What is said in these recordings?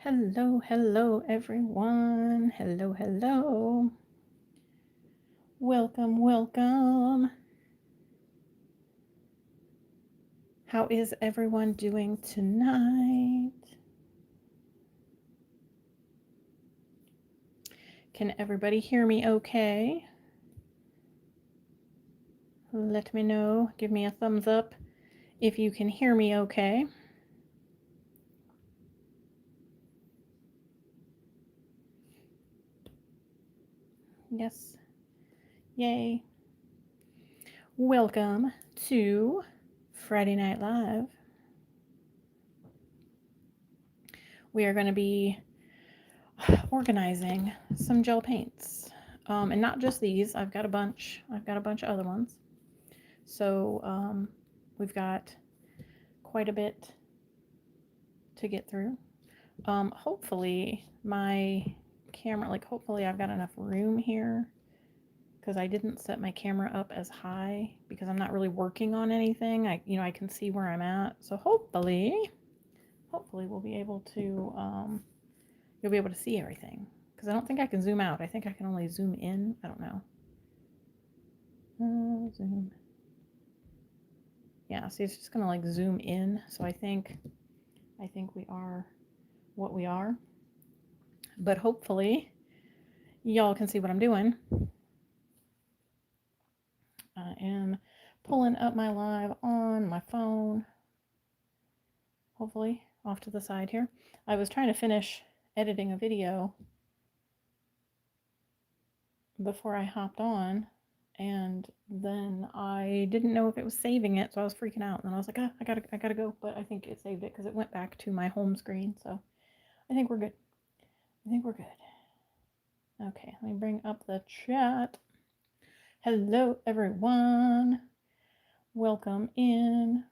Hello, hello, everyone. Hello, hello. Welcome, welcome. How is everyone doing tonight? Can everybody hear me okay? Let me know. Give me a thumbs up if you can hear me okay. Yes. Yay. Welcome to Friday Night Live. We are going to be organizing some gel paints. And not just these. I've got a bunch of other ones. So we've got quite a bit to get through. Hopefully my camera, hopefully I've got enough room here because I didn't set my camera up as high because I'm not really working on anything. I can see where I'm at. So hopefully we'll be able to, you'll be able to see everything because I don't think I can zoom out. I think I can only zoom in. I don't know. Zoom. Yeah, see, it's just gonna zoom in. So I think we are what we are. But hopefully y'all can see what I'm doing. I am pulling up my live on my phone. Hopefully off to the side here. I was trying to finish editing a video before I hopped on, and then I didn't know if it was saving it, so I was freaking out. And then I was like, I gotta go. But I think it saved it because it went back to my home screen. So I think we're good. Okay, let me bring up the chat. Hello, everyone. Welcome in.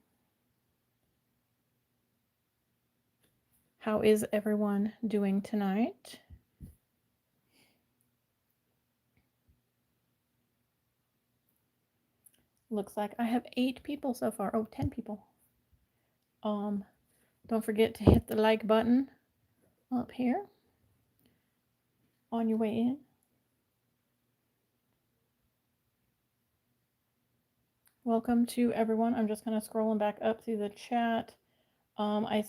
How is everyone doing tonight? Looks like I have 8 people so far. Oh, 10 people. Don't forget to hit the like button up here on your way in. Welcome to everyone. I'm just kind of scrolling back up through the chat. I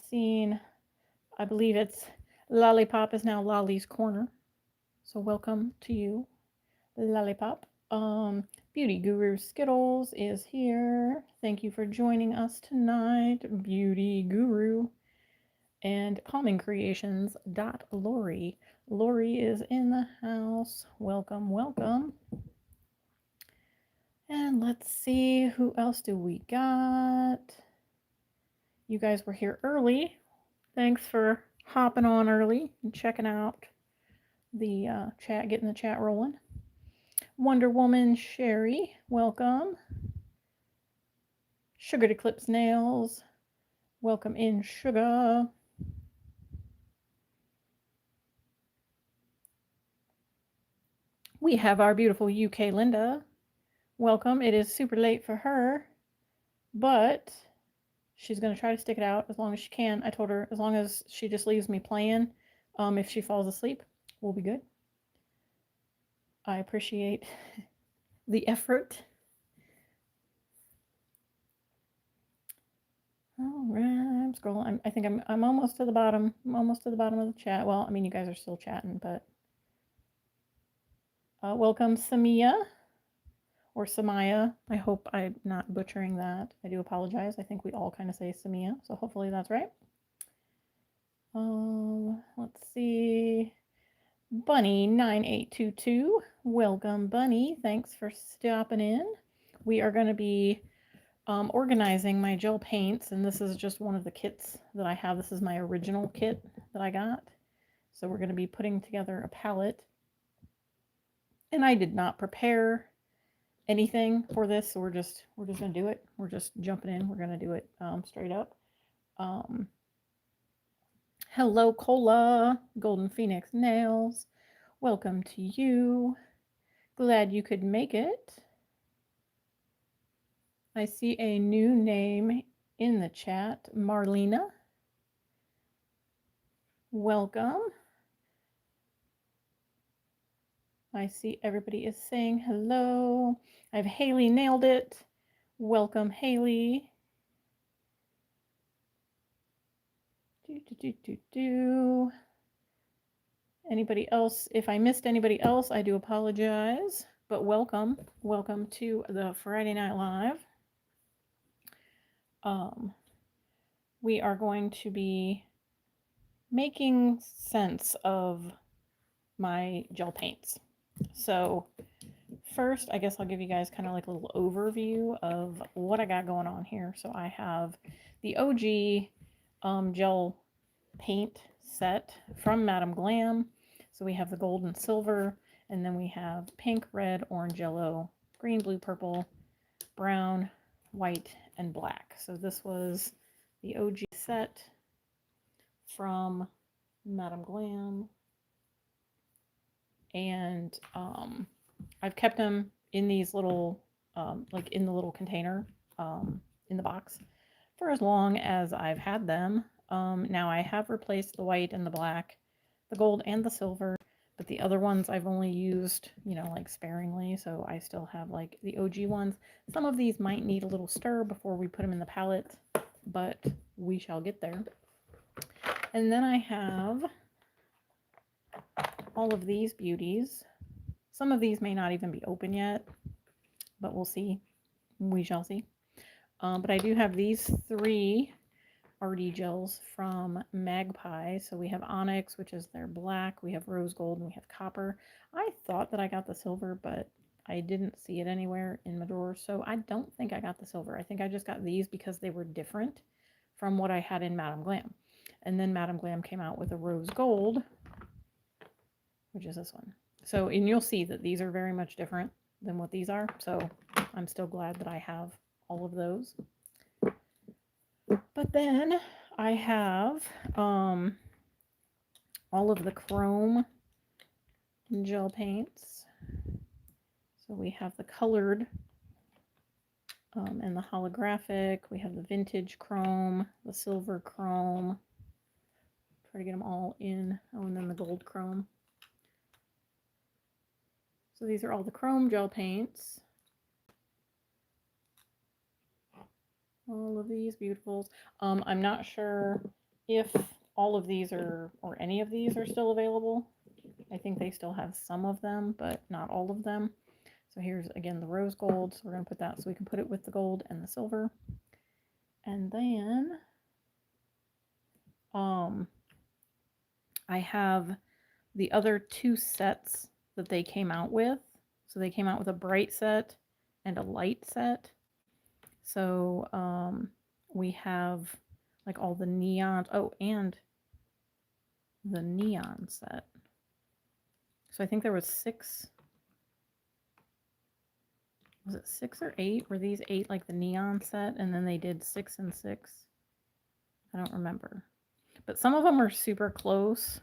believe it's Lollipop is now Lolly's Corner. So welcome to you, Lollipop. Beauty Guru Skittles is here. Thank you for joining us tonight, Beauty Guru. And Calming Creations. Lori. Lori is in the house. Welcome, welcome. And let's see, who else do we got? You guys were here early. Thanks for hopping on early and checking out the chat, getting the chat rolling. Wonder Woman Sherry, welcome. Sugar to Clips Nails, welcome in, Sugar. We have our beautiful UK Linda. Welcome. It is super late for her, but she's going to try to stick it out as long as she can. I told her as long as she just leaves me playing, if she falls asleep, we'll be good. I appreciate the effort. All right, I'm scrolling. I think I'm almost to the bottom. I'm almost to the bottom of the chat. Well, I mean, you guys are still chatting, but welcome, Samia or Samaya. I hope I'm not butchering that. I do apologize. I think we all kind of say Samia, so hopefully that's right. Let's see. Bunny9822. Welcome, Bunny. Thanks for stopping in. We are going to be organizing my gel paints, and this is just one of the kits that I have. This is my original kit that I got. So we're going to be putting together a palette. And I did not prepare anything for this, so we're just going to do it. We're just jumping in. We're going to do it straight up. Hello, Cola, Golden Phoenix Nails. Welcome to you. Glad you could make it. I see a new name in the chat, Marlena. welcome. I see everybody is saying hello. I have Haley nailed it. Welcome, Haley. Anybody else? If I missed anybody else, I do apologize. But welcome. Welcome to the Friday Night Live. We are going to be making sense of my gel paints. So first, I guess I'll give you guys kind of like a little overview of what I got going on here. So I have the OG gel paint set from Madame Glam. So we have the gold and silver, and then we have pink, red, orange, yellow, green, blue, purple, brown, white, and black. So this was the OG set from Madame Glam. And I've kept them in these little, like in the little container in the box for as long as I've had them. Now I have replaced the white and the black, the gold and the silver, but the other ones I've only used, you know, like sparingly. So I still have like the OG ones. Some of these might need a little stir before we put them in the palette, but we shall get there. And then I have all of these beauties. Some of these may not even be open yet, but we'll see. We shall see. But I do have these 3 RD gels from Magpie. So we have Onyx, which is their black. We have rose gold, and we have copper. I thought that I got the silver, but I didn't see it anywhere in my drawer. So I don't think I got the silver. I think I just got these because they were different from what I had in Madame Glam. And then Madame Glam came out with a rose gold, which is this one. So, and you'll see that these are very much different than what these are. So I'm still glad that I have all of those. But then I have all of the chrome gel paints. So we have the colored and the holographic. We have the vintage chrome, the silver chrome. Try to get them all in. Oh, and then the gold chrome. So these are all the chrome gel paints. All of these beautifuls. I'm not sure if all of these are, or any of these are still available. I think they still have some of them, but not all of them. So here's again the rose gold. So we're going to put that so we can put it with the gold and the silver. And then I have the other 2 sets that they came out with. So they came out with a bright set and a light set. So we have like all the neons. Oh, and the neon set. So I think there was 6. Was it 6 or 8? Were these 8 like the neon set? And then they did 6 and 6. I don't remember. But some of them are super close,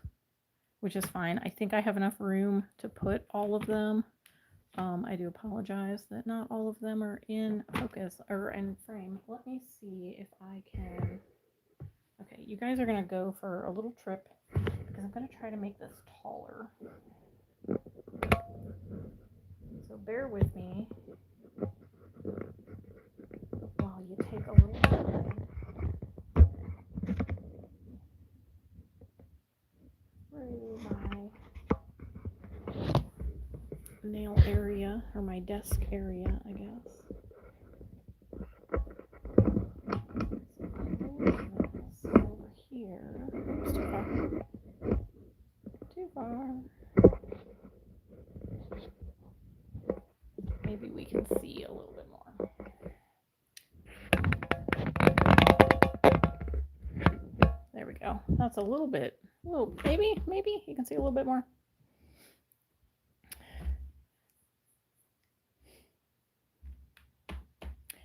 which is fine. I think I have enough room to put all of them. I do apologize that not all of them are in focus or in frame. Let me see if I can. Okay, you guys are going to go for a little trip because I'm going to try to make this taller. So bear with me while you take a little time. Through my nail area or my desk area, I guess. Over here. Oops, too far. Too far. Maybe we can see a little bit more. There we go. That's a little bit. Maybe you can see a little bit more.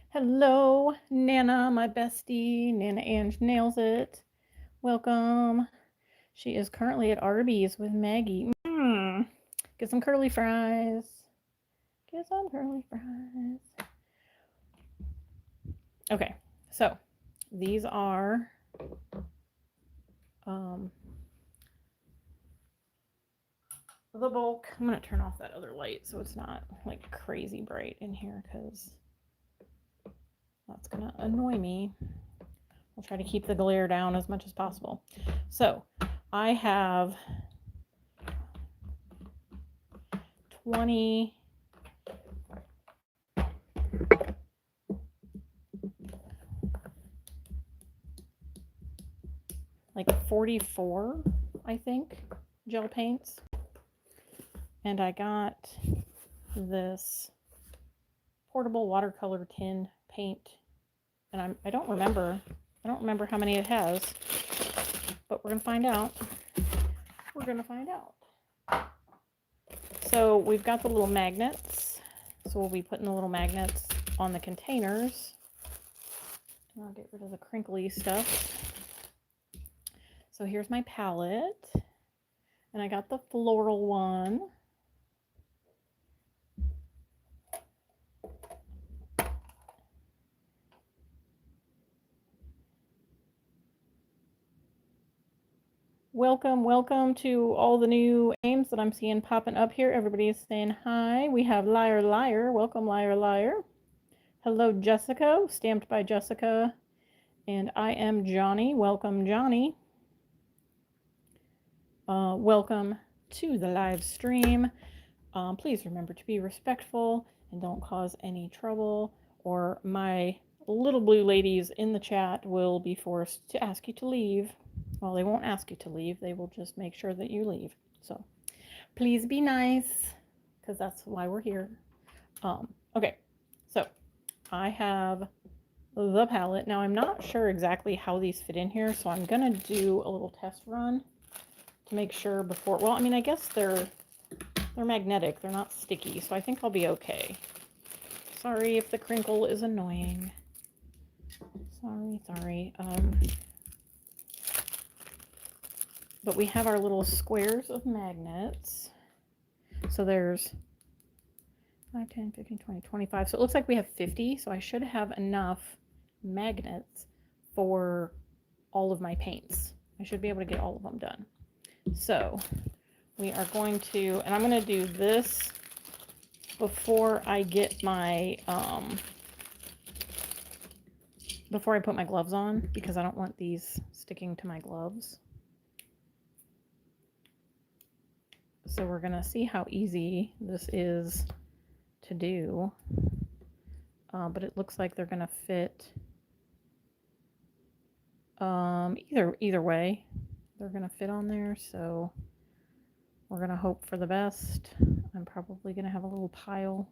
Hello, Nana, my bestie. Nana Ange nails it. Welcome. She is currently at Arby's with Maggie. Get some curly fries. Get some curly fries. Okay, so these are the bulk. I'm going to turn off that other light so it's not like crazy bright in here because that's going to annoy me. I'll try to keep the glare down as much as possible. So I have 20, like 44, I think, gel paints. And I got this portable watercolor tin paint. And I don't remember how many it has, but we're going to find out. We're going to find out. So we've got the little magnets. So we'll be putting the little magnets on the containers. And I'll get rid of the crinkly stuff. So here's my palette. And I got the floral one. Welcome to all the new names that I'm seeing popping up here. Everybody is saying hi. We have Liar Liar. Welcome, Liar Liar. Hello, Jessica, stamped by Jessica. And I am Johnny. Welcome, Johnny. Welcome to the live stream. Please remember to be respectful and don't cause any trouble, or my little blue ladies in the chat will be forced to ask you to leave. Well, they won't ask you to leave. They will just make sure that you leave. So please be nice, because that's why we're here. Okay, so I have the palette. Now, I'm not sure exactly how these fit in here, so I'm going to do a little test run to make sure before. Well, I mean, I guess they're magnetic. They're not sticky, so I think I'll be okay. Sorry if the crinkle is annoying. Sorry. But we have our little squares of magnets. So there's 5, 10, 15, 20, 25. So it looks like we have 50. So I should have enough magnets for all of my paints. I should be able to get all of them done. So we are going to, and I'm going to do this before I get my, before I put my gloves on, because I don't want these sticking to my gloves. So we're going to see how easy this is to do. But it looks like they're going to fit either way. They're going to fit on there, so we're going to hope for the best. I'm probably going to have a little pile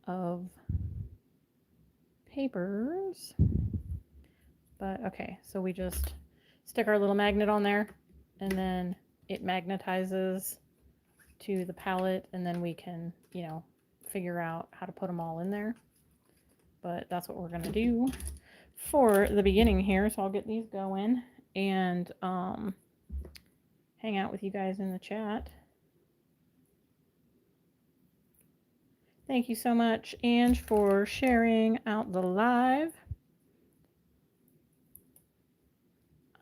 of papers. But okay, so we just stick our little magnet on there, and then it magnetizes to the palette, and then we can, you know, figure out how to put them all in there. But that's what we're going to do for the beginning here. So I'll get these going and hang out with you guys in the chat. Thank you so much, Ange, for sharing out the live.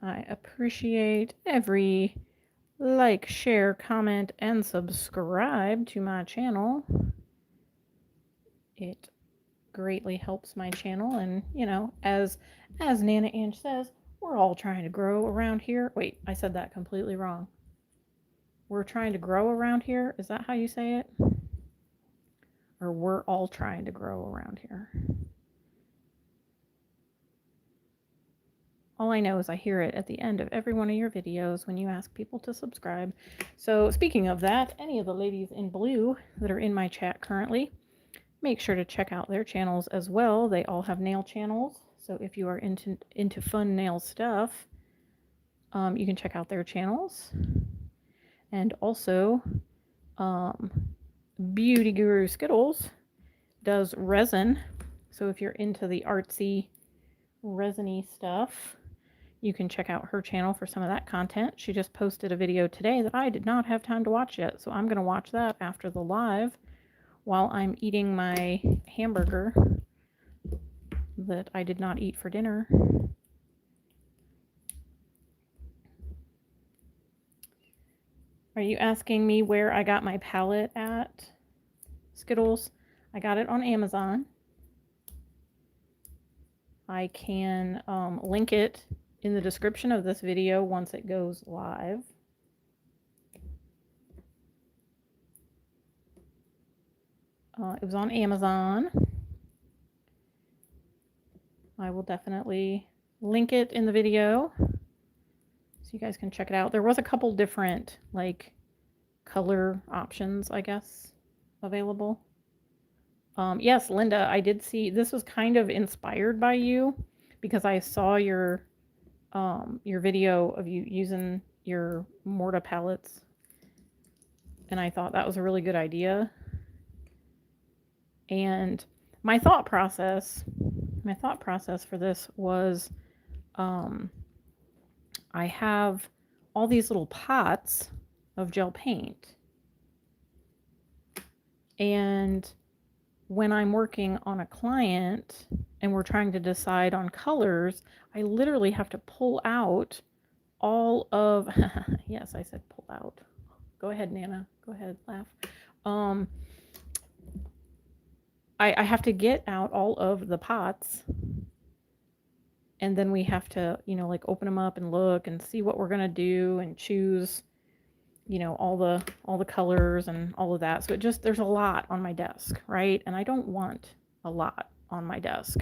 I appreciate every like, share, comment, and subscribe to my channel. It greatly helps my channel, and you know, as Nana Ange says, we're all trying to grow around here. Wait, I said that completely wrong. We're trying to grow around here. Is that how you say it? Or we're all trying to grow around here. All I know is I hear it at the end of every one of your videos when you ask people to subscribe. So speaking of that, any of the ladies in blue that are in my chat currently, make sure to check out their channels as well. They all have nail channels. So if you are into fun nail stuff, you can check out their channels. And also, Beauty Guru Skittles does resin. So if you're into the artsy, resiny stuff, you can check out her channel for some of that content. She just posted a video today that I did not have time to watch yet, so I'm going to watch that after the live while I'm eating my hamburger that I did not eat for dinner. Are Are you asking me where I got my palette at, Skittles? I got it on Amazon. I can link it in the description of this video once it goes live. It was on Amazon. I will definitely link it in the video so you guys can check it out. There was a couple different like color options, I guess, available. Yes, Linda, I did see this was kind of inspired by you because I saw your video of you using your Morta palettes, and I thought that was a really good idea. And my thought process for this was, I have all these little pots of gel paint, and when I'm working on a client and we're trying to decide on colors, I literally have to pull out all of, yes, I said pull out. Go ahead, Nana. Go ahead, laugh. I have to get out all of the pots, and then we have to, you know, like open them up and look and see what we're going to do and choose, you know, all the colors and all of that. So it just, there's a lot on my desk, right? And I don't want a lot on my desk.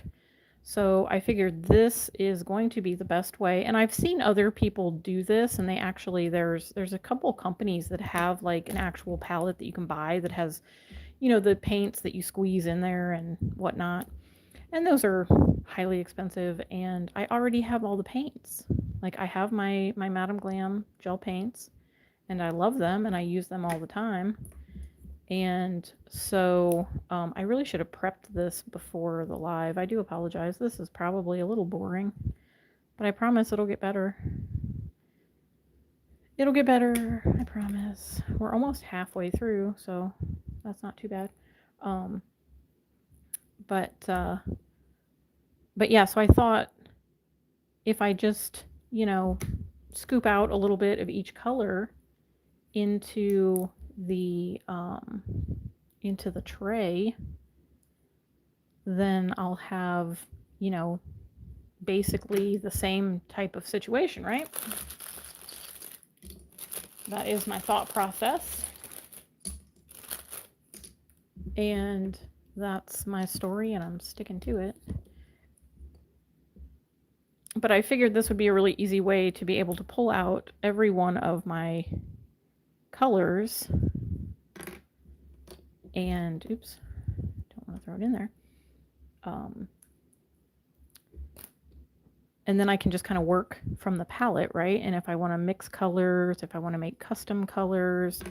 So I figured this is going to be the best way. And I've seen other people do this, and they actually, there's a couple companies that have like an actual palette that you can buy that has, you know, the paints that you squeeze in there and whatnot. And those are highly expensive, and I already have all the paints. Like I have my Madam Glam gel paints, and I love them and I use them all the time. And so I really should have prepped this before the live. I do apologize. This is probably a little boring, but I promise it'll get better. It'll get better, I promise. We're almost halfway through, so that's not too bad. But yeah, so I thought if I just, you know, scoop out a little bit of each color into the tray, then I'll have, you know, basically the same type of situation, right? That is my thought process. And that's my story, and I'm sticking to it. But I figured this would be a really easy way to be able to pull out every one of my colors. And oops, don't want to throw it in there. And then I can just kind of work from the palette, right? And if I want to mix colors, if I want to make custom colors,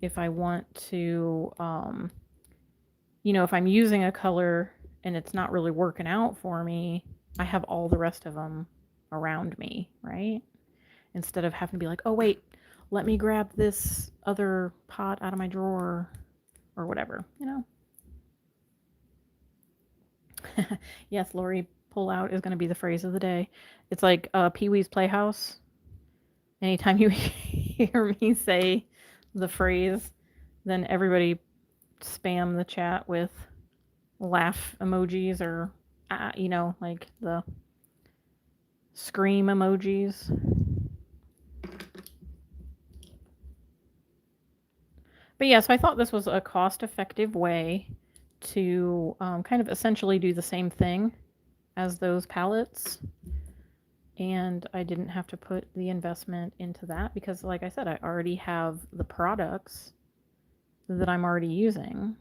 if I want to, you know, if I'm using a color and it's not really working out for me, I have all the rest of them around me, right? Instead of having to be like, oh, wait, let me grab this other pot out of my drawer or whatever, you know? Yes, Lori, pull out is going to be the phrase of the day. It's like Pee-wee's Playhouse. Anytime you hear me say the phrase, then everybody spam the chat with laugh emojis or, you know, like the scream emojis. But yeah, so I thought this was a cost-effective way to kind of essentially do the same thing as those palettes. And I didn't have to put the investment into that because, like I said, I already have the products that I'm already using.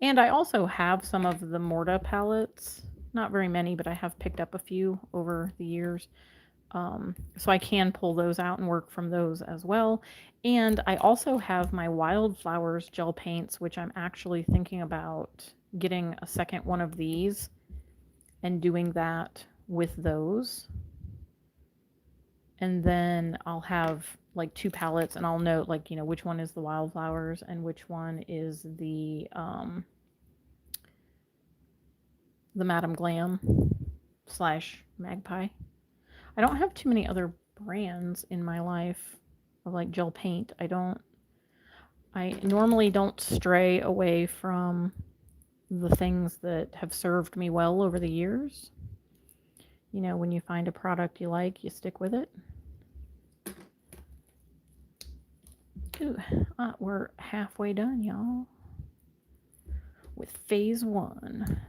And I also have some of the Morta palettes. Not very many, but I have picked up a few over the years. So I can pull those out and work from those as well. And I also have my Wildflowers gel paints, which I'm actually thinking about getting a second one of these and doing that with those. And then I'll have like two palettes, and I'll note, like, you know, which one is the Wildflowers and which one is the Madam Glam / Magpie. I don't have too many other brands in my life. of like gel paint. I normally don't stray away from the things that have served me well over the years. You know, when you find a product you like, you stick with it. Ooh, we're halfway done, y'all, with phase 1.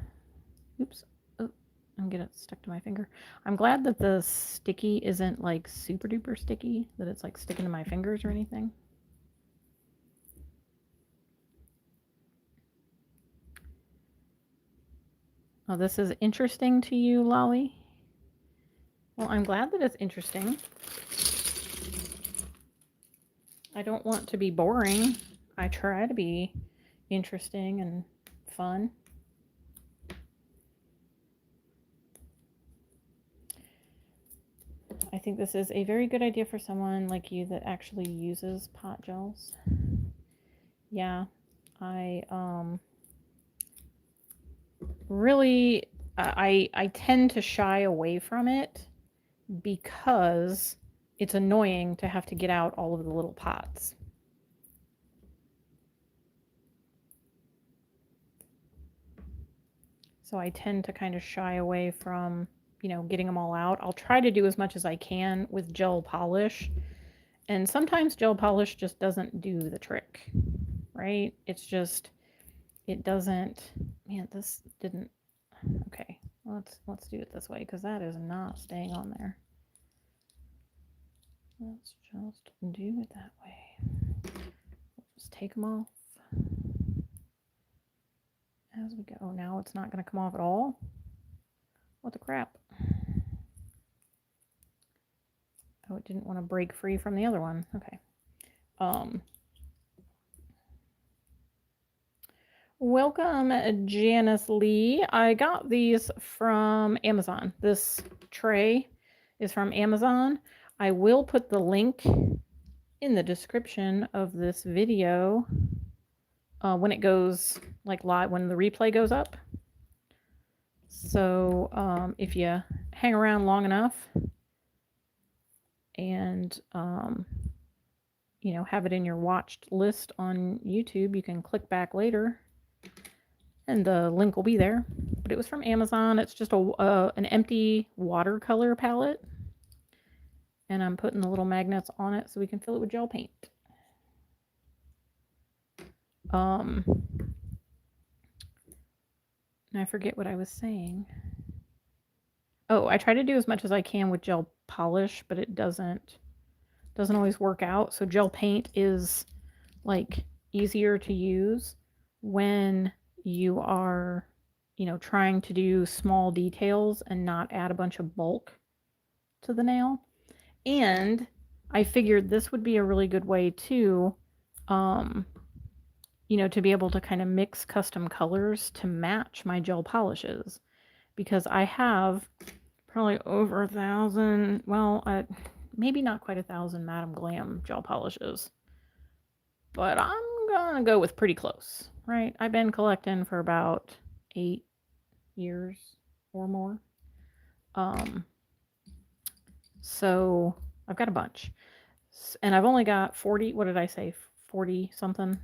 Oops. Oh, I'm getting it stuck to my finger. I'm glad that the sticky isn't like super duper sticky, that it's like sticking to my fingers or anything. Oh, this is interesting to you, Lolly? Well, I'm glad that it's interesting. I don't want to be boring. I try to be interesting and fun. I think this is a very good idea for someone like you that actually uses pot gels. Yeah, I really I tend to shy away from it because it's annoying to have to get out all of the little pots. So I tend to kind of shy away from, you know, getting them all out. I'll try to do as much as I can with gel polish. And sometimes gel polish just doesn't do the trick, right? It's just, it doesn't, man, this didn't, okay, let's do it this way because that is not staying on there. Let's just do it that way. Just take them off as we go. Oh, now it's not going to come off at all. What the crap? Oh, it didn't want to break free from the other one. Okay. Welcome, Janice Lee. I got these from Amazon. This tray is from Amazon. I will put the link in the description of this video when it goes like live, when the replay goes up. So if you hang around long enough and you know, have it in your watched list on YouTube, you can click back later and the link will be there. But it was from Amazon. It's just an empty watercolor palette, and I'm putting the little magnets on it so we can fill it with gel paint. And I forget what I was saying. Oh, I try to do as much as I can with gel polish, but it doesn't always work out. So gel paint is like easier to use when you are, you know, trying to do small details and not add a bunch of bulk to the nail. And I figured this would be a really good way to, you know, to be able to kind of mix custom colors to match my gel polishes, because I have probably over 1,000, well, maybe not quite 1,000 Madame Glam gel polishes, but I'm gonna go with pretty close, right? I've been collecting for about 8 years or more. So I've got a bunch, and I've only got 40, what did I say, 40 something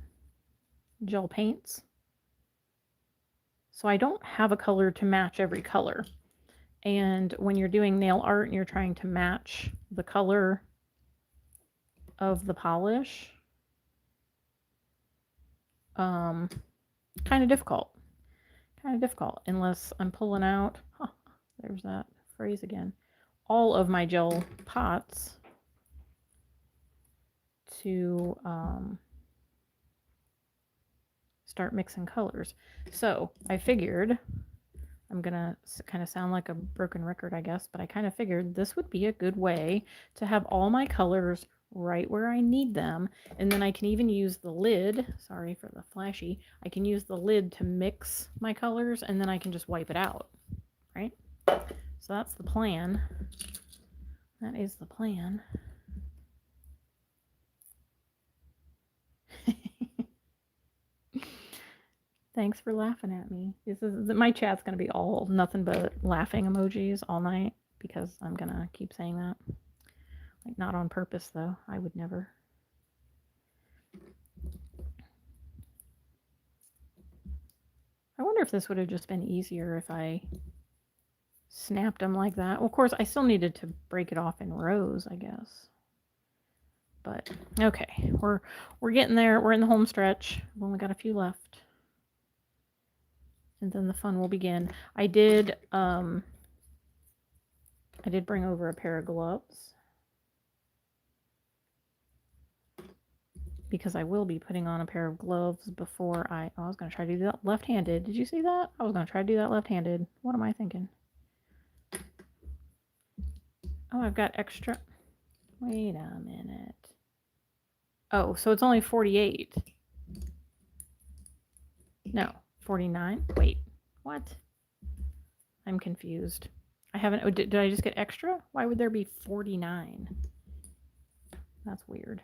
gel paints. So I don't have a color to match every color. And when you're doing nail art and you're trying to match the color of the polish, kind of difficult. Unless I'm pulling out, there's that phrase again, all of my gel pots to start mixing colors. So I figured, I'm gonna kind of sound like a broken record, I guess, but I kind of figured this would be a good way to have all my colors right where I need them. And then I can even use the lid, sorry for the flashy, I can use the lid to mix my colors and then I can just wipe it out, right? So that's the plan. That is the plan. Thanks for laughing at me. My chat's gonna be all nothing but laughing emojis all night because I'm gonna keep saying that. Like, not on purpose though. I would never. I wonder if this would have just been easier if I snapped them like that. Well, of course, I still needed to break it off in rows, I guess. But okay, we're getting there. We're in the home stretch. We've only got a few left, and then the fun will begin. I did bring over a pair of gloves because I will be putting on a pair of gloves before I was going to try to do that left-handed. Did you see that? I was going to try to do that left-handed. What am I thinking? Oh, I've got extra. Wait a minute. Oh, so it's only 48. No, 49. Wait, what? I'm confused. I haven't. Oh, did I just get extra? Why would there be 49? That's weird.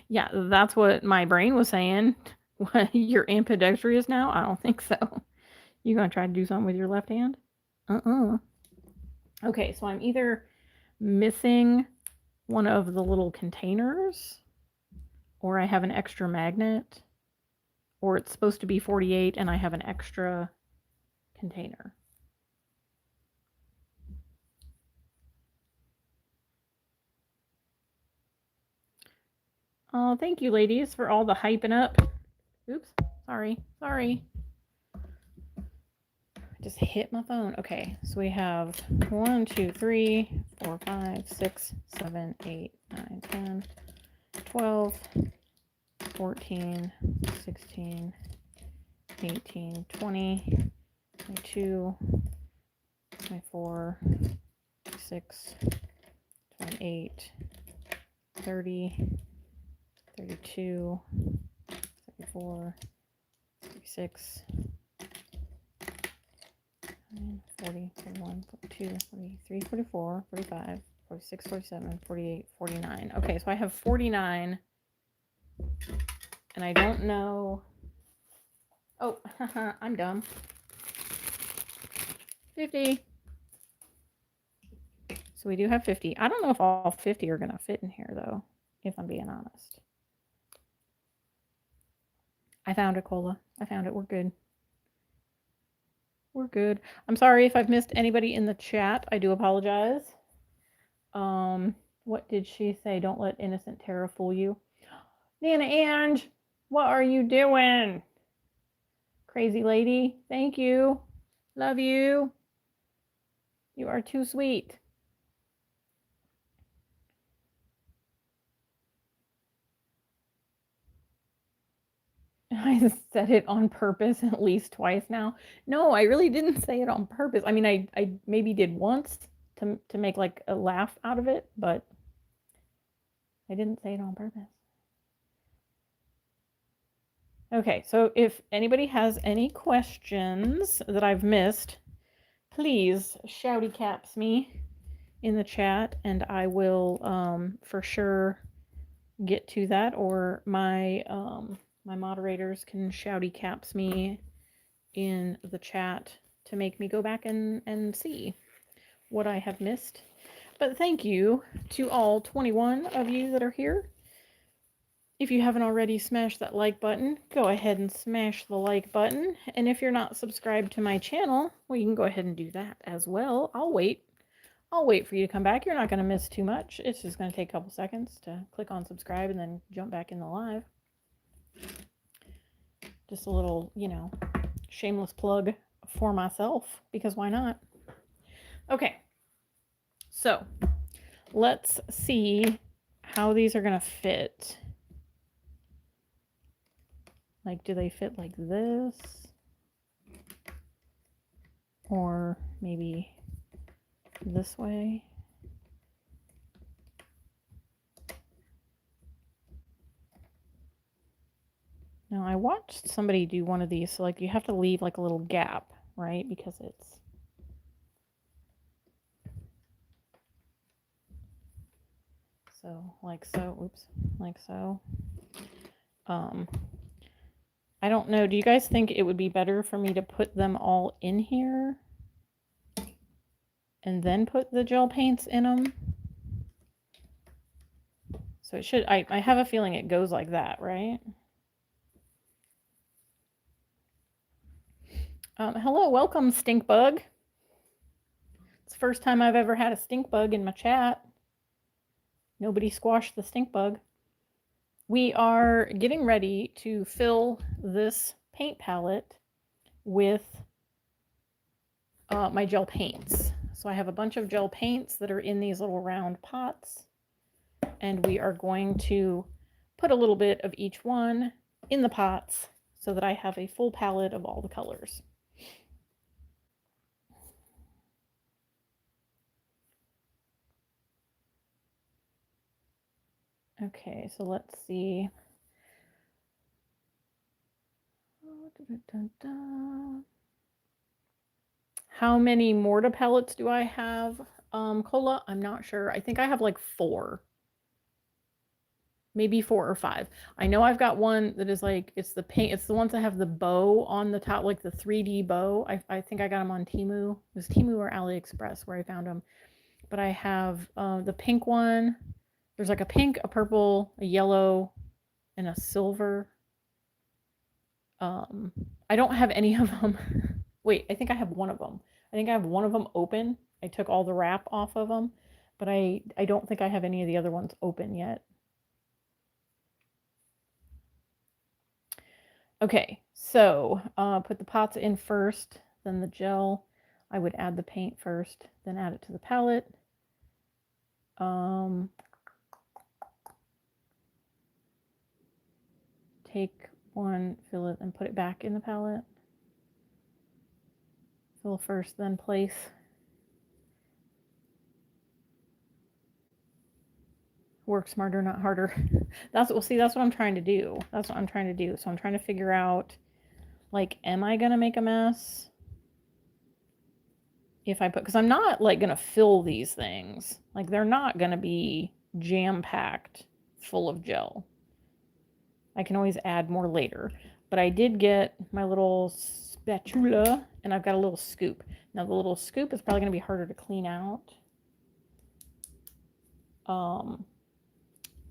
Yeah, that's what my brain was saying. You're ambidextrous now? I don't think so. You gonna try to do something with your left hand? Okay, so I'm either missing one of the little containers, or I have an extra magnet, or it's supposed to be 48 and I have an extra container. Oh, thank you, ladies, for all the hyping up. Oops, sorry. I just hit my phone. Okay, so we have 1, 2, 3, 4, 5, 6, 7, 8, 9, 10, 12, 14, 16, 18, 20, 22, 24, 26, 28, 30, 32, 34, 36, 40, 41, 42, 43, 44, 45, 46, 47, 48, 49. Okay, so I have 49. And I don't know. Oh, I'm dumb. 50. So we do have 50. I don't know if all 50 are going to fit in here, though, if I'm being honest. I found it, Cola. I found it. We're good. We're good. I'm sorry if I've missed anybody in the chat. I do apologize. What did she say? Don't let innocent Tara fool you. Nana Ange, what are you doing? Crazy lady. Thank you. Love you. You are too sweet. I said it on purpose at least twice now. No, I really didn't say it on purpose. I mean, I maybe did once to make like a laugh out of it, but I didn't say it on purpose. Okay, so if anybody has any questions that I've missed, please shouty caps me in the chat and I will for sure get to that, or my my moderators can shouty caps me in the chat to make me go back and see what I have missed. But thank you to all 21 of you that are here. If you haven't already smashed that like button, go ahead and smash the like button. And if you're not subscribed to my channel, well, you can go ahead and do that as well. I'll wait for you to come back. You're not going to miss too much. It's just going to take a couple seconds to click on subscribe and then jump back in the live. Just a little, shameless plug for myself, because why not? Okay, so let's see how these are going to fit. Like, do they fit like this? Or maybe this way? Now, I watched somebody do one of these, so like you have to leave like a little gap, right? Because it's so like so, oops, like so. I don't know. Do you guys think it would be better for me to put them all in here and then put the gel paints in them? So it should, I have a feeling it goes like that, right? Hello, welcome, stink bug. It's the first time I've ever had a stink bug in my chat. Nobody squashed the stink bug. We are getting ready to fill this paint palette with my gel paints. So I have a bunch of gel paints that are in these little round pots, and we are going to put a little bit of each one in the pots so that I have a full palette of all the colors. Okay, so let's see. How many Morta palettes do I have, Cola? I'm not sure. I think I have like 4. Maybe 4 or 5. I know I've got one that is like, it's the paint, it's the ones that have the bow on the top, like the 3D bow. I think I got them on Temu. It was Temu or AliExpress where I found them. But I have the pink one. There's like a pink, a purple, a yellow, and a silver. I don't have any of them. Wait, I think I have one of them. I think I have one of them open. I took all the wrap off of them, but I don't think I have any of the other ones open yet. Okay, so put the pots in first, then the gel. I would add the paint first, then add it to the palette. Take one, fill it, and put it back in the palette. Fill first, then place. Work smarter, not harder. That's what I'm trying to do. That's what I'm trying to do. So I'm trying to figure out, like, am I gonna make a mess if I put, because I'm not like gonna fill these things. Like, they're not gonna be jam-packed full of gel. I can always add more later. But I did get my little spatula, and I've got a little scoop. Now the little scoop is probably gonna be harder to clean out.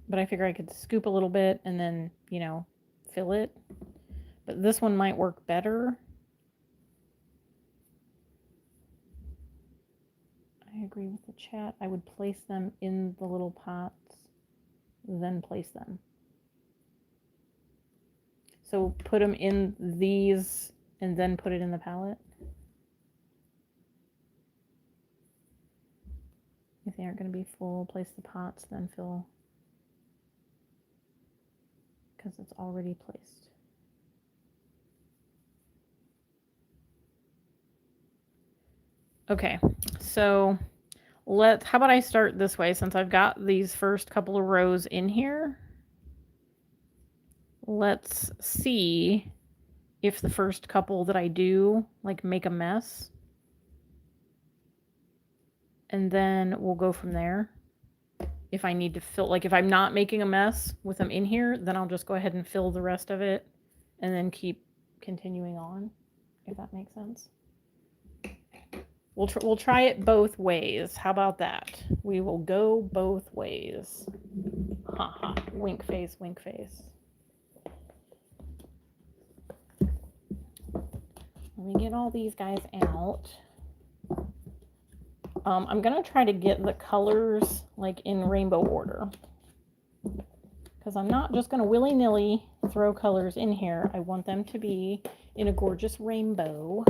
But I figure I could scoop a little bit and then, you know, fill it. But this one might work better. I agree with the chat. I would place them in the little pots, then place them. So put them in these and then put it in the palette. If they aren't going to be full, place the pots, then fill, because it's already placed. Okay, so how about I start this way, since I've got these first couple of rows in here. Let's see if the first couple that I do, like, make a mess. And then we'll go from there. If I need to fill, like, if I'm not making a mess with them in here, then I'll just go ahead and fill the rest of it and then keep continuing on, if that makes sense. We'll try it both ways. How about that? We will go both ways. Haha, wink face, wink face. Let me get all these guys out. I'm gonna try to get the colors like in rainbow order, because I'm not just gonna willy-nilly throw colors in here. I want them to be in a gorgeous rainbow.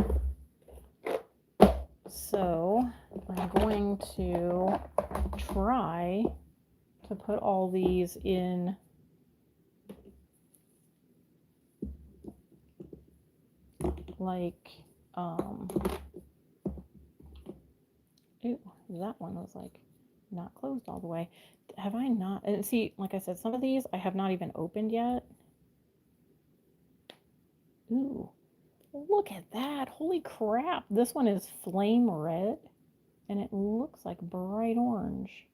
So I'm going to try to put all these in like, ooh, that one was like not closed all the way. Have I not? And see, like I said, some of these I have not even opened yet. Ooh, look at that. Holy crap. This one is flame red and it looks like bright orange.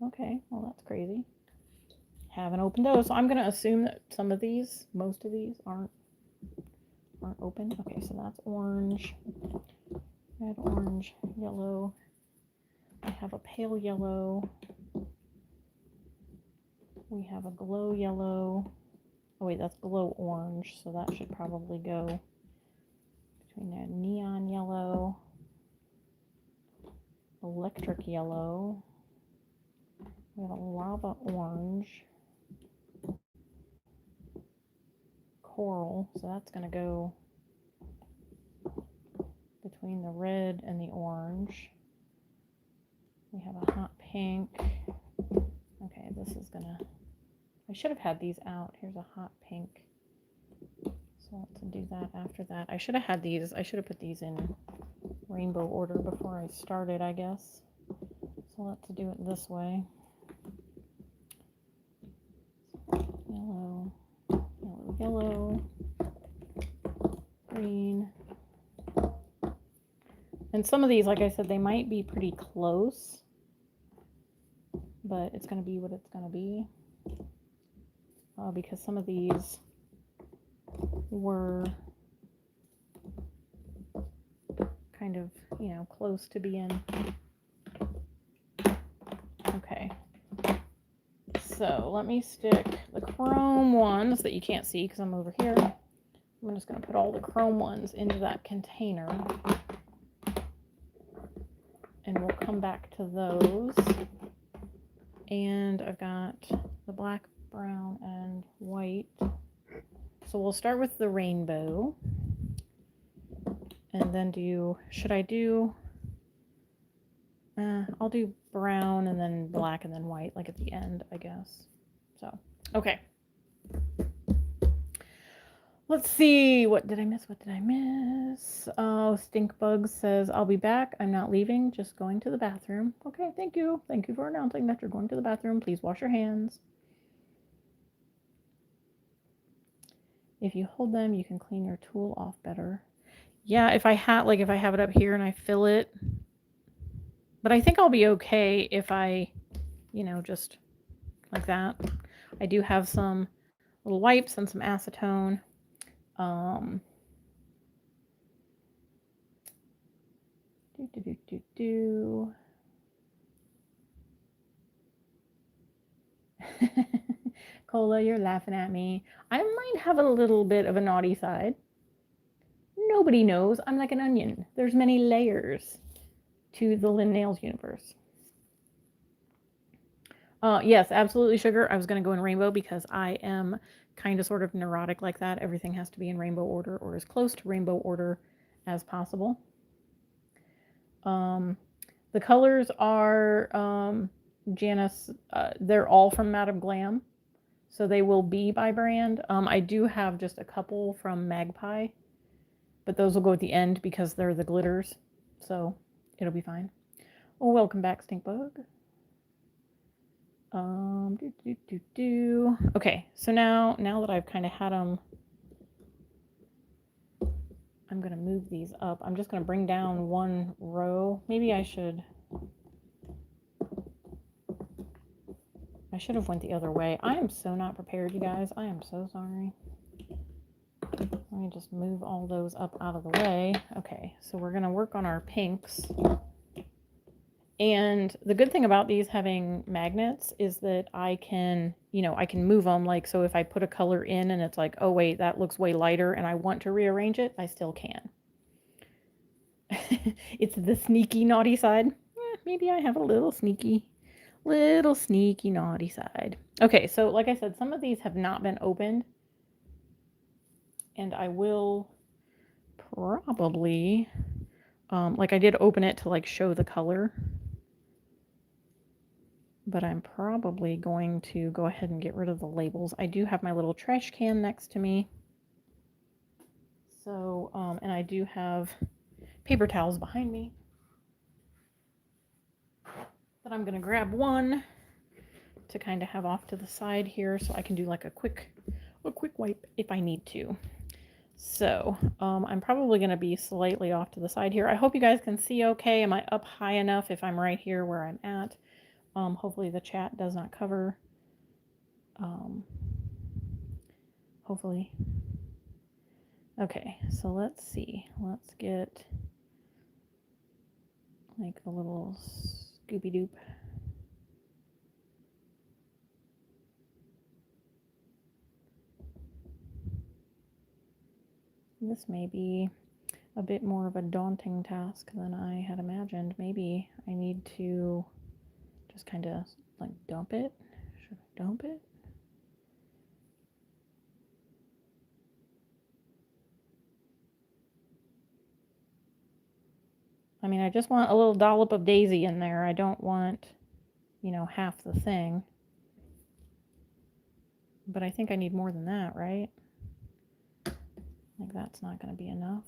Okay, well, that's crazy. Haven't opened those, so I'm going to assume that some of these, most of these aren't open. Okay, so that's orange, red, orange, yellow. I have a pale yellow. We have a glow yellow. Oh wait, that's glow orange, so that should probably go between there. Neon yellow, electric yellow. We have a lava orange, coral, so that's going to go between the red and the orange. We have a hot pink. Okay, this is going to, I should have had these out. Here's a hot pink. So let's do that after that. I should have had these, I should have put these in rainbow order before I started, I guess. So let's do it this way. Yellow, yellow, yellow, green. And some of these, like I said, they might be pretty close, but it's going to be what it's going to be. Because some of these were kind of, you know, close to being. Okay. So let me stick the chrome ones that you can't see because I'm over here. I'm just going to put all the chrome ones into that container. And we'll come back to those. And I've got the black, brown, and white. So we'll start with the rainbow. And then should I do, I'll do brown and then black and then white, like at the end, I guess. So, okay. Let's see, what did I miss? Oh, Stinkbug says, I'll be back. I'm not leaving, just going to the bathroom. Okay, thank you. Thank you for announcing that you're going to the bathroom. Please wash your hands. If you hold them, you can clean your tool off better. Yeah, if I have it up here and I fill it. But I think I'll be okay if I, you know, just like that. I do have some little wipes and some acetone. Cola, you're laughing at me. I might have a little bit of a naughty side. Nobody knows. I'm like an onion. There's many layers to the Lynn Nails universe. Yes, absolutely, sugar. I was going to go in rainbow because I am kind of sort of neurotic like that. Everything has to be in rainbow order or as close to rainbow order as possible. The colors are Janice, they're all from Madame Glam, so they will be by brand. I do have just a couple from Magpie, but those will go at the end because they're the glitters, so it'll be fine. Oh, welcome back, Stinkbug. Okay, so now that I've kind of had them, I'm going to move these up. I'm just going to bring down one row. Maybe I should have went the other way. I am so not prepared, you guys. I am so sorry. Let me just move all those up out of the way. Okay, so we're going to work on our pinks. And the good thing about these having magnets is that I can, you know, I can move them. Like, so if I put a color in and it's like, oh wait, that looks way lighter and I want to rearrange it, I still can. It's the sneaky naughty side. Maybe I have a little sneaky naughty side. Okay, so like I said, some of these have not been opened. And I will probably, like I did open it to like show the color. But I'm probably going to go ahead and get rid of the labels. I do have my little trash can next to me. So, and I do have paper towels behind me. But I'm going to grab one to kind of have off to the side here so I can do like a quick wipe if I need to. So, I'm probably going to be slightly off to the side here. I hope you guys can see okay. Am I up high enough if I'm right here where I'm at? Hopefully the chat does not cover. Hopefully. Okay, so let's see. Let's get like a little Scooby-Doop. This may be a bit more of a daunting task than I had imagined. Maybe I need to just kind of like dump it. Should I dump it? I mean, I just want a little dollop of daisy in there. I don't want, half the thing. But I think I need more than that, right? Like that's not going to be enough.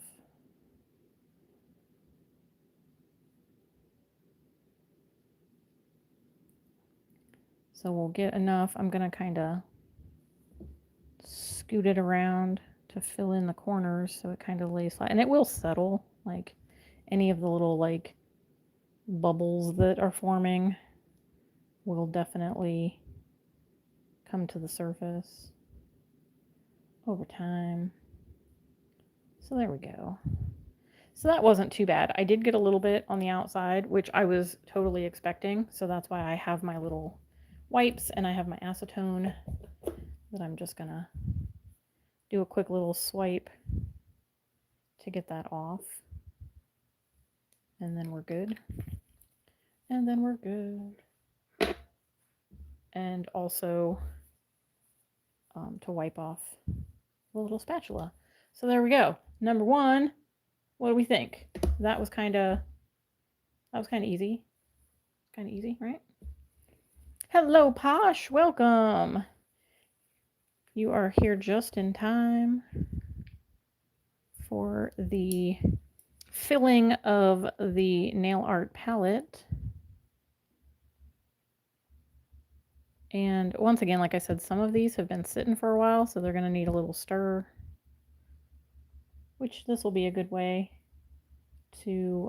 So we'll get enough. I'm going to kind of scoot it around to fill in the corners so it kind of lays flat. And it will settle, like any of the little like bubbles that are forming will definitely come to the surface over time. So there we go. So that wasn't too bad. I did get a little bit on the outside, which I was totally expecting. So that's why I have my little wipes and I have my acetone that I'm just gonna do a quick little swipe to get that off. And then we're good. And then we're good. And also to wipe off the little spatula. So there we go. Number one, what do we think? That was kind of easy. Kind of easy, right? Hello, Posh. Welcome. You are here just in time for the filling of the nail art palette. And once again, like I said, some of these have been sitting for a while, so they're going to need a little stir, which this will be a good way to,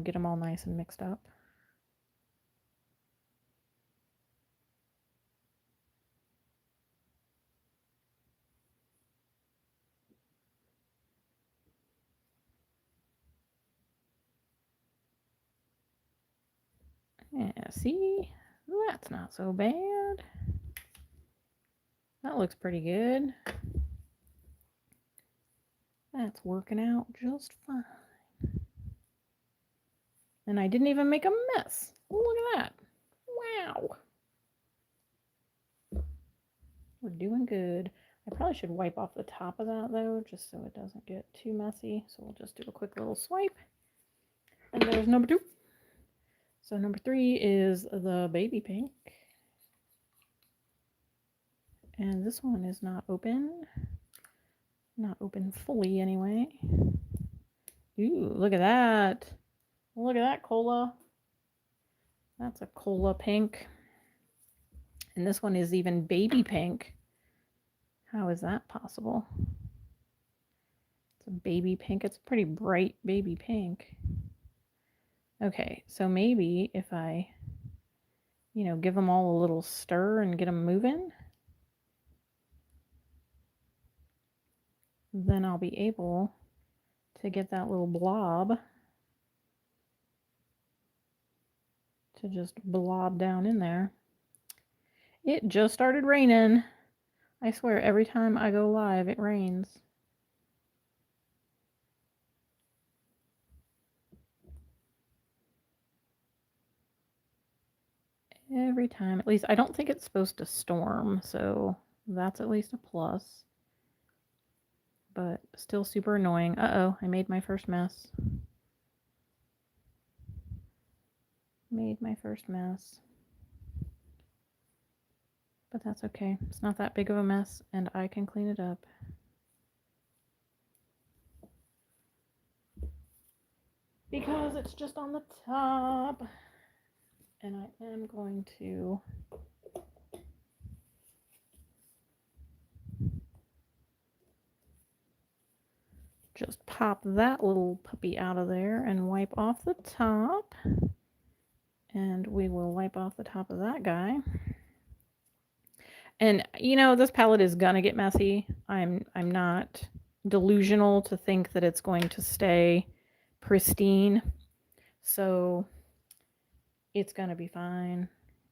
get them all nice and mixed up. Yeah, see? That's not so bad. That looks pretty good. That's working out just fine. And I didn't even make a mess. Look at that. Wow. We're doing good. I probably should wipe off the top of that though, just so it doesn't get too messy. So we'll just do a quick little swipe. And there's number 2. So number 3 is the baby pink. And this one is not open. Not open fully anyway. Ooh, look at that. Look at that cola. That's a cola pink. And this one is even baby pink. How is that possible? It's a baby pink. It's a pretty bright baby pink. Okay, so maybe if I, give them all a little stir and get them moving, then I'll be able to get that little blob to just blob down in there. It just started raining. I swear, every time I go live, it rains. Every time. At least, I don't think it's supposed to storm, so that's at least a plus. But still super annoying. Uh-oh, I made my first mess. Made my first mess. But that's okay. It's not that big of a mess, and I can clean it up. Because it's just on the top. And I am going to just pop that little puppy out of there and wipe off the top. And we will wipe off the top of that guy. And this palette is gonna get messy. I'm not delusional to think that it's going to stay pristine. So it's gonna be fine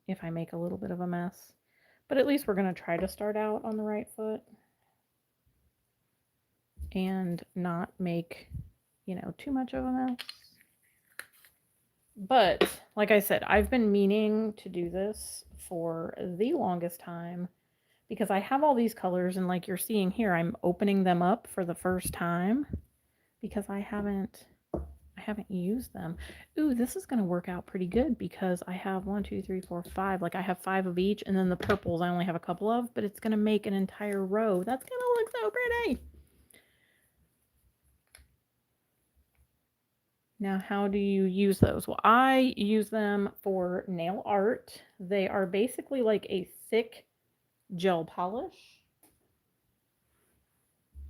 if I make a little bit of a mess. But at least we're going to try to start out on the right foot and not make, you know, too much of a mess. But like I said, I've been meaning to do this for the longest time because I have all these colors, and like you're seeing here, I'm opening them up for the first time because I haven't used them. Ooh, this is going to work out pretty good because I have 1, 2, 3, 4, 5. Like I have 5 of each, and then the purples I only have a couple of, but it's going to make an entire row. That's going to look so pretty. Now, how do you use those? Well, I use them for nail art. They are basically like a thick gel polish,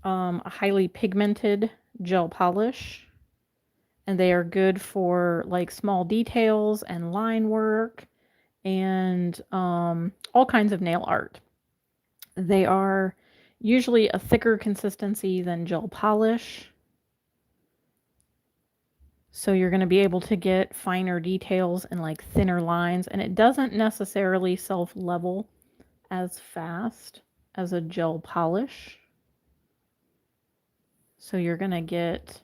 a highly pigmented gel polish. And they are good for like small details and line work and all kinds of nail art. They are usually a thicker consistency than gel polish. So you're going to be able to get finer details and like thinner lines, and it doesn't necessarily self-level as fast as a gel polish. So you're going to get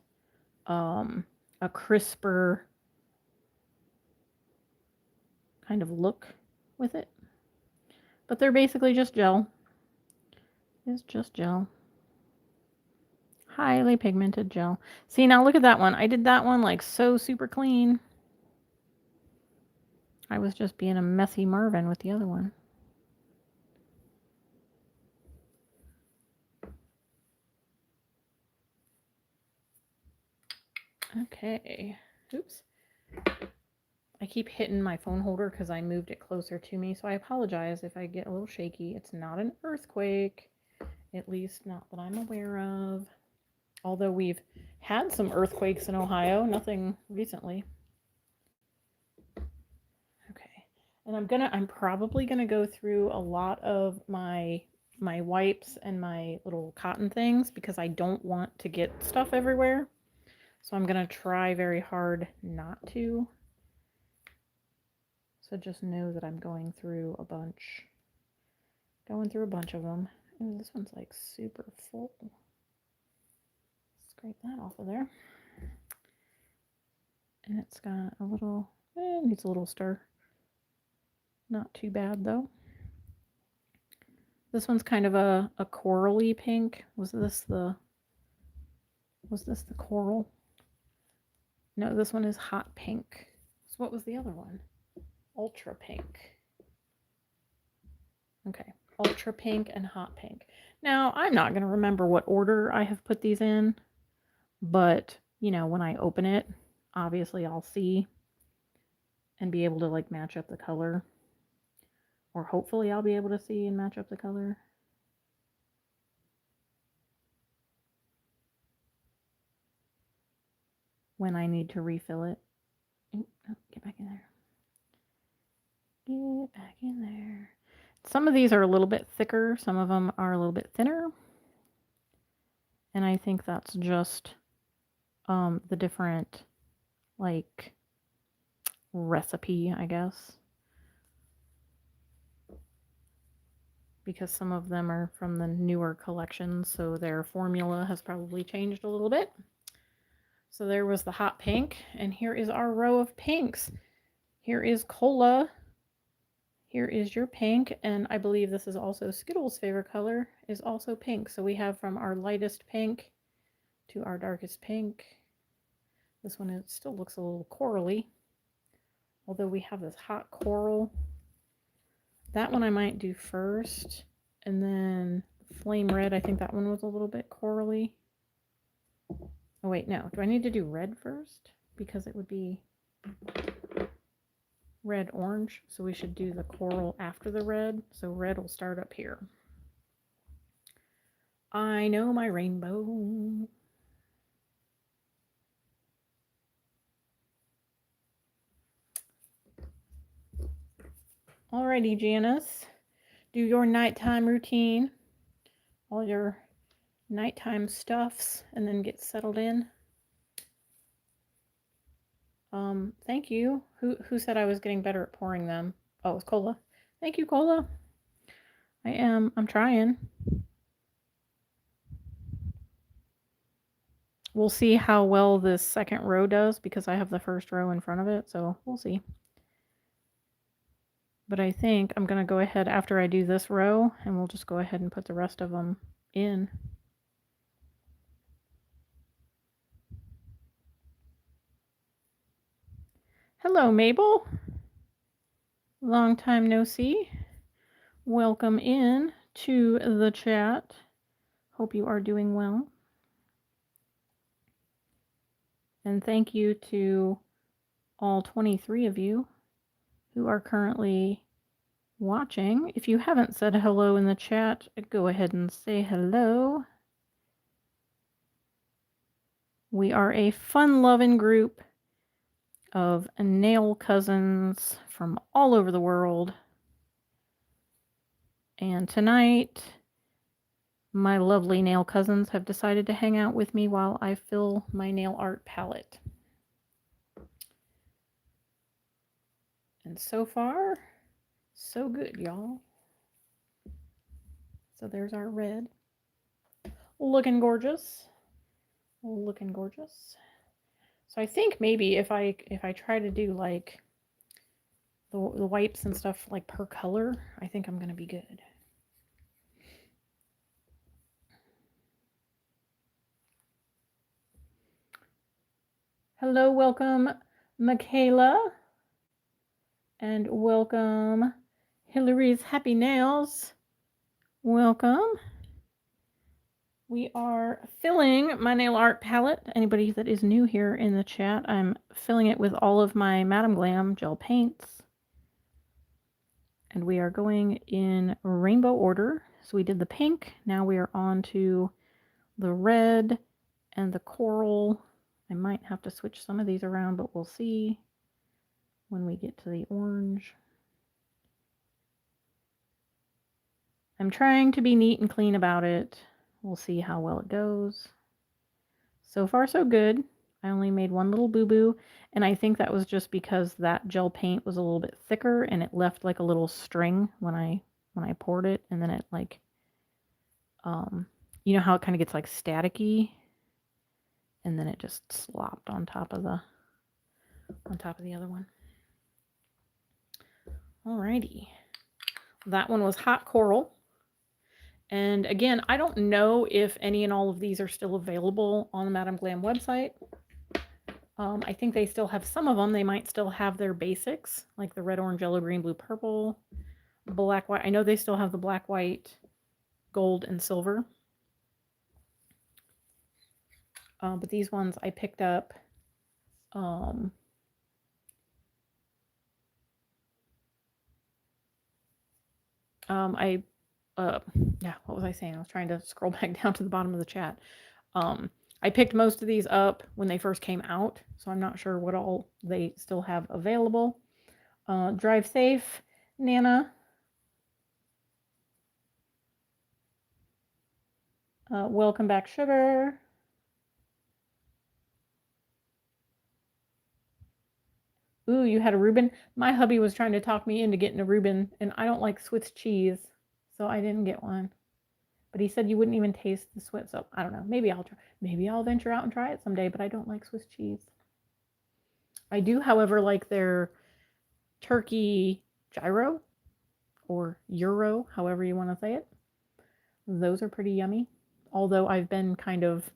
a crisper kind of look with it. But they're basically just gel. It's just gel. Highly pigmented gel. See, now look at that one. I did that one like so super clean. I was just being a messy Marvin with the other one. Okay. Oops. I keep hitting my phone holder because I moved it closer to me, so I apologize if I get a little shaky. It's not an earthquake, at least not that I'm aware of. Although we've had some earthquakes in Ohio, nothing recently. Okay. And I'm probably gonna go through a lot of my wipes and my little cotton things because I don't want to get stuff everywhere. So I'm gonna try very hard not to. So just know that I'm going through a bunch. Going through a bunch of them. Ooh, this one's like super full. Scrape that off of there. And it's got a little, needs a little stir. Not too bad though. This one's kind of a corally pink. Was this the coral? No, this one is hot pink. So what was the other one? Ultra pink. Okay, ultra pink and hot pink. Now, I'm not going to remember what order I have put these in, but, you know, when I open it, obviously I'll see and be able to, like, match up the color. Or hopefully I'll be able to see and match up the color. When I need to refill it. Oh, get back in there. Get back in there. Some of these are a little bit thicker. Some of them are a little bit thinner. And I think that's just the different, like, recipe, I guess. Because some of them are from the newer collections, so their formula has probably changed a little bit. So there was the hot pink, and here is our row of pinks. Here is Cola. Here is your pink, and I believe this is also Skittles' favorite color, is also pink. So we have from our lightest pink to our darkest pink. This one, it still looks a little corally, although we have this hot coral. That one I might do first, and then flame red, I think that one was a little bit corally. Oh wait, no. Do I need to do red first? Because it would be red orange, so we should do the coral after the red. So red will start up here. I know my rainbow. Alrighty, Janice. Do your nighttime routine. All your nighttime stuffs, and then get settled in. Thank you. Who said I was getting better at pouring them? Oh, it's Cola. Thank you, Cola. I am. I'm trying. We'll see how well this second row does because I have the first row in front of it, so we'll see. But I think I'm going to go ahead after I do this row, and we'll just go ahead and put the rest of them in. Hello, Mabel. Long time no see. Welcome in to the chat. Hope you are doing well. And thank you to all 23 of you who are currently watching. If you haven't said hello in the chat, go ahead and say hello. We are a fun-loving group of nail cousins from all over the world. And tonight, my lovely nail cousins have decided to hang out with me while I fill my nail art palette. And so far, so good, y'all. So there's our red. Looking gorgeous. Looking gorgeous. So I think maybe if I try to do like the wipes and stuff like per color, I think I'm gonna be good. Hello, welcome, Michaela. And welcome, Hillary's Happy Nails. Welcome. We are filling my nail art palette. Anybody that is new here in the chat, I'm filling it with all of my Madam Glam gel paints. And we are going in rainbow order. So we did the pink. Now we are on to the red and the coral. I might have to switch some of these around, but we'll see when we get to the orange. I'm trying to be neat and clean about it. We'll see how well it goes. So far, so good. I only made one little boo-boo, and I think that was just because that gel paint was a little bit thicker and it left like a little string when I poured it, and then it like, you know how it kind of gets like staticky, and then it just slopped on top of the other one. Alrighty, that one was hot coral. And again, I don't know if any and all of these are still available on the Madam Glam website. I think they still have some of them. They might still have their basics, like the red, orange, yellow, green, blue, purple, black, white. I know they still have the black, white, gold, and silver. But these ones I picked up. Yeah, what was I saying? I was trying to scroll back down to the bottom of the chat. I picked most of these up when they first came out, so I'm not sure what all they still have available. Drive safe, Nana. Welcome back, Sugar. Ooh, you had a Reuben? My hubby was trying to talk me into getting a Reuben, and I don't like Swiss cheese, so I didn't get one. But he said you wouldn't even taste the Swiss, so I don't know. Maybe I'll try. Maybe I'll venture out and try it someday, but I don't like Swiss cheese. I do, however, like their turkey gyro or euro, however you want to say it. Those are pretty yummy. Although I've been kind of,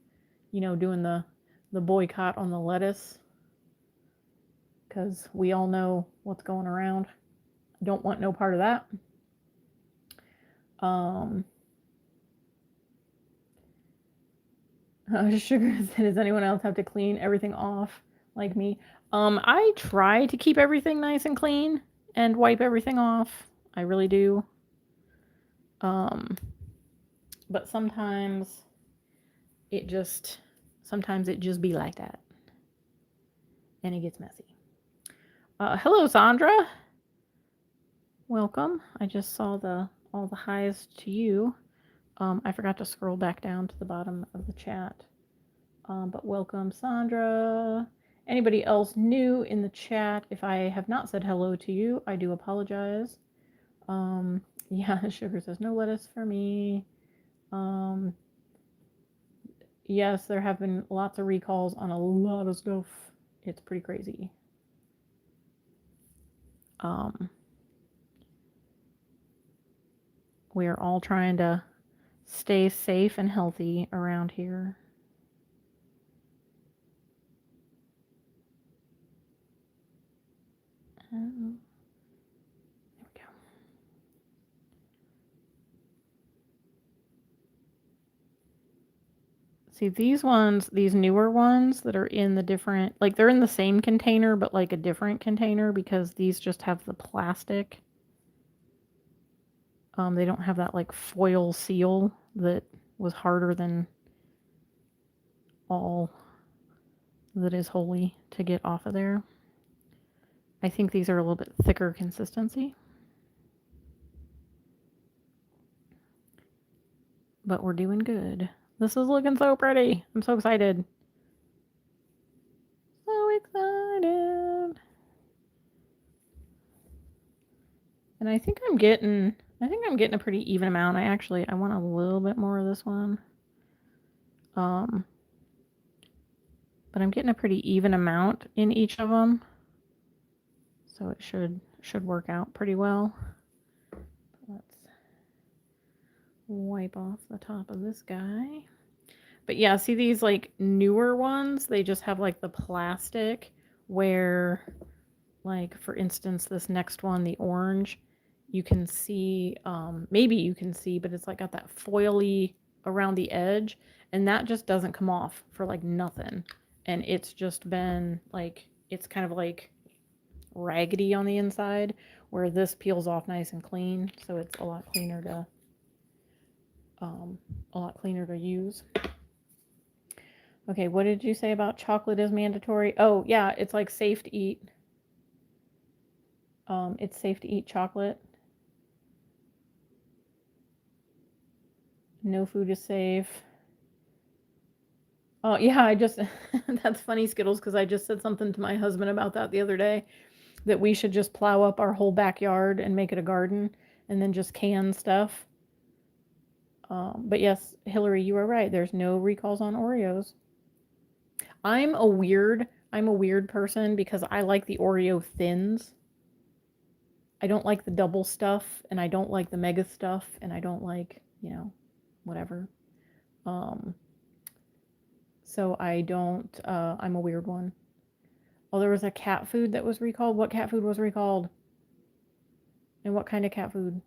you know, doing the boycott on the lettuce because we all know what's going around. Don't want no part of that. Sugar said, does anyone else have to clean everything off like me? I try to keep everything nice and clean and wipe everything off. I really do. But sometimes it just be like that. And it gets messy. Hello, Sandra. Welcome. I just saw all the highs to you. I forgot to scroll back down to the bottom of the chat. But welcome, Sandra. Anybody else new in the chat? If I have not said hello to you, I do apologize. Yeah, Sugar says no lettuce for me. Yes, there have been lots of recalls on a lot of stuff. It's pretty crazy. We are all trying to stay safe and healthy around here. There we go. See, these ones, these newer ones that are in the different, like they're in the same container, but like a different container because these just have the plastic. They don't have that like foil seal that was harder than all that is holy to get off of there. I think these are a little bit thicker consistency. But we're doing good. This is looking so pretty. I'm so excited. So excited. And I think I'm getting a pretty even amount. I want a little bit more of this one. But I'm getting a pretty even amount in each of them. So it should work out pretty well. Let's wipe off the top of this guy. But yeah, see these like newer ones, they just have like the plastic where, like for instance, this next one, the orange, you can see, maybe you can see, but it's like got that foily around the edge, and that just doesn't come off for like nothing. And it's just been like, it's kind of like raggedy on the inside, where this peels off nice and clean, so it's a lot cleaner to use. Okay, what did you say about chocolate is mandatory? Oh yeah, it's like safe to eat. It's safe to eat chocolate. No food is safe. Oh yeah, I just that's funny, Skittles, because I just said something to my husband about that the other day, that we should just plow up our whole backyard and make it a garden and then just can stuff. But yes, Hillary, you are right. There's no recalls on Oreos. I'm a weird person because I like the Oreo thins. I don't like the double stuff, and I don't like the mega stuff, and I don't like, whatever. So I don't, I'm a weird one. Oh, there was a cat food that was recalled. What cat food was recalled? And what kind of cat food?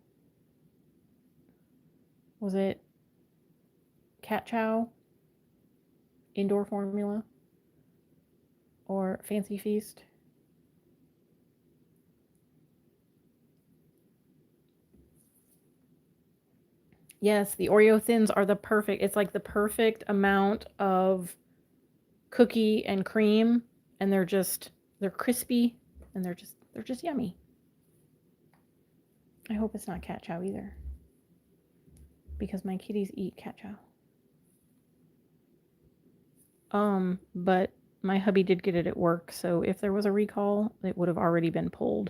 Was it cat chow, indoor formula, or fancy feast? Yes, the Oreo thins are the perfect, it's like the perfect amount of cookie and cream, and they're crispy, and they're just yummy. I hope it's not cat chow either, because my kitties eat cat chow. But my hubby did get it at work, so if there was a recall, it would have already been pulled.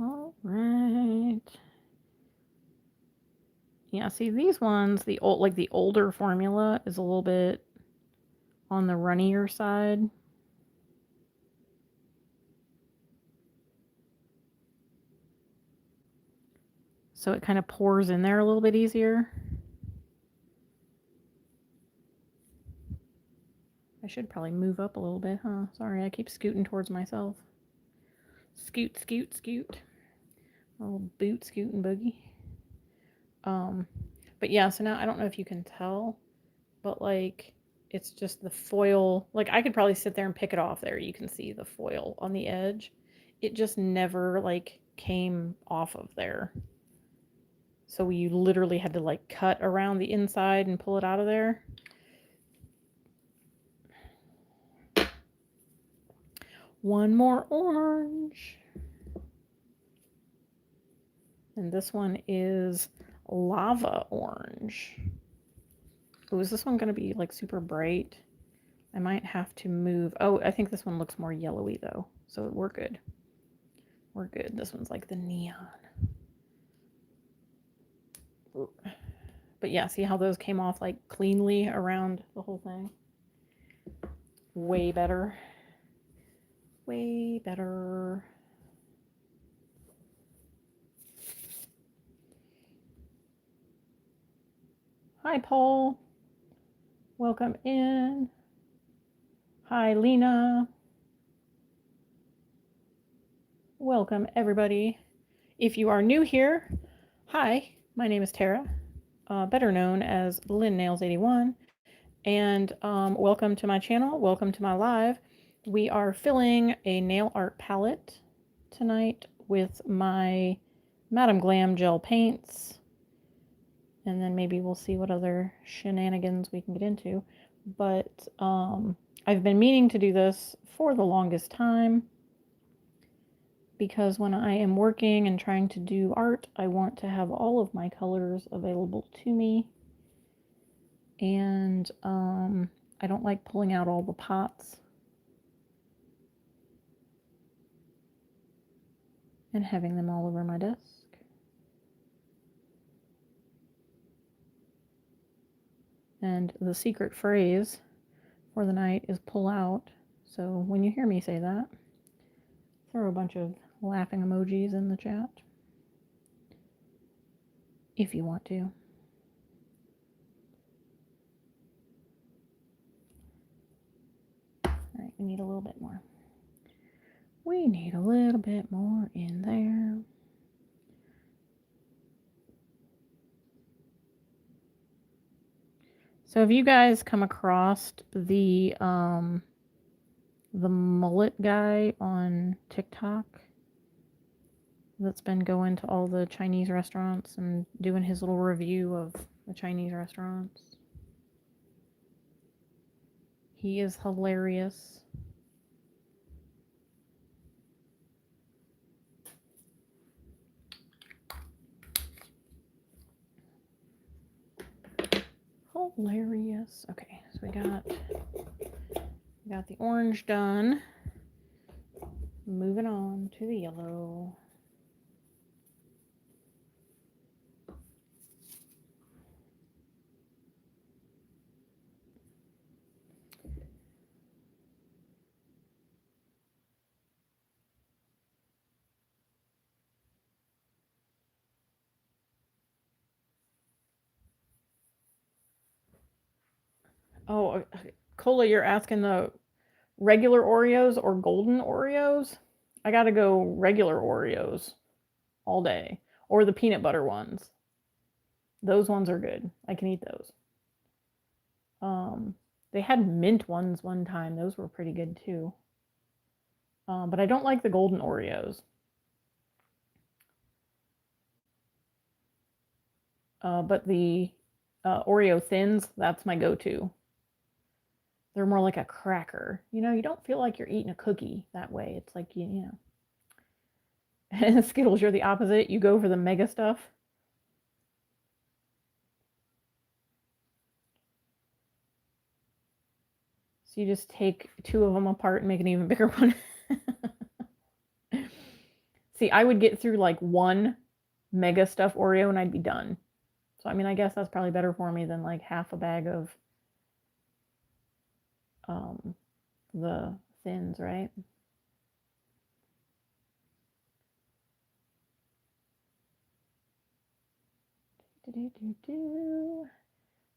All right. Yeah, see these ones, the older formula is a little bit on the runnier side. So it kind of pours in there a little bit easier. I should probably move up a little bit, huh? Sorry, I keep scooting towards myself. Scoot, scoot, scoot. A little boot, scoot, and boogie. But yeah, so now I don't know if you can tell, but like it's just the foil. Like I could probably sit there and pick it off there. You can see the foil on the edge. It just never like came off of there. So you literally had to like cut around the inside and pull it out of there. One more orange. And this one is lava orange. Oh, is this one going to be like super bright? I might have to move. Oh, I think this one looks more yellowy though. So we're good. We're good. This one's like the neon. But yeah, see how those came off like cleanly around the whole thing? Way better. Way better. Hi, Paul. Welcome in. Hi, Lena. Welcome, everybody. If you are new here, hi, my name is Tara, better known as Lynn Nails 81, and welcome to my channel. Welcome to my live. We are filling a nail art palette tonight with my Madam Glam gel paints, and then maybe we'll see what other shenanigans we can get into. But I've been meaning to do this for the longest time because when I am working and trying to do art, I want to have all of my colors available to me. And I don't like pulling out all the pots and having them all over my desk. And the secret phrase for the night is pull out. So when you hear me say that, throw a bunch of laughing emojis in the chat if you want to. All right, we need a little bit more. We need a little bit more in there. So have you guys come across the mullet guy on TikTok that's been going to all the Chinese restaurants and doing his little review of the Chinese restaurants? He is hilarious. Hilarious. Okay, so we got the orange done. Moving on to the yellow. Oh, Cola, you're asking the regular Oreos or golden Oreos? I gotta go regular Oreos all day, or the peanut butter ones. Those ones are good. I can eat those. They had mint ones one time. Those were pretty good too. But I don't like the golden Oreos. But the Oreo thins, that's my go-to. They're more like a cracker. You know, you don't feel like you're eating a cookie that way. It's like, you know. And Skittles, you're the opposite. You go for the mega stuff. So you just take two of them apart and make an even bigger one. See, I would get through like one mega stuff Oreo and I'd be done. So, I mean, I guess that's probably better for me than like half a bag of the thins, right?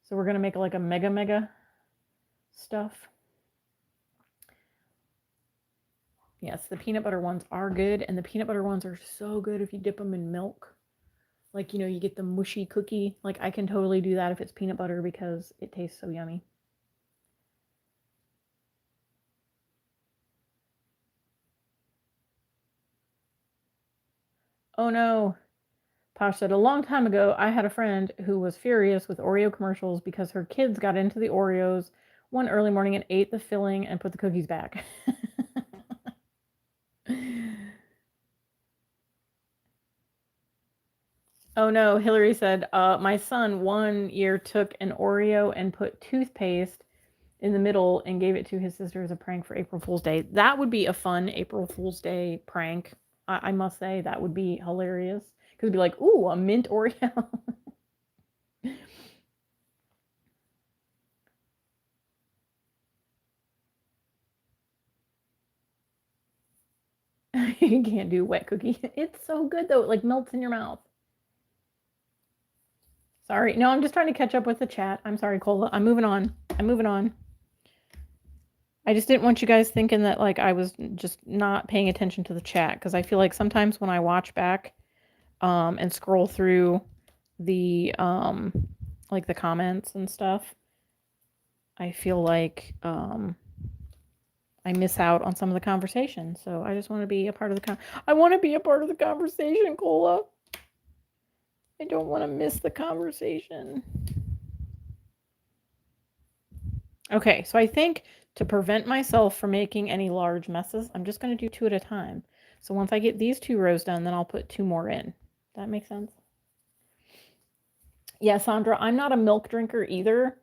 So we're going to make like a mega stuff. Yes, the peanut butter ones are good, and the peanut butter ones are so good if you dip them in milk. Like, you know, you get the mushy cookie. Like, I can totally do that if it's peanut butter because it tastes so yummy. Oh no. Posh said, a long time ago, I had a friend who was furious with Oreo commercials because her kids got into the Oreos one early morning and ate the filling and put the cookies back. Oh no, Hillary said, my son 1 year took an Oreo and put toothpaste in the middle and gave it to his sister as a prank for April Fool's Day. That would be a fun April Fool's Day prank. I must say that would be hilarious. Because it'd be like, ooh, a mint Oreo. You can't do wet cookie. It's so good though. It like melts in your mouth. Sorry. No, I'm just trying to catch up with the chat. I'm sorry, Cola. I'm moving on. I just didn't want you guys thinking that like I was just not paying attention to the chat because I feel like sometimes when I watch back and scroll through the like the comments and stuff, I feel like I miss out on some of the conversation. So I just want to be a part of the I want to be a part of the conversation, Cola. I don't want to miss the conversation. Okay, so I think to prevent myself from making any large messes, I'm just going to do 2 at a time. So once I get these 2 rows done, then I'll put 2 more in. That makes sense? Yeah, Sandra, I'm not a milk drinker either.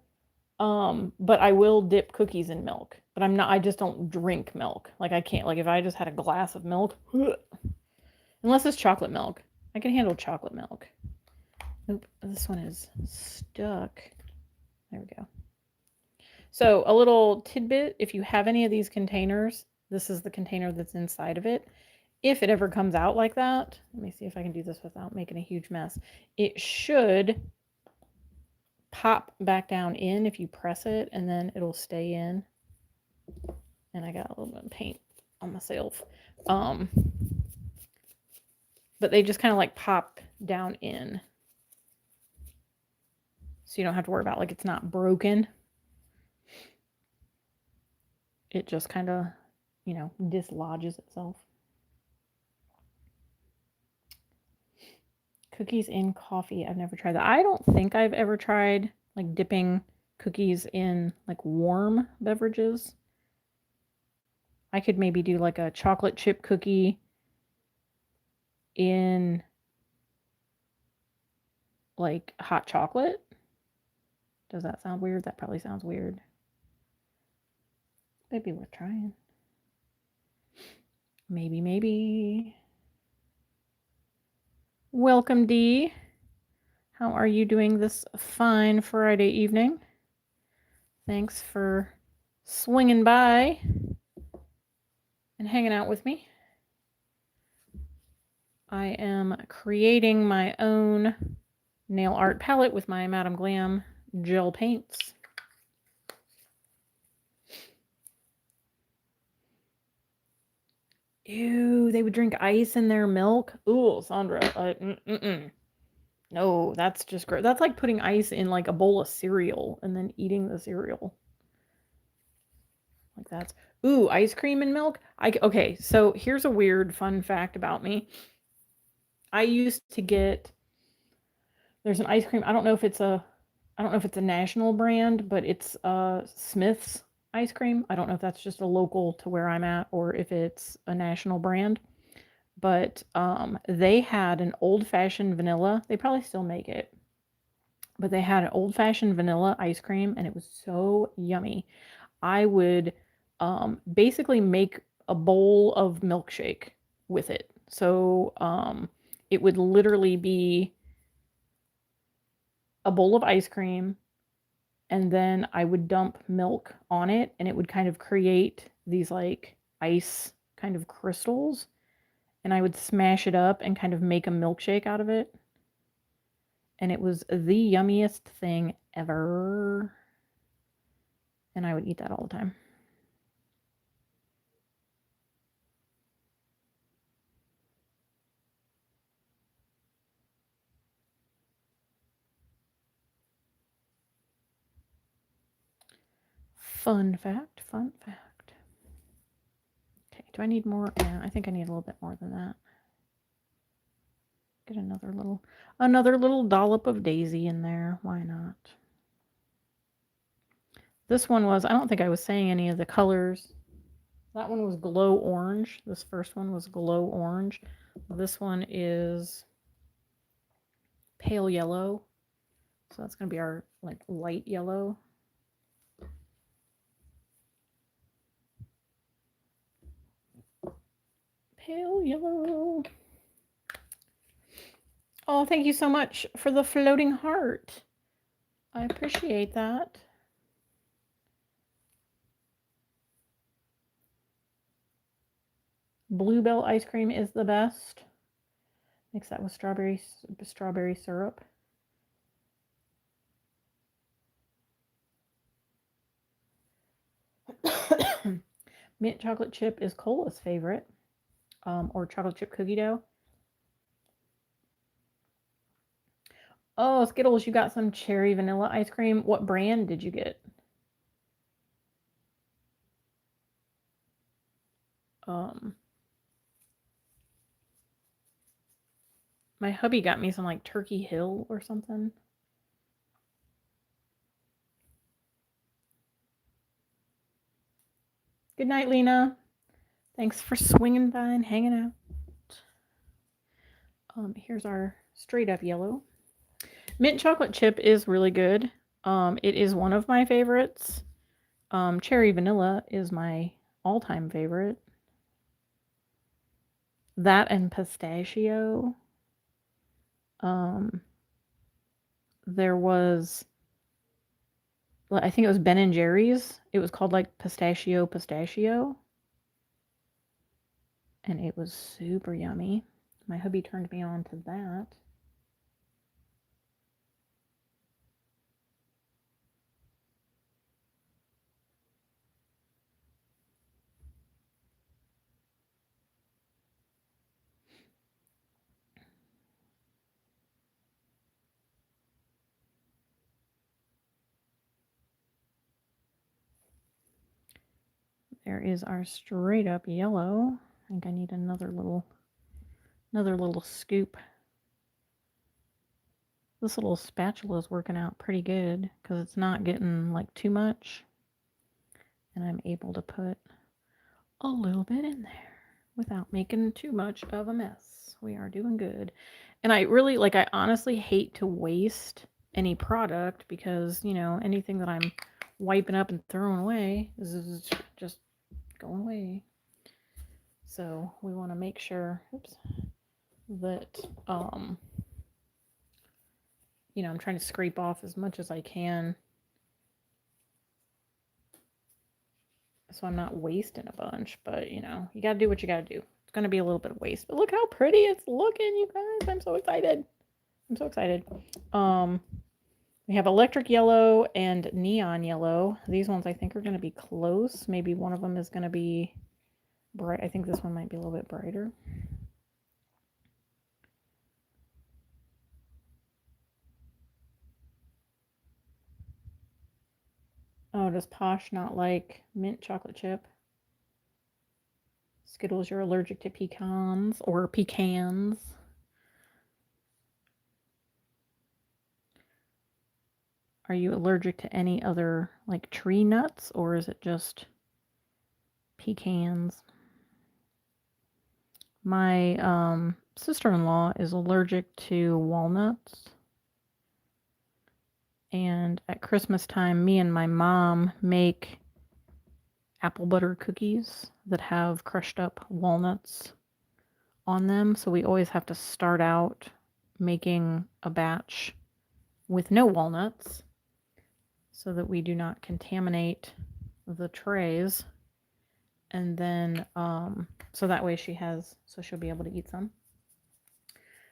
But I will dip cookies in milk. But I just don't drink milk. Like I can't, like if I just had a glass of milk, unless it's chocolate milk. I can handle chocolate milk. Nope, this one is stuck. There we go. So a little tidbit, if you have any of these containers, this is the container that's inside of it. If it ever comes out like that, let me see if I can do this without making a huge mess. It should pop back down in if you press it, and then it'll stay in. And I got a little bit of paint on myself. But they just kind of like pop down in. So you don't have to worry about like it's not broken. It just kind of, you know, dislodges itself. Cookies in coffee. I've never tried that. I don't think I've ever tried like dipping cookies in like warm beverages. I could maybe do like a chocolate chip cookie in like hot chocolate. Does that sound weird? That probably sounds weird. Maybe worth trying. Maybe. Welcome, Dee. How are you doing this fine Friday evening? Thanks for swinging by and hanging out with me. I am creating my own nail art palette with my Madame Glam gel paints. Ew, they would drink ice in their milk? Ooh, Sandra. No, that's just gross. That's like putting ice in like a bowl of cereal and then eating the cereal. Like that's... Ooh, ice cream and milk? Okay, so here's a weird fun fact about me. I used to get... There's an ice cream. I don't know if it's a national brand, but it's Smith's ice cream. I don't know if that's just a local to where I'm at or if it's a national brand. But they had an old-fashioned vanilla. They probably still make it. But they had an old-fashioned vanilla ice cream, and it was so yummy. I would basically make a bowl of milkshake with it. So it would literally be a bowl of ice cream, and then I would dump milk on it, and it would kind of create these like ice kind of crystals, and I would smash it up and kind of make a milkshake out of it. And it was the yummiest thing ever. And I would eat that all the time. Fun fact. Okay, do I need more? Yeah, I think I need a little bit more than that. Get another little dollop of daisy in there. Why not? This one was, I don't think I was saying any of the colors. That one was glow orange. This first one was glow orange. This one is pale yellow. So that's going to be our like light yellow. Pale yellow. Oh, thank you so much for the floating heart. I appreciate that. Bluebell ice cream is the best. Mix that with strawberry syrup. Mint chocolate chip is Cola's favorite, or chocolate chip cookie dough. Oh, Skittles, you got some cherry vanilla ice cream. What brand did you get? My hubby got me some like Turkey Hill or something. Good night, Lena. Thanks for swinging by and hanging out. Here's our straight up yellow. Mint chocolate chip is really good. It is one of my favorites. Cherry vanilla is my all-time favorite. That and pistachio. There was, I think it was Ben and Jerry's. It was called like pistachio. And it was super yummy. My hubby turned me on to that. There is our straight up yellow. I think I need another little scoop. This little spatula is working out pretty good because it's not getting like too much. And I'm able to put a little bit in there without making too much of a mess. We are doing good. And I really, like, I honestly hate to waste any product because, you know, anything that I'm wiping up and throwing away is just going away. So we want to make sure, that, you know, I'm trying to scrape off as much as I can so I'm not wasting a bunch. But, you know, you got to do what you got to do. It's going to be a little bit of waste. But look how pretty it's looking, you guys. I'm so excited. We have electric yellow and neon yellow. These ones I think are going to be close. Maybe one of them is going to be bright. I think this one might be a little bit brighter. Oh, does Posh not like mint chocolate chip? Skittles, you're allergic to pecans or pecans. Are you allergic to any other like tree nuts or is it just pecans? My sister-in-law is allergic to walnuts. And at Christmas time, me and my mom make apple butter cookies that have crushed up walnuts on them. So we always have to start out making a batch with no walnuts so that we do not contaminate the trays. And then, so that way she'll be able to eat some.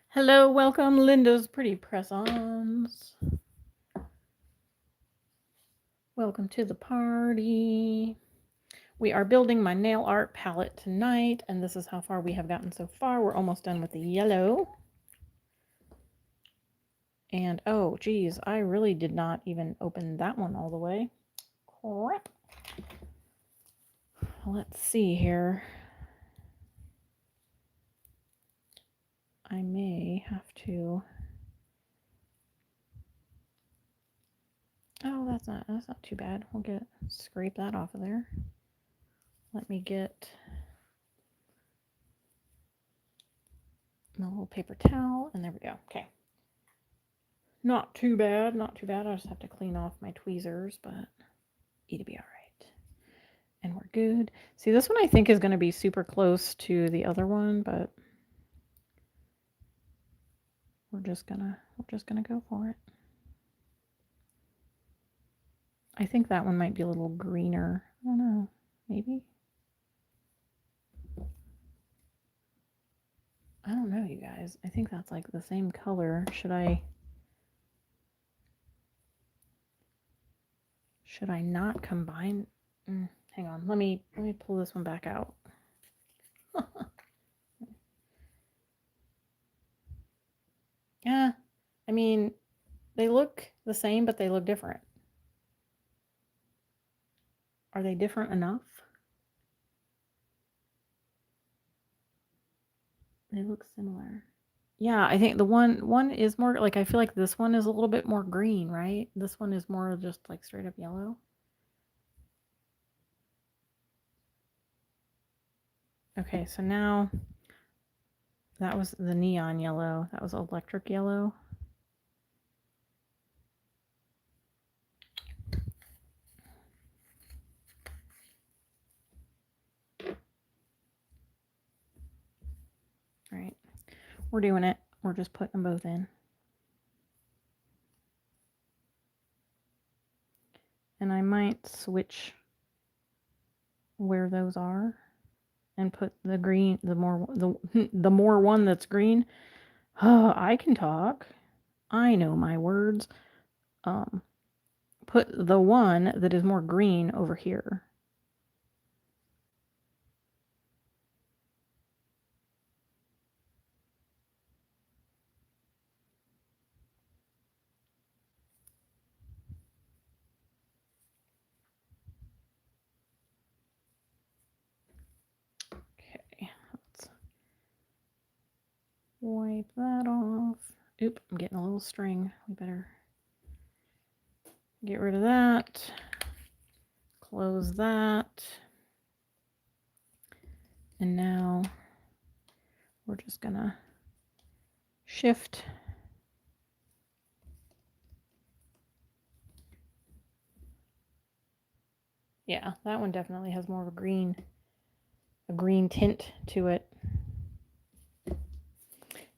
Hello, welcome, Linda's Pretty Press-Ons. Welcome to the party. We are building my nail art palette tonight, and this is how far we have gotten so far. We're almost done with the yellow. And, oh, geez, I really did not even open that one all the way. Crap. Let's see here. I may have to... Oh, that's not too bad. We'll scrape that off of there. Let me get my little paper towel, and there we go. Okay. Not too bad, not too bad. I just have to clean off my tweezers, but it'll be all right. And we're good. See, this one I think is going to be super close to the other one, but we're just gonna go for it. I think that one might be a little greener. I don't know. Maybe. I don't know, you guys. I think that's like the same color. Should I not combine? Hang on. Let me pull this one back out. Yeah. I mean, they look the same, but they look different. Are they different enough? They look similar. Yeah, I think the one is more like, I feel like this one is a little bit more green, right? This one is more just like straight up yellow. Okay, so now that was the neon yellow. That was electric yellow. All right, we're doing it. We're just putting them both in. And I might switch where those are and put the green, the more one that's green. Oh, I can talk. I know my words. Put the one that is more green over here. Okay, let's wipe that off. Oop, I'm getting a little string. We better get rid of that. Close that. And now we're just gonna shift. Yeah, that one definitely has more of a green tint to it.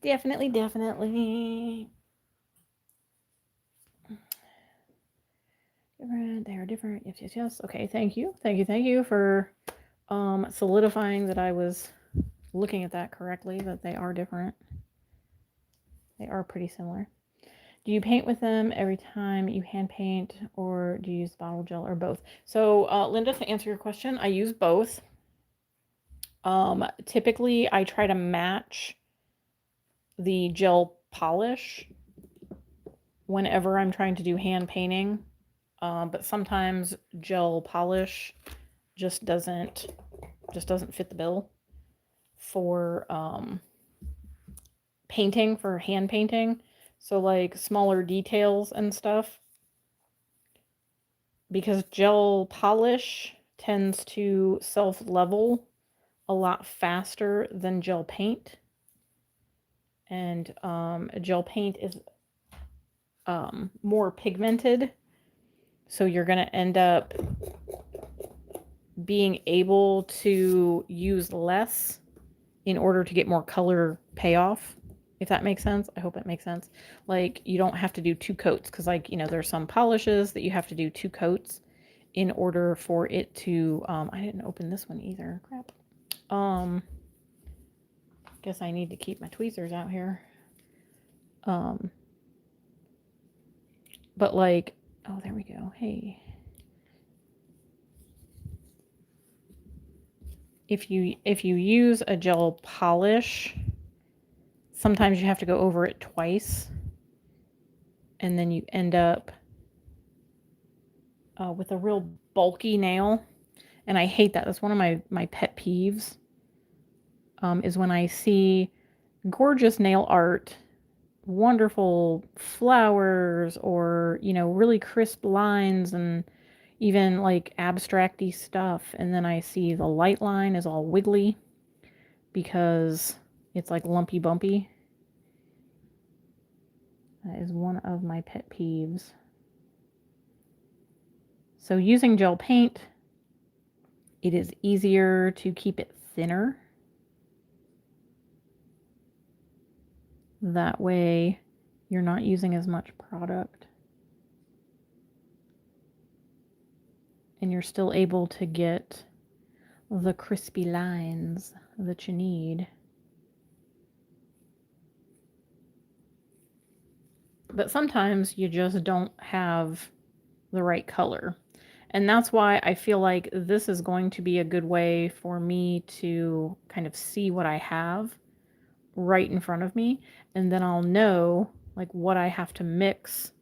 Definitely. Different. They are different. Yes. Okay, thank you for solidifying that I was looking at that correctly, that they are different. They are pretty similar. Do you paint with them every time you hand paint, or do you use bottle gel, or both? So, Linda, to answer your question, I use both. Typically, I try to match the gel polish whenever I'm trying to do hand painting, but sometimes gel polish just doesn't fit the bill for painting, for hand painting. So like smaller details and stuff, because gel polish tends to self-level a lot faster than gel paint. And gel paint is more pigmented, so you're going to end up being able to use less in order to get more color payoff, if that makes sense. I hope it makes sense. Like, you don't have to do 2 coats, because, like, you know, there's some polishes that you have to do 2 coats in order for it to I didn't open this one either. Crap. Guess I need to keep my tweezers out here. But like, oh, there we go. Hey, if you use a gel polish, sometimes you have to go over it twice, and then you end up with a real bulky nail. And I hate that. That's one of my pet peeves, is when I see gorgeous nail art, wonderful flowers, or, you know, really crisp lines, and even like abstracty stuff, and then I see the light line is all wiggly because it's like lumpy bumpy. That is one of my pet peeves. So using gel paint, it is easier to keep it thinner. That way you're not using as much product. And you're still able to get the crispy lines that you need. But sometimes you just don't have the right color. And that's why I feel like this is going to be a good way for me to kind of see what I have right in front of me. And then I'll know like what I have to mix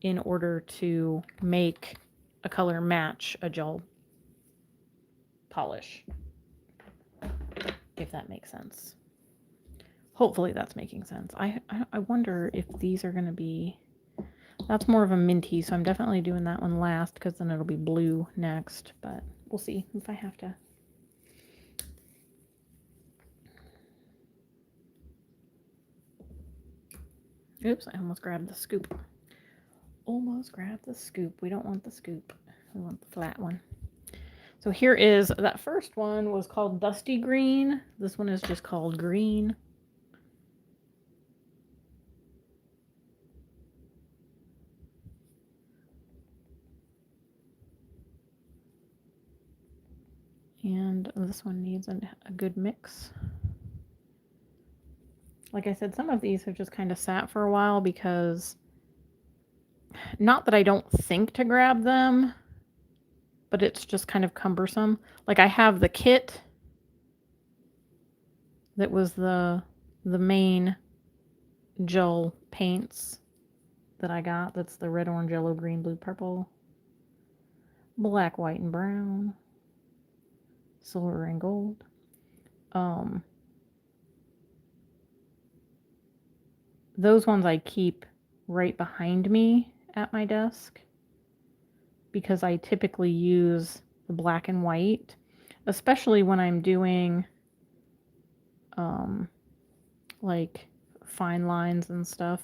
in order to make a color match a gel polish. If that makes sense. Hopefully that's making sense. I wonder if these are going to be... That's more of a minty, so I'm definitely doing that one last because then it'll be blue next. But we'll see if I have to. Oops, I almost grabbed the scoop. Almost grabbed the scoop. We don't want the scoop. We want the flat one. So here is, that first one was called Dusty Green. This one is just called Green. And this one needs a good mix. Like I said, some of these have just kind of sat for a while because, not that I don't think to grab them, but it's just kind of cumbersome. Like I have the kit that was the main gel paints that I got. That's the red, orange, yellow, green, blue, purple, black, white, and brown, silver, and gold. Those ones I keep right behind me at my desk because I typically use the black and white, especially when I'm doing like fine lines and stuff.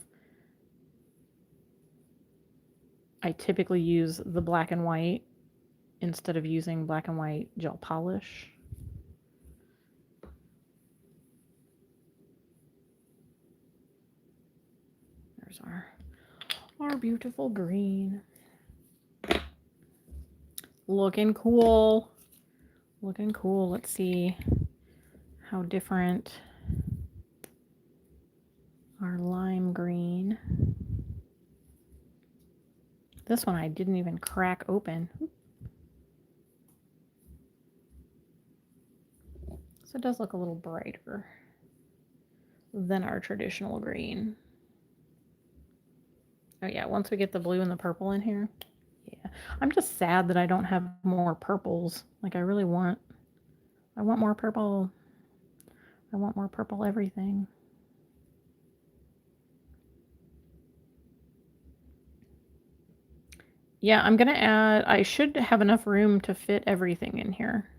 I typically use the black and white instead of using black and white gel polish. There's our beautiful green. Looking cool. Looking cool. Let's see how different our lime green. This one I didn't even crack open. So it does look a little brighter than our traditional green. Oh yeah, once we get the blue and the purple in here. Yeah. I'm just sad that I don't have more purples. Like I really want more purple. I want more purple everything. Yeah, I'm gonna add, I should have enough room to fit everything in here.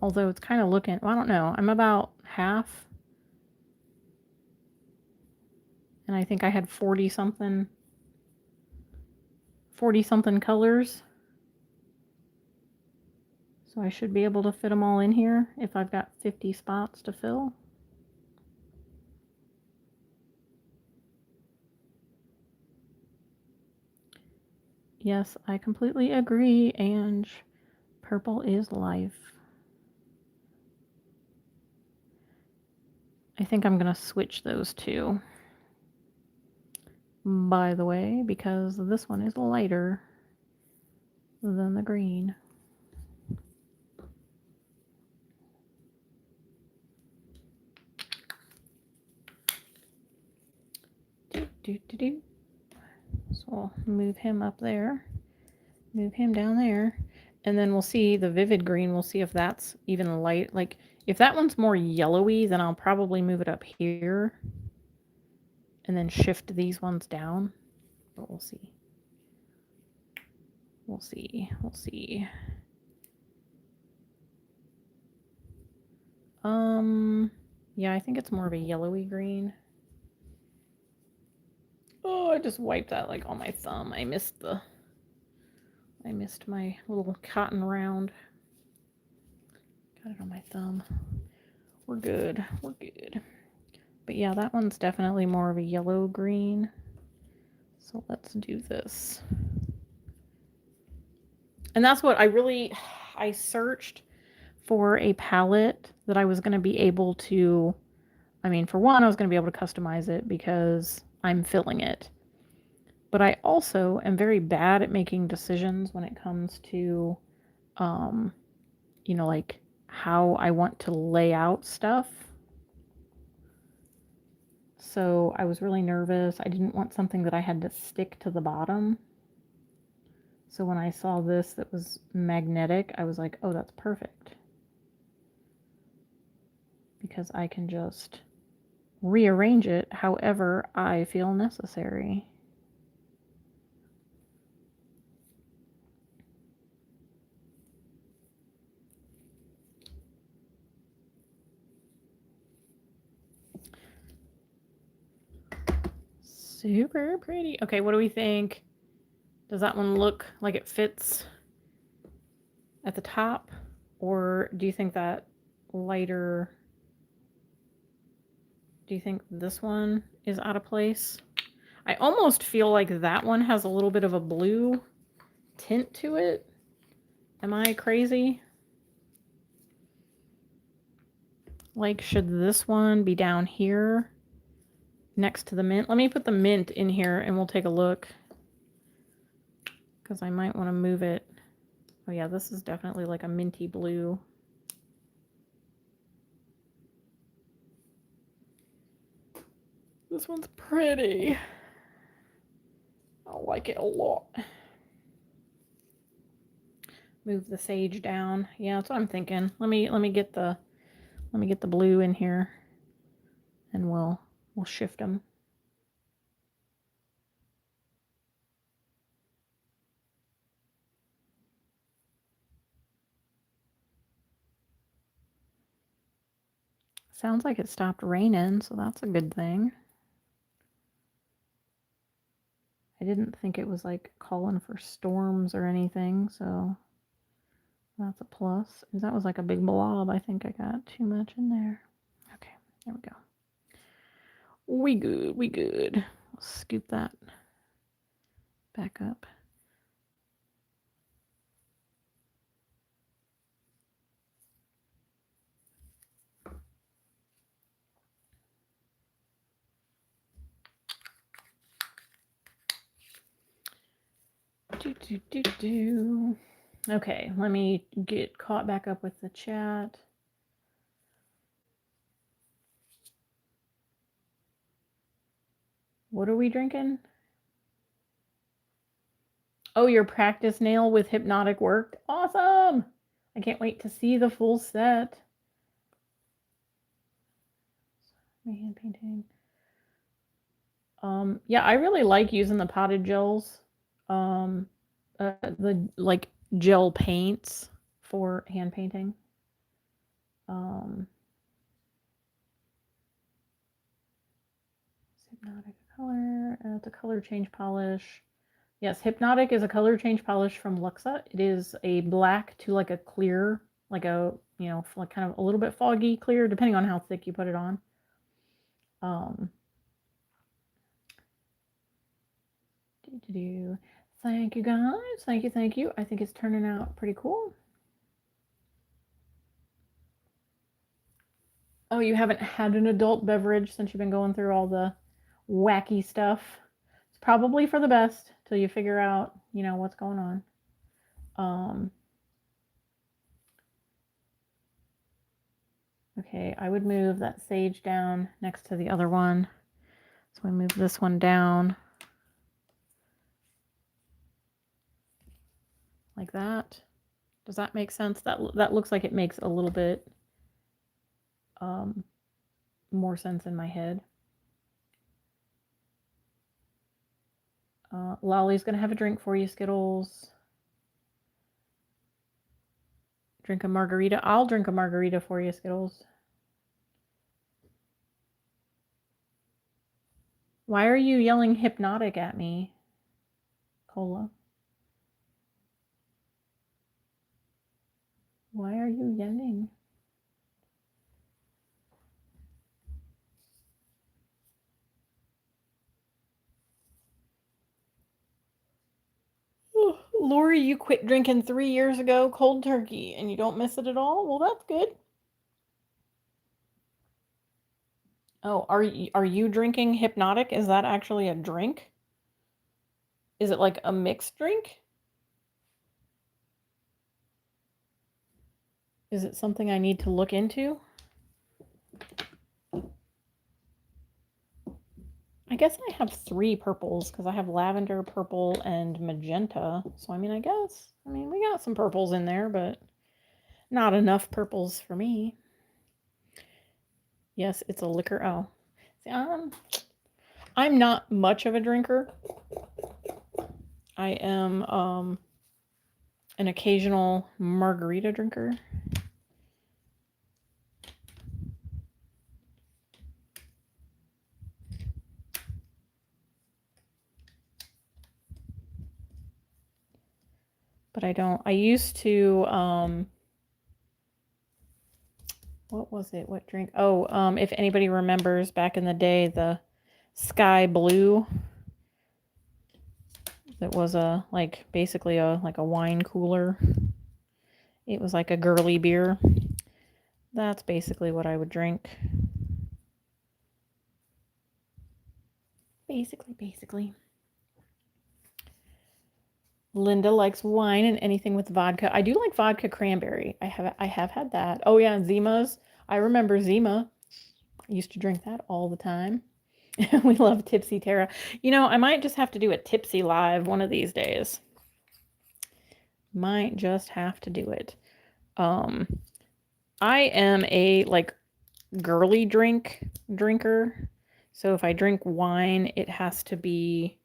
Although it's kind of looking, well, I don't know, I'm about half. And I think I had 40 something colors. So I should be able to fit them all in here if I've got 50 spots to fill. Yes, I completely agree, Ange. Purple is life. I think I'm going to switch those two, by the way, because this one is lighter than the green. So I'll move him up there, move him down there, and then we'll see the vivid green. We'll see if that's even light. Like if that one's more yellowy, then I'll probably move it up here and then shift these ones down. But we'll see. We'll see. We'll see. Yeah, I think it's more of a yellowy green. Oh, I just wiped that like on my thumb. I missed my little cotton round. Got it on my thumb. We're good. We're good. But yeah, that one's definitely more of a yellow green. So let's do this. And that's what I searched for a palette that I was going to be able to, I mean, for one, I was going to be able to customize it because I'm filling it. But I also am very bad at making decisions when it comes to, you know, like how I want to lay out stuff. So I was really nervous. I didn't want something that I had to stick to the bottom. So when I saw this that was magnetic, I was like, oh, that's perfect. Because I can just rearrange it however I feel necessary. Super pretty. Okay, what do we think? Does that one look like it fits at the top? Or do you think that lighter, do you think this one is out of place? I almost feel like that one has a little bit of a blue tint to it. Am I crazy? Like, should this one be down here next to the mint? Let me put the mint in here and we'll take a look. Because I might want to move it. Oh yeah, this is definitely like a minty blue. This one's pretty. I like it a lot. Move the sage down. Yeah, that's what I'm thinking. Let me get the blue in here, and we'll shift them. Sounds like it stopped raining, so that's a good thing. I didn't think it was like calling for storms or anything, so that's a plus. That was like a big blob. I think I got too much in there. Okay, there we go. We good, we good. Let's scoop that back up. Okay, let me get caught back up with the chat. What are we drinking? Oh, your practice nail with hypnotic worked? Awesome! I can't wait to see the full set. My hand painting. Yeah, I really like using the potted gels. The like gel paints for hand painting. Hypnotic color. It's a color change polish. Yes, Hypnotic is a color change polish from Luxa. It is a black to like a clear, like a, you know, like kind of a little bit foggy clear, depending on how thick you put it on. Thank you guys. Thank you, thank you. I think it's turning out pretty cool. Oh, you haven't had an adult beverage since you've been going through all the wacky stuff. It's probably for the best till you figure out, you know, what's going on. Okay, I would move that sage down next to the other one. So I move this one down like that. Does that make sense? That looks like it makes a little bit more sense in my head. Lolly's gonna have a drink for you, Skittles. Drink a margarita. I'll drink a margarita for you, Skittles. Why are you yelling hypnotic at me, Cola? Why are you yelling? Lori, you quit drinking 3 years ago cold turkey and you don't miss it at all? Well, that's good. Oh, are you drinking hypnotic? Is that actually a drink? Is it like a mixed drink? Is it something I need to look into? I guess I have 3 purples because I have lavender, purple, and magenta. So, I mean, we got some purples in there, but not enough purples for me. Yes, it's a liquor. Oh. See, I'm not much of a drinker. I am an occasional margarita drinker. But I used to, what was it? What drink? Oh, if anybody remembers back in the day, the Sky Blue, that was basically like a wine cooler. It was like a girly beer. That's basically what I would drink. Basically. Linda likes wine and anything with vodka. I do like vodka cranberry. I have had that. Oh yeah, and Zima's. I remember Zima. I used to drink that all the time. We love Tipsy Tara. You know, I might just have to do a Tipsy live one of these days. Might just have to do it. I am a girly drinker. So if I drink wine, it has to be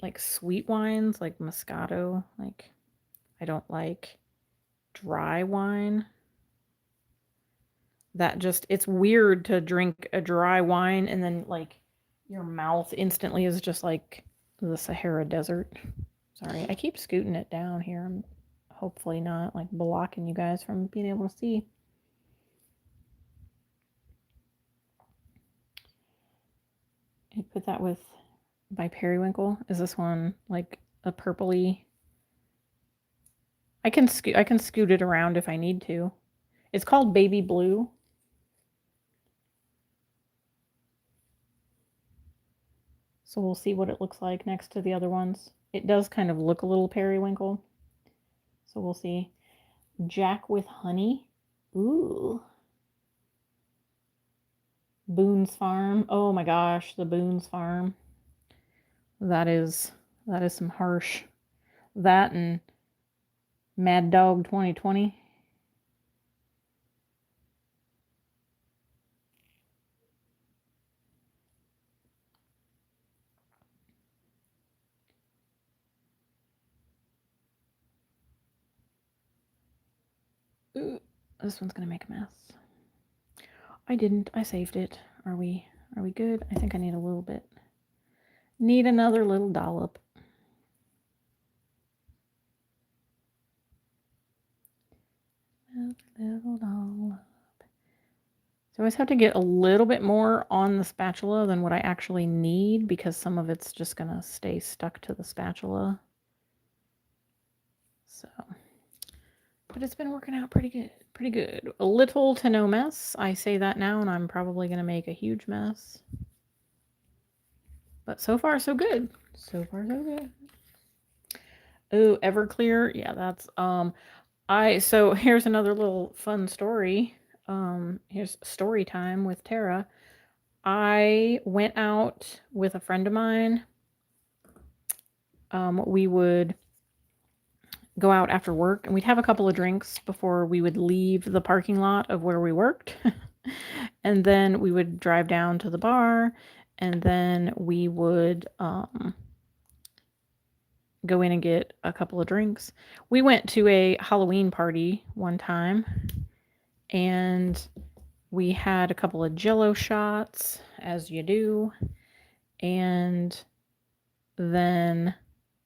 like sweet wines, like Moscato. Like I don't like dry wine. It's weird to drink a dry wine and then like your mouth instantly is just like the Sahara Desert. Sorry, I keep scooting it down here. I'm hopefully not like blocking you guys from being able to see. I put that with by Periwinkle. Is this one like a purpley? I can scoot it around if I need to. It's called Baby Blue. So we'll see what it looks like next to the other ones. It does kind of look a little periwinkle. So we'll see. Jack with honey. Ooh. Boone's Farm. Oh my gosh, the Boone's Farm. That is some harsh. That and Mad Dog 2020. Ooh, this one's gonna make a mess. I didn't. I saved it. Are we good? I think I need a little bit. Need another little dollop. Little dollop. So I always have to get a little bit more on the spatula than what I actually need because some of it's just gonna stay stuck to the spatula. So, but it's been working out pretty good. A little to no mess. I say that now and I'm probably gonna make a huge mess. But so far so good. So far so good. Oh, Everclear. Yeah, that's so here's another little fun story. Here's story time with Tara. I went out with a friend of mine. We would go out after work and we'd have a couple of drinks before we would leave the parking lot of where we worked. And then we would drive down to the bar and then we would go in and get a couple of drinks. We went to a Halloween party one time and we had a couple of Jello shots, as you do. And then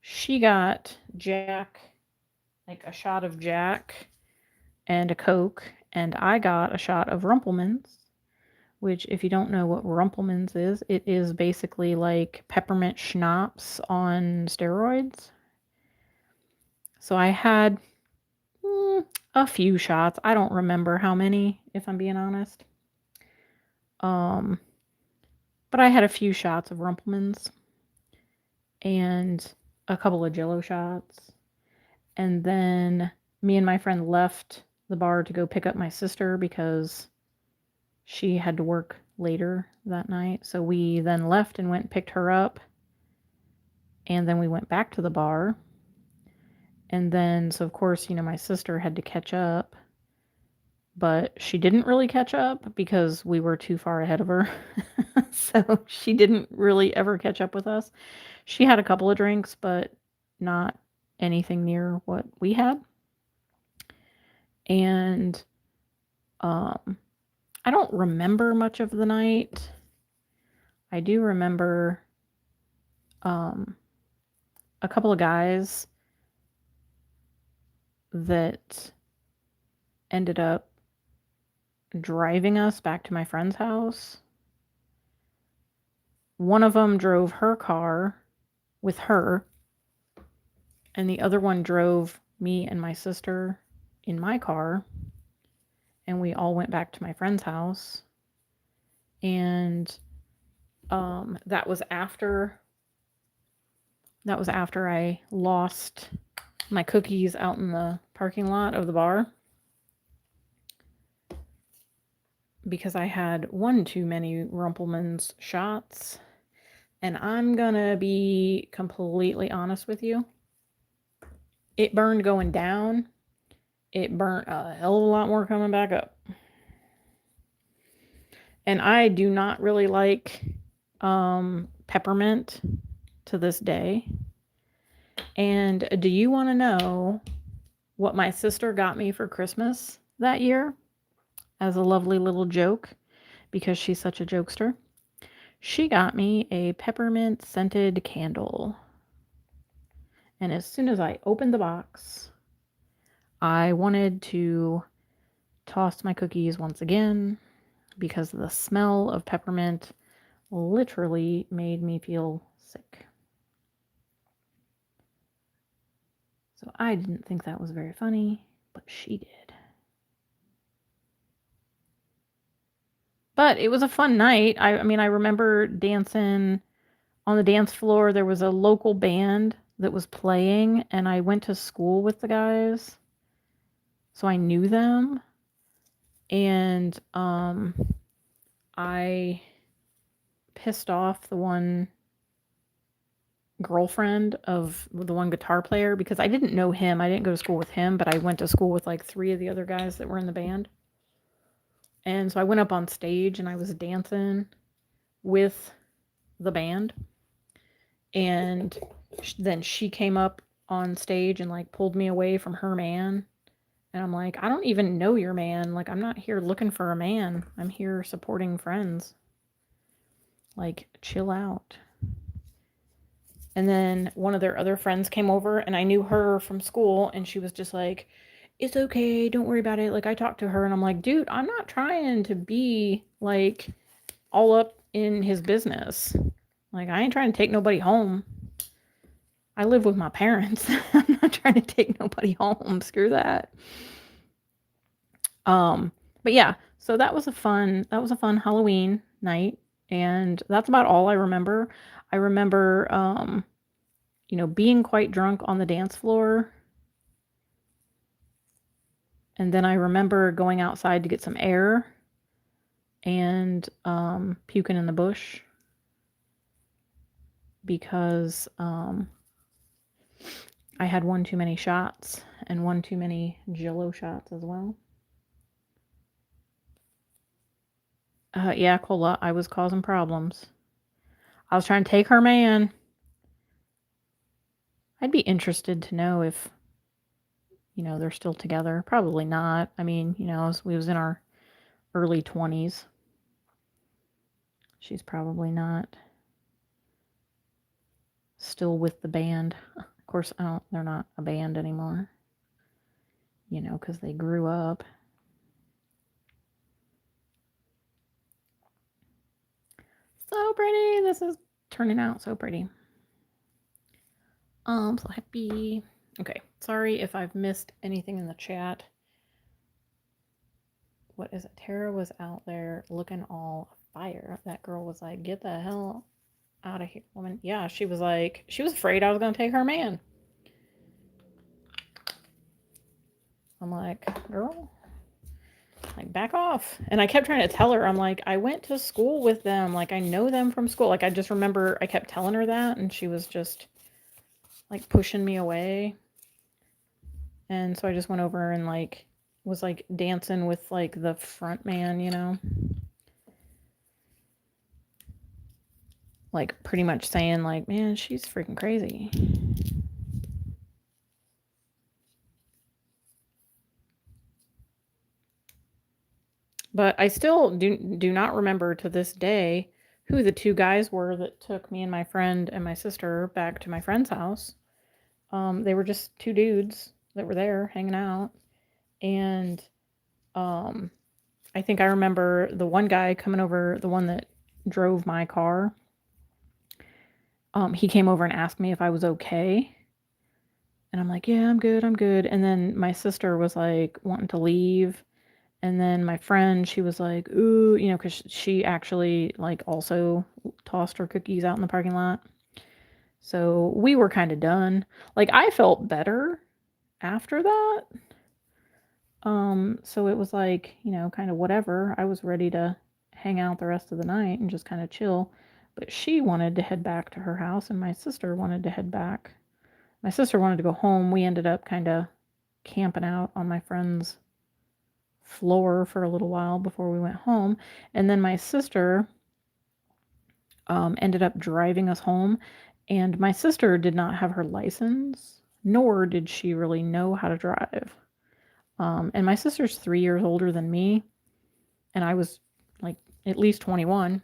she got Jack, like a shot of Jack and a Coke, and I got a shot of Rumplemans, which, if you don't know what Rumplemans is, it is basically like peppermint schnapps on steroids. So I had a few shots. I don't remember how many, if I'm being honest. But I had a few shots of Rumplemans and a couple of Jello shots. And then me and my friend left the bar to go pick up my sister because she had to work later that night. So we then left and went and picked her up. And then we went back to the bar. And then, so of course, my sister had to catch up. But she didn't really catch up because we were too far ahead of her. So she didn't really ever catch up with us. She had a couple of drinks, but not anything near what we had. And I don't remember much of the night. I do remember a couple of guys that ended up driving us back to my friend's house. One of them drove her car with her, and the other one drove me and my sister in my car, and we all went back to my friend's house. And that was after I lost my cookies out in the parking lot of the bar because I had one too many Rumpleman's shots. And I'm gonna be completely honest with you. It burned going down. It burnt a hell of a lot more coming back up. And I do not really like peppermint to this day. And do you want to know what my sister got me for Christmas that year as a lovely little joke, because she's such a jokester? She got me a peppermint scented candle. And as soon as I opened the box, I wanted to toss my cookies once again because the smell of peppermint literally made me feel sick. So I didn't think that was very funny, but she did. But it was a fun night. I mean, I remember dancing on the dance floor. There was a local band that was playing, and I went to school with the guys, so I knew them. And I pissed off the one girlfriend of the one guitar player because I didn't know him. I didn't go to school with him, but I went to school with like 3 of the other guys that were in the band. And so I went up on stage and I was dancing with the band. And then she came up on stage and like pulled me away from her man. And I'm like, I don't even know your man. Like, I'm not here looking for a man. I'm here supporting friends. Like, chill out. And then one of their other friends came over, and I knew her from school, and she was just like, it's okay, don't worry about it. Like, I talked to her, and I'm like, dude, I'm not trying to be, like, all up in his business. Like, I ain't trying to take nobody home. I live with my parents. I'm not trying to take nobody home. Screw that. But yeah, so that was a fun Halloween night, and that's about all I remember. I remember, being quite drunk on the dance floor. And then I remember going outside to get some air and puking in the bush because I had one too many shots and one too many Jello shots as well. Yeah, Cola, I was causing problems. I was trying to take her man. I'd be interested to know if, they're still together. Probably not. I mean, we was in our early 20s. She's probably not. still with the band. Of course, they're not a band anymore, you know, because they grew up. So pretty. This is turning out so pretty. I'm so happy. Okay, sorry if I've missed anything in the chat. What is it? Tara was out there looking all fire. That girl was like, get the hell out of here, woman. Yeah, she was like, she was afraid I was going to take her man. I'm like, girl, like, back off. And I kept trying to tell her, I'm like, I went to school with them. Like, I know them from school. Like, I just remember I kept telling her that, and she was just like pushing me away. And so I just went over and like was like dancing with like the front man, you know, like pretty much saying like, man, she's freaking crazy. But I still do not remember to this day who the two guys were that took me and my friend and my sister back to my friend's house. They were just two dudes that were there hanging out. And I think I remember the one guy coming over, the one that drove my car. He came over and asked me if I was okay. And I'm like, yeah, I'm good, I'm good. And then my sister was like wanting to leave. And then my friend, she was like, ooh, you know, because she actually like also tossed her cookies out in the parking lot. So we were kind of done. Like, I felt better after that. So it was like, you know, kind of whatever. I was ready to hang out the rest of the night and just kind of chill. But she wanted to head back to her house, and my sister wanted to head back. My sister wanted to go home. We ended up kind of camping out on my friend's floor for a little while before we went home. And then my sister ended up driving us home. And my sister did not have her license, nor did she really know how to drive. And my sister's 3 years older than me, and I was like at least 21.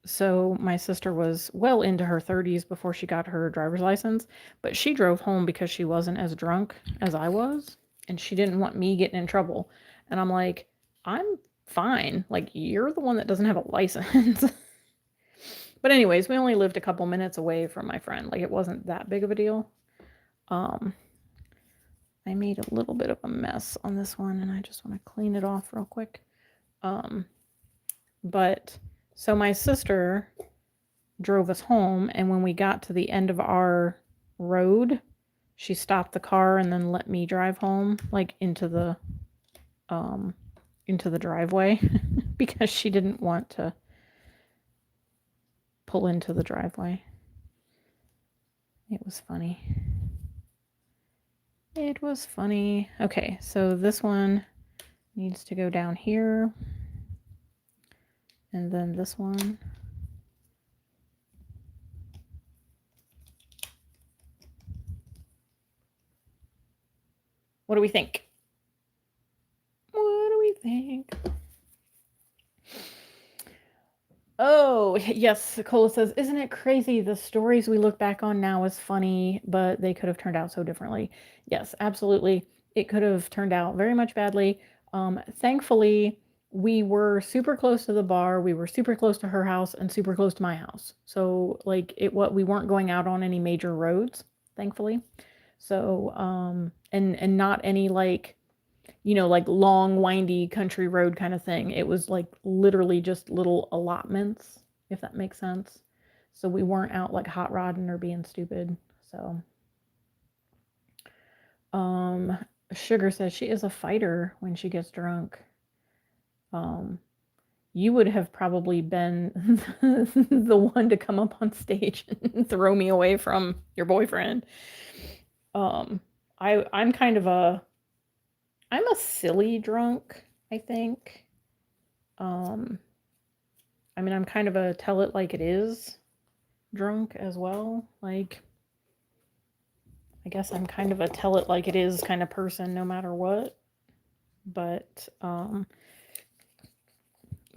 So my sister was well into her 30s before she got her driver's license, but she drove home because she wasn't as drunk as I was, and she didn't want me getting in trouble. And I'm like, I'm fine. Like, you're the one that doesn't have a license. But anyways, we only lived a couple minutes away from my friend. Like, it wasn't that big of a deal. I made a little bit of a mess on this one, and I just want to clean it off real quick. But so my sister drove us home, and when we got to the end of our road, she stopped the car and then let me drive home, like into the driveway because she didn't want to pull into the driveway. It was funny. It was funny. Okay, so this one needs to go down here. And then this one. What do we think? What do we think? Oh, yes, Cola says, isn't it crazy? The stories we look back on now is funny, but they could have turned out so differently. Yes, absolutely. It could have turned out very much badly. Thankfully, we were super close to the bar. We were super close to her house and super close to my house. So, like, we weren't going out on any major roads, thankfully. So, and not any like, you know, like long, windy country road kind of thing. It was like literally just little allotments, if that makes sense. So we weren't out like hot rodding or being stupid. So, Sugar says she is a fighter when she gets drunk. You would have probably been the one to come up on stage and throw me away from your boyfriend. I'm kind of I'm a silly drunk, I think. I mean, I'm kind of a tell it like it is drunk as well. Like, I guess I'm kind of a tell it like it is kind of person no matter what. But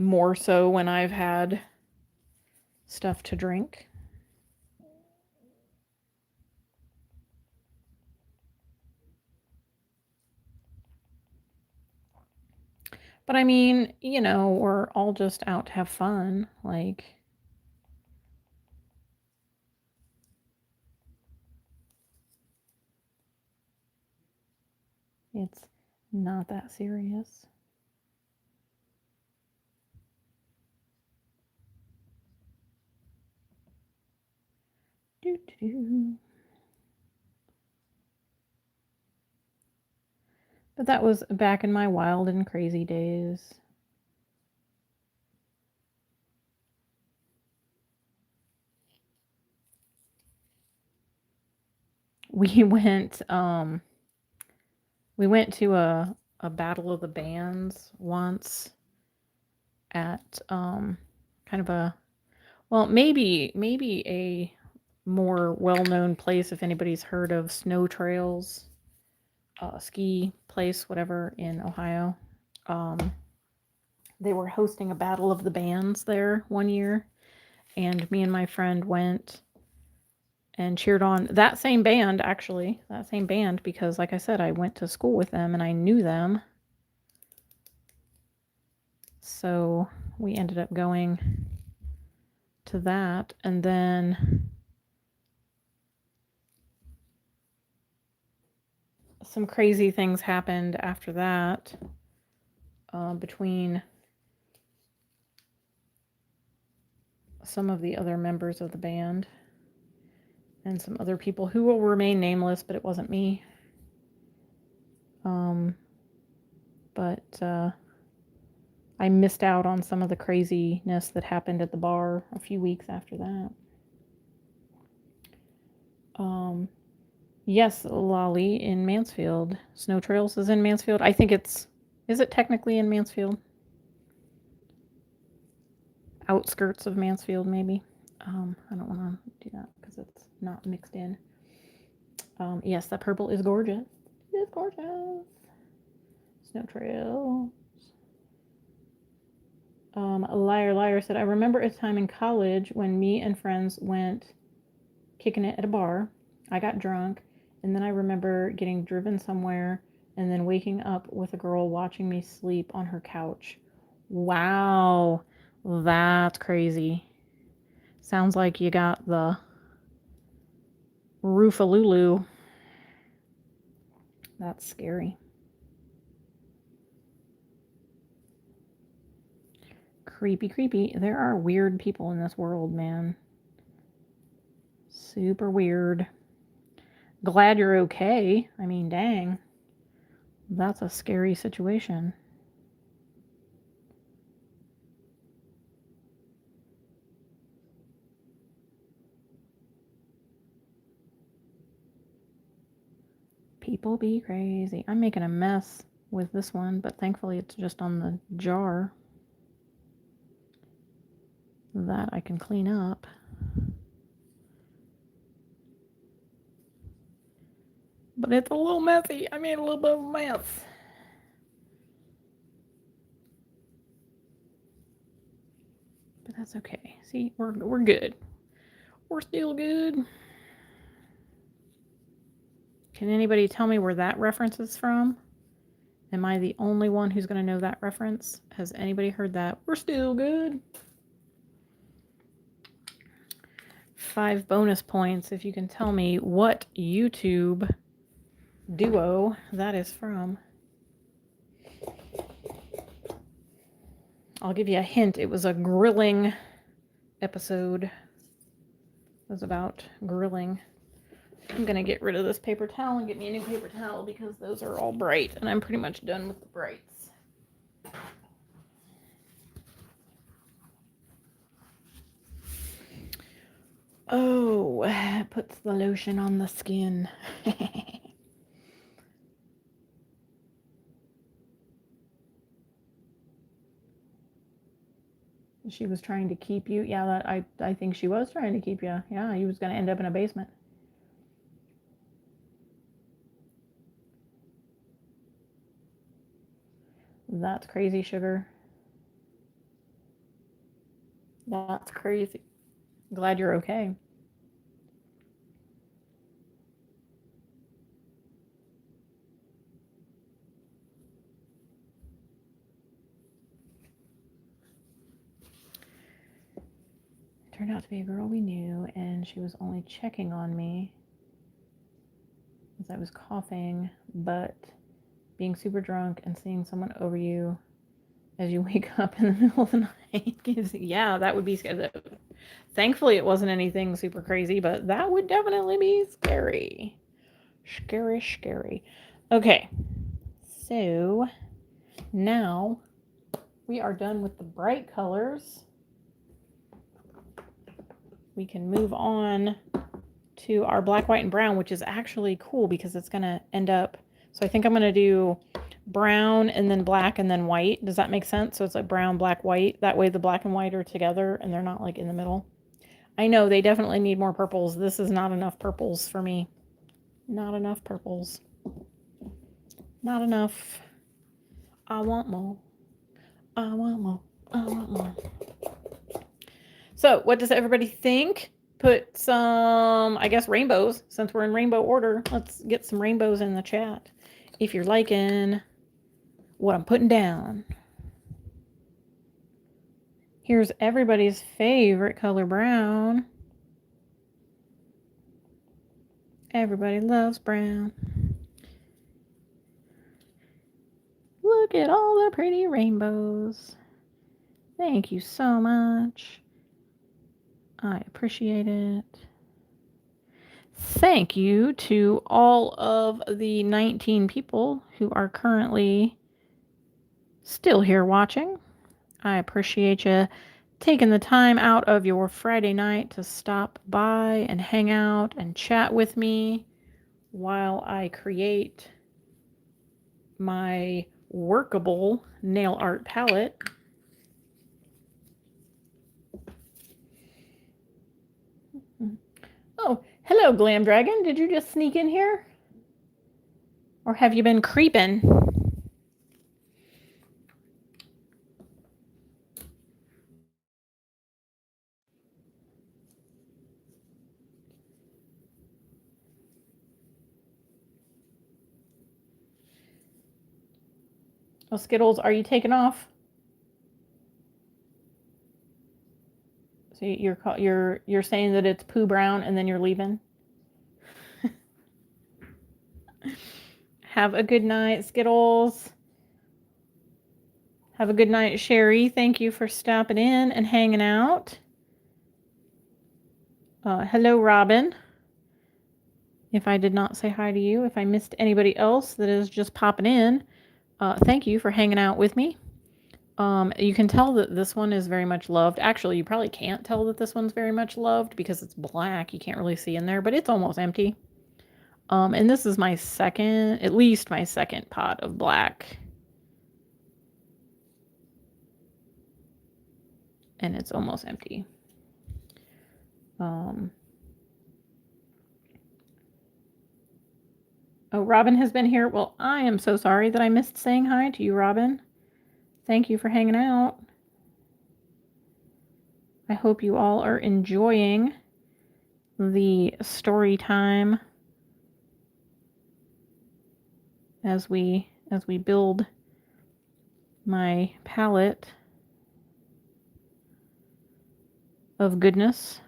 more so when I've had stuff to drink. But I mean, you know, we're all just out to have fun. Like, it's not that serious. Doo-doo. But that was back in my wild and crazy days. We went we went to a battle of the bands once at kind of a, well, maybe a more well-known place if anybody's heard of Snow Trails, ski place, whatever, in Ohio. They were hosting a battle of the bands there one year, and me and my friend went and cheered on that same band, actually, that same band, because like I said, I went to school with them and I knew them. So we ended up going to that, and then some crazy things happened after that, between some of the other members of the band and some other people who will remain nameless, but it wasn't me. But I missed out on some of the craziness that happened at the bar a few weeks after that. Yes, Lolly in Mansfield. Snow Trails is in Mansfield. I think is it technically in Mansfield? Outskirts of Mansfield, maybe. I don't want to do that because it's not mixed in. Yes, that purple is gorgeous. It is gorgeous. Snow Trails. Liar said, I remember a time in college when me and friends went kicking it at a bar. I got drunk, and then I remember getting driven somewhere and then waking up with a girl watching me sleep on her couch. Wow, that's crazy. Sounds like you got the Roofalulu. That's scary. Creepy. There are weird people in this world, man. Super weird. Glad you're okay. I mean, dang. That's a scary situation. People be crazy. I'm making a mess with this one, but thankfully it's just on the jar that I can clean up. But it's a little messy. I made a little bit of a mess. But that's okay. See, we're good. We're still good. Can anybody tell me where that reference is from? Am I the only one who's going to know that reference? Has anybody heard that? We're still good. 5 bonus points if you can tell me what YouTube duo that is from. I'll give you a hint. It was a grilling episode. It was about grilling. I'm going to get rid of this paper towel and get me a new paper towel because those are all bright and I'm pretty much done with the brights. Oh, it puts the lotion on the skin. She was trying to keep you. Yeah, that I think she was trying to keep you. Yeah, you was going to end up in a basement. That's crazy, sugar. That's crazy. Glad you're okay. Turned out to be a girl we knew, and she was only checking on me as I was coughing, but being super drunk and seeing someone over you as you wake up in the middle of the night gives, yeah, that would be scary. Thankfully, it wasn't anything super crazy, but that would definitely be scary. Scary, scary. Okay, so now we are done with the bright colors. We can move on to our black, white, and brown, which is actually cool because it's going to end up. So I think I'm going to do brown and then black and then white. Does that make sense? So it's like brown, black, white. That way the black and white are together and they're not like in the middle. I know they definitely need more purples. This is not enough purples for me. Not enough purples. Not enough. I want more. I want more. I want more. So what does everybody think? Put some, I guess, rainbows. Since we're in rainbow order, let's get some rainbows in the chat. If you're liking what I'm putting down. Here's everybody's favorite color, brown. Everybody loves brown. Look at all the pretty rainbows. Thank you so much. I appreciate it. Thank you to all of the 19 people who are currently still here watching. I appreciate you taking the time out of your Friday night to stop by and hang out and chat with me while I create my workable nail art palette. Oh, hello, Glam Dragon. Did you just sneak in here? Or have you been creeping? Oh, Skittles, are you taking off? So you're saying that it's Pooh Brown and then you're leaving? Have a good night, Skittles. Have a good night, Sherry. Thank you for stopping in and hanging out. Hello, Robin. If I did not say hi to you, if I missed anybody else that is just popping in, thank you for hanging out with me. You can tell that this one is very much loved. Actually, you probably can't tell that this one's very much loved because it's black. You can't really see in there, but it's almost empty. And this is my second, at least my second pot of black. And it's almost empty. Oh, Robin has been here. Well, I am so sorry that I missed saying hi to you, Robin. Thank you for hanging out. I hope you all are enjoying the story time as we build my palette of goodness.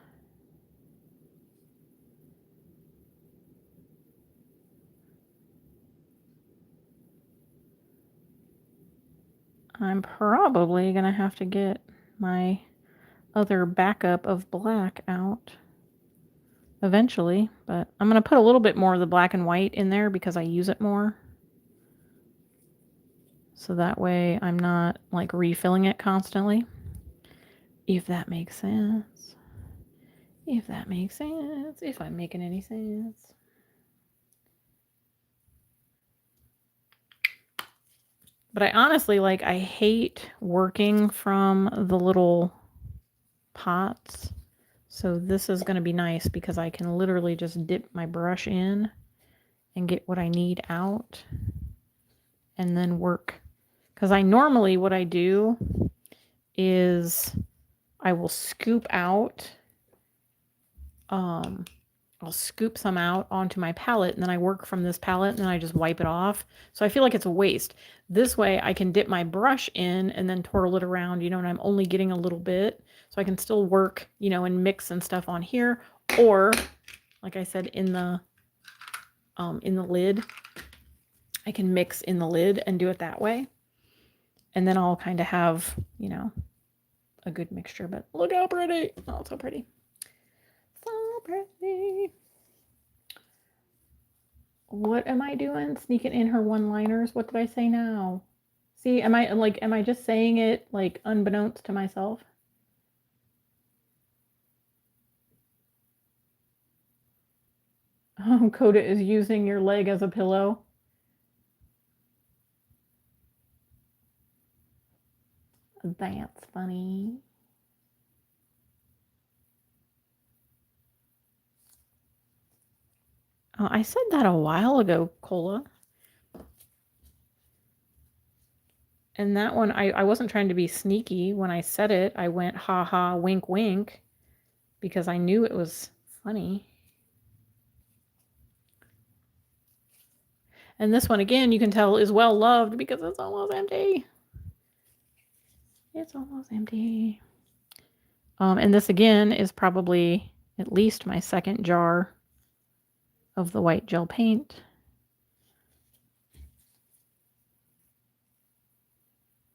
I'm probably going to have to get my other backup of black out eventually, but I'm going to put a little bit more of the black and white in there because I use it more. So that way I'm not like refilling it constantly. If that makes sense. If that makes sense. If I'm making any sense. But I honestly, like, I hate working from the little pots. So this is going to be nice because I can literally just dip my brush in and get what I need out and then work. Because I normally, what I do is I will scoop out I'll scoop some out onto my palette, and then I work from this palette, and then I just wipe it off. So I feel like it's a waste. This way I can dip my brush in and then twirl it around, and I'm only getting a little bit. So I can still work, and mix and stuff on here. Or, like I said, in the lid, I can mix in the lid and do it that way. And then I'll kind of have, a good mixture. But look how pretty. Oh, it's so pretty. So pretty. What am I doing? Sneaking in her one-liners? What did I say now? See, am I just saying it like unbeknownst to myself? Oh, Coda is using your leg as a pillow. That's funny. I said that a while ago, Cola. And that one, I wasn't trying to be sneaky. When I said it, I went, ha ha, wink, wink, because I knew it was funny. And this one, again, you can tell is well loved because it's almost empty. It's almost empty. And this, again, is probably at least my second jar of the white gel paint.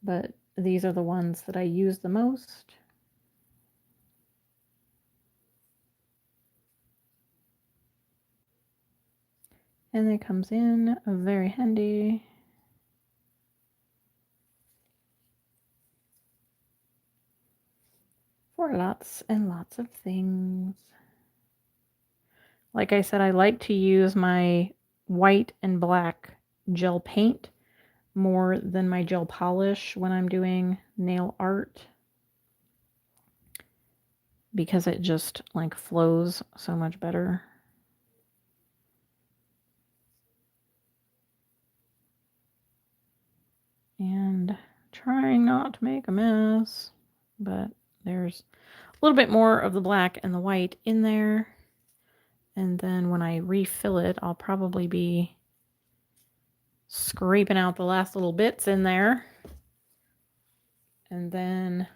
But these are the ones that I use the most. And it comes in very handy. For lots and lots of things. Like I said, I like to use my white and black gel paint more than my gel polish when I'm doing nail art, because it just like flows so much better. And trying not to make a mess, but there's a little bit more of the black and the white in there. And then when I refill it, I'll probably be scraping out the last little bits in there and then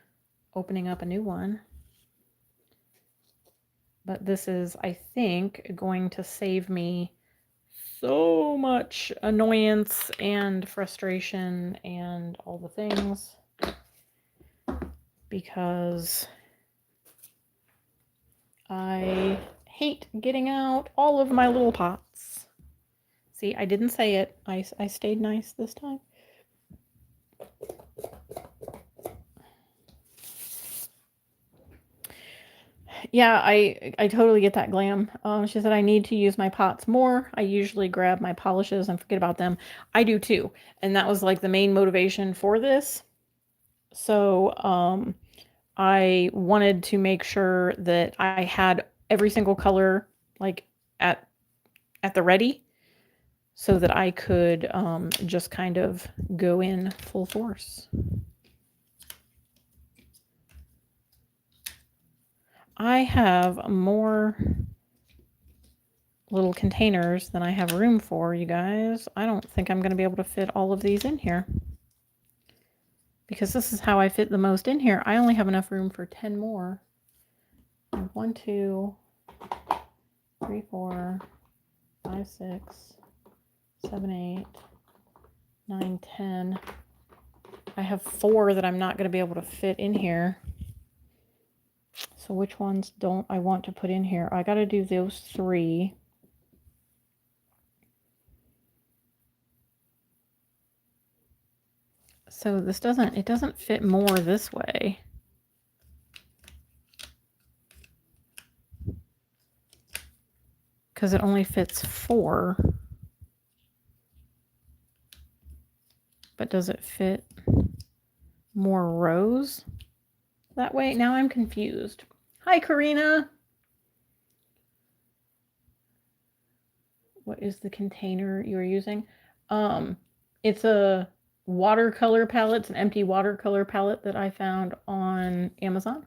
opening up a new one. But this is, I think, going to save me so much annoyance and frustration and all the things, because I hate getting out all of my little pots. See, I didn't say it. I stayed nice this time. Yeah, I totally get that, Glam. She said, I need to use my pots more. I usually grab my polishes and forget about them. I do too. And that was like the main motivation for this. So I wanted to make sure that I had every single color like at the ready, so that I could just kind of go in full force. I have more little containers than I have room for, you guys. I don't think I'm going to be able to fit all of these in here, because this is how I fit the most in here. I only have enough room for 10 more. 1, 2, 3, 4, 5, 6, 7, 8, 9, 10. I have 4 that I'm not going to be able to fit in here. So which ones don't I want to put in here? I got to do those 3. So this doesn't fit more this way. Because it only fits 4. But does it fit more rows that way? Now I'm confused. Hi, Karina. What is the container you're using? It's a watercolor palette. It's an empty watercolor palette that I found on Amazon.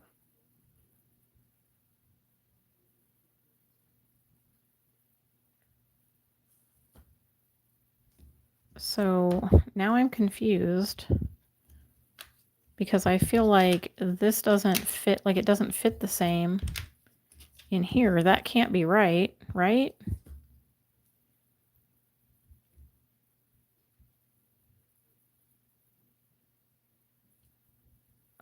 So now I'm confused because I feel like this doesn't fit, like it doesn't fit the same in here. That can't be right, right?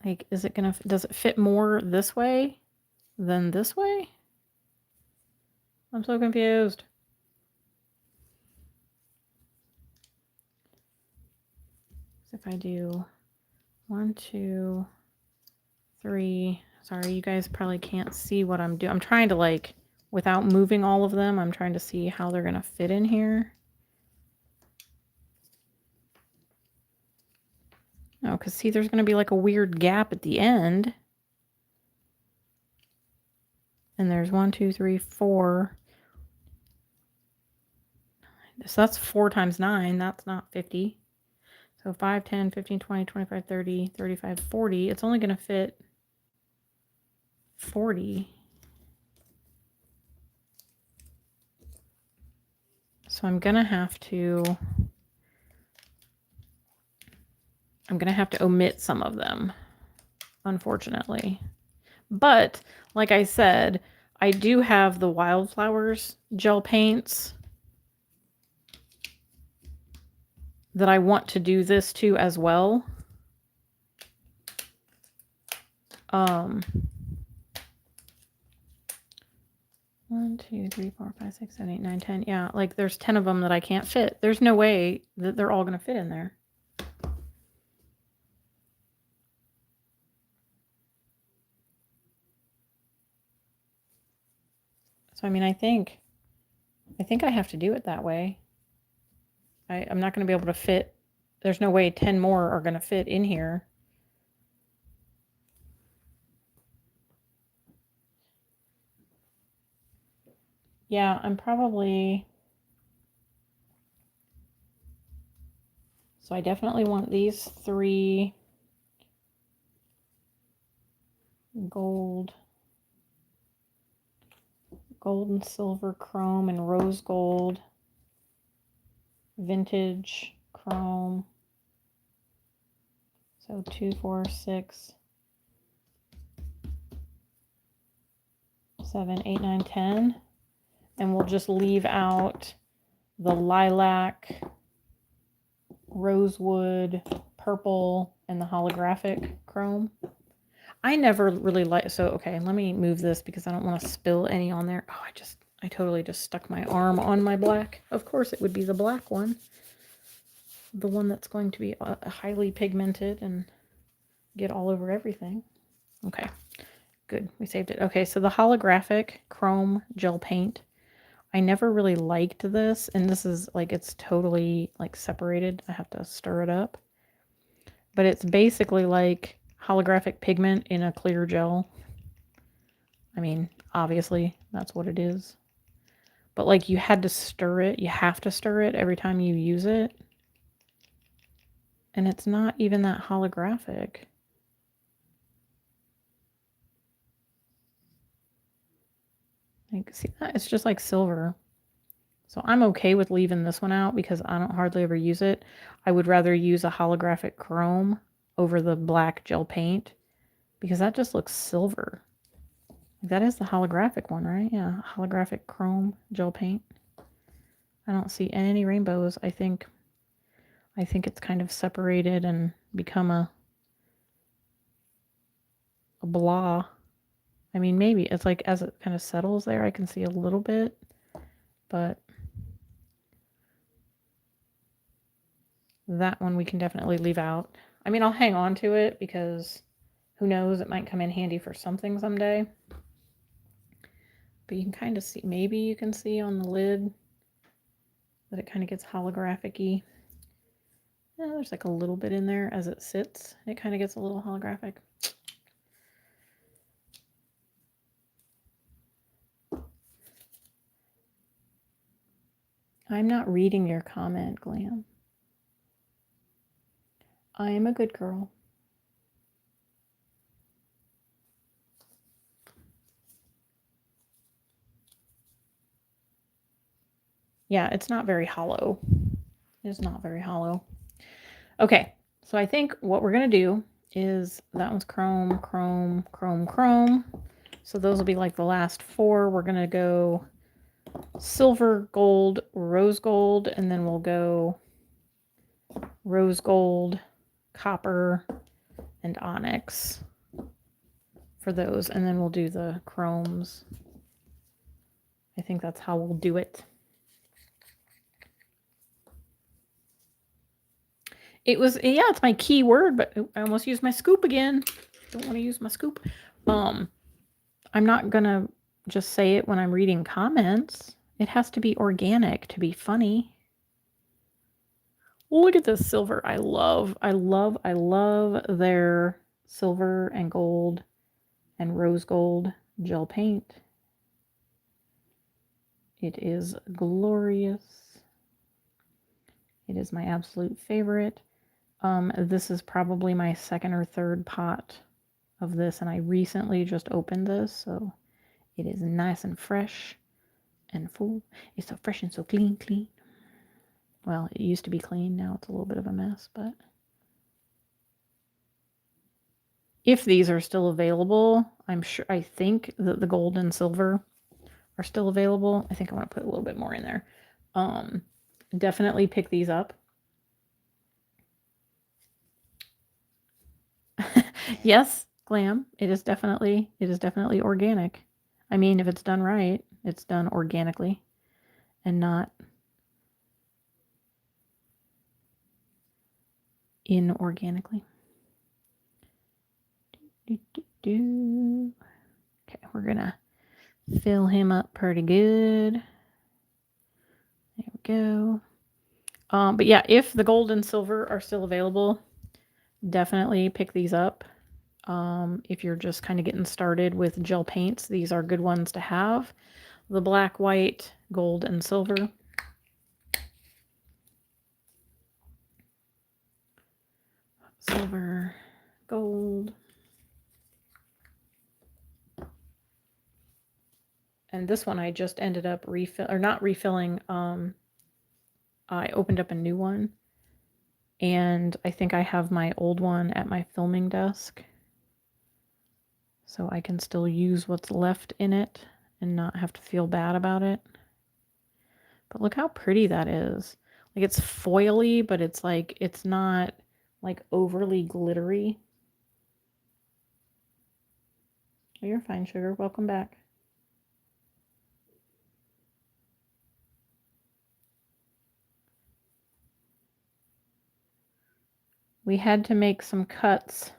Like, is it gonna, does it fit more this way than this way? I'm so confused. If I do 1, 2, 3, sorry, you guys probably can't see what I'm doing. I'm trying to, like, without moving all of them, I'm trying to see how they're gonna fit in here. Oh, because see, there's gonna be like a weird gap at the end. And there's 1, 2, 3, 4. So that's 4 times 9. That's not 50. So 5, 10, 15, 20, 25, 30, 35, 40. It's only going to fit 40. So I'm going to have to omit some of them, unfortunately. But like I said, I do have the Wildflowers gel paints that I want to do this to as well. 1, 2, 3, 4, 5, 6, 7, 8, 9, 10. Yeah, like there's 10 of them that I can't fit. There's no way that they're all going to fit in there. So, I mean, I think I have to do it that way. I'm not going to be able to fit. There's no way 10 more are going to fit in here. Yeah, I'm probably... So I definitely want these 3 gold and silver chrome and rose gold, vintage chrome. So 2, 4, 6, 7, 8, 9, 10. And we'll just leave out the lilac, rosewood, purple, and the holographic chrome. I never really like, so okay, let me move this because I don't want to spill any on there. Oh, I totally just stuck my arm on my black. Of course it would be the black one. The one that's going to be highly pigmented and get all over everything. Okay, good, we saved it. Okay, so the holographic chrome gel paint. I never really liked this, and this is like, it's totally like separated. I have to stir it up. But it's basically like holographic pigment in a clear gel. I mean, obviously that's what it is. But like, you had to stir it. You have to stir it every time you use it. And it's not even that holographic. Like, see that? It's just like silver. So I'm okay with leaving this one out because I don't hardly ever use it. I would rather use a holographic chrome over the black gel paint because that just looks silver. That is the holographic one, right? Yeah, holographic chrome gel paint. I don't see any rainbows. I think it's kind of separated and become a blah. I mean, maybe it's like as it kind of settles there, I can see a little bit, but that one we can definitely leave out. I mean, I'll hang on to it because who knows, it might come in handy for something someday. But you can kind of see, maybe you can see on the lid that it kind of gets holographic-y. Yeah, there's like a little bit in there as it sits. It kind of gets a little holographic. I'm not reading your comment, Glam. I am a good girl. Yeah, it's not very hollow. It is not very hollow. Okay, so I think what we're going to do is that one's chrome, chrome, chrome, chrome. So those will be like the last four. We're going to go silver, gold, rose gold, and then we'll go rose gold, copper, and onyx for those. And then we'll do the chromes. I think that's how we'll do it. It was, yeah, it's my key word, but I almost used my scoop again. Don't want to use my scoop. I'm not going to just say it when I'm reading comments. It has to be organic to be funny. Look at this silver. I love their silver and gold and rose gold gel paint. It is glorious. It is my absolute favorite. This is probably my second or third pot of this, and I recently just opened this, so it is nice and fresh and full. It's so fresh and so clean. Well, it used to be clean, now it's a little bit of a mess, but if these are still available, I think that the gold and silver are still available. I think I want to put a little bit more in there. Definitely pick these up. Yes, Glam. It is definitely organic. I mean, if it's done right, it's done organically and not inorganically. Okay, we're gonna fill him up pretty good. There we go. But yeah, if the gold and silver are still available, definitely pick these up. If you're just kind of getting started with gel paints, these are good ones to have. The black, white, gold, and silver. Silver, gold. And this one I just ended up not refilling. I opened up a new one. And I think I have my old one at my filming desk. So I can still use what's left in it and not have to feel bad about it. But look how pretty that is. Like, it's foily, but it's like, it's not like overly glittery. Oh, you're fine, sugar. Welcome back. We had to make some cuts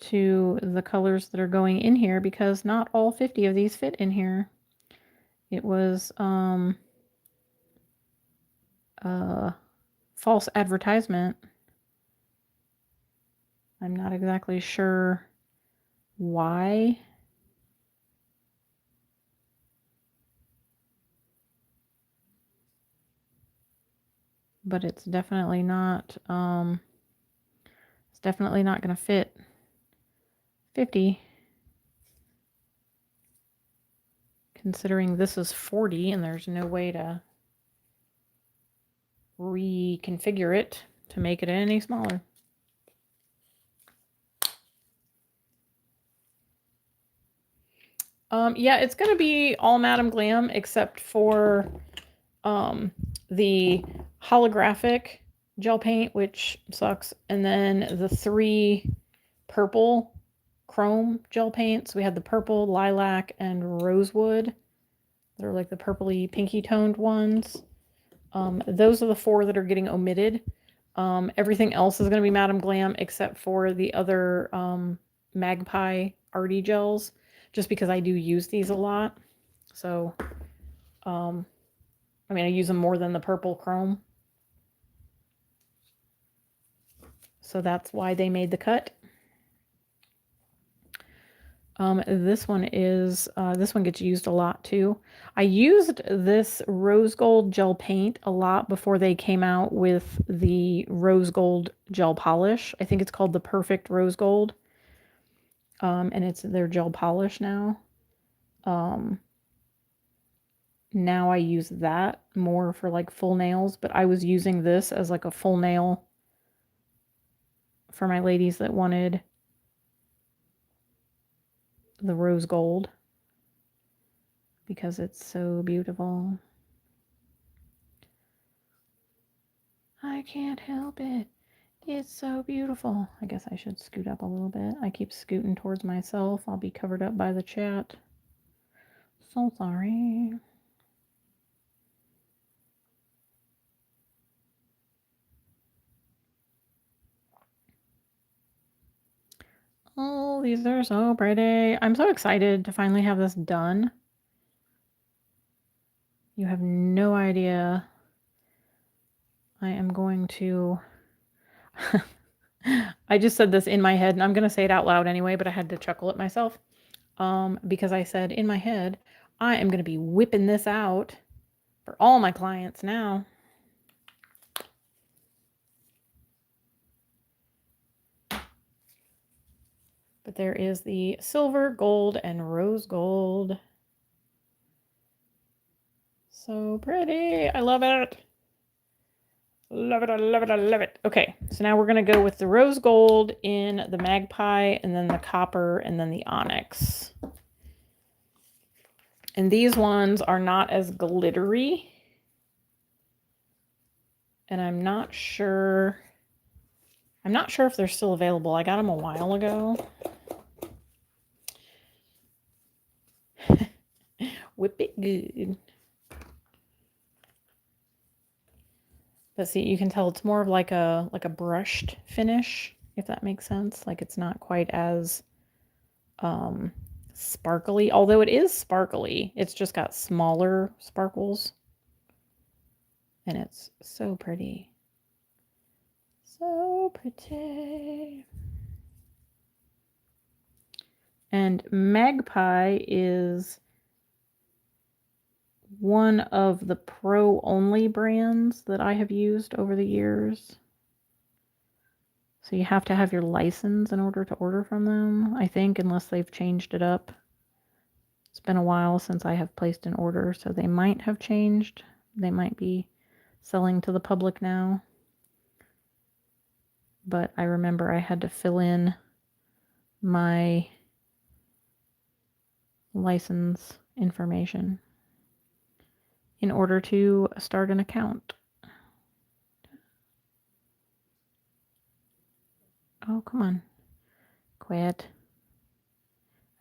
to the colors that are going in here because not all 50 of these fit in here. It was false advertisement. I'm not exactly sure why. But it's definitely not going to fit 50, considering this is 40 and there's no way to reconfigure it to make it any smaller. Yeah, it's going to be all Madam Glam except for the holographic gel paint, which sucks, and then the 3 purple chrome gel paints. We had the purple, lilac, and rosewood. They're like the purpley pinky toned ones. Those are the 4 that are getting omitted. Everything else is going to be Madam Glam except for the other Magpie Arty gels, just because I do use these a lot. So, I mean, I use them more than the purple chrome. So that's why they made the cut. This one gets used a lot too. I used this rose gold gel paint a lot before they came out with the rose gold gel polish. I think it's called the Perfect Rose Gold. And it's their gel polish now. now I use that more for like full nails, but I was using this as like a full nail for my ladies that wanted the rose gold because it's so beautiful. I can't help it. It's so beautiful. I guess I should scoot up a little bit. I keep scooting towards myself. I'll be covered up by the chat. So sorry. Oh, these are so pretty. I'm so excited to finally have this done. You have no idea. I am going to... I just said this in my head, and I'm going to say it out loud anyway, but I had to chuckle at myself. Because I said in my head, I am going to be whipping this out for all my clients now. But there is the silver, gold, and rose gold. So pretty. I love it. Love it. I love it. I love it. Okay, so now we're going to go with the rose gold in the magpie, and then the copper, and then the onyx. And these ones are not as glittery. And I'm not sure if they're still available. I got them a while ago. Whip it good. But see, you can tell it's more of like a brushed finish, if that makes sense. Like it's not quite as sparkly, although it is sparkly. It's just got smaller sparkles. And it's so pretty. So pretty. And Magpie is one of the pro-only brands that I have used over the years. So you have to have your license in order to order from them, I think, unless they've changed it up. It's been a while since I have placed an order, so they might have changed. They might be selling to the public now. But I remember I had to fill in my license information in order to start an account. Oh, come on. Quit.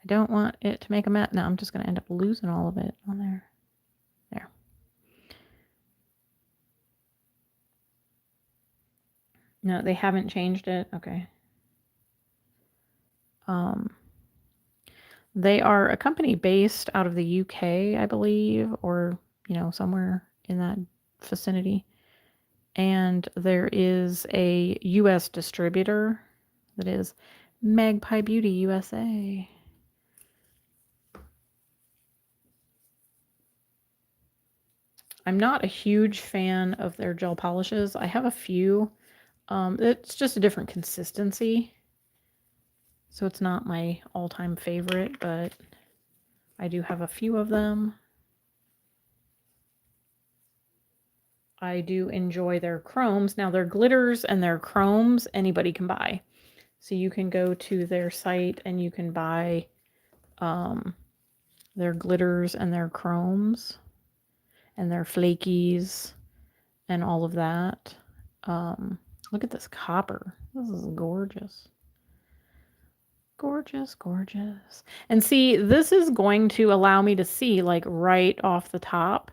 I don't want it to make a mess. No, I'm just going to end up losing all of it on there. There. No, they haven't changed it. Okay. They are a company based out of the UK, I believe, or, somewhere in that vicinity. And there is a US distributor that is Magpie Beauty USA. I'm not a huge fan of their gel polishes. I have a few. It's just a different consistency. So it's not my all-time favorite, but I do have a few of them. I do enjoy their chromes. Now their glitters and their chromes, anybody can buy. So you can go to their site and you can buy their glitters and their chromes and their flakies and all of that. Look at this copper. This is gorgeous. Gorgeous, gorgeous. And see, this is going to allow me to see, like, right off the top,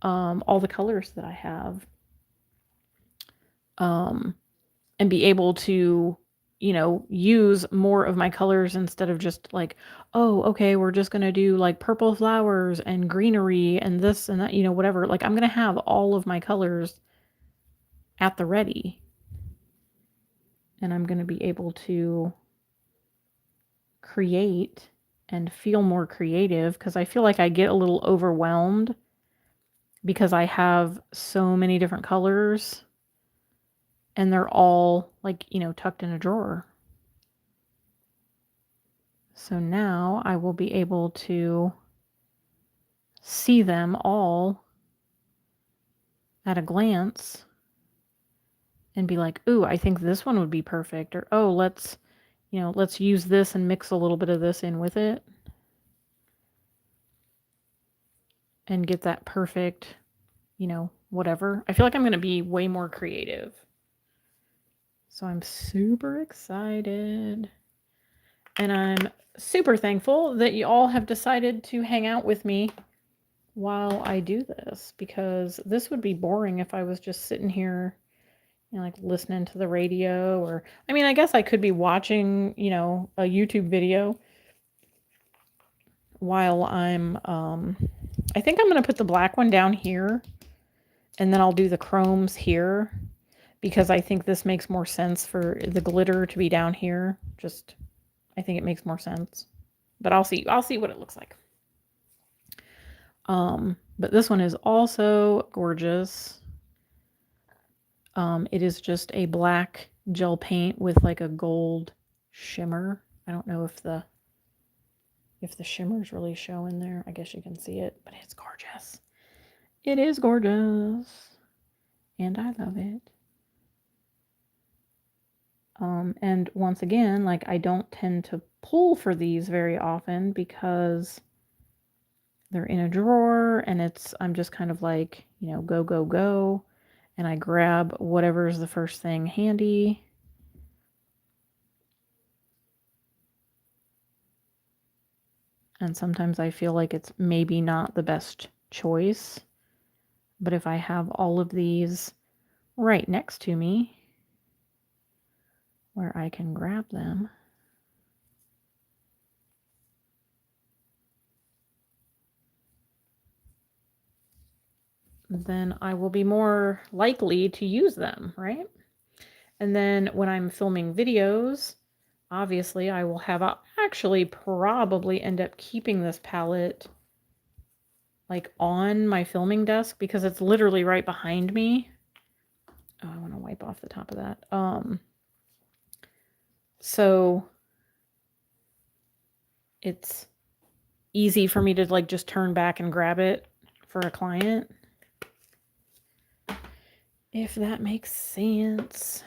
all the colors that I have. And be able to, use more of my colors instead of just like, oh, okay, we're just going to do like purple flowers and greenery and this and that, whatever. Like, I'm going to have all of my colors at the ready. And I'm going to be able to create and feel more creative, because I feel like I get a little overwhelmed because I have so many different colors and they're all like, tucked in a drawer. So now I will be able to see them all at a glance and be like, ooh, I think this one would be perfect. Or, oh, let's use this and mix a little bit of this in with it and get that perfect, whatever. I feel like I'm going to be way more creative. So I'm super excited. And I'm super thankful that you all have decided to hang out with me while I do this, because this would be boring if I was just sitting here, like listening to the radio, or, I mean, I guess I could be watching, a YouTube video while I'm, I think I'm going to put the black one down here, and then I'll do the chromes here, because I think this makes more sense for the glitter to be down here. I think it makes more sense, but I'll see what it looks like. But this one is also gorgeous. It is just a black gel paint with like a gold shimmer. I don't know if the shimmer's really showing there. I guess you can see it, but it's gorgeous. It is gorgeous, and I love it. And once again, like, I don't tend to pull for these very often because they're in a drawer, and I'm just kind of like, go, go, go. And I grab whatever's the first thing handy. And sometimes I feel like it's maybe not the best choice. But if I have all of these right next to me where I can grab them, then I will be more likely to use them, right? And then when I'm filming videos, obviously I will have, actually probably end up keeping this palette like on my filming desk because it's literally right behind me. Oh, I want to wipe off the top of that. So it's easy for me to like just turn back and grab it for a client, if that makes sense.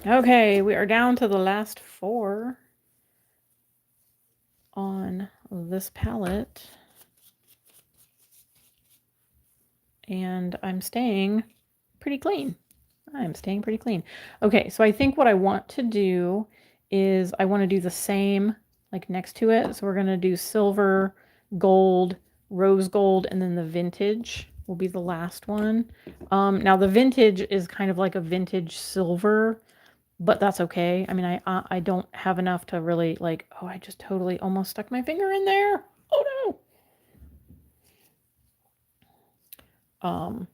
Okay, we are down to the last 4 on this palette, and I'm staying pretty clean. Okay, so I think what I want to do is I want to do the same like next to it. So we're going to do silver, gold, rose gold, and then the vintage will be the last one. Now the vintage is kind of like a vintage silver, but that's okay. I mean, I don't have enough to really like, oh, I just totally almost stuck my finger in there. Oh no.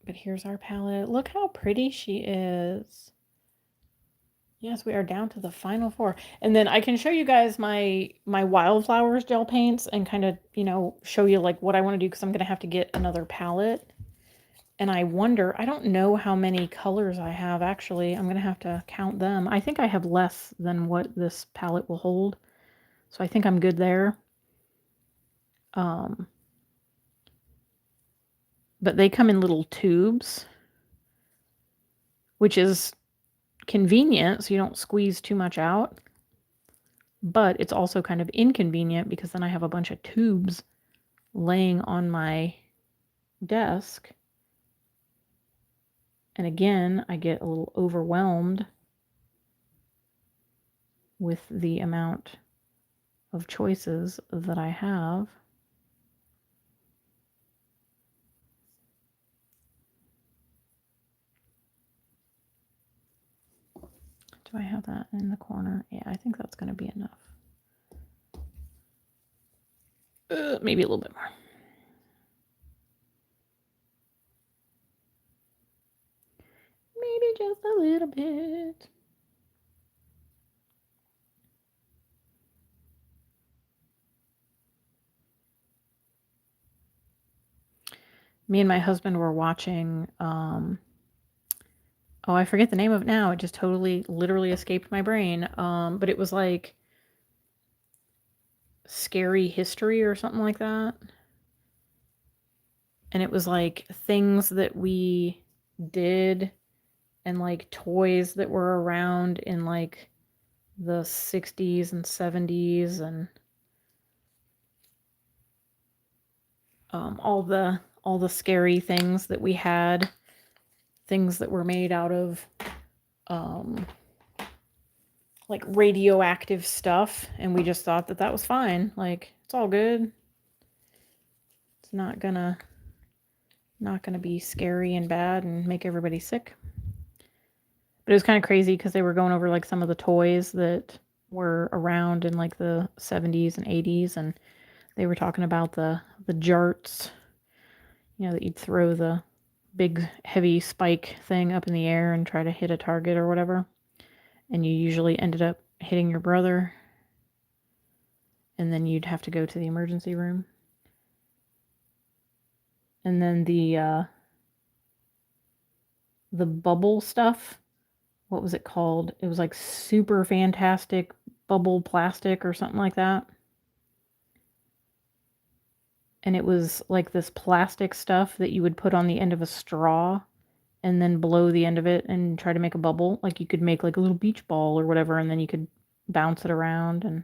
But here's our palette. Look how pretty she is. Yes, we are down to the final 4. And then I can show you guys my Wildflowers gel paints and kind of, show you like what I want to do, because I'm going to have to get another palette. And I wonder, I don't know how many colors I have actually. I'm going to have to count them. I think I have less than what this palette will hold. So I think I'm good there. But they come in little tubes, which is convenient, so you don't squeeze too much out. But it's also kind of inconvenient because then I have a bunch of tubes laying on my desk. And again, I get a little overwhelmed with the amount of choices that I have. Do I have that in the corner? Yeah, I think that's going to be enough. Maybe a little bit more. Maybe just a little bit. Me and my husband were watching, oh, I forget the name of it now. It just totally, literally escaped my brain. But it was like Scary History or something like that. And it was like things that we did and like toys that were around in like the 60s and 70s and all the scary things that we had, things that were made out of like radioactive stuff, and we just thought that that was fine. Like, it's all good. It's not gonna be scary and bad and make everybody sick. But it was kind of crazy because they were going over like some of the toys that were around in like the 70s and 80s, and they were talking about the jarts, that you'd throw the big heavy spike thing up in the air and try to hit a target or whatever, and you usually ended up hitting your brother, and then you'd have to go to the emergency room. And then the bubble stuff, what was it called? It was like Super Fantastic Bubble Plastic or something like that. And it was like this plastic stuff that you would put on the end of a straw and then blow the end of it and try to make a bubble. Like, you could make like a little beach ball or whatever, and then you could bounce it around. And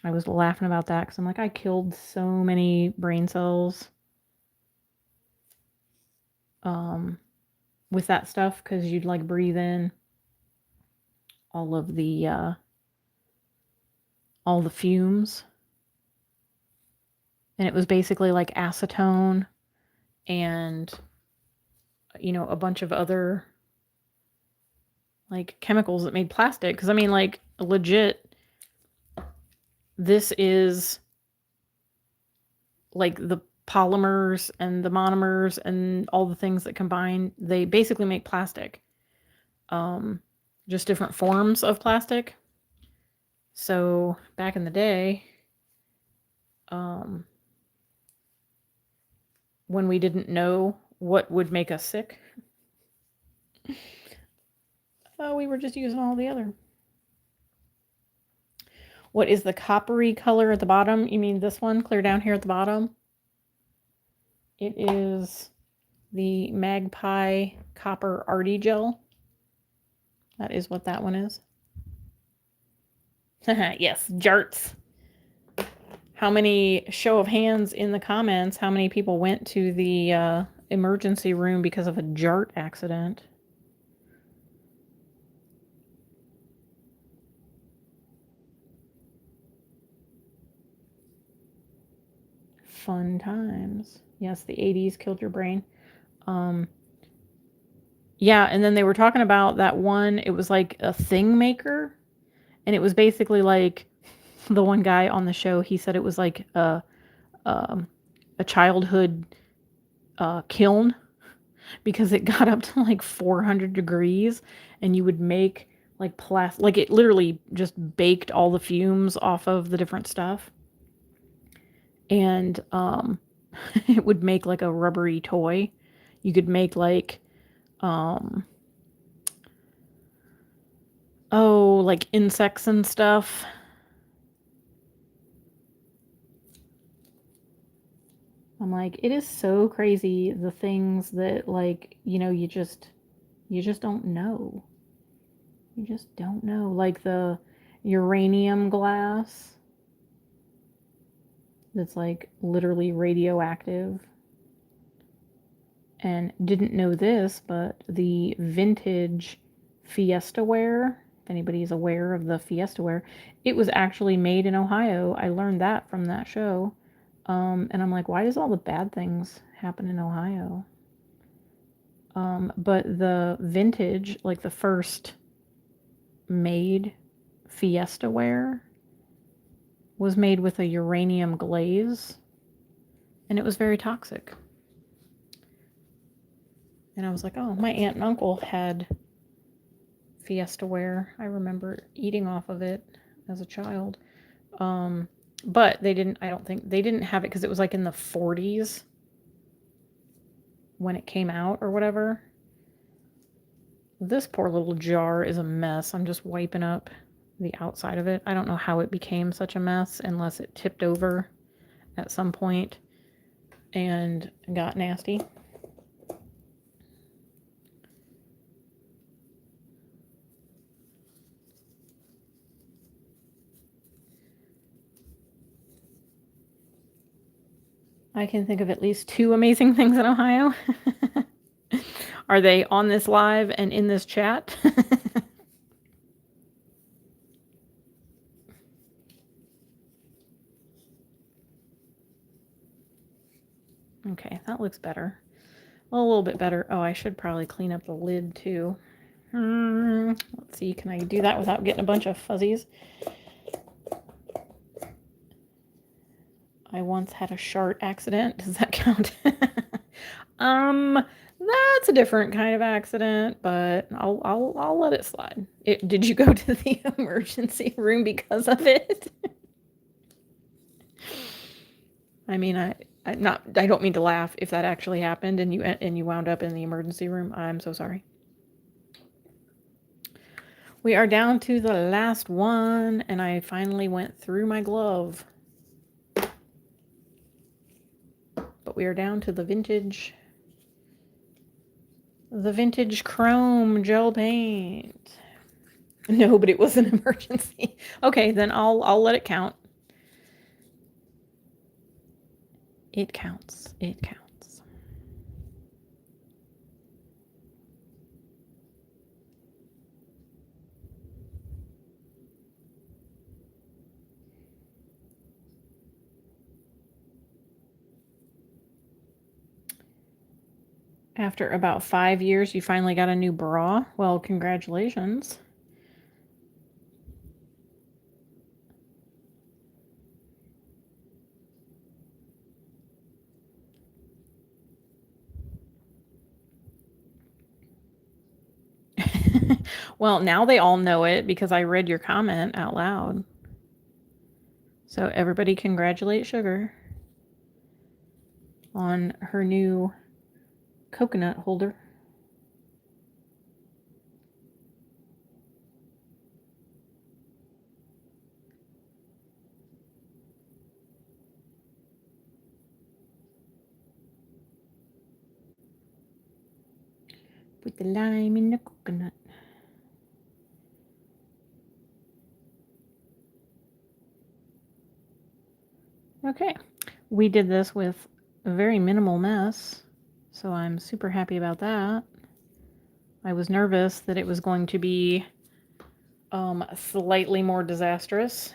I was laughing about that because I'm like, I killed so many brain cells with that stuff, because you'd like breathe in all the fumes. And it was basically like acetone and a bunch of other like chemicals that made plastic. Because I mean, like, legit, this is like the polymers and the monomers and all the things that combine, they basically make plastic. Just different forms of plastic. So back in the day, when we didn't know what would make us sick, we were just using all the other. What is the coppery color at the bottom? You mean this one, clear down here at the bottom? It is the Magpie Copper Arty Gel. That is what that one is. Yes, jarts. How many, show of hands in the comments, how many people went to the emergency room because of a jart accident? Fun times. Yes, the 80s killed your brain. Yeah, and then they were talking about that one, it was like a thing maker, and it was basically like, the one guy on the show, he said it was like a childhood kiln, because it got up to like 400 degrees, and you would make like plastic, like it literally just baked all the fumes off of the different stuff, and it would make like a rubbery toy. You could make like like insects and stuff. I'm like, it is so crazy, the things that, like, you just don't know. You just don't know. Like the uranium glass that's like literally radioactive. And didn't know this, but the vintage Fiestaware, if anybody's aware of the Fiestaware, it was actually made in Ohio. I learned that from that show. And I'm like, why does all the bad things happen in Ohio? But the vintage, like the first made Fiestaware, was made with a uranium glaze, and it was very toxic. And I was like, oh, my aunt and uncle had Fiestaware. I remember eating off of it as a child. But they didn't, I don't think, they didn't have it because it was like in the 40s when it came out or whatever. This poor little jar is a mess. I'm just wiping up the outside of it. I don't know how it became such a mess unless it tipped over at some point and got nasty. I can think of at least 2 amazing things in Ohio. Are they on this live and in this chat? Okay, that looks better. Well, a little bit better. Oh, I should probably clean up the lid too. Let's see, can I do that without getting a bunch of fuzzies? I once had a shart accident. Does that count? That's a different kind of accident, but I'll let it slide. Did you go to the emergency room because of it? I mean, I don't mean to laugh if that actually happened and you wound up in the emergency room. I'm so sorry. We are down to the last one, and I finally went through my glove. But we are down to the vintage chrome gel paint. No, but it was an emergency. Okay, then I'll let it count. It counts. It counts. After about 5 years, you finally got a new bra. Well, congratulations. Well, now they all know it because I read your comment out loud. So everybody congratulate Sugar on her new coconut holder. Put the lime in the coconut. Okay, we did this with a very minimal mess, so I'm super happy about that. I was nervous that it was going to be slightly more disastrous.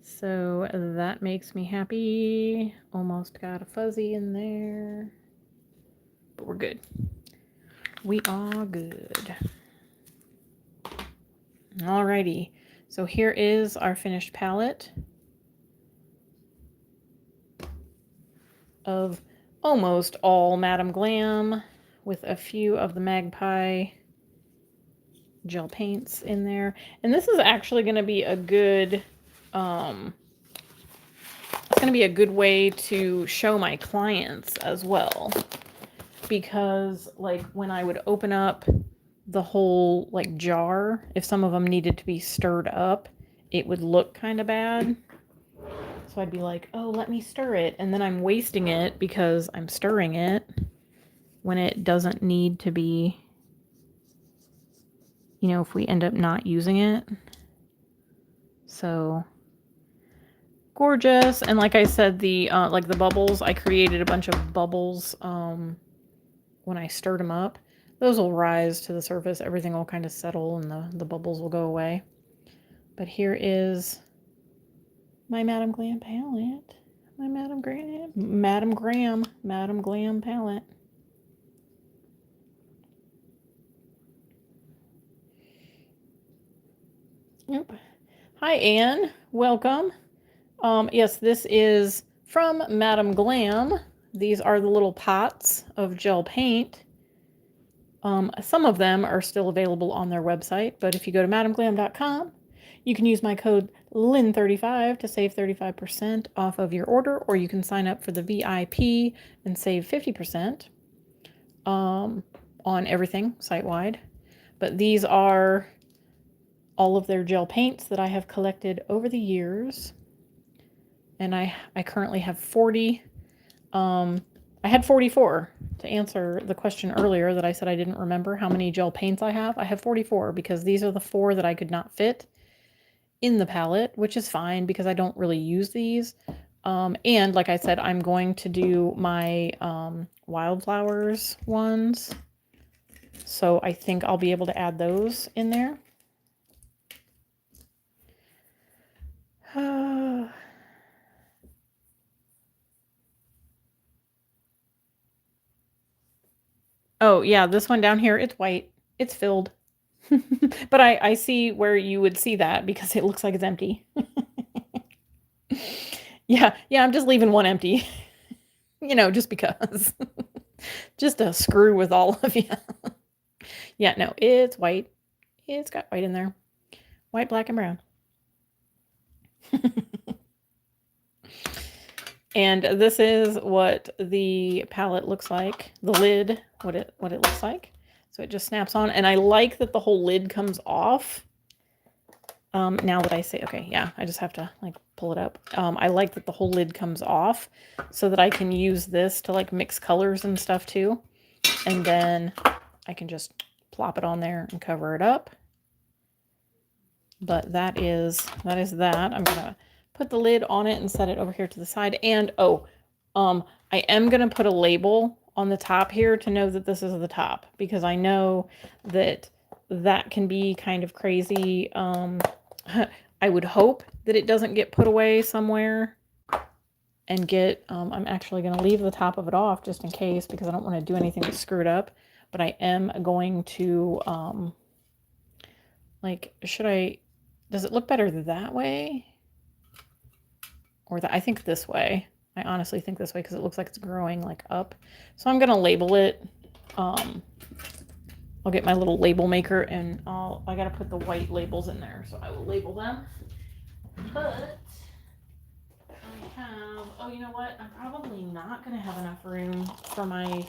So that makes me happy. Almost got a fuzzy in there, but we're good. We are good. Alrighty, so here is our finished palette of almost all Madam Glam with a few of the Magpie gel paints in there. And this is actually going to be a good it's going to be a good way to show my clients as well, because like when I would open up the whole like jar, if some of them needed to be stirred up, it would look kind of bad. So I'd be like, oh, let me stir it, and then I'm wasting it because I'm stirring it when it doesn't need to be, you know, if we end up not using it. So gorgeous. And like I said, the like the bubbles, I created a bunch of bubbles when I stirred them up. Those will rise to the surface, everything will kind of settle, and the bubbles will go away. But here is my Madam Glam palette. My Madam Glam palette. Yep. Hi, Anne. Welcome. Yes, this is from Madam Glam. These are the little pots of gel paint. Some of them are still available on their website, but if you go to madamglam.com, you can use my code LYN35 to save 35% off of your order, or you can sign up for the VIP and save 50% on everything site-wide. But these are all of their gel paints that I have collected over the years. And I currently have 40. I had 44 to answer the question earlier that I said I didn't remember how many gel paints I have. I have 44 because these are the 4 that I could not fit in the palette, which is fine because I don't really use these. And like I said, I'm going to do my wildflowers ones. So I think I'll be able to add those in there. Oh, yeah, this one down here, it's white. It's filled. But I see where you would see that because it looks like it's empty. Yeah, I'm just leaving one empty. You know, just because. Just to screw with all of you. Yeah, no, it's white. It's got white in there. White, black, and brown. And this is what the palette looks like. The lid, what it looks like. So it just snaps on. And I like that the whole lid comes off. Now that I say, okay, yeah, I just have to like pull it up. I like that the whole lid comes off so that I can use this to like mix colors and stuff too. And then I can just plop it on there and cover it up. But that is that. I'm gonna put the lid on it and set it over here to the side. And I am gonna put a label on the top here to know that this is the top, because I know that that can be kind of crazy. I would hope that it doesn't get put away somewhere and get, I'm actually going to leave the top of it off just in case, because I don't want to do anything that's screwed up. But I am going to, like, does it look better that way? Or I think this way. I honestly think this way because it looks like it's growing like up. So I'm going to label it. I'll get my little label maker and I got to put the white labels in there. So I will label them. But I have, oh, you know what? I'm probably not going to have enough room for my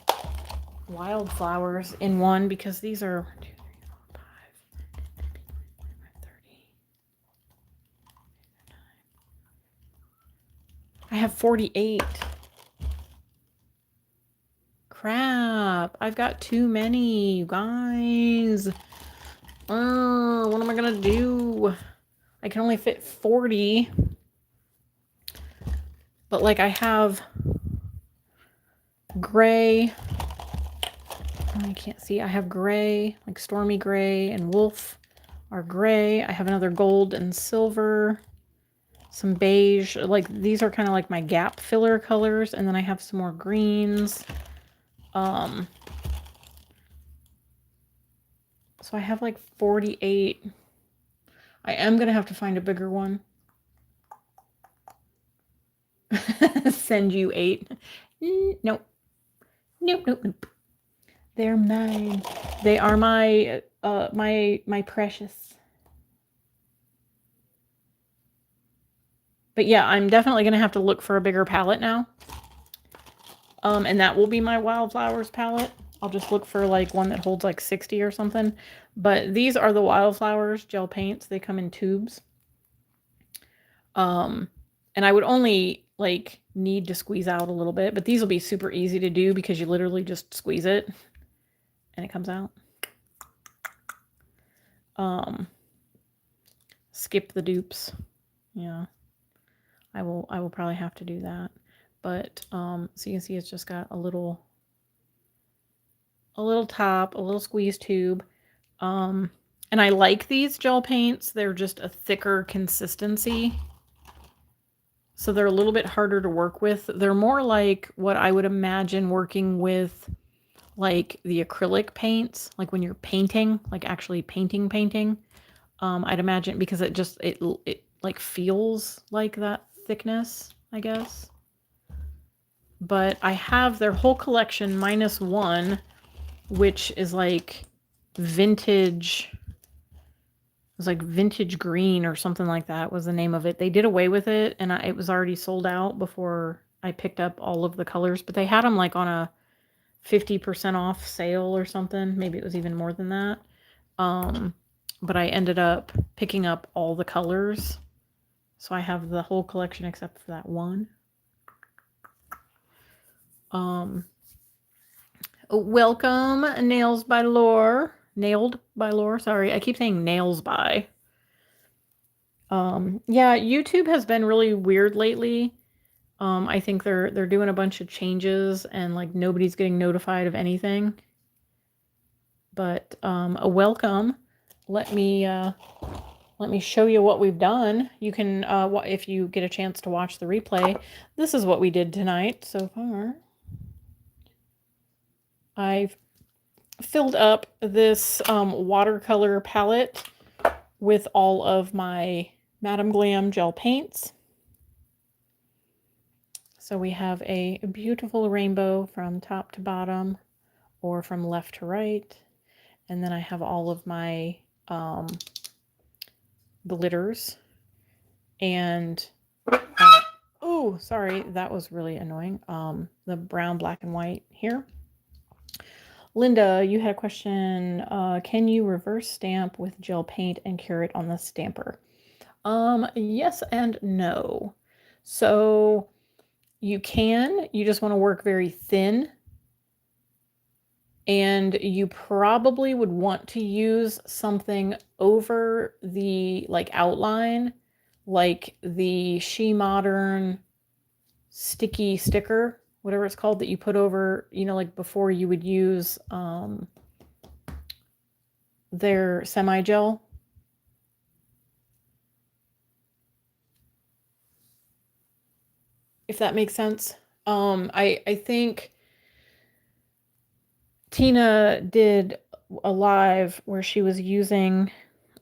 wildflowers in one, because these are 1, 2, 3, 4, 5, 30. I have 48. Crap. I've got too many, you guys. What am I going to do? I can only fit 40. But like I have gray. I can't see. I have gray, like Stormy Gray and Wolf are gray. I have another gold and silver. Some beige. Like these are kind of like my gap filler colors. And then I have some more greens. So I have like 48. I am going to have to find a bigger one. Send you 8. Nope. Nope. They're mine. They are my my precious. But yeah, I'm definitely going to have to look for a bigger palette now. And that will be my Wildflowers palette. I'll just look for like one that holds like 60 or something. But these are the Wildflowers gel paints. They come in tubes. And I would only like need to squeeze out a little bit, but these will be super easy to do because you literally just squeeze it and it comes out. Skip the dupes. Yeah. I will probably have to do that. But so you can see it's just got a little top, a little squeeze tube. And I like these gel paints. They're just a thicker consistency. So they're a little bit harder to work with. They're more like what I would imagine working with like the acrylic paints, like when you're painting, like actually painting. I'd imagine, because it like feels like that thickness, I guess. But I have their whole collection minus one, which is like vintage. It was like vintage green or something like that was the name of it. They did away with it, and it was already sold out before I picked up all of the colors. But they had them like on a 50% off sale or something. Maybe it was even more than that. but I ended up picking up all the colors. So I have the whole collection except for that one. Welcome, Nails by Lore. Nailed by Lore. Sorry, I keep saying nails by. Yeah, YouTube has been really weird lately. I think they're doing a bunch of changes and like nobody's getting notified of anything. But a welcome. Let me show you what we've done. You can if you get a chance to watch the replay, this is what we did tonight so far. I've filled up this watercolor palette with all of my Madam Glam gel paints. So we have a beautiful rainbow from top to bottom or from left to right. And then I have all of my glitters. And, oh, sorry, that was really annoying. The brown, black, and white here. Linda, you had a question. Can you reverse stamp with gel paint and cure it on the stamper? Yes and no. So you can, you just want to work very thin. And you probably would want to use something over the like outline, like the She Modern sticky sticker, whatever it's called, that you put over, you know, like before you would use their semi-gel. If that makes sense. I think Tina did a live where she was using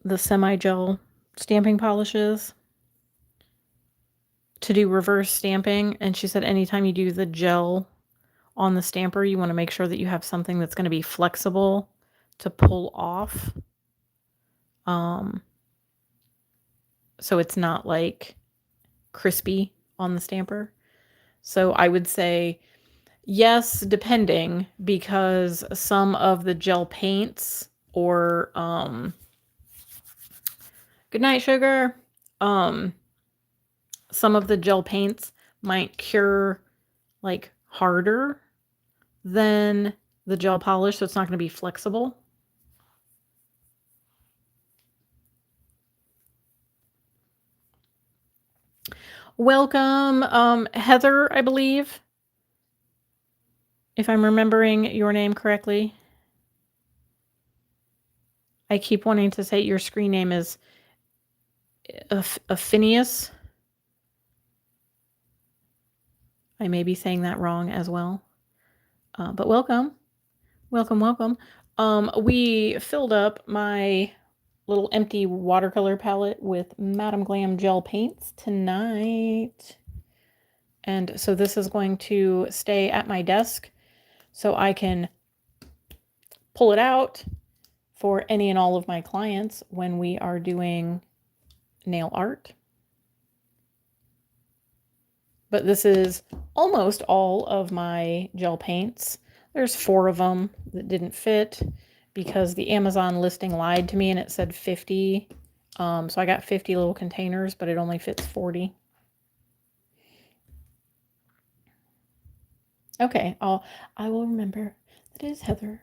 the semi-gel stamping polishes to do reverse stamping, and she said anytime you do the gel on the stamper, you want to make sure that you have something that's going to be flexible to pull off. So it's not like crispy on the stamper. So I would say yes, depending, because some of the gel paints or good night, sugar. Some of the gel paints might cure like harder than the gel polish, so it's not going to be flexible. Welcome, Heather, I believe, if I'm remembering your name correctly. I keep wanting to say your screen name is Phineas. I may be saying that wrong as well. But welcome. Welcome, welcome. We filled up my little empty watercolor palette with Madam Glam gel paints tonight. And so this is going to stay at my desk so I can pull it out for any and all of my clients when we are doing nail art. But this is almost all of my gel paints. There's 4 of them that didn't fit because the Amazon listing lied to me and it said 50. So I got 50 little containers, but it only fits 40. Okay, I will remember. That is Heather.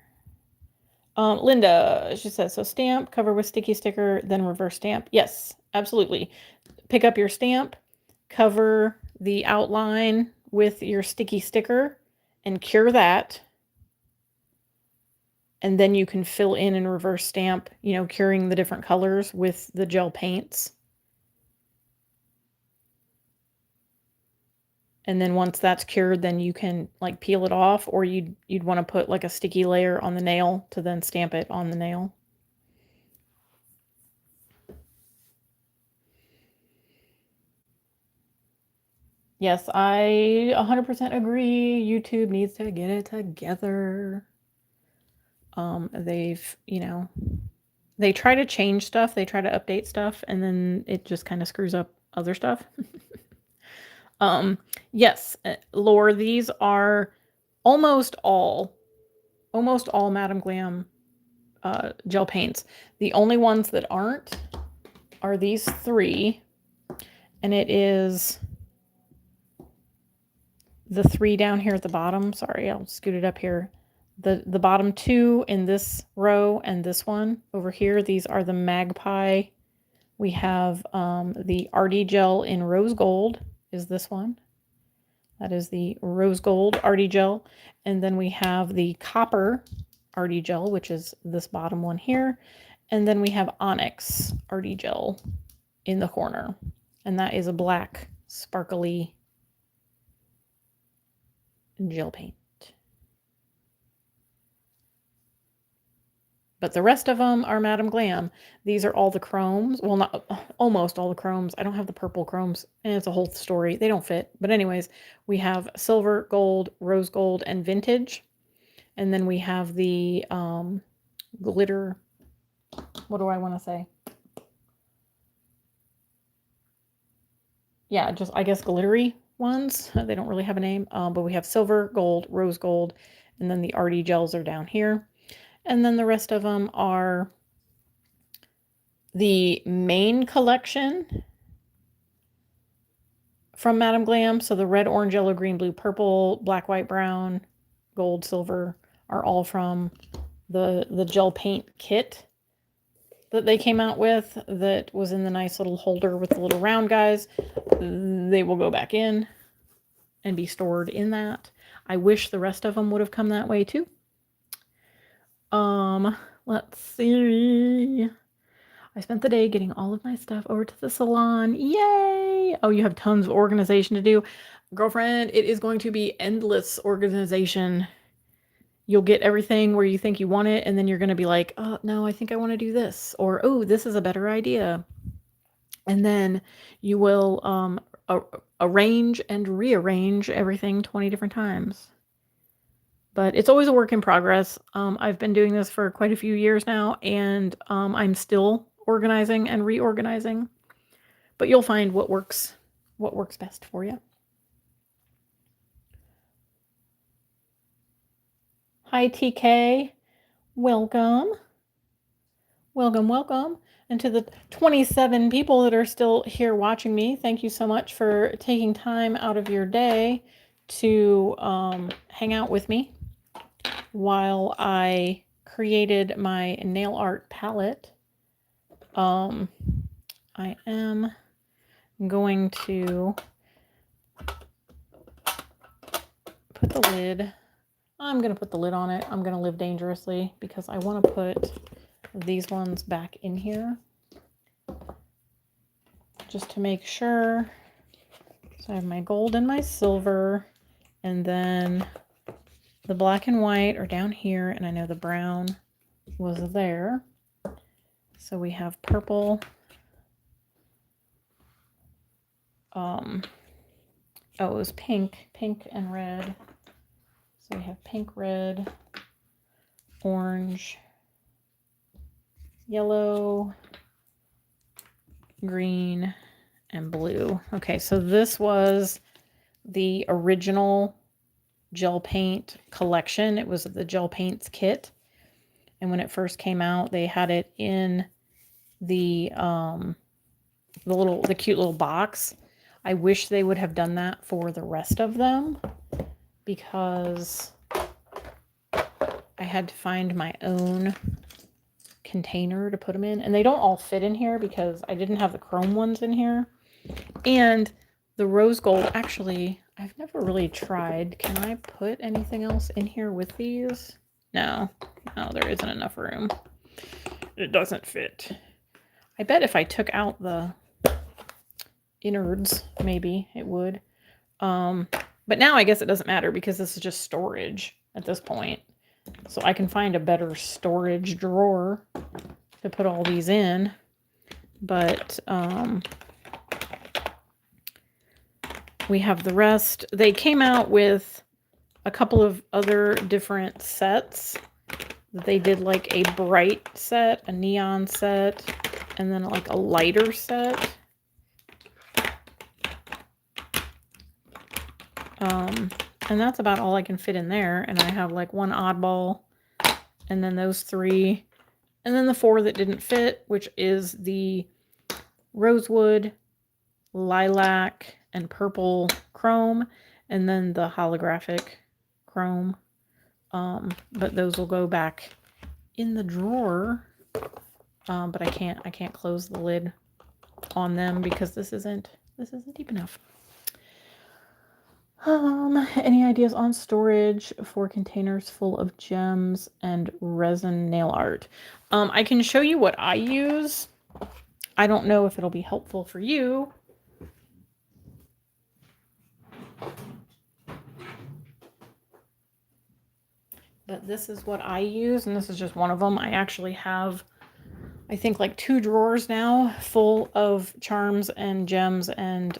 Linda, she says, so stamp, cover with sticky sticker, then reverse stamp. Yes, absolutely. Pick up your stamp, cover the outline with your sticky sticker, and cure that. And then you can fill in and reverse stamp, you know, curing the different colors with the gel paints. And then once that's cured, then you can like peel it off, or you'd want to put like a sticky layer on the nail to then stamp it on the nail. Yes, I 100% agree. YouTube needs to get it together. They've, you know, they try to change stuff, they try to update stuff, and then it just kind of screws up other stuff. Yes, Lore, these are almost all Madam Glam gel paints. The only ones that aren't are these 3, and it is the 3 down here at the bottom. Sorry, I'll scoot it up here. The bottom 2 in this row and this one over here, these are the Magpie. We have the Arty Gel in Rose Gold is this one. That is the Rose Gold Arty Gel. And then we have the Copper Arty Gel, which is this bottom one here. And then we have Onyx Arty Gel in the corner. And that is a black, sparkly gel paint. But the rest of them are Madam Glam. These are all the chromes. Well, not almost all the chromes. I don't have the purple chromes, and it's a whole story. They don't fit. But anyways, we have silver, gold, rose gold, and vintage. And then we have the glitter. What do I want to say? Yeah, just, I guess, glittery ones. They don't really have a name. But we have silver, gold, rose gold, and then the Arty gels are down here. And then the rest of them are the main collection from Madam Glam. So the red, orange, yellow, green, blue, purple, black, white, brown, gold, silver are all from the gel paint kit that they came out with that was in the nice little holder with the little round guys. They will go back in and be stored in that. I wish the rest of them would have come that way too. Let's see. I spent the day getting all of my stuff over to the salon. Yay! Oh, you have tons of organization to do. Girlfriend, it is going to be endless organization. You'll get everything where you think you want it, and then you're going to be like, oh, no, I think I want to do this. Or, oh, this is a better idea. And then you will arrange and rearrange everything 20 different times. But it's always a work in progress. I've been doing this for quite a few years now, and I'm still organizing and reorganizing. But you'll find what works best for you. Hi, TK. Welcome. Welcome, welcome. And to the 27 people that are still here watching me, thank you so much for taking time out of your day to hang out with me while I created my nail art palette. I am going to put the lid. I'm going to put the lid on it. I'm going to live dangerously because I want to put these ones back in here just to make sure. So I have my gold and my silver, and then the black and white are down here, and I know the brown was there. So we have purple. Oh, it was pink and red. So we have pink, red, orange, yellow, green, and blue. Okay, so this was the original gel paint collection. It was the gel paints kit. And when it first came out, they had it in the cute little box. I wish they would have done that for the rest of them because I had to find my own container to put them in. And they don't all fit in here because I didn't have the chrome ones in here. And the rose gold, actually, I've never really tried. Can I put anything else in here with these? No, there isn't enough room. It doesn't fit. I bet if I took out the innards, maybe it would. But now I guess it doesn't matter because this is just storage at this point. So I can find a better storage drawer to put all these in. But we have the rest. They came out with a couple of other different sets. They did like a bright set, a neon set, and then like a lighter set. And that's about all I can fit in there. And I have like one oddball and then those 3 And then the 4 that didn't fit, which is the rosewood, lilac, and purple chrome, and then the holographic chrome. But those will go back in the drawer. But I can't close the lid on them because this isn't deep enough. Any ideas on storage for containers full of gems and resin nail art? I can show you what I use. I don't know if it'll be helpful for you. But this is what I use, and this is just one of them. I actually have, I think, like 2 drawers now full of charms and gems and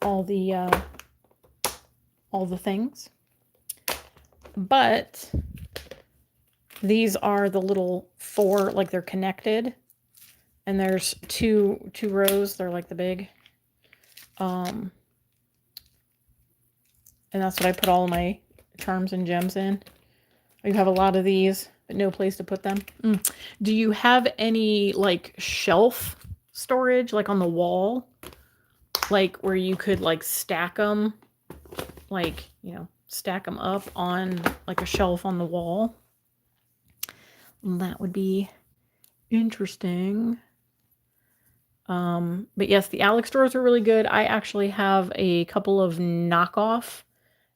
all the things. But these are the little 4, like they're connected, and there's two rows. They're like the big, and that's what I put all of my charms and gems in. You have a lot of these, but no place to put them. Do you have any like shelf storage, like on the wall, like where you could like stack them, like, you know, stack them up on like a shelf on the wall? That would be interesting. But yes, the Alex drawers are really good. I actually have a couple of knockoff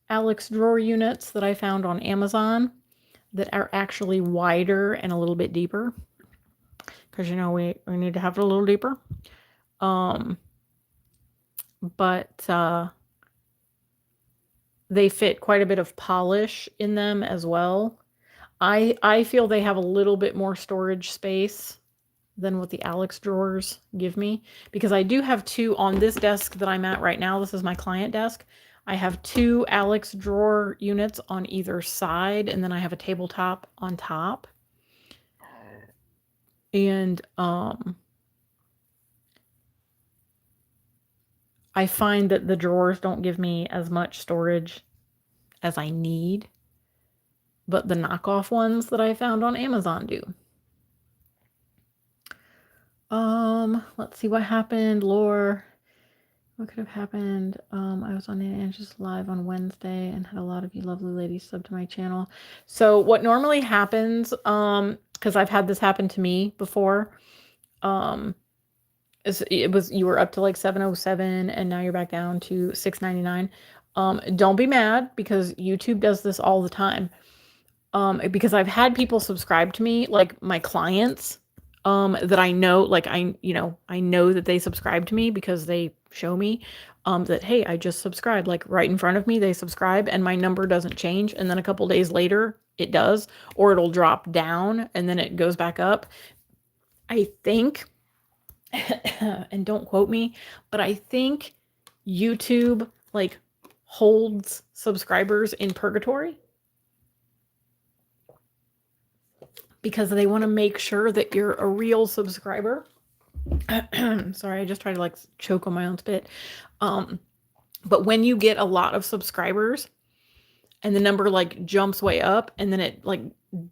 Alex drawer units that I found on Amazon that are actually wider and a little bit deeper, because, you know, we need to have it a little deeper. But they fit quite a bit of polish in them as well. I feel they have a little bit more storage space than what the Alex drawers give me, because I do have 2 on this desk that I'm at right now. This is my client desk. I have 2 Alex drawer units on either side, and then I have a tabletop on top. And I find that the drawers don't give me as much storage as I need, but the knockoff ones that I found on Amazon do. Let's see what happened. Lore, what could have happened? I was on Angie's live on Wednesday and had a lot of you lovely ladies sub to my channel. So what normally happens, because I've had this happen to me before, you were up to like 707 and now you're back down to 699. Don't be mad, because YouTube does this all the time. Because I've had people subscribe to me, like my clients, that I know, like I know that they subscribe to me because they show me that, hey, I just subscribed, like right in front of me, they subscribe, and my number doesn't change. And then a couple days later it does, or it'll drop down and then it goes back up. I think, and don't quote me, but I think YouTube like holds subscribers in purgatory, because they want to make sure that you're a real subscriber. Sorry, I just tried to like choke on my own spit. But when you get a lot of subscribers and the number like jumps way up and then it like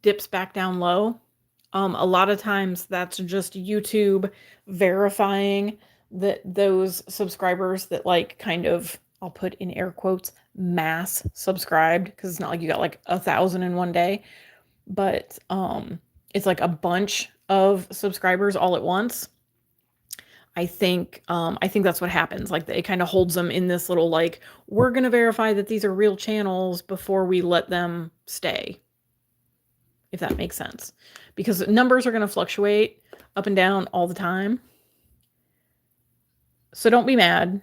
dips back down low, a lot of times that's just YouTube verifying that those subscribers that like kind of, I'll put in air quotes, mass subscribed, because it's not like you got like 1,000 in one day, but it's like a bunch of subscribers all at once. I think that's what happens. Like it kind of holds them in this little, like, we're going to verify that these are real channels before we let them stay, if that makes sense, because numbers are going to fluctuate up and down all the time. So don't be mad.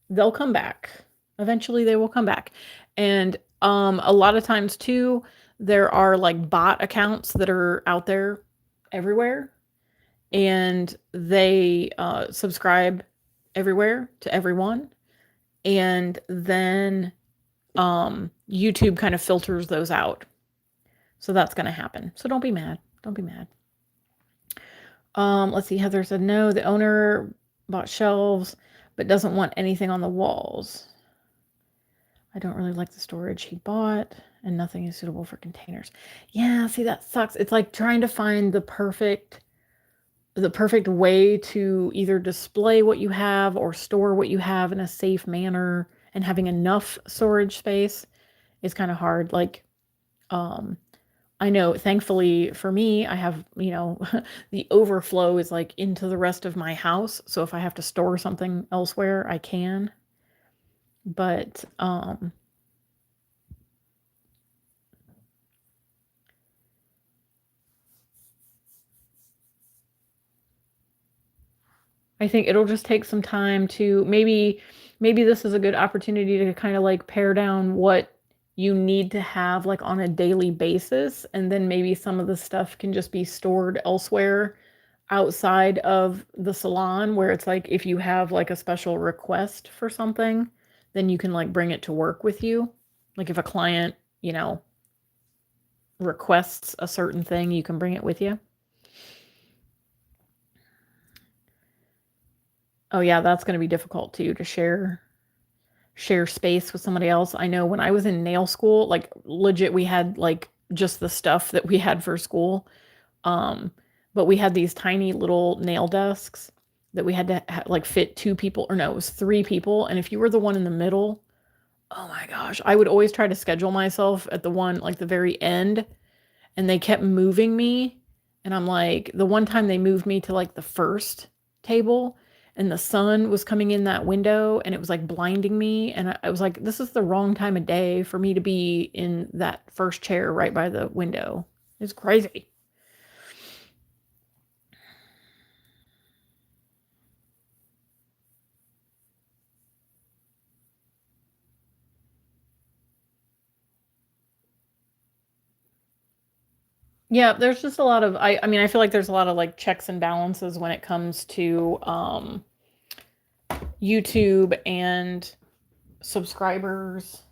They'll come back. Eventually they will come back. And a lot of times too, there are like bot accounts that are out there everywhere, and they subscribe everywhere to everyone. And then YouTube kind of filters those out. So that's going to happen. So don't be mad. Don't be mad. Let's see. Heather said, no, the owner bought shelves, but doesn't want anything on the walls. I don't really like the storage he bought, and nothing is suitable for containers. Yeah, see, that sucks. It's like trying to find the perfect way to either display what you have or store what you have in a safe manner, and having enough storage space is kind of hard. Like, I know, thankfully for me, I have, the overflow is like into the rest of my house. So if I have to store something elsewhere, I can. But I think it'll just take some time to maybe this is a good opportunity to kind of like pare down what you need to have like on a daily basis, and then maybe some of the stuff can just be stored elsewhere outside of the salon, where it's like if you have like a special request for something, then you can like bring it to work with you. Like if a client, requests a certain thing, you can bring it with you. Oh yeah, that's going to be difficult too, to share space with somebody else. I know when I was in nail school, like legit, we had like just the stuff that we had for school. Um, but we had these tiny little nail desks that we had to like fit two people, or no, it was three people. And if you were the one in the middle, oh my gosh, I would always try to schedule myself at the one like the very end, and they kept moving me. And I'm like, the one time they moved me to like the first table, and the sun was coming in that window and it was like blinding me. And I was like, this is the wrong time of day for me to be in that first chair right by the window. It's crazy. Yeah, there's just a lot of I mean, I feel like there's a lot of like checks and balances when it comes to YouTube and subscribers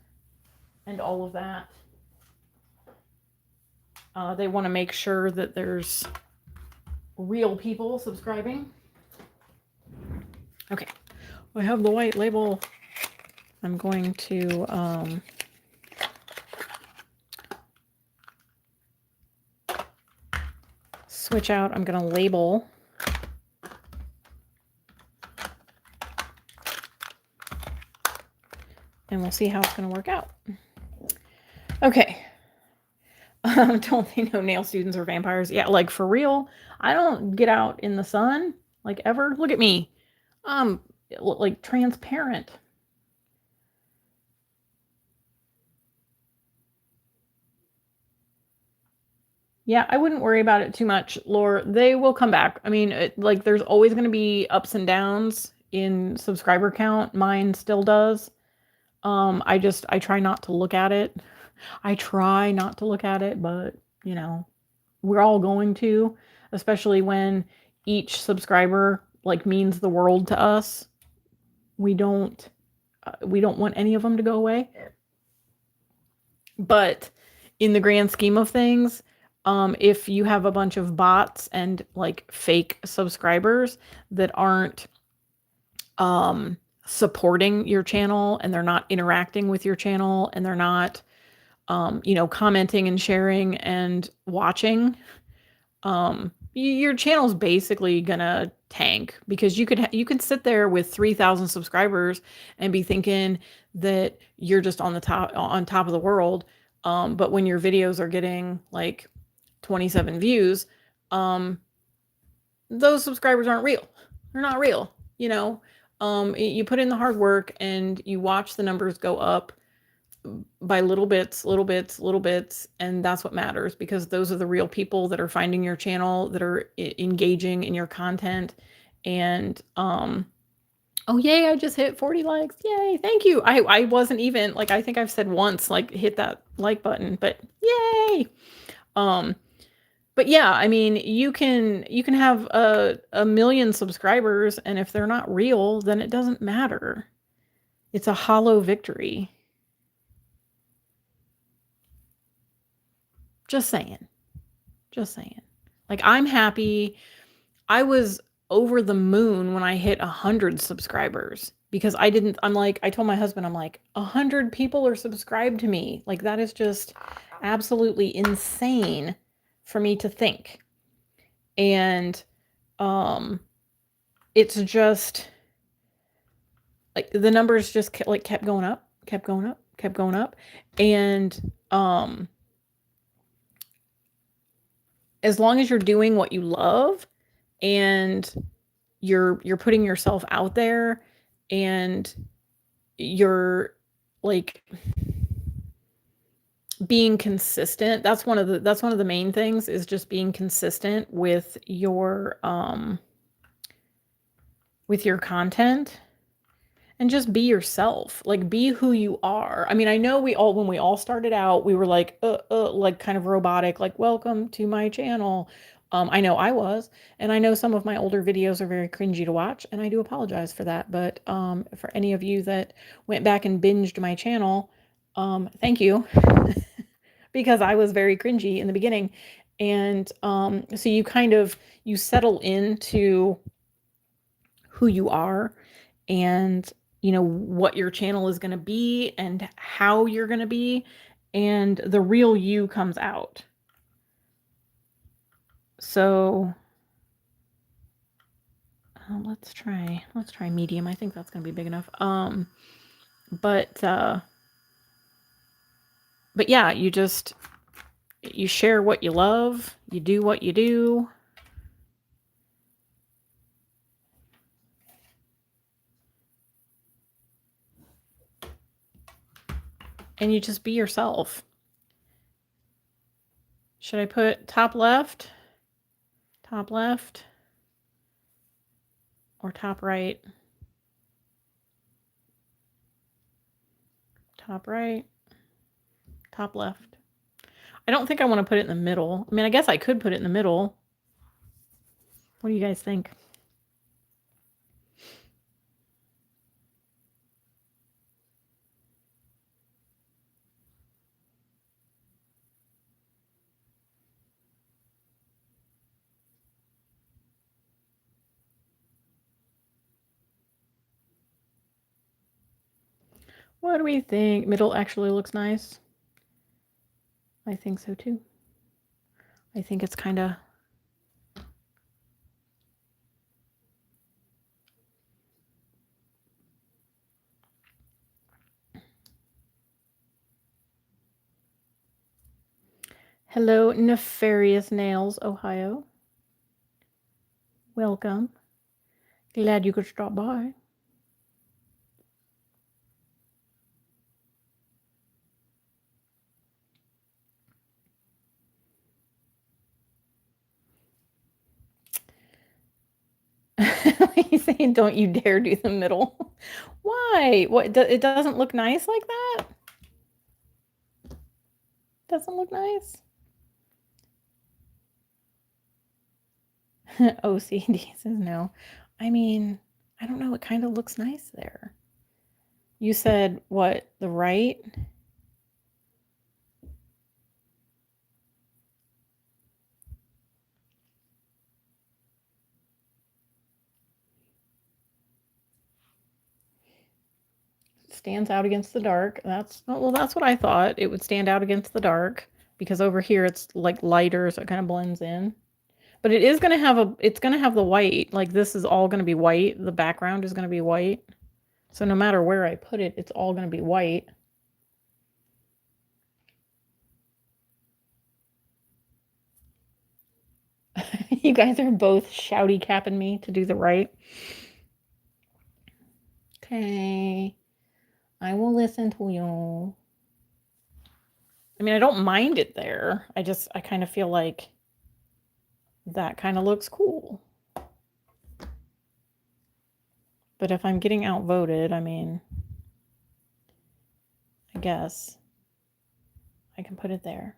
and all of that. They want to make sure that there's real people subscribing. Okay, I have the white label. I'm going to switch out. I'm going to label. And we'll see how it's going to work out. Okay. Don't they know nail students are vampires? Yeah, like for real. I don't get out in the sun like ever. Look at me. Like transparent. Yeah, I wouldn't worry about it too much, Laura. They will come back. I mean, like there's always going to be ups and downs in subscriber count. Mine still does. I try not to look at it. I try not to look at it, but we're all going to, especially when each subscriber like means the world to us. We don't want any of them to go away. But in the grand scheme of things, if you have a bunch of bots and like fake subscribers that aren't supporting your channel, and they're not interacting with your channel, and they're not commenting and sharing and watching, your channel's basically gonna tank, because you can sit there with 3,000 subscribers and be thinking that you're just on top of the world, but when your videos are getting like 27 views, those subscribers aren't real. They're not real. You put in the hard work and you watch the numbers go up by little bits, and that's what matters, because those are the real people that are finding your channel, that are engaging in your content. And oh yay, I just hit 40 likes. Yay, thank you. I wasn't even like, I think I've said once like hit that like button, but yay. But yeah, I mean, you can have a million subscribers, and if they're not real, then it doesn't matter. It's a hollow victory. Just saying. Just saying. Like, I'm happy. I was over the moon when I hit 100 subscribers. because I told my husband, I'm like, 100 people are subscribed to me. Like, that is just absolutely insane for me to think. And it's just like the numbers just kept going up, kept going up, kept going up. And as long as you're doing what you love and you're putting yourself out there and you're like being consistent, that's one of the main things, is just being consistent with your content. And just be yourself, like be who you are. I mean, I know when we all started out, we were like kind of robotic, like, welcome to my channel. I know I was, and I know some of my older videos are very cringy to watch, and I do apologize for that. But for any of you that went back and binged my channel, thank you, because I was very cringy in the beginning. And so you settle into who you are, and what your channel is going to be and how you're going to be, and the real you comes out. So let's try medium. I think that's going to be big enough. But yeah, you share what you love, you do what you do. And you just be yourself. Should I put top left, or top right? Top right, top left. I don't think I want to put it in the middle. I mean, I guess I could put it in the middle. What do you guys think? What do we think? Middle actually looks nice. I think so too. I think it's kind of... Hello, Nefarious Nails, Ohio. Welcome. Glad you could stop by. He's saying, don't you dare do the middle. Why? What? It doesn't look nice like that? Doesn't look nice? OCD says no. I mean, I don't know. It kind of looks nice there. You said what? The right? Stands out against the dark. That's what I thought. It would stand out against the dark because over here it's like lighter, so it kind of blends in. But it is going to have it's going to have the white. Like, this is all going to be white. The background is going to be white. So no matter where I put it, it's all going to be white. You guys are both shouty capping me to do the right. Okay. I will listen to you. I mean, I don't mind it there. I kind of feel like that kind of looks cool. But if I'm getting outvoted, I mean, I guess I can put it there.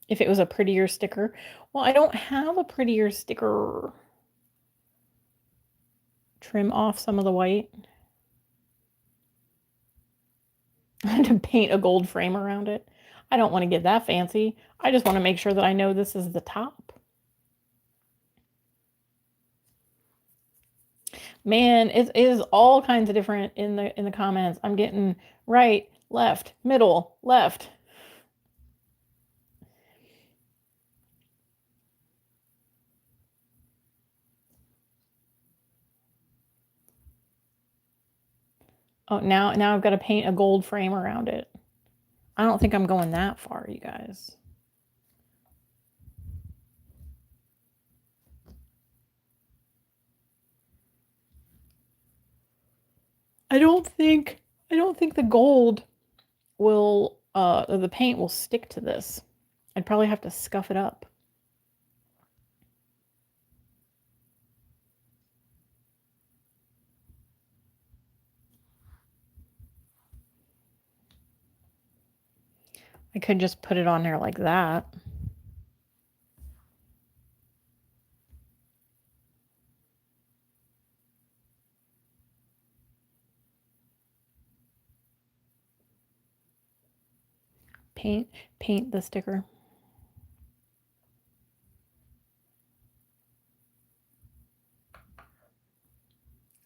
If it was a prettier sticker. Well, I don't have a prettier sticker. Trim off some of the white. I had to paint a gold frame around it. I don't want to get that fancy. I just want to make sure that I know this is the top. Man, it is all kinds of different in the comments. I'm getting right, left, middle, left. Oh, now I've got to paint a gold frame around it. I don't think I'm going that far, you guys. I don't think the gold will the paint will stick to this. I'd probably have to scuff it up. I could just put it on there like that. Paint the sticker.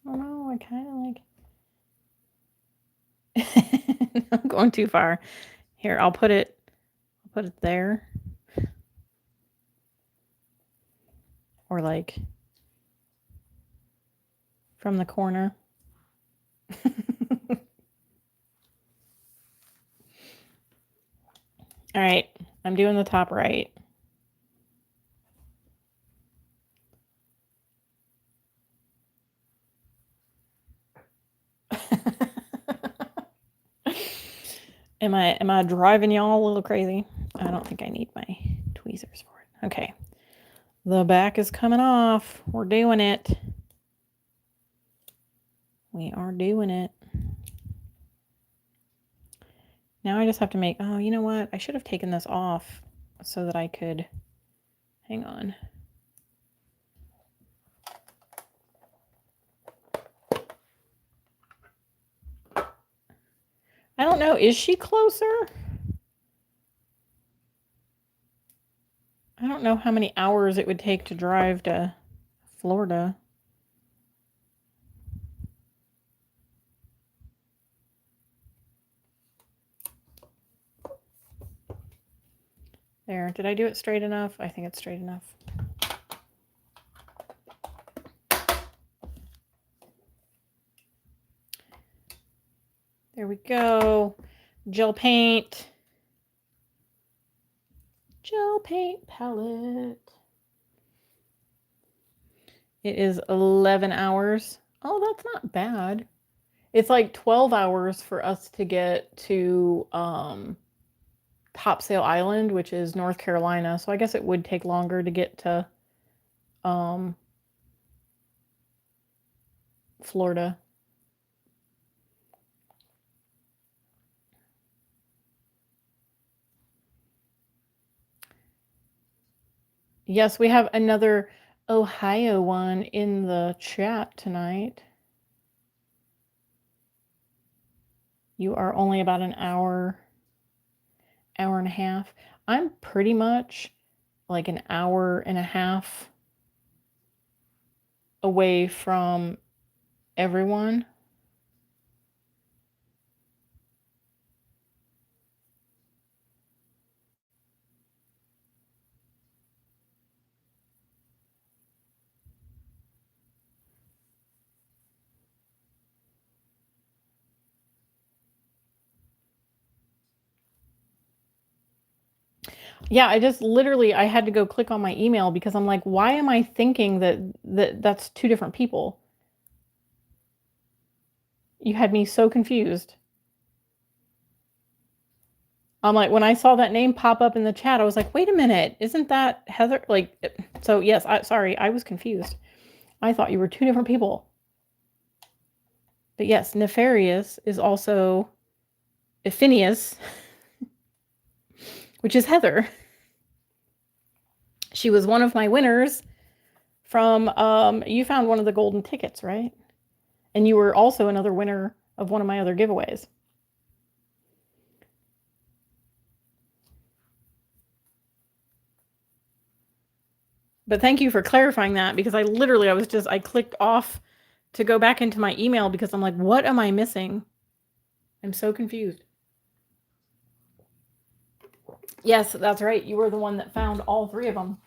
Oh no, I kind of like I'm going too far. Here, I'll put it there. Or like from the corner. All right, I'm doing the top right. Am I driving y'all a little crazy? I don't think I need my tweezers for it. Okay. The back is coming off. We're doing it. We are doing it. Now I just have to make, oh, you know what? I should have taken this off so that I could, hang on. I don't know. Is she closer? I don't know how many hours it would take to drive to Florida. There. Did I do it straight enough? I think it's straight enough. There we go. Gel paint. Gel paint palette. It is 11 hours. Oh, that's not bad. It's like 12 hours for us to get to Topsail Island, which is North Carolina. So I guess it would take longer to get to Florida. Yes, we have another Ohio one in the chat tonight. You are only about an hour and a half. I'm pretty much like an hour and a half away from everyone. Yeah, I just literally I had to go click on my email because I'm like, why am I thinking that's two different people? You had me so confused. I'm like, when I saw that name pop up in the chat, I was like, wait a minute, isn't that Heather? Like, so yes, sorry, I was confused. I thought you were two different people. But yes, Nefarious is also Phineas, which is Heather. She was one of my winners from, you found one of the golden tickets, right? And you were also another winner of one of my other giveaways. But thank you for clarifying that, because I clicked off to go back into my email because I'm like, what am I missing? I'm so confused. Yes, that's right. You were the one that found all 3 of them.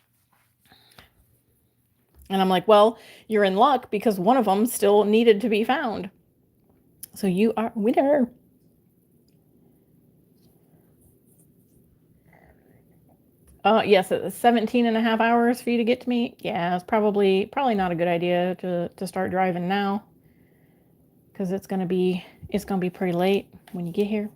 And I'm like, well, you're in luck because one of them still needed to be found. So you are winner. Yes, it's 17 and a half hours for you to get to me. Yeah, it's probably not a good idea to start driving now, because it's gonna be pretty late when you get here.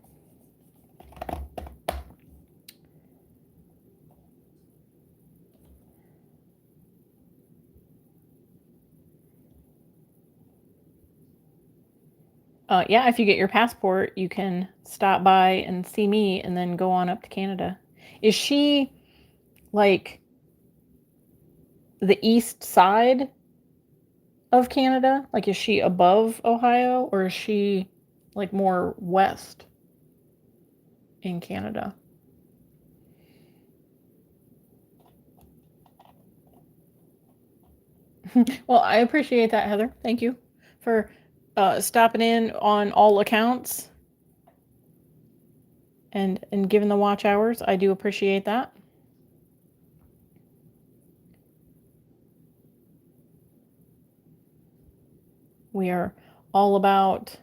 Yeah, if you get your passport, you can stop by and see me and then go on up to Canada. Is she like the east side of Canada? Like, is she above Ohio, or is she like more west in Canada? Well, I appreciate that, Heather. Thank you for stopping in on all accounts and giving the watch hours. I do appreciate that. We are all about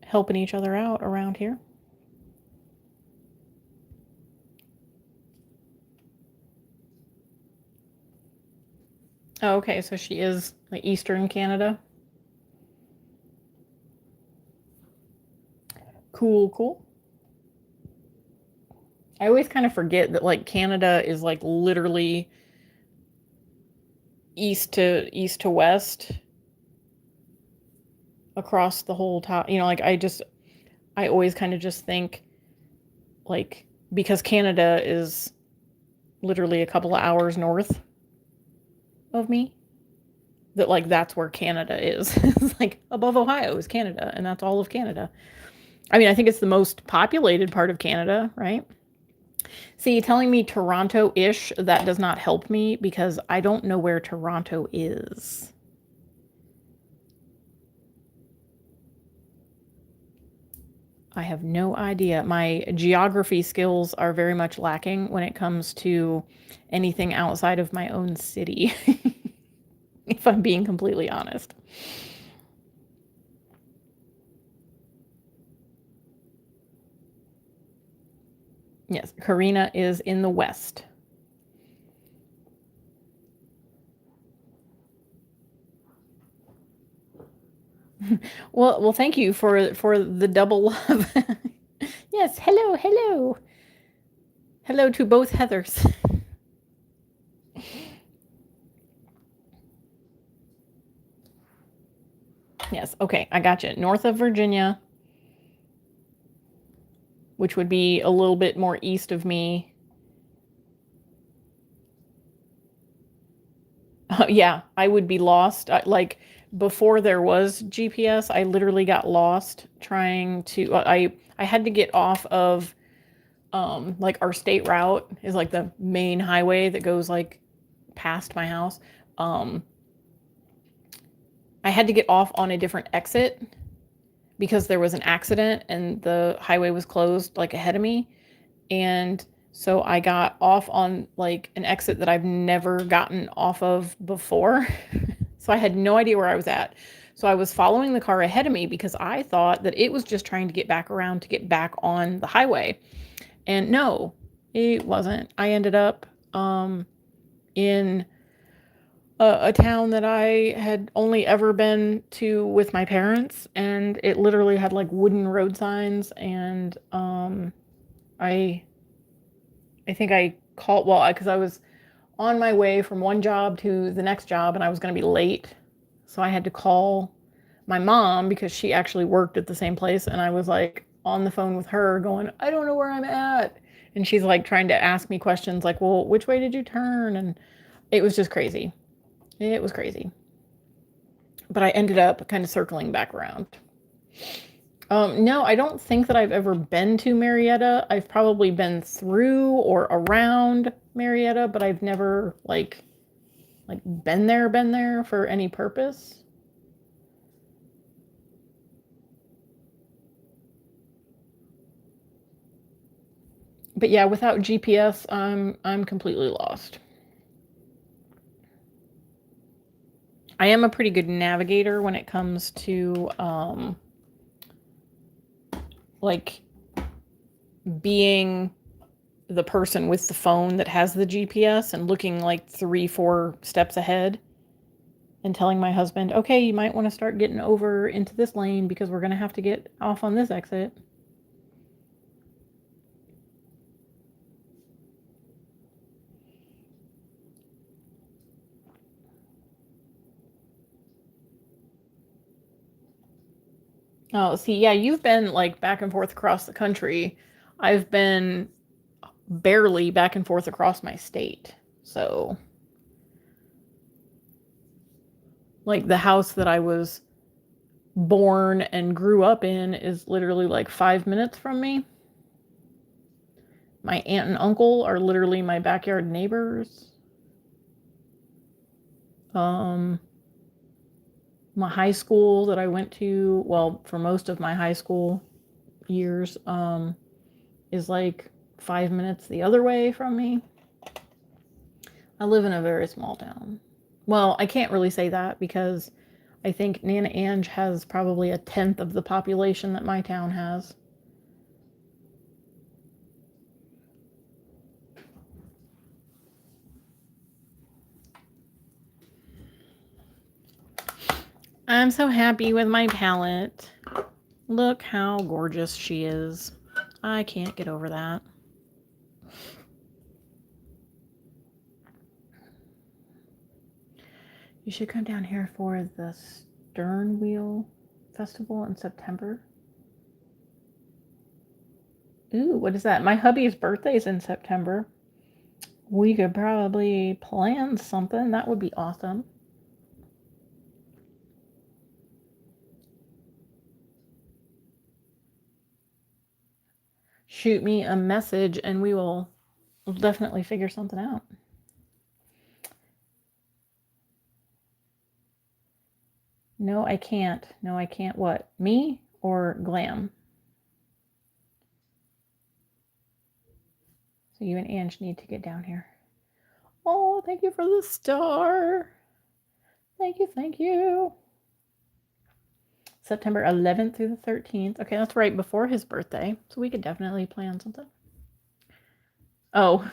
helping each other out around here. Oh, okay, so she is like Eastern Canada. Cool, cool. I always kind of forget that like Canada is like literally east to west across the whole top. Like I always kind of just think, like, because Canada is literally a couple of hours north of me, that like that's where Canada is. It's like above Ohio is Canada, and that's all of Canada. I mean, I think it's the most populated part of Canada, right? See, telling me Toronto-ish, that does not help me because I don't know where Toronto is. I have no idea. My geography skills are very much lacking when it comes to anything outside of my own city, if I'm being completely honest. Yes, Karina is in the west. Well, thank you for the double love. Yes, hello, hello. Hello to both Heathers. Yes, okay, I got you. North of Virginia, which would be a little bit more east of me. Yeah, I would be lost. Like, before there was GPS, I literally got lost trying to. I had to get off of like our state route is like the main highway that goes like past my house. I had to get off on a different exit because there was an accident and the highway was closed like ahead of me. And so I got off on like an exit that I've never gotten off of before. So I had no idea where I was at. So I was following the car ahead of me because I thought that it was just trying to get back around to get back on the highway. And no, it wasn't. I ended up in a town that I had only ever been to with my parents, and it literally had like wooden road signs. And I think I called, well, because I was on my way from one job to the next job and I was going to be late. So I had to call my mom because she actually worked at the same place. And I was like on the phone with her going, I don't know where I'm at. And she's like trying to ask me questions like, well, which way did you turn? And it was just crazy. It was crazy. But I ended up kind of circling back around. No, I don't think that I've ever been to Marietta. I've probably been through or around, Marietta, but I've never like been there for any purpose. But yeah, without GPS, I'm completely lost. I am a pretty good navigator when it comes to like being the person with the phone that has the GPS and looking like 3-4 steps ahead and telling my husband, okay, you might want to start getting over into this lane because we're going to have to get off on this exit. Oh, see, yeah, you've been like back and forth across the country. I've been barely back and forth across my state. So, like, the house that I was born and grew up in is literally like 5 minutes from me. My aunt and uncle are literally my backyard neighbors. My high school that I went to, well, for most of my high school years, is like 5 minutes the other way from me. I live in a very small town. Well, I can't really say that because I think Nana Ange has probably 1/10 of the population that my town has. I'm so happy with my palette. Look how gorgeous she is. I can't get over that. You should come down here for the Stern Wheel Festival in September. Ooh, what is that? My hubby's birthday is in September. We could probably plan something. That would be awesome. Shoot me a message and we'll definitely figure something out. No, I can't. No, I can't. What? Me or Glam? So you and Ange need to get down here. Oh, thank you for the star. Thank you, thank you. September 11th through the 13th. Okay, that's right before his birthday. So we could definitely plan something. Oh.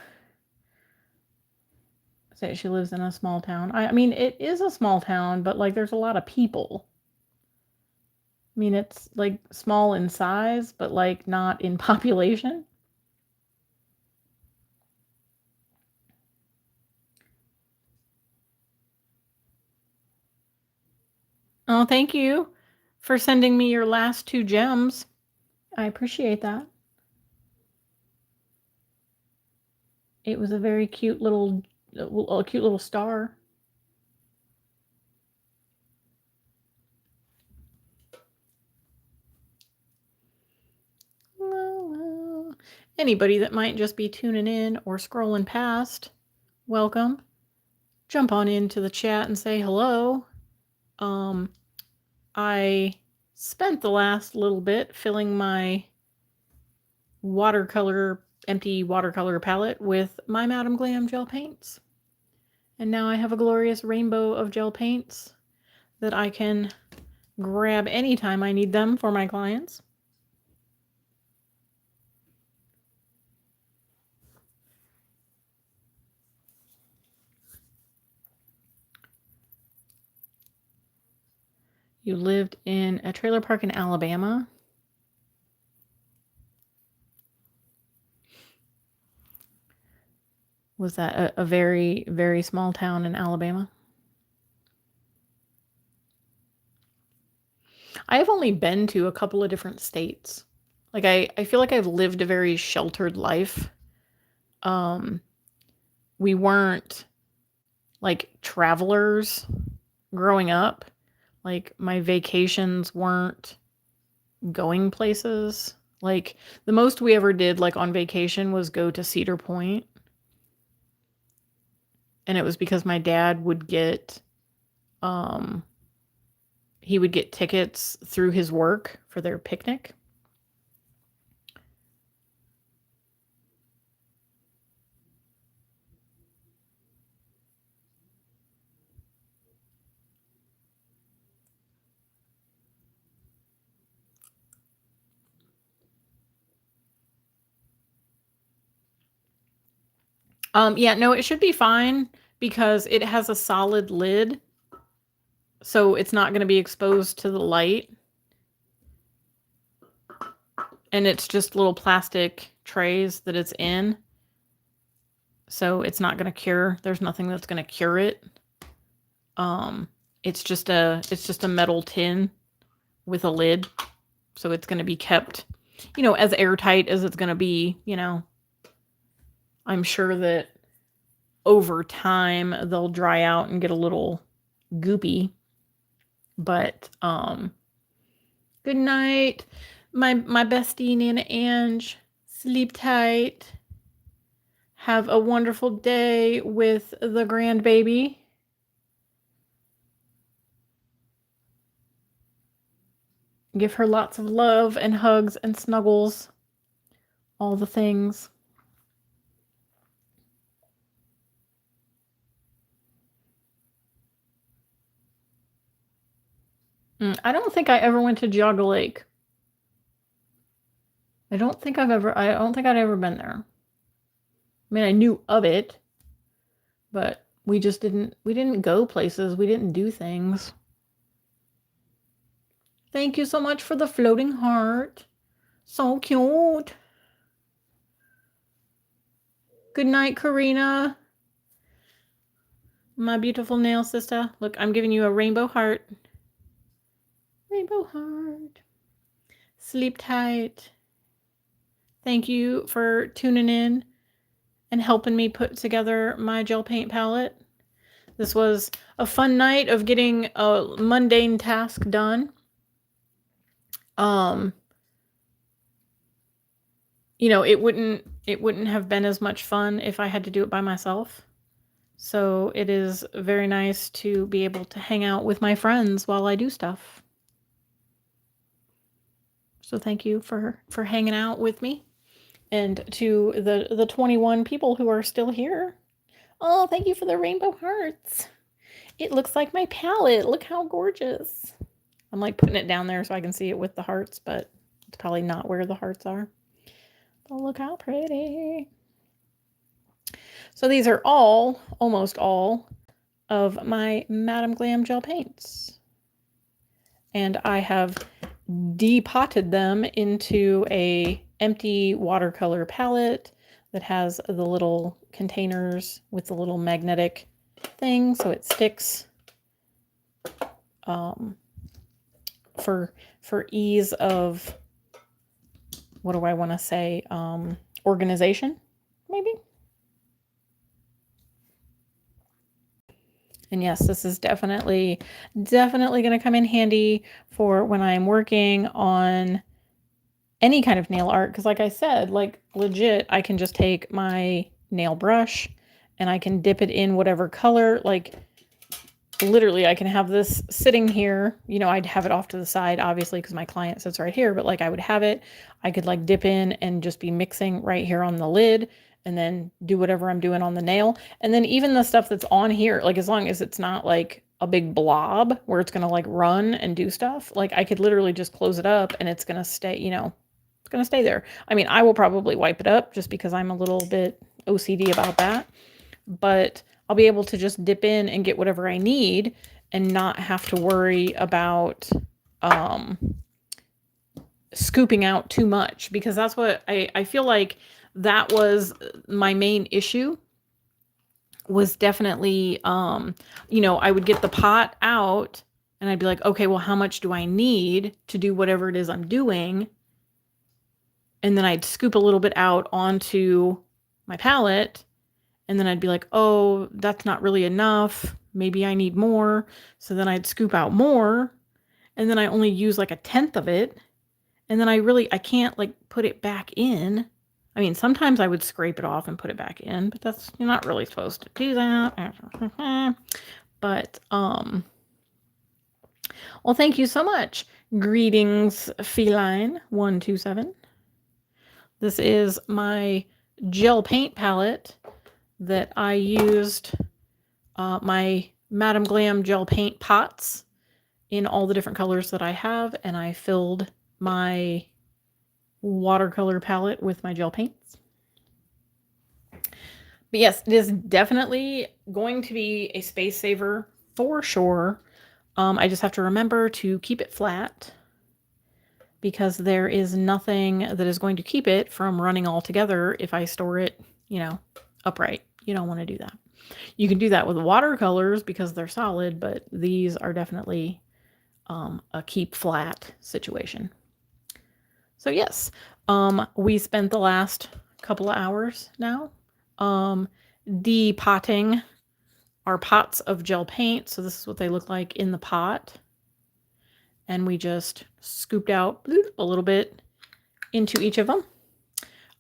Say she lives in a small town. I mean, it is a small town, but like there's a lot of people. I mean, it's like small in size, but like not in population. Oh, thank you for sending me your last 2 gems. I appreciate that. It was a very cute little star. Anybody that might just be tuning in or scrolling past, welcome. Jump on into the chat and say hello. I spent the last little bit filling my empty watercolor palette with my Madam Glam gel paints. And now I have a glorious rainbow of gel paints that I can grab anytime I need them for my clients. You lived in a trailer park in Alabama. Was that a very, very small town in Alabama? I have only been to a couple of different states. Like I feel like I've lived a very sheltered life. We weren't like travelers growing up. Like my vacations weren't going places. Like the most we ever did like on vacation was go to Cedar Point. And it was because my dad would get, he would get tickets through his work for their picnic. Yeah, no, it should be fine because it has a solid lid. So it's not going to be exposed to the light. And it's just little plastic trays that it's in. So it's not going to cure. There's nothing that's going to cure it. It's just a metal tin with a lid. So it's going to be kept, as airtight as it's going to be, I'm sure that over time they'll dry out and get a little goopy. But good night, my bestie Nana Ange. Sleep tight. Have a wonderful day with the grandbaby. Give her lots of love and hugs and snuggles. All the things. I don't think I ever went to Geauga Lake. I don't think I'd ever been there. I mean, I knew of it, but we didn't go places. We didn't do things. Thank you so much for the floating heart. So cute. Good night, Karina. My beautiful nail sister. Look, I'm giving you a rainbow heart. Rainbow heart. Sleep tight. Thank you for tuning in and helping me put together my gel paint palette. This was a fun night of getting a mundane task done. It wouldn't have been as much fun if I had to do it by myself. So it is very nice to be able to hang out with my friends while I do stuff. So thank you for hanging out with me. And to the 21 people who are still here. Oh, thank you for the rainbow hearts. It looks like my palette. Look how gorgeous. I'm like putting it down there so I can see it with the hearts, but it's probably not where the hearts are. But look how pretty. So these are almost all of my Madam Glam gel paints. And I have depotted them into a empty watercolor palette that has the little containers with the little magnetic thing so it sticks for ease of, what do I want to say, organization, maybe. And yes, this is definitely going to come in handy for when I'm working on any kind of nail art. Because like I said, like legit, I can just take my nail brush and I can dip it in whatever color. Like literally, I can have this sitting here. I'd have it off to the side, obviously, because my client sits right here. But like I would have it. I could like dip in and just be mixing right here on the lid. And then do whatever I'm doing on the nail. And then even the stuff that's on here, like as long as it's not like a big blob where it's going to like run and do stuff, like I could literally just close it up and it's going to stay, it's going to stay there. I mean, I will probably wipe it up just because I'm a little bit OCD about that. But I'll be able to just dip in and get whatever I need and not have to worry about scooping out too much, because that's what I feel like that was my main issue, was definitely, I would get the pot out and I'd be like, okay, well, how much do I need to do whatever it is I'm doing? And then I'd scoop a little bit out onto my palette. And then I'd be like, oh, that's not really enough. Maybe I need more. So then I'd scoop out more. And then I only use like 1/10 of it. And then I can't like put it back in I mean, sometimes I would scrape it off and put it back in, but you're not really supposed to do that. But, well, thank you so much. Greetings, Feline127. This is my gel paint palette that I used my Madame Glam gel paint pots in all the different colors that I have, and I filled my watercolor palette with my gel paints. But yes, it is definitely going to be a space saver for sure. I just have to remember to keep it flat because there is nothing that is going to keep it from running all together if I store it, upright. You don't want to do that. You can do that with watercolors because they're solid, but these are definitely a keep flat situation. So yes, we spent the last couple of hours now depotting our pots of gel paint. So this is what they look like in the pot. And we just scooped out a little bit into each of them.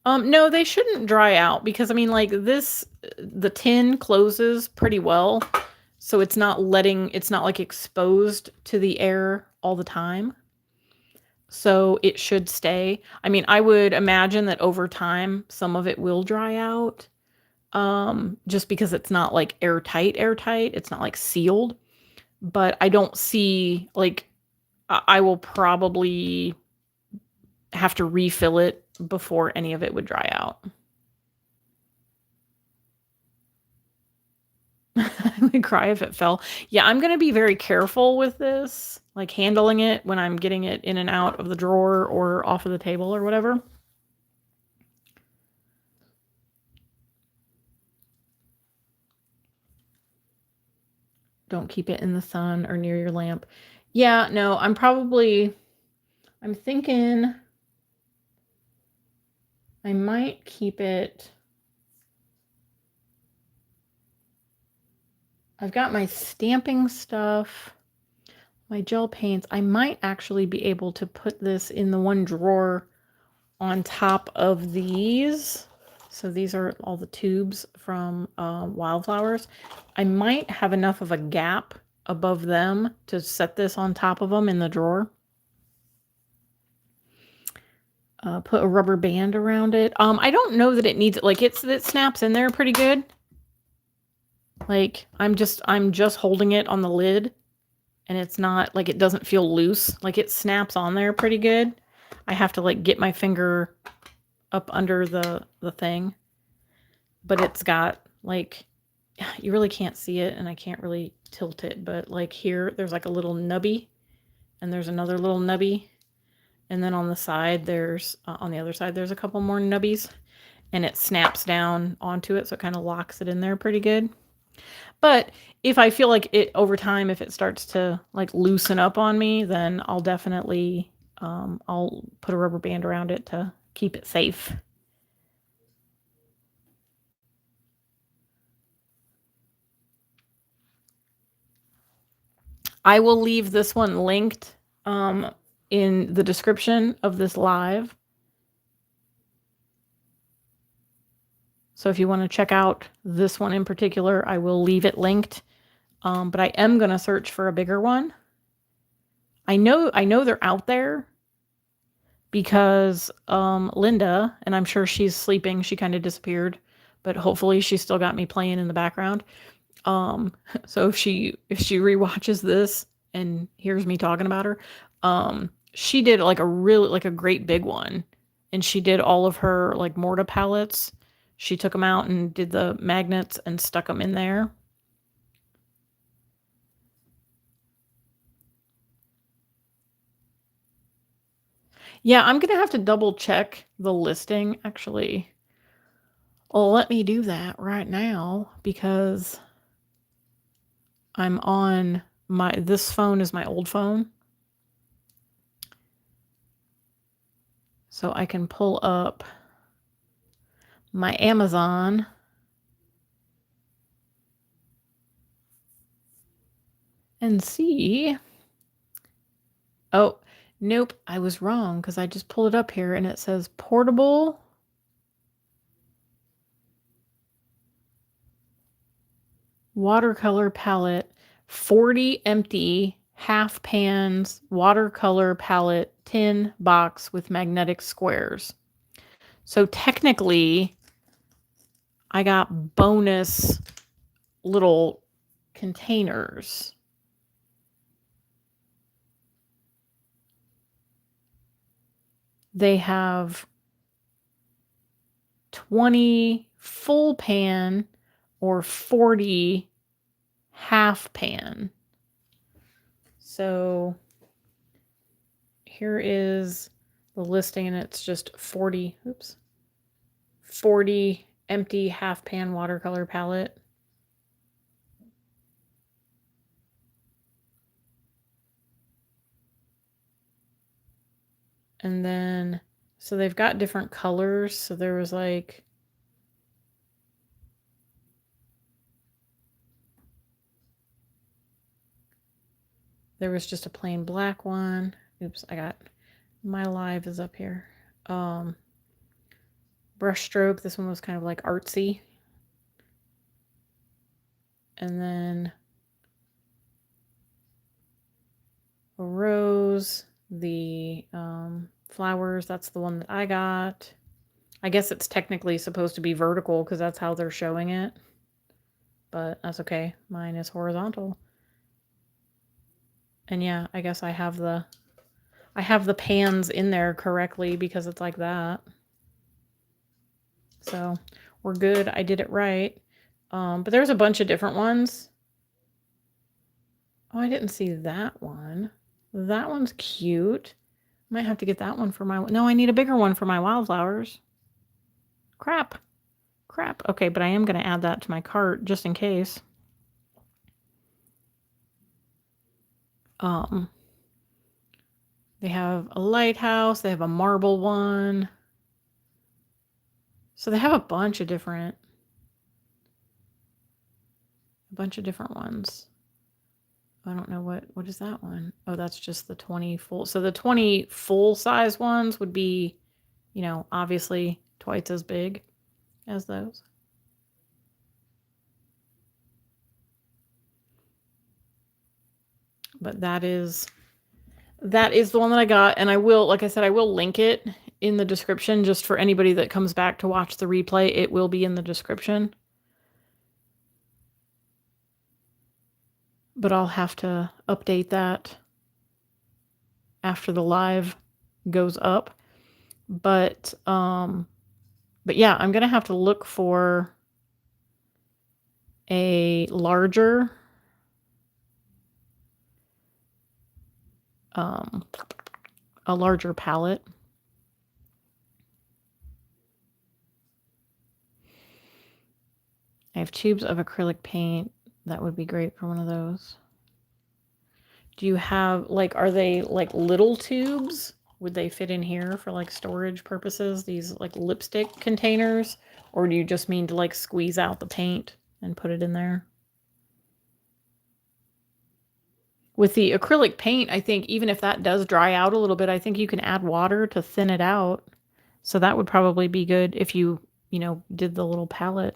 No, they shouldn't dry out because, I mean, like this, the tin closes pretty well. So it's not like exposed to the air all the time. So it should stay. I mean, I would imagine that over time, some of it will dry out. Just because it's not like airtight. It's not like sealed. But I don't see, like, I will probably have to refill it before any of it would dry out. I would cry if it fell. Yeah, I'm going to be very careful with this, like handling it when I'm getting it in and out of the drawer or off of the table or whatever. Don't keep it in the sun or near your lamp. Yeah, no, I'm thinking I might keep it. I've got my stamping stuff, my gel paints. I might actually be able to put this in the one drawer on top of these. So these are all the tubes from Wildflowers. I might have enough of a gap above them to set this on top of them in the drawer. Put a rubber band around it. I don't know that it needs it. Like it snaps in there pretty good. Like I'm just holding it on the lid, and it's not like it doesn't feel loose. Like it snaps on there pretty good. I have to like get my finger up under the thing, but it's got like, you really can't see it, and I can't really tilt it, but like here there's like a little nubby, and there's another little nubby, and then on the side there's on the other side there's a couple more nubbies, and it snaps down onto it, so it kind of locks it in there pretty good. But if I feel like it over time, if it starts to like loosen up on me, then I'll definitely I'll put a rubber band around it to keep it safe. I will leave this one linked in the description of this live. So if you want to check out this one in particular, I will leave it linked. But I am going to search for a bigger one. I know they're out there because Linda, and I'm sure she's sleeping, she kind of disappeared, but hopefully she's still got me playing in the background. So if she rewatches this and hears me talking about her, she did like a great big one, and she did all of her like Morta palettes. She took them out and did the magnets and stuck them in there. Yeah, I'm gonna have to double check the listing actually. Well, let me do that right now because I'm on this phone is my old phone. So I can pull up my Amazon and see. Oh, nope, I was wrong because I just pulled it up here and it says portable watercolor palette, 40 empty half pans, watercolor palette, tin box with magnetic squares. So technically, I got bonus little containers. They have 20 full pan or 40 half pan. So here is the listing, and it's just 40 empty half pan watercolor palette. And then, so they've got different colors. So there was like, there was just a plain black one. Oops, I got, my live is up here. Brush stroke, this one was kind of like artsy. And then a rose, the flowers, that's the one that I got. I guess it's technically supposed to be vertical because that's how they're showing it. But that's okay. Mine is horizontal. And yeah, I guess I have the pans in there correctly because it's like that. So we're good. I did it right. But there's a bunch of different ones. Oh, I didn't see that one. That one's cute. Might have to get that one for my... No, I need a bigger one for my wildflowers. Crap. Okay, but I am going to add that to my cart just in case. They have a lighthouse. They have a marble one. So they have a bunch of different ones. I don't know what is that one? Oh, that's just the 20 full. So the 20 full size ones would be, you know, obviously twice as big as those. But that is the one that I got, and I will, like I said, I will link it in the description just for anybody that comes back to watch the replay. It will be in the description. But I'll have to update that after the live goes up. But yeah, I'm going to have to look for a larger palette. I have tubes of acrylic paint. That would be great for one of those. Do you have, like, are they like little tubes? Would they fit in here for like storage purposes? These like lipstick containers? Or do you just mean to like squeeze out the paint and put it in there? With the acrylic paint, I think even if that does dry out a little bit, I think you can add water to thin it out. So that would probably be good if you know, did the little palette.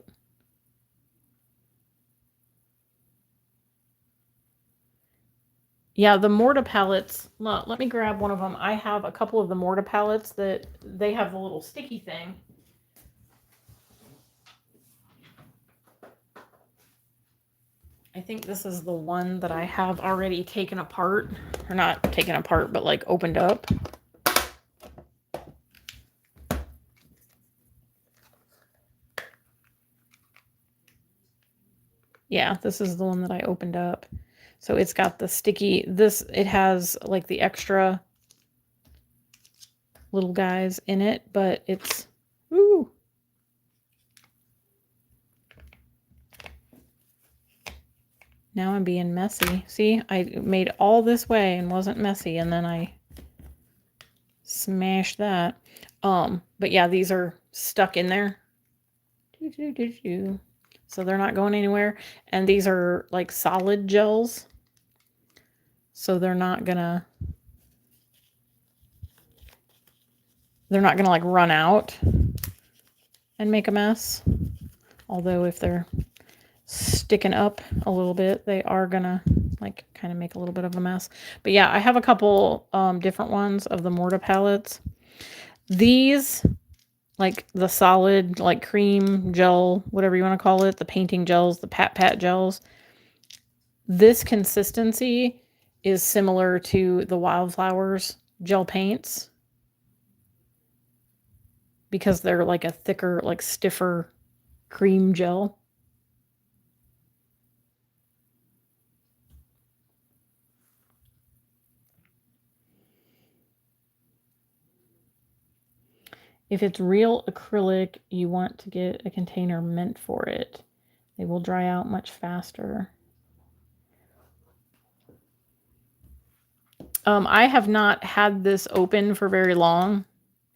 Yeah, the Morta palettes, let me grab one of them. I have a couple of the Morta palettes that they have the little sticky thing. I think this is the one that I have already taken apart. Or not taken apart, but like opened up. Yeah, this is the one that I opened up. So it's got the sticky, it has like the extra little guys in it, but it's, ooh. Now I'm being messy. See, I made all this way and wasn't messy, and then I smashed that. But yeah, these are stuck in there. So they're not going anywhere. And these are like solid gels. So they're not gonna like run out and make a mess. Although if they're sticking up a little bit, they are gonna like kind of make a little bit of a mess. But yeah, I have a couple different ones of the Morta palettes. These, like the solid, like cream gel, whatever you want to call it, the painting gels, the pat gels, this consistency is similar to the Wildflowers gel paints because they're like a thicker, like stiffer cream gel. If it's real acrylic, you want to get a container meant for it. They will dry out much faster. I have not had this open for very long,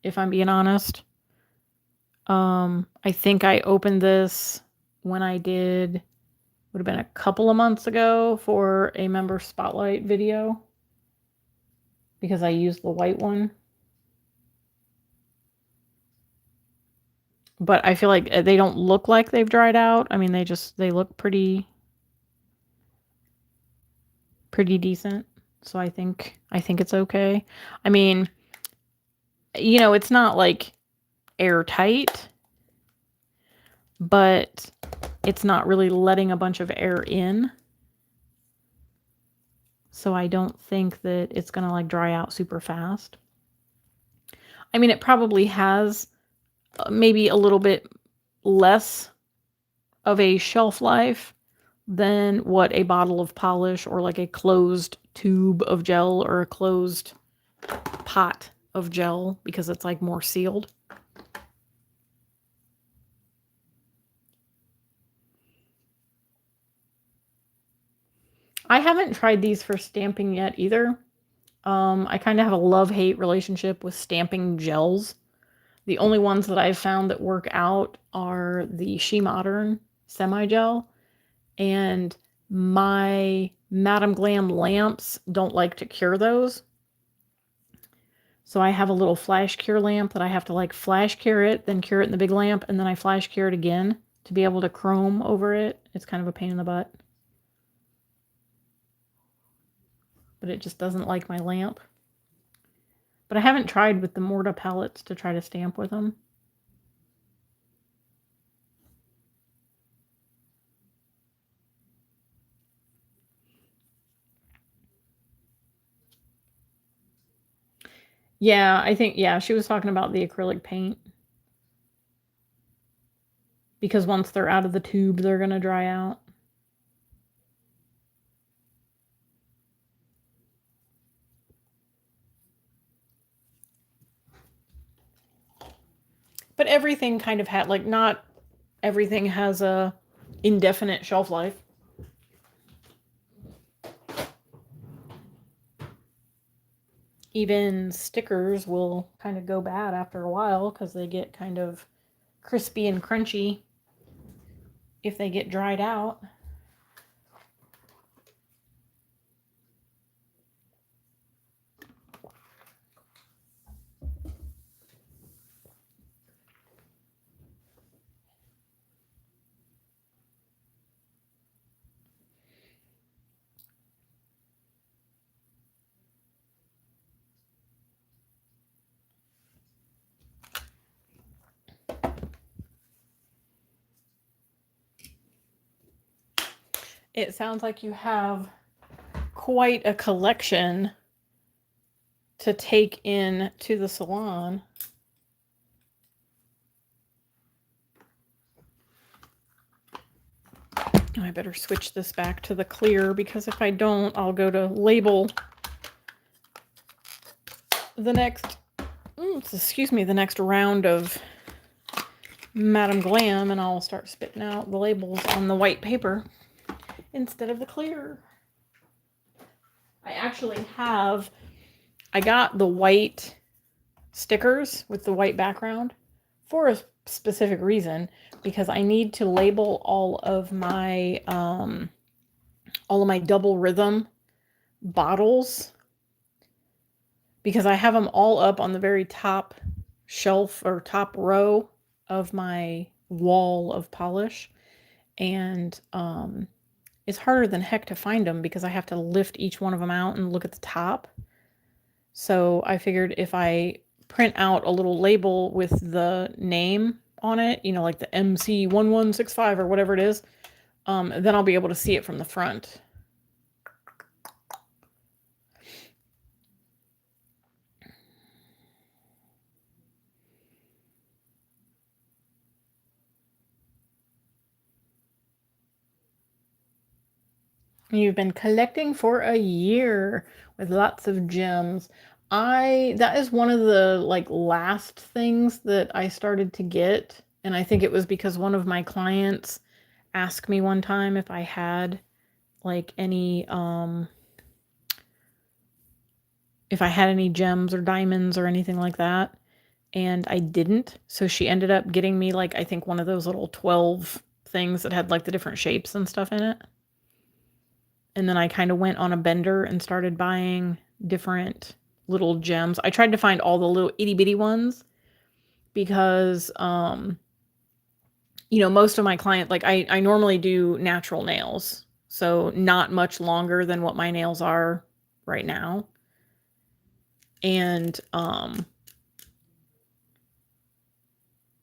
if I'm being honest. I think I opened this when I did, would have been a couple of months ago for a member spotlight video because I used the white one. But I feel like they don't look like they've dried out. I mean, they look pretty decent. So I think it's okay. I mean, you know, it's not like airtight, but it's not really letting a bunch of air in. So I don't think that it's going to like dry out super fast. I mean, it probably has maybe a little bit less of a shelf life than what a bottle of polish or like a closed tube of gel or a closed pot of gel, because it's like more sealed. I haven't tried these for stamping yet either. I kind of have a love-hate relationship with stamping gels. The only ones that I've found that work out are the She Modern semi-gel, and my Madam Glam lamps don't like to cure those. So I have a little flash cure lamp that I have to like flash cure it, then cure it in the big lamp, and then I flash cure it again to be able to chrome over it. It's kind of a pain in the butt. But it just doesn't like my lamp. But I haven't tried with the Morta palettes to try to stamp with them. Yeah, I think, yeah, she was talking about the acrylic paint. Because once they're out of the tube, they're going to dry out. But everything kind of had, like, not everything has a indefinite shelf life. Even stickers will kind of go bad after a while because they get kind of crispy and crunchy if they get dried out. It sounds like you have quite a collection to take in to the salon. I better switch this back to the clear, because if I don't, I'll go to label the next, the next round of Madam Glam, and I'll start spitting out the labels on the white paper instead of the clear. I actually have, I got the white stickers with the white background for a specific reason, because I need to label all of my double rhythm bottles, because I have them all up on the very top shelf or top row of my wall of polish, and it's harder than heck to find them because I have to lift each one of them out and look at the top. So I figured if I print out a little label with the name on it, you know, like the MC1165 or whatever it is, then I'll be able to see it from the front. You've been collecting for a year with lots of gems. That is one of the like last things that I started to get, and I think it was because one of my clients asked me one time if I had like any if I had any gems or diamonds or anything like that, and I didn't. So she ended up getting me like I think one of those little 12 things that had like the different shapes and stuff in it. And then I kind of went on a bender and started buying different little gems. I tried to find all the little itty bitty ones because, you know, most of my clients, like I normally do natural nails. So not much longer than what my nails are right now. And,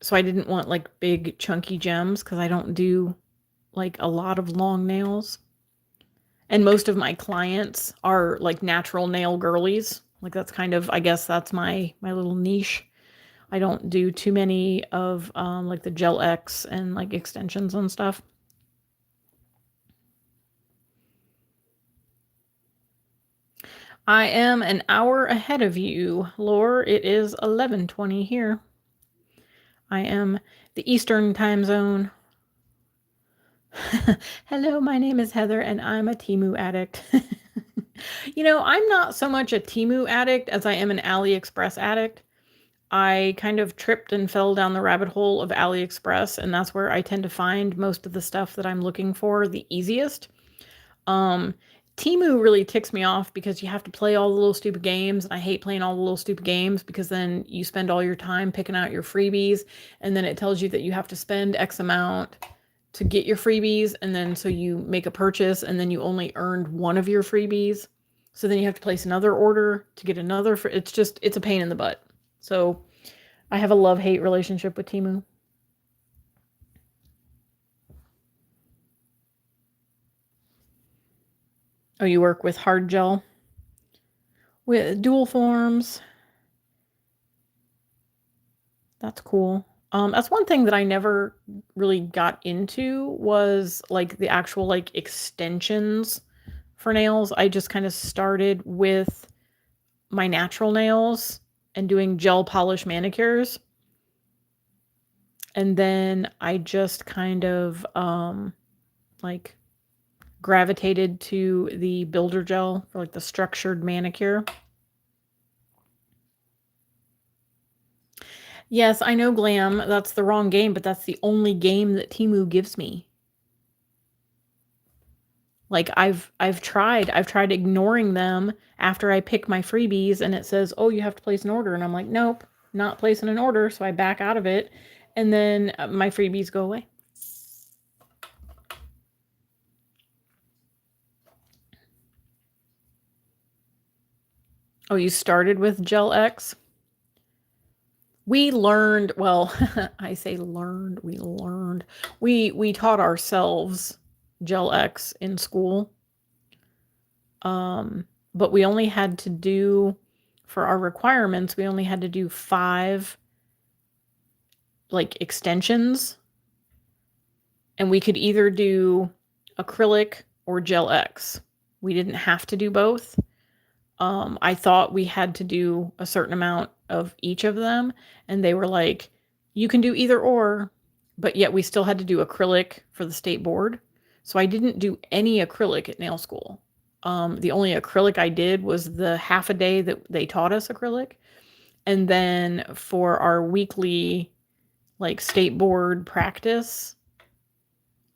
so I didn't want like big chunky gems because I don't do like a lot of long nails. And most of my clients are like natural nail girlies. Like that's kind of, I guess that's my little niche. I don't do too many of like the Gel X and like extensions and stuff. I am an hour ahead of you, Lore. It is 11:20 here. I am the Eastern time zone. Hello, my name is Heather and I'm a Temu addict. You know, I'm not so much a Temu addict as I am an AliExpress addict. I kind of tripped and fell down the rabbit hole of AliExpress, and that's where I tend to find most of the stuff that I'm looking for the easiest. Um, Temu really ticks me off because you have to play all the little stupid games, and I hate playing all the little stupid games because then you spend all your time picking out your freebies, and then it tells you that you have to spend X amount to get your freebies, and then so you make a purchase, and then you only earned one of your freebies. So then you have to place another order to get another. It's a pain in the butt. So I have a love-hate relationship with Temu. Oh, you work with hard gel? With dual forms. That's cool. That's one thing that I never really got into was like the actual like extensions for nails. I just kind of started with my natural nails and doing gel polish manicures. And then I just kind of like gravitated to the builder gel for like the structured manicure. Yes, I know, Glam. That's the wrong game, but that's the only game that Temu gives me. Like I've tried ignoring them after I pick my freebies and it says, "Oh, you have to place an order." And I'm like, "Nope, not placing an order." So I back out of it and then my freebies go away. Oh, you started with Gel X? We learned, well, I say learned, we taught ourselves Gel X in school. But we only had to do, for our requirements, we only had to do 5 like extensions, and we could either do acrylic or Gel X. We didn't have to do both. I thought we had to do a certain amount of each of them, and they were like, you can do either or, but yet we still had to do acrylic for the state board. So I didn't do any acrylic at nail school. The only acrylic I did was the half a day that they taught us acrylic. And then for our weekly like state board practice,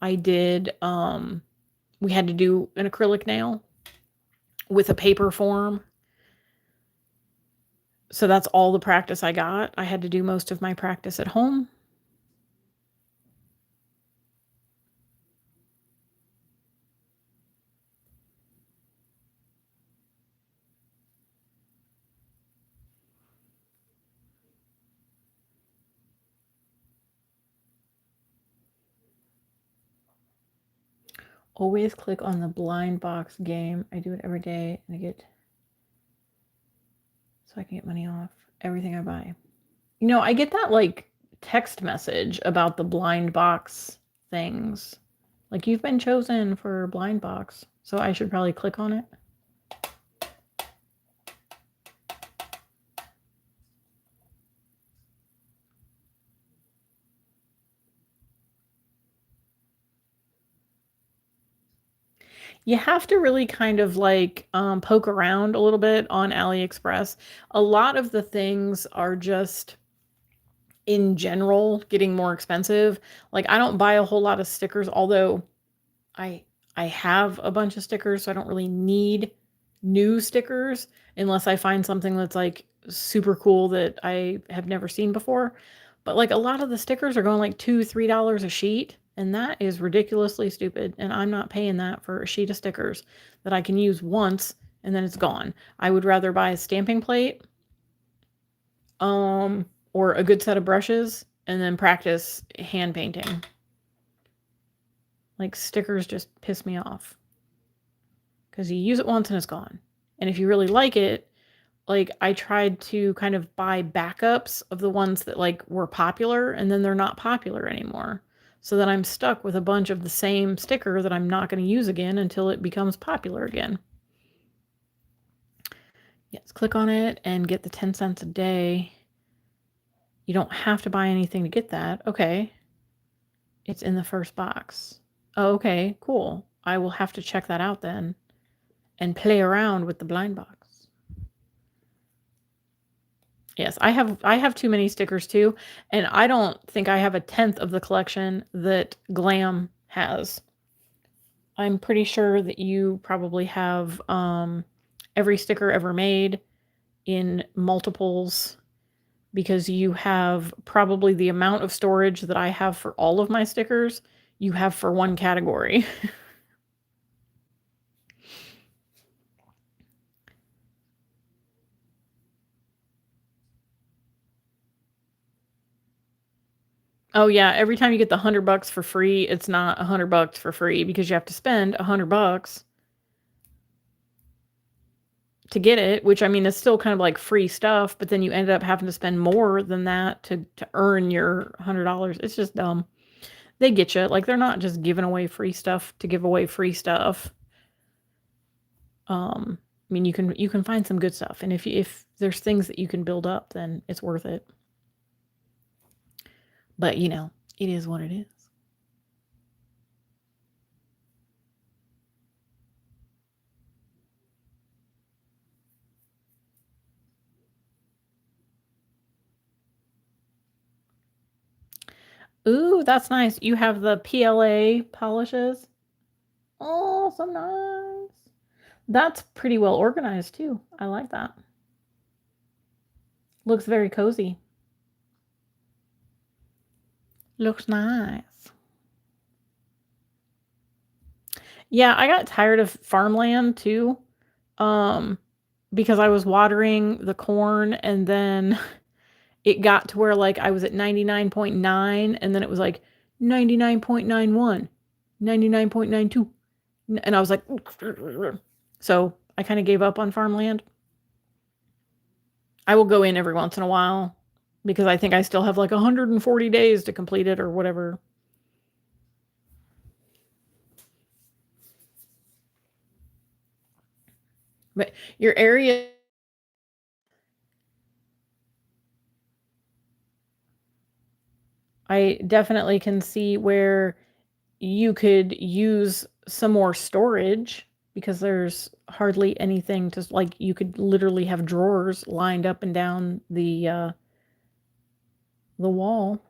I did we had to do an acrylic nail with a paper form. So that's all the practice I got. I had to do most of my practice at home. always click on the blind box game. I do it every day and I get, so I can get money off everything I buy. You know, I get that like text message about the blind box things. Like, you've been chosen for blind box. So I should probably click on it. You have to really kind of like poke around a little bit on AliExpress. A lot of the things are just in general getting more expensive. Like, I don't buy a whole lot of stickers, although I have a bunch of stickers, so I don't really need new stickers unless I find something that's like super cool that I have never seen before. But like, a lot of the stickers are going like $2-3 a sheet, and that is ridiculously stupid. And I'm not paying that for a sheet of stickers that I can use once and then it's gone. I would rather buy a stamping plate, or a good set of brushes and then practice hand painting. Like, stickers just piss me off because you use it once and it's gone. And if you really like it, like, I tried to kind of buy backups of the ones that like were popular, and then they're not popular anymore. So then I'm stuck with a bunch of the same sticker that I'm not going to use again until it becomes popular again. Yes, click on it and get the 10 cents a day. You don't have to buy anything to get that. Okay. It's in the first box. Oh, okay, cool. I will have to check that out then and play around with the blind box. Yes, I have too many stickers too, and I don't think I have a 10th of the collection that Glam has. I'm pretty sure that you probably have every sticker ever made in multiples, because you have probably the amount of storage that I have for all of my stickers, you have for one category. Oh yeah, every time you get the $100 for free, it's not $100 for free, because you have to spend $100 to get it, which, I mean, is still kind of like free stuff, but then you end up having to spend more than that to earn your $100. It's just dumb. They get you. Like, they're not just giving away free stuff to give away free stuff. I mean, you can find some good stuff, and if there's things that you can build up, then it's worth it. But you know, it is what it is. Ooh, that's nice. You have the PLA polishes. Oh, so nice. That's pretty well organized too. I like that. Looks very cozy. Looks nice. Yeah, I got tired of farmland too. Because I was watering the corn, and then it got to where like I was at 99.9, and then it was like 99.91, 99.92. And I was like, so I kind of gave up on farmland. I will go in every once in a while because I think I still have like 140 days to complete it or whatever. But your area, I definitely can see where you could use some more storage, because there's hardly anything to, like, you could literally have drawers lined up and down the wall.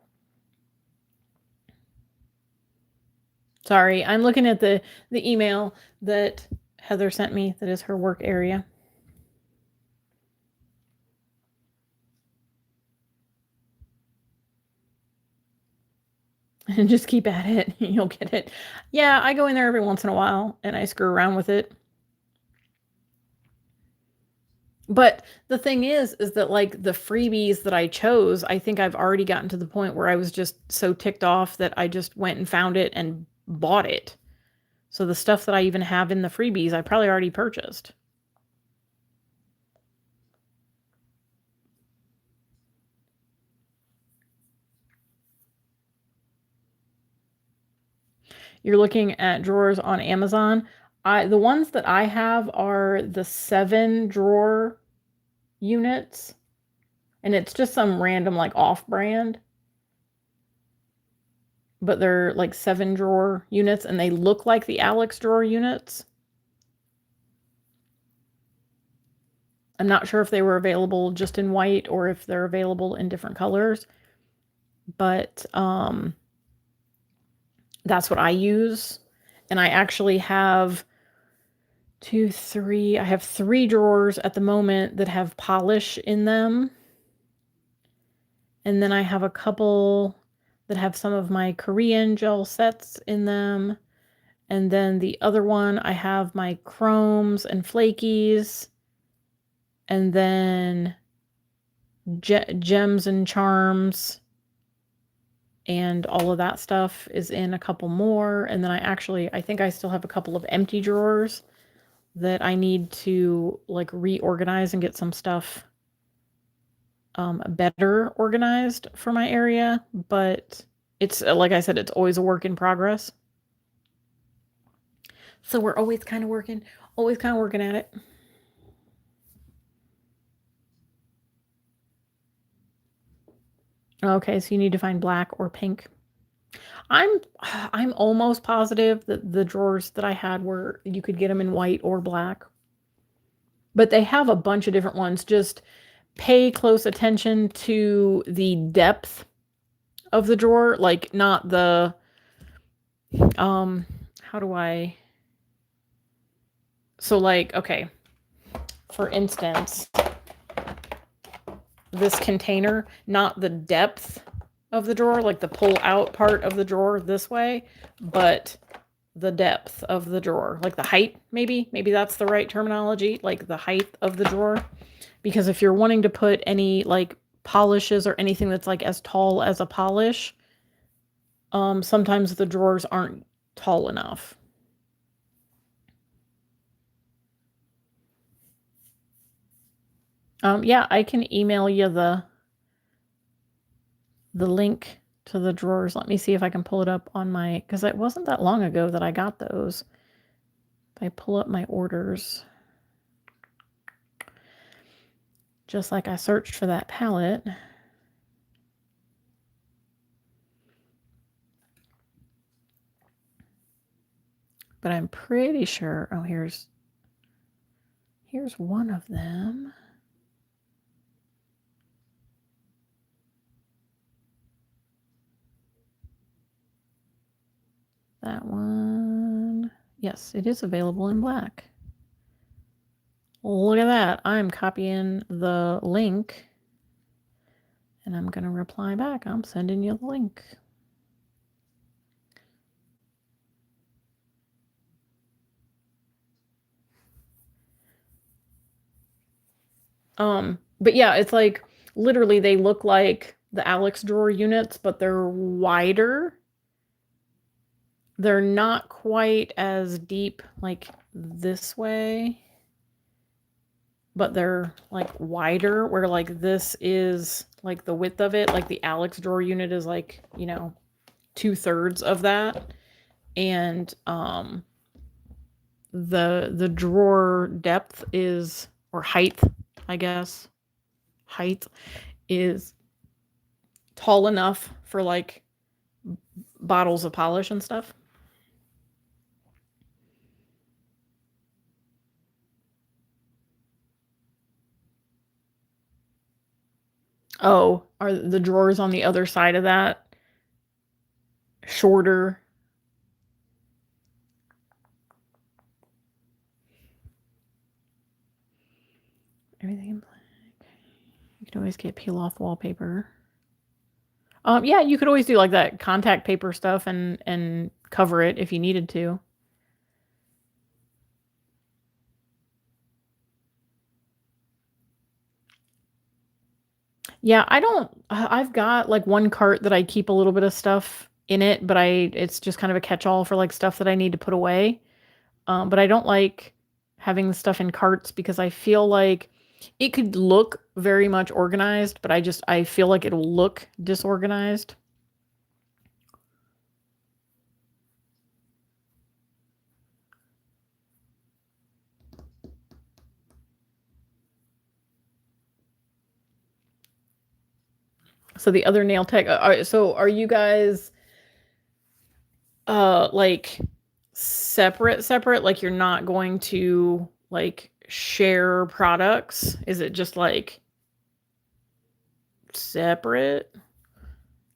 Sorry, I'm looking at the email that Heather sent me that is her work area. And just keep at it. You'll get it. Yeah, I go in there every once in a while and I screw around with it. But the thing is that like the freebies that I chose, I think I've already gotten to the point where I was just so ticked off that I just went and found it and bought it. So the stuff that I even have in the freebies, I probably already purchased. You're looking at drawers on Amazon. The ones that I have are the 7-drawer units, and it's just some random like off-brand, but they're like 7-drawer units, and they look like the Alex drawer units. I'm not sure if they were available just in white or if they're available in different colors, but that's what I use. And I actually have I have 3 drawers at the moment that have polish in them. And then I have a couple that have some of my Korean gel sets in them. And then the other one, I have my chromes and flakies. And then gems and charms. And all of that stuff is in a couple more. And then I think I still have a couple of empty drawers that I need to like reorganize and get some stuff better organized for my area. But it's, like I said, it's always a work in progress. So we're always kind of working at it. Okay, so you need to find black or pink. I'm almost positive that the drawers that I had were, you could get them in white or black. But they have a bunch of different ones. Just pay close attention to the depth of the drawer, like not the how do I, so like, okay, for instance, this container, not the depth of the drawer, like the pull out part of the drawer this way, but the depth of the drawer, like the height, maybe that's the right terminology, like the height of the drawer. Because if you're wanting to put any like polishes or anything that's like as tall as a polish, sometimes the drawers aren't tall enough. Yeah, I can email you the link to the drawers. Let me see if I can pull it up on my, because it wasn't that long ago that I got those. If I pull up my orders, just like I searched for that palette. But I'm pretty sure, oh, here's one of them. That one, yes, it is available in black. Look at that. I'm copying the link and I'm going to reply back. I'm sending you the link. But yeah, it's like literally they look like the Alex drawer units, but they're wider. They're not quite as deep like this way, but they're like wider, where like this is like the width of it, like the Alex drawer unit is like, you know, 2/3 of that. And the drawer depth is, or height, I guess, height is tall enough for like bottles of polish and stuff. Oh, are the drawers on the other side of that shorter? Everything in black. You can always get peel off wallpaper. Yeah, you could always do like that contact paper stuff and cover it if you needed to. Yeah, I've got like one cart that I keep a little bit of stuff in it, but it's just kind of a catch-all for like stuff that I need to put away. But I don't like having the stuff in carts because I feel like it could look very much organized, but I feel like it'll look disorganized. So the other nail tech, so are you guys like separate? Like you're not going to like share products? Is it just like separate?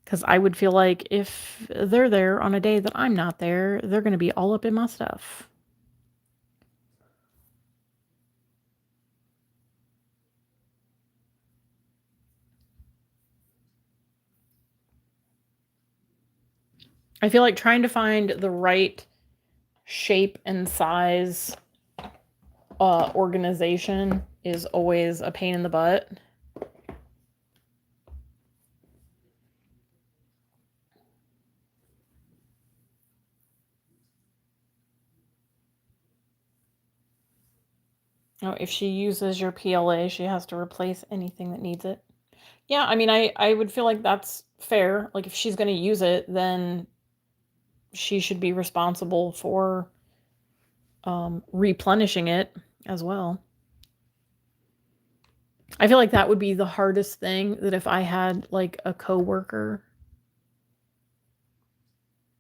Because I would feel like if they're there on a day that I'm not there, they're going to be all up in my stuff. I feel like trying to find the right shape and size organization is always a pain in the butt. Oh, if she uses your PLA, she has to replace anything that needs it. Yeah, I mean, I would feel like that's fair. Like if she's going to use it, then she should be responsible for replenishing it as well. I feel like that would be the hardest thing, that if I had like a coworker,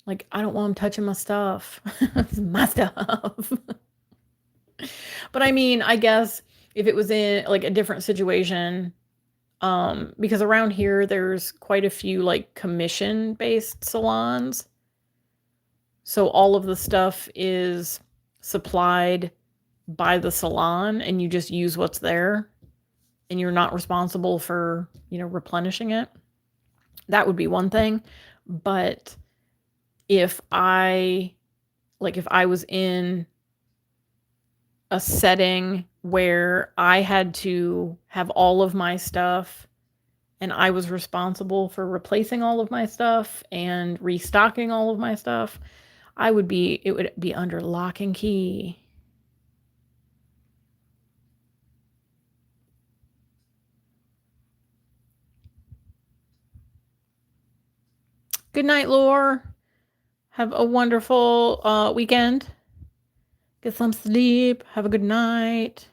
like I don't want them touching my stuff. It's my stuff. But I mean, I guess if it was in like a different situation, because around here there's quite a few like commission-based salons. So all of the stuff is supplied by the salon and you just use what's there and you're not responsible for, replenishing it. That would be one thing. But if I was in a setting where I had to have all of my stuff and I was responsible for replacing all of my stuff and restocking all of my stuff, it would be under lock and key. Good night, Lore. Have a wonderful weekend. Get some sleep. Have a good night.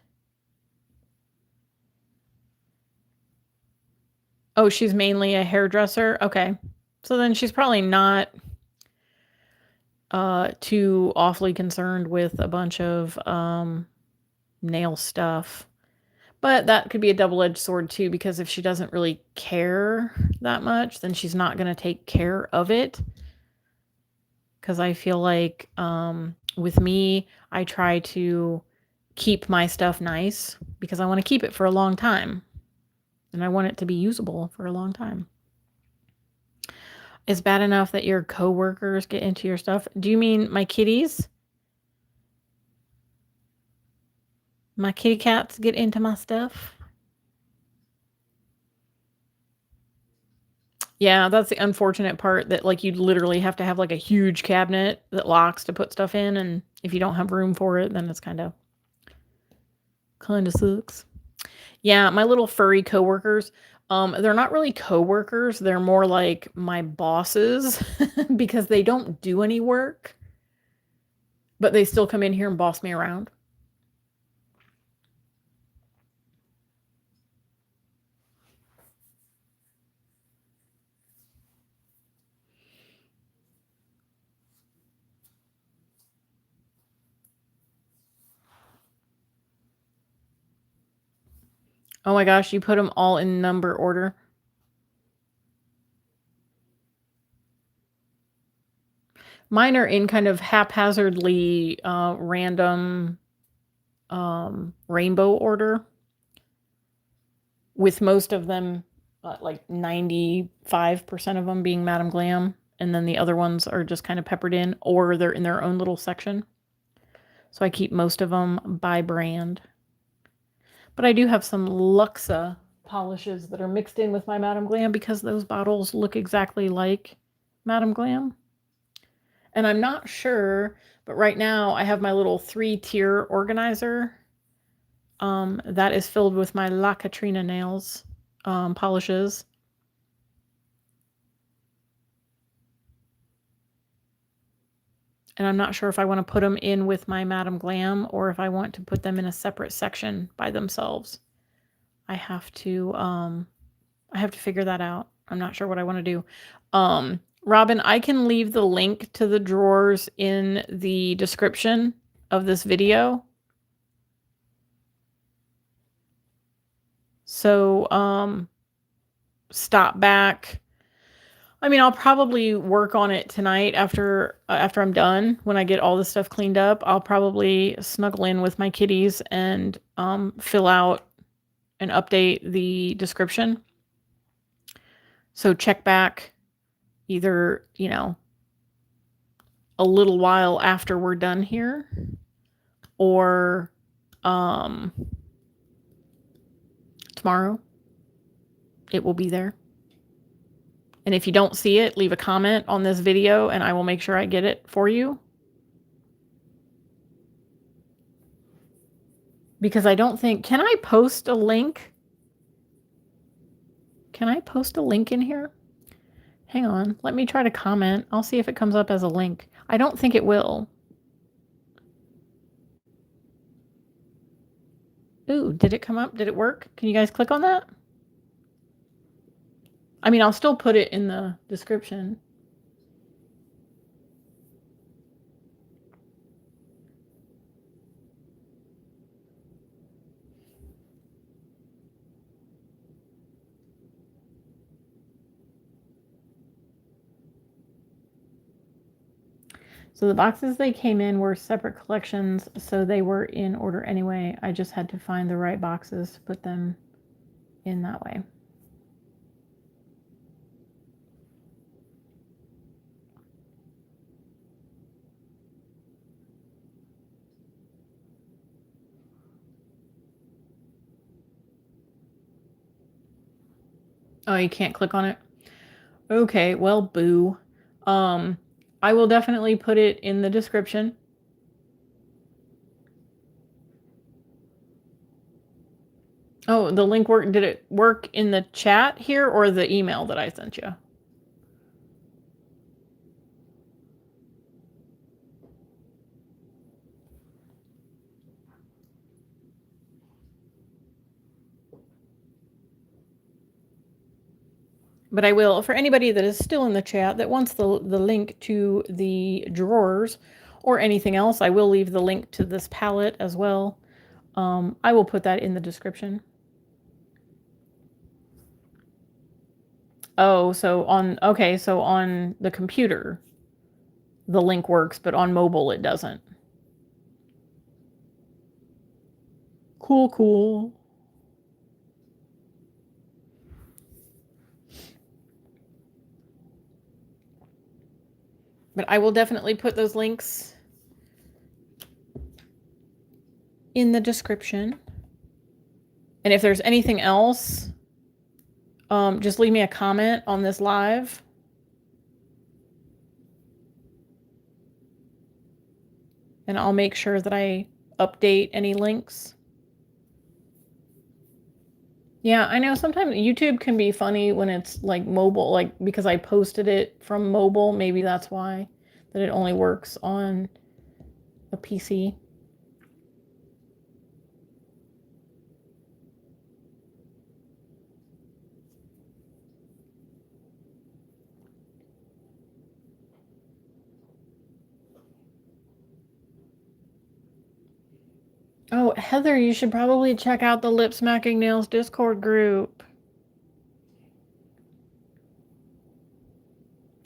Oh, she's mainly a hairdresser? Okay. So then she's probably not too awfully concerned with a bunch of nail stuff. But that could be a double-edged sword too, because if she doesn't really care that much, then she's not going to take care of it. Because I feel like with me, I try to keep my stuff nice because I want to keep it for a long time. And I want it to be usable for a long time. It's bad enough that your coworkers get into your stuff. Do you mean my kitties? My kitty cats get into my stuff? Yeah, that's the unfortunate part, that like you'd literally have to have like a huge cabinet that locks to put stuff in, and if you don't have room for it, then it's kind of sucks. Yeah, my little furry coworkers, they're not really coworkers, they're more like my bosses because they don't do any work, but they still come in here and boss me around. Oh my gosh, you put them all in number order. Mine are in kind of haphazardly random rainbow order, with most of them, like 95% of them being Madam Glam, and then the other ones are just kind of peppered in, or they're in their own little section. So I keep most of them by brand. But I do have some Luxa polishes that are mixed in with my Madam Glam because those bottles look exactly like Madam Glam. And I'm not sure, but right now I have my little 3-tier organizer that is filled with my La Katrina nails polishes. And I'm not sure if I want to put them in with my Madam Glam or if I want to put them in a separate section by themselves. I have to figure that out. I'm not sure what I want to do. Robin, I can leave the link to the drawers in the description of this video. So, stop back. I mean, I'll probably work on it tonight after I'm done. When I get all this stuff cleaned up, I'll probably snuggle in with my kitties and fill out and update the description. So check back either, a little while after we're done here or tomorrow. It will be there. And if you don't see it, leave a comment on this video and I will make sure I get it for you. Because I don't think, can I post a link? Can I post a link in here? Hang on, let me try to comment. I'll see if it comes up as a link. I don't think it will. Ooh, did it come up? Did it work? Can you guys click on that? I mean, I'll still put it in the description. So the boxes they came in were separate collections, so they were in order anyway. I just had to find the right boxes to put them in that way. Oh, you can't click on it? Okay, well, boo. I will definitely put it in the description. Oh, the link worked. Did it work in the chat here or the email that I sent you? But I will, for anybody that is still in the chat that wants the link to the drawers or anything else, I will leave the link to this palette as well. I will put that in the description. Oh, so on the computer, the link works, but on mobile it doesn't. Cool. But I will definitely put those links in the description. And if there's anything else, just leave me a comment on this live. And I'll make sure that I update any links. Yeah, I know sometimes YouTube can be funny when it's like mobile, like because I posted it from mobile, maybe that's why, that it only works on a PC. Oh, Heather, you should probably check out the Lip Smacking Nails Discord group.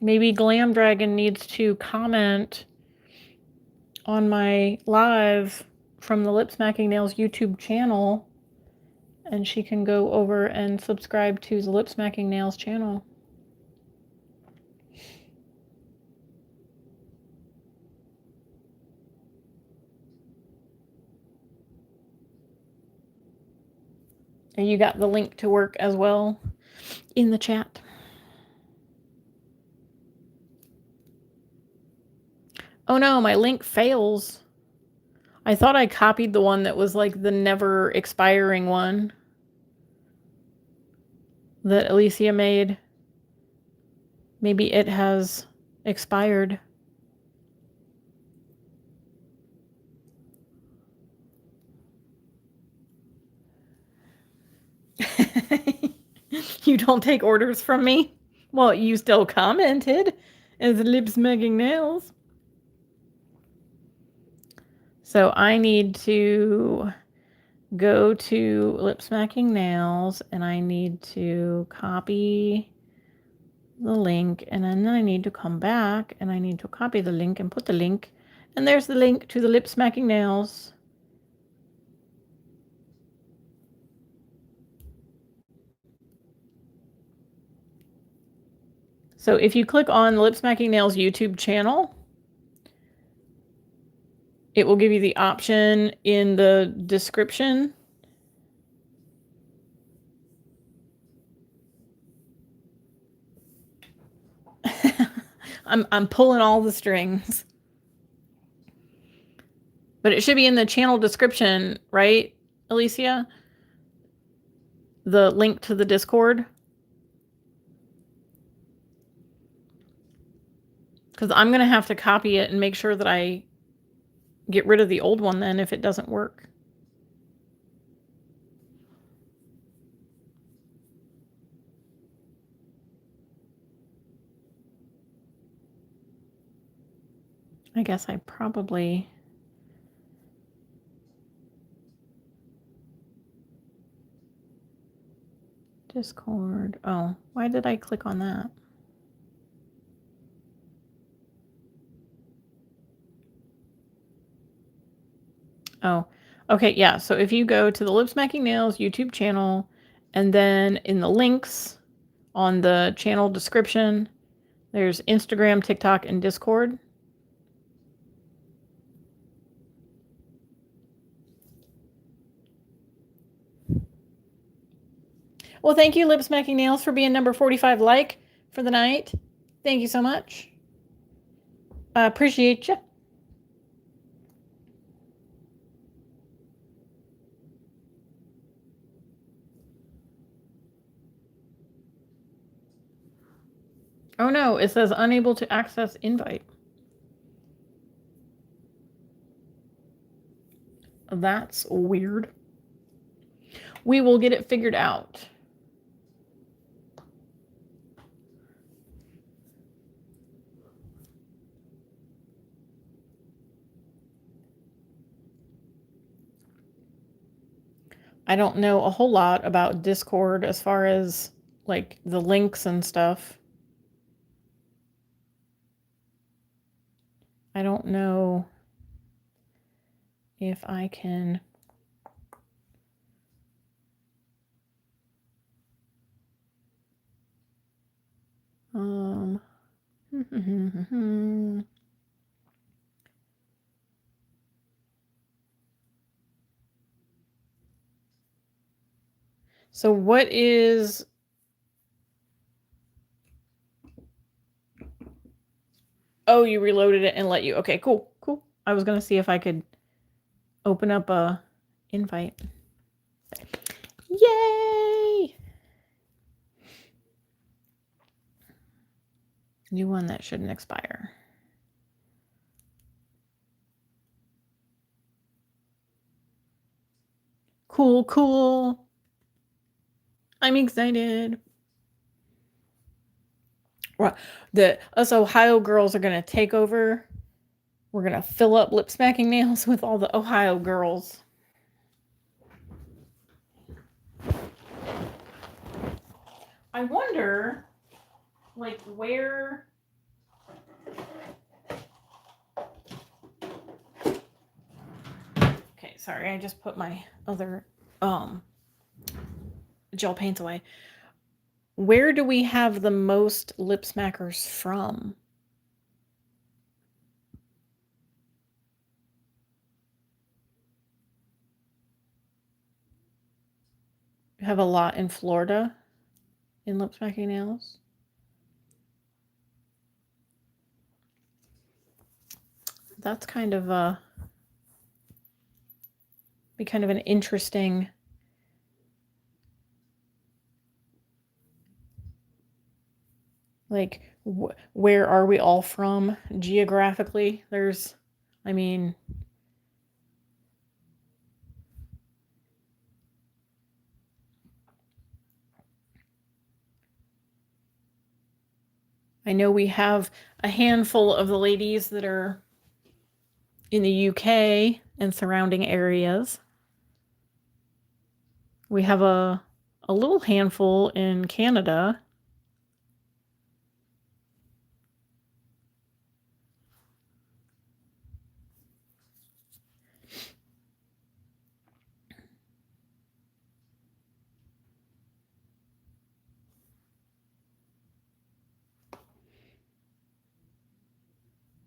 Maybe Glam Dragon needs to comment on my live from the Lip Smacking Nails YouTube channel, and she can go over and subscribe to the Lip Smacking Nails channel. And you got the link to work as well in the chat. Oh no, my link fails. I thought I copied the one that was like the never expiring one that Alicia made. Maybe it has expired. You don't take orders from me? Well, you still commented as lip smacking nails. So I need to go to lip smacking nails and I need to copy the link, and then I need to come back and I need to copy the link and put the link, and there's the link to the lip smacking nails. So if you click on the Lip Smacking Nails YouTube channel, it will give you the option in the description. I'm pulling all the strings. But it should be in the channel description, right, Alicia? The link to the Discord. Because I'm going to have to copy it and make sure that I get rid of the old one then if it doesn't work. I guess I probably... Discord. Oh, why did I click on that? Oh, okay, yeah. So if you go to the Lip Smacking Nails YouTube channel, and then in the links on the channel description, there's Instagram, TikTok, and Discord. Well, thank you, Lip Smacking Nails, for being number 45 like for the night. Thank you so much. I appreciate you. Oh no, it says unable to access invite. That's weird. We will get it figured out. I don't know a whole lot about Discord as far as like the links and stuff. I don't know if I can So what is... Oh, you reloaded it and let you... Okay, cool, cool. I was going to see if I could open up a invite. Yay! New one that shouldn't expire. Cool, cool. I'm excited. Us Ohio girls are going to take over. We're going to fill up Lip Smacking Nails with all the Ohio girls. I wonder, like, where... Okay, sorry, I just put my other gel paints away. Where do we have the most lip smackers from? We have a lot in Florida in lip smacking nails. that's kind of be kind of an interesting like where are we all from geographically? There's, I mean, I know we have a handful of the ladies that are in the UK and surrounding areas. We have a little handful in Canada.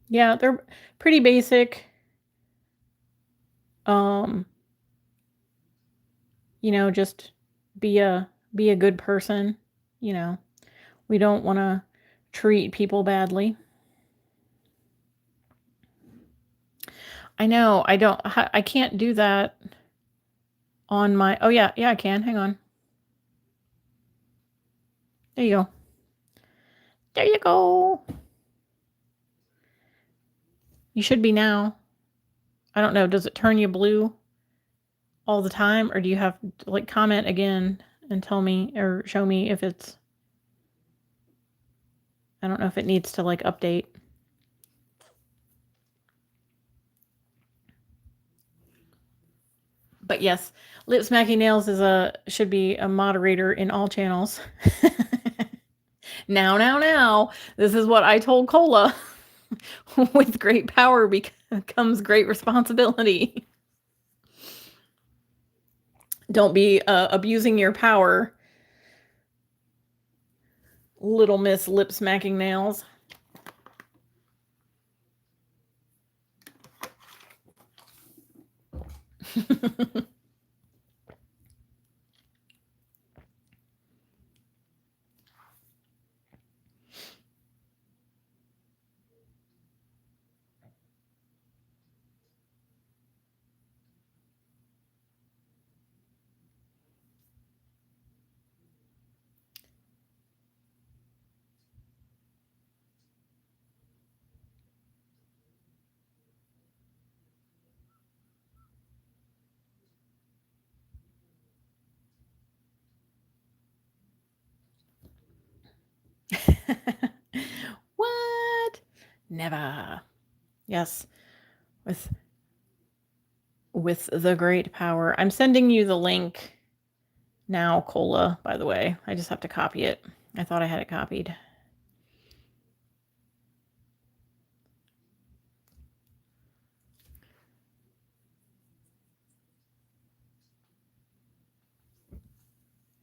Yeah, they're pretty basic. You know, just be a good person, you know. We don't want to treat people badly. I know, I can't do that on my, oh yeah, I can. Hang on. There you go. There you go. You should be now. I don't know, does it turn you blue all the time, or do you have to like comment again and tell me or show me if it's, I don't know if it needs to like update. But yes, Lip Smacking Nails should be a moderator in all channels. Now, this is what I told Cola. With great power comes great responsibility. Don't be abusing your power, little Miss Lip Smacking Nails. What? Never. Yes. With the great power. I'm sending you the link now, Cola, by the way. I just have to copy it. I thought I had it copied.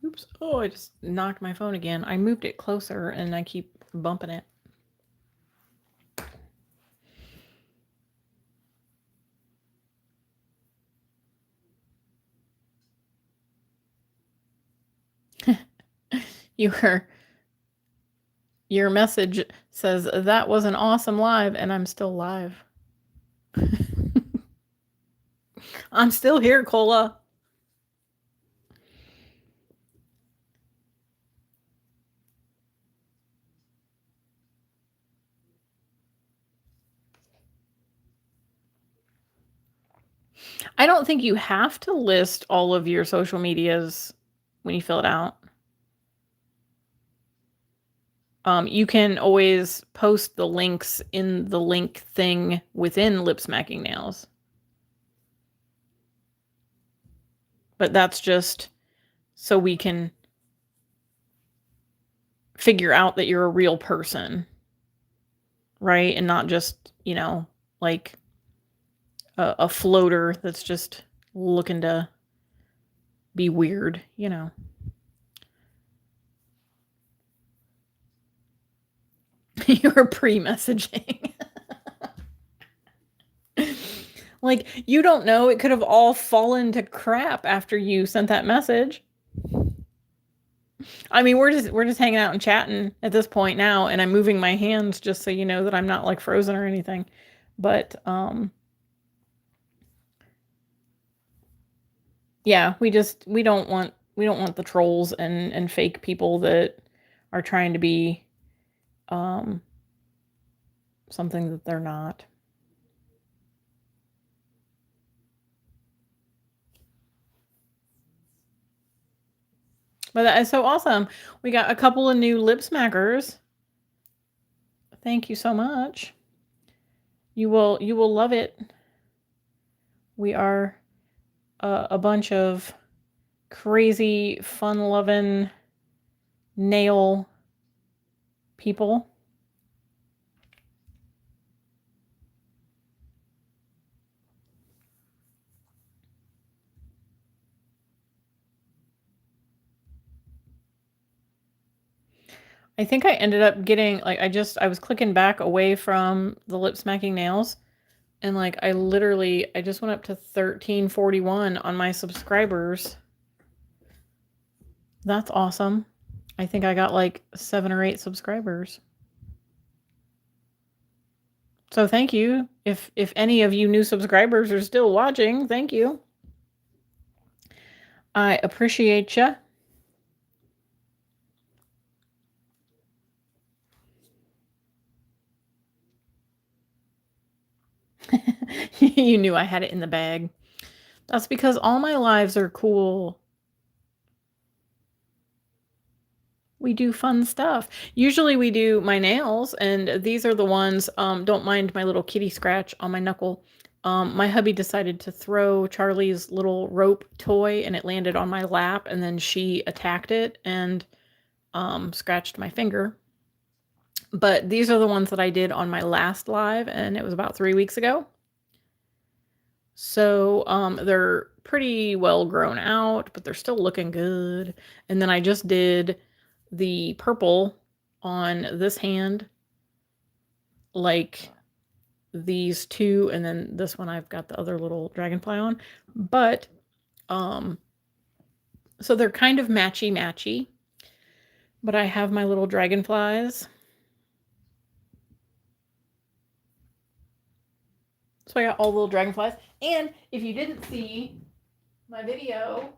Oops. Oh, I just knocked my phone again. I moved it closer and I keep bumping it. Your message says that was an awesome live, and I'm still live. I'm still here, Cola. I don't think you have to list all of your social medias when you fill it out. You can always post the links in the link thing within Lip Smacking Nails. But that's just so we can figure out that you're a real person, right? And not just, you know, like a floater that's just looking to be weird, you know. You're pre-messaging. Like, you don't know, it could have all fallen to crap after you sent that message. I mean, we're just hanging out and chatting at this point now, and I'm moving my hands just so you know that I'm not like frozen or anything. But yeah, we don't want the trolls and fake people that are trying to be something that they're not. But that is so awesome. We got a couple of new lip smackers. Thank you so much. You will love it. We are a bunch of crazy, fun-loving nail people. I think I ended up getting, like, I was clicking back away from the lip smacking nails, and like I just went up to 1341 on my subscribers. That's awesome. I think I got like 7 or 8 subscribers. So thank you. If any of you new subscribers are still watching, thank you. I appreciate you. You knew I had it in the bag. That's because all my lives are cool. We do fun stuff. Usually we do my nails, and these are the ones, don't mind my little kitty scratch on my knuckle. My hubby decided to throw Charlie's little rope toy, and it landed on my lap, and then she attacked it and scratched my finger. But these are the ones that I did on my last live, and it was about 3 weeks ago. So they're pretty well grown out, but they're still looking good. And then I just did the purple on this hand, like these two, and then this one I've got the other little dragonfly on. But so they're kind of matchy, but I have my little dragonflies. So I got all the little dragonflies. And if you didn't see my video,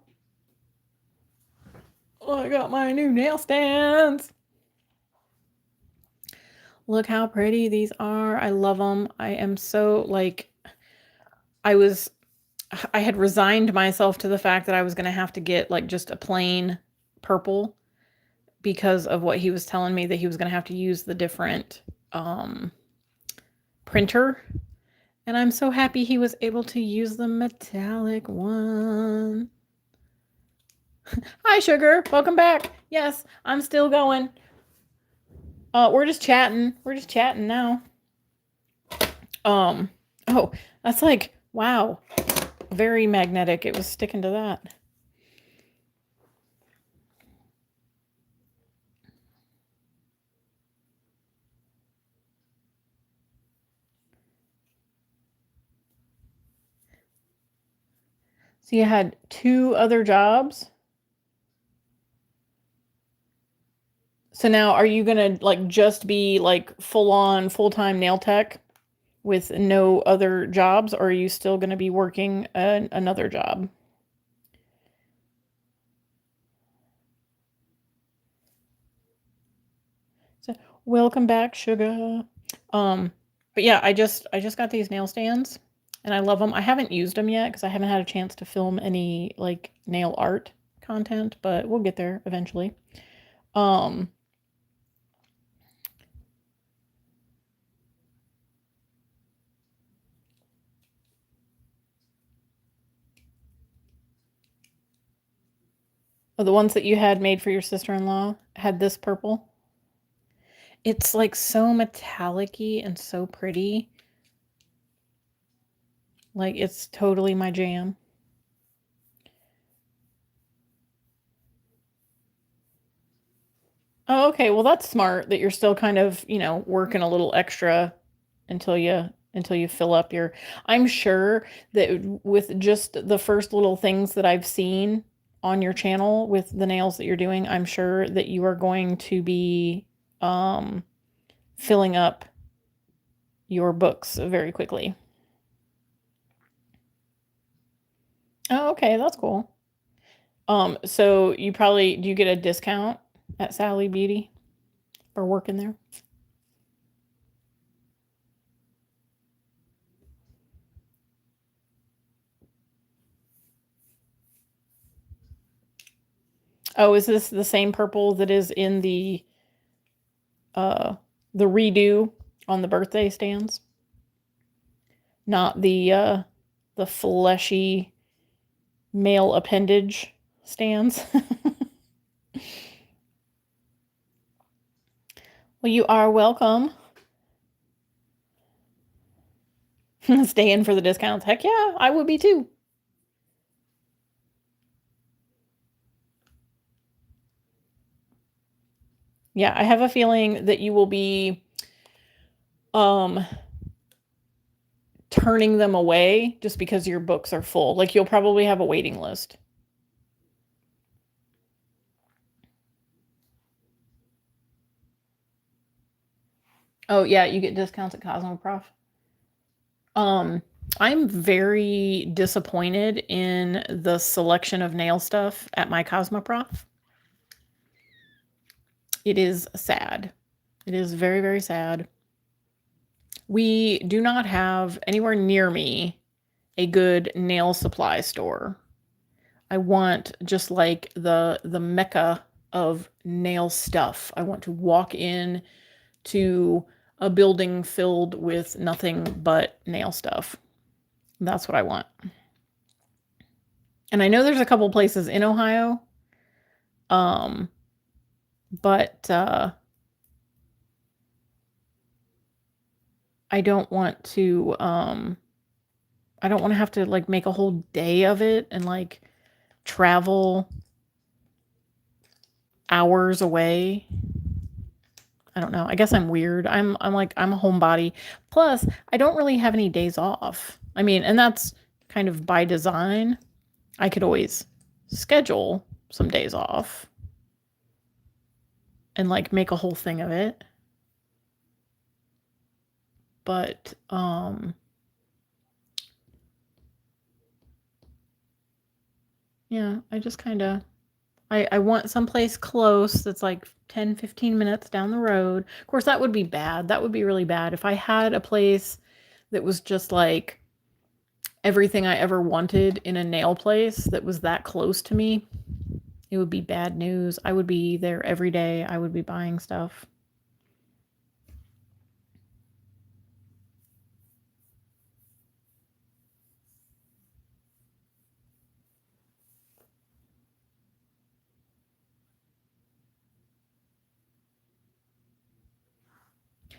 I got my new nail stands. Look how pretty these are. I love them. I am so, like, I had resigned myself to the fact that I was going to have to get like just a plain purple because of what he was telling me, that he was going to have to use the different printer. And I'm so happy he was able to use the metallic one. Hi, Sugar. Welcome back. Yes, I'm still going. We're just chatting. We're just chatting now. Oh, that's like, wow. Very magnetic. It was sticking to that. So you had 2 other jobs? So now are you going to like just be like full on full-time nail tech with no other jobs, or are you still going to be working another job? So welcome back, Sugar. But yeah, I just got these nail stands and I love them. I haven't used them yet because I haven't had a chance to film any like nail art content, but we'll get there eventually. Oh, the ones that you had made for your sister-in-law had this purple. It's like so metallic-y and so pretty. Like, it's totally my jam. Oh, okay. Well, that's smart that you're still kind of, working a little extra until you fill up your. I'm sure that with just the first little things that I've seen on your channel with the nails that you're doing, I'm sure that you are going to be filling up your books very quickly. Oh, okay, that's cool. So do you get a discount at Sally Beauty for working there? Oh, is this the same purple that is in uh the redo on the birthday stands? Not the fleshy male appendage stands. Well, you are welcome. Stay in for the discounts. Heck yeah, I would be too. Yeah, I have a feeling that you will be turning them away just because your books are full. Like you'll probably have a waiting list. Oh yeah, you get discounts at Cosmoprof. Um, I'm very disappointed in the selection of nail stuff at my Cosmoprof. It is sad. It is very, very sad. We do not have anywhere near me a good nail supply store. I want just like the mecca of nail stuff. I want to walk in to a building filled with nothing but nail stuff. That's what I want. And I know there's a couple places in Ohio. But I don't want to I don't want to have to like make a whole day of it and like travel hours away. I don't know. I guess I'm weird. I'm like I'm a homebody. Plus, I don't really have any days off. I mean, and that's kind of by design. I could always schedule some days off and like make a whole thing of it. But yeah, I just kind of I want someplace close that's like 10, 15 minutes down the road. Of course, that would be bad. That would be really bad. If I had a place that was just like everything I ever wanted in a nail place that was that close to me, it would be bad news. I would be there every day. I would be buying stuff.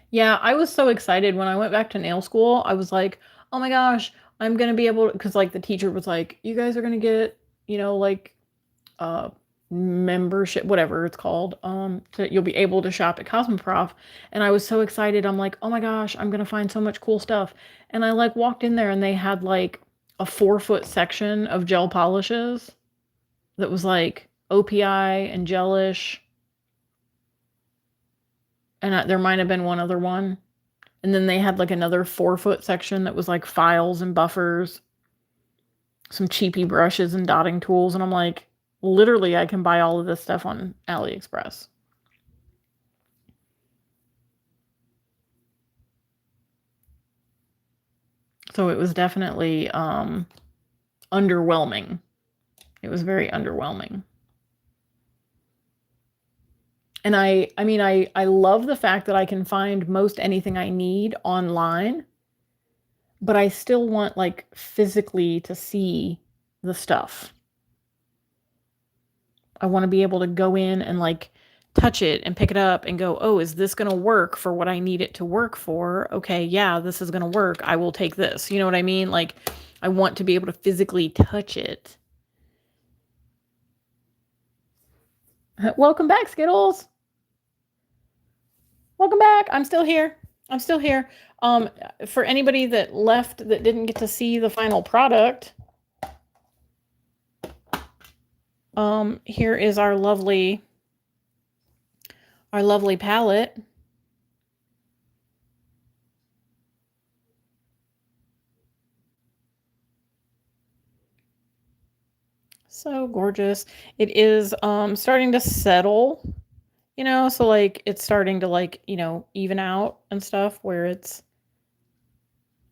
Yeah, I was so excited when I went back to nail school. I was like, oh my gosh, I'm going to be able to, because like the teacher was like, you guys are going to get, like uh membership, whatever it's called, you'll be able to shop at Cosmoprof. And I was so excited. I'm like, oh my gosh, I'm gonna find so much cool stuff. And I like walked in there and they had like a 4-foot section of gel polishes that was like OPI and gelish, and there might have been one other one. And then they had like another 4-foot section that was like files and buffers, some cheapy brushes and dotting tools. And I'm like, literally, I can buy all of this stuff on AliExpress. So it was definitely underwhelming. It was very underwhelming. And I mean, I love the fact that I can find most anything I need online, but I still want like physically to see the stuff. I want to be able to go in and like touch it and pick it up and go, oh, is this going to work for what I need it to work for? Okay, yeah, this is going to work. I will take this. You know what I mean? Like, I want to be able to physically touch it. Welcome back, Skittles. Welcome back. I'm still here. I'm still here. For anybody that left that didn't get to see the final product, here is our lovely palette. So gorgeous. It is starting to settle, so like it's starting to like, even out and stuff where it's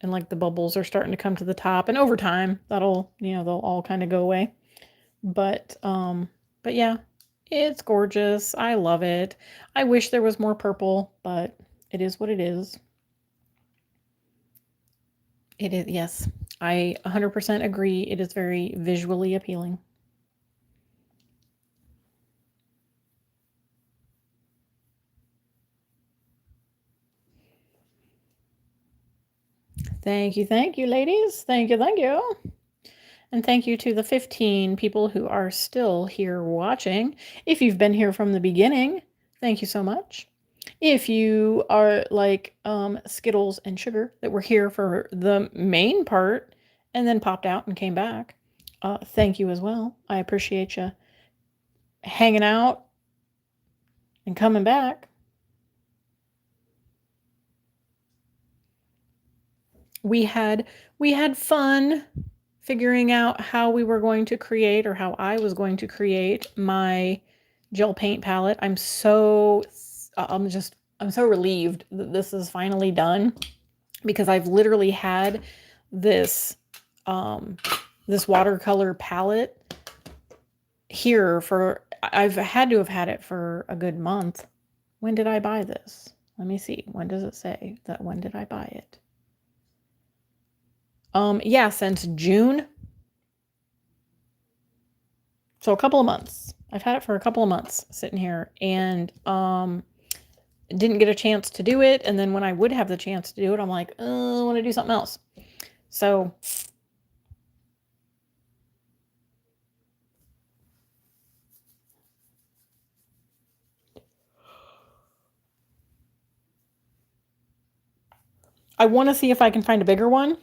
and like the bubbles are starting to come to the top, and over time that'll, they'll all kind of go away. But yeah, it's gorgeous. I love it. I wish there was more purple, but it is what it is. It is, yes. I 100% agree. It is very visually appealing. Thank you, ladies. Thank you. And thank you to the 15 people who are still here watching. If you've been here from the beginning, thank you so much. If you are like Skittles and Sugar that were here for the main part and then popped out and came back, thank you as well. I appreciate you hanging out and coming back. We had fun figuring out how we were going to create, or how I was going to create, my gel paint palette. I'm so relieved that this is finally done, because I've literally had this this watercolor palette here for, I've had to have had it for a good month. When did I buy this? Let me see. When does it say that? When did I buy it? Yeah, since June. So a couple of months. I've had it for a couple of months sitting here, and didn't get a chance to do it. And then when I would have the chance to do it, I'm like, I want to do something else. So I want to see if I can find a bigger one.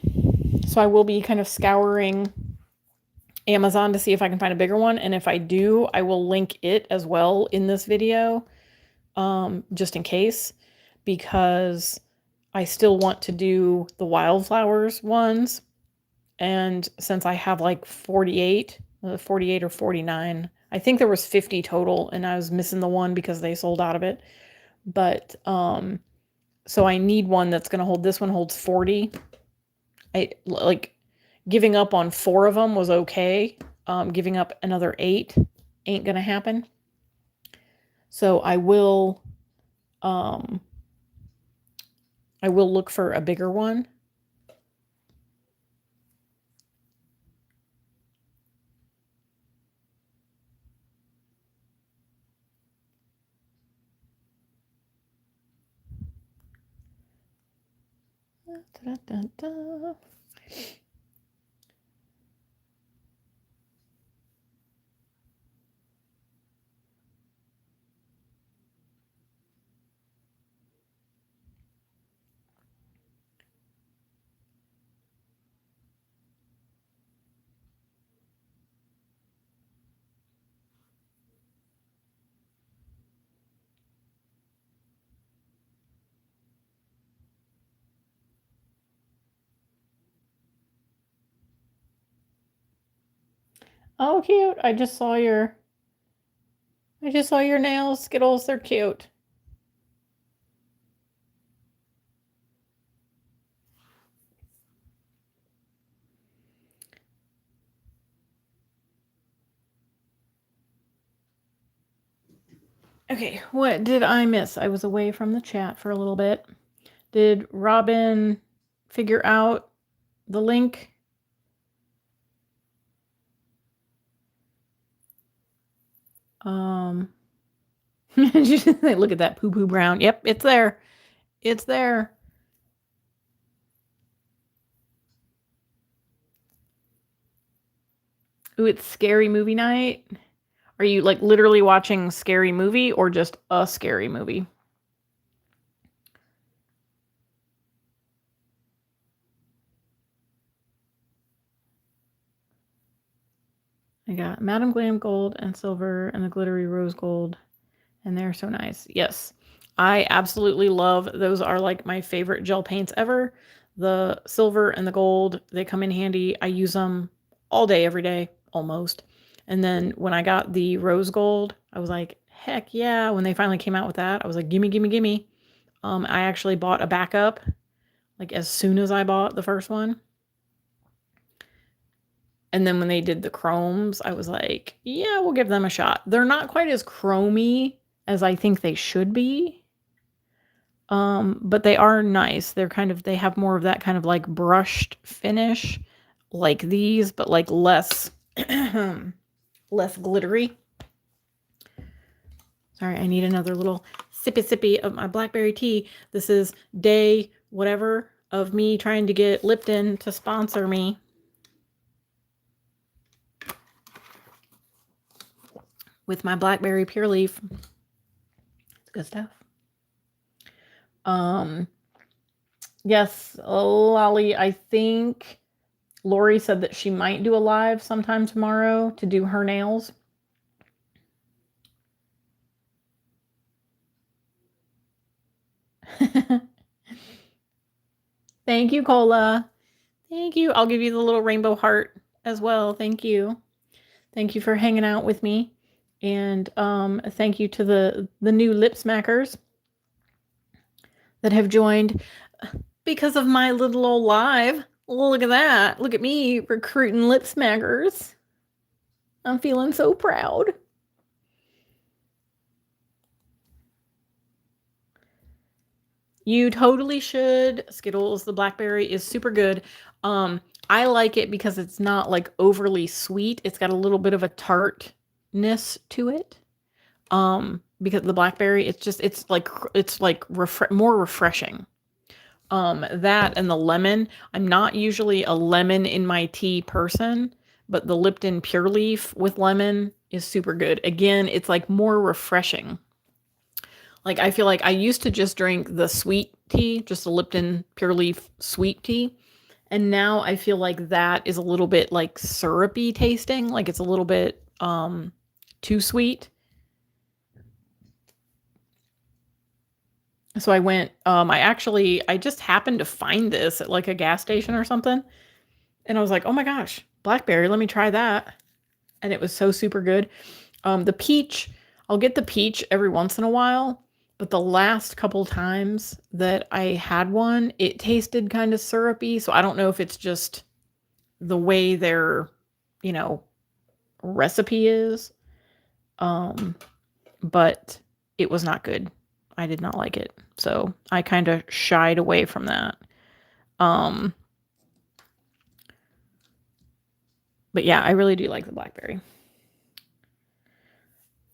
So I will be kind of scouring Amazon to see if I can find a bigger one. And if I do, I will link it as well in this video, just in case, because I still want to do the wildflowers ones. And since I have like 48 or 49, I think there was 50 total, and I was missing the one because they sold out of it. But so I need one that's going to hold, this one holds 40. I like giving up on 4 of them was okay. Giving up another 8 ain't going to happen. So I will look for a bigger one. Da, da, da. Oh, cute. I just saw your nails, Skittles. They're cute. Okay, what did I miss? I was away from the chat for a little bit. Did Robin figure out the link? Look at that poo-poo brown. Yep, it's there. It's there. Ooh, it's scary movie night. Are you like literally watching Scary Movie or just a scary movie? I got Madame Glam Gold and Silver and the Glittery Rose Gold, and they're so nice. Yes, I absolutely love those. Are like my favorite gel paints ever. The silver and the gold, they come in handy. I use them all day, every day, almost. And then when I got the rose gold, I was like, heck yeah. When they finally came out with that, I was like, gimme, gimme, gimme. I actually bought a backup, like as soon as I bought the first one. And then when they did the chromes, I was like, yeah, we'll give them a shot. They're not quite as chromy as I think they should be. But they are nice. They have more of that kind of like brushed finish like these, but like less less glittery. Sorry, I need another little sippy of my blackberry tea. This is day whatever of me trying to get Lipton to sponsor me. With my blackberry pure leaf. It's good stuff. Yes, Lolly, I think Lori said that she might do a live sometime tomorrow to do her nails. Thank you, Cola. Thank you. I'll give you the little rainbow heart as well. Thank you. Thank you for hanging out with me. And thank you to the new lip smackers that have joined because of my little old live. Look at that. Look at me recruiting lip smackers. I'm feeling so proud. You totally should. Skittles, the blackberry is super good. I like it because it's not like overly sweet. It's got a little bit of a tartness to it. Because the blackberry, it's like more refreshing. That and the lemon. I'm not usually a lemon in my tea person, but the Lipton Pure Leaf with lemon is super good. Again, it's like more refreshing. Like I feel like I used to just drink the sweet tea, just a Lipton Pure Leaf sweet tea. And now I feel like that is a little bit like syrupy tasting, like it's a little bit too sweet. So I went, I just happened to find this at like a gas station or something. And I was like, oh my gosh, blackberry, let me try that. And it was so super good. The peach, I'll get the peach every once in a while, but the last couple times that I had one, it tasted kind of syrupy. So I don't know if it's just the way their, recipe is. But it was not good. I did not like it. So I kind of shied away from that. But yeah, I really do like the blackberry.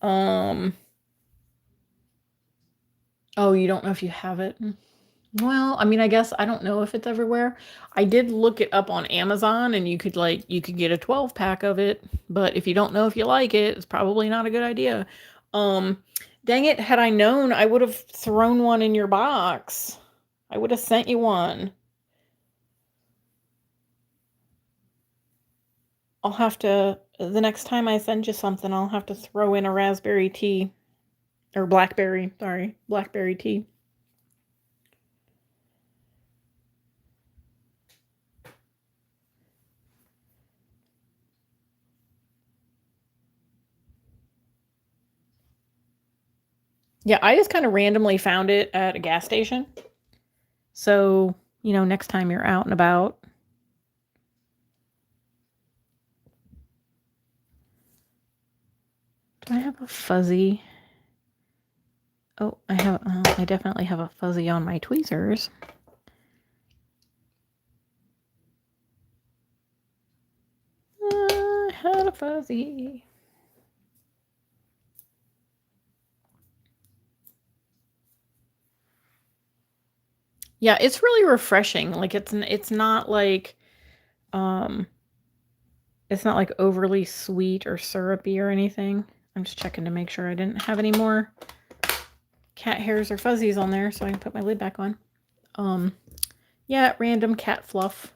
Oh, you don't know if you have it? Well, I mean, I guess I don't know if it's everywhere. I did look it up on Amazon and you could get a 12 pack of it, but if you don't know if you like it, it's probably not a good idea. Dang it, had I known, I would have thrown one in your box. I would have sent you one. I'll have to, the next time I send you something, I'll have to throw in a raspberry tea. Or blackberry, sorry, blackberry tea. Yeah, I just kind of randomly found it at a gas station. So, next time you're out and about. Do I have a fuzzy? Oh, I definitely have a fuzzy on my tweezers. I had a fuzzy. Yeah, it's really refreshing. Like it's not like it's not like overly sweet or syrupy or anything. I'm just checking to make sure I didn't have any more cat hairs or fuzzies on there so I can put my lid back on. Yeah, random cat fluff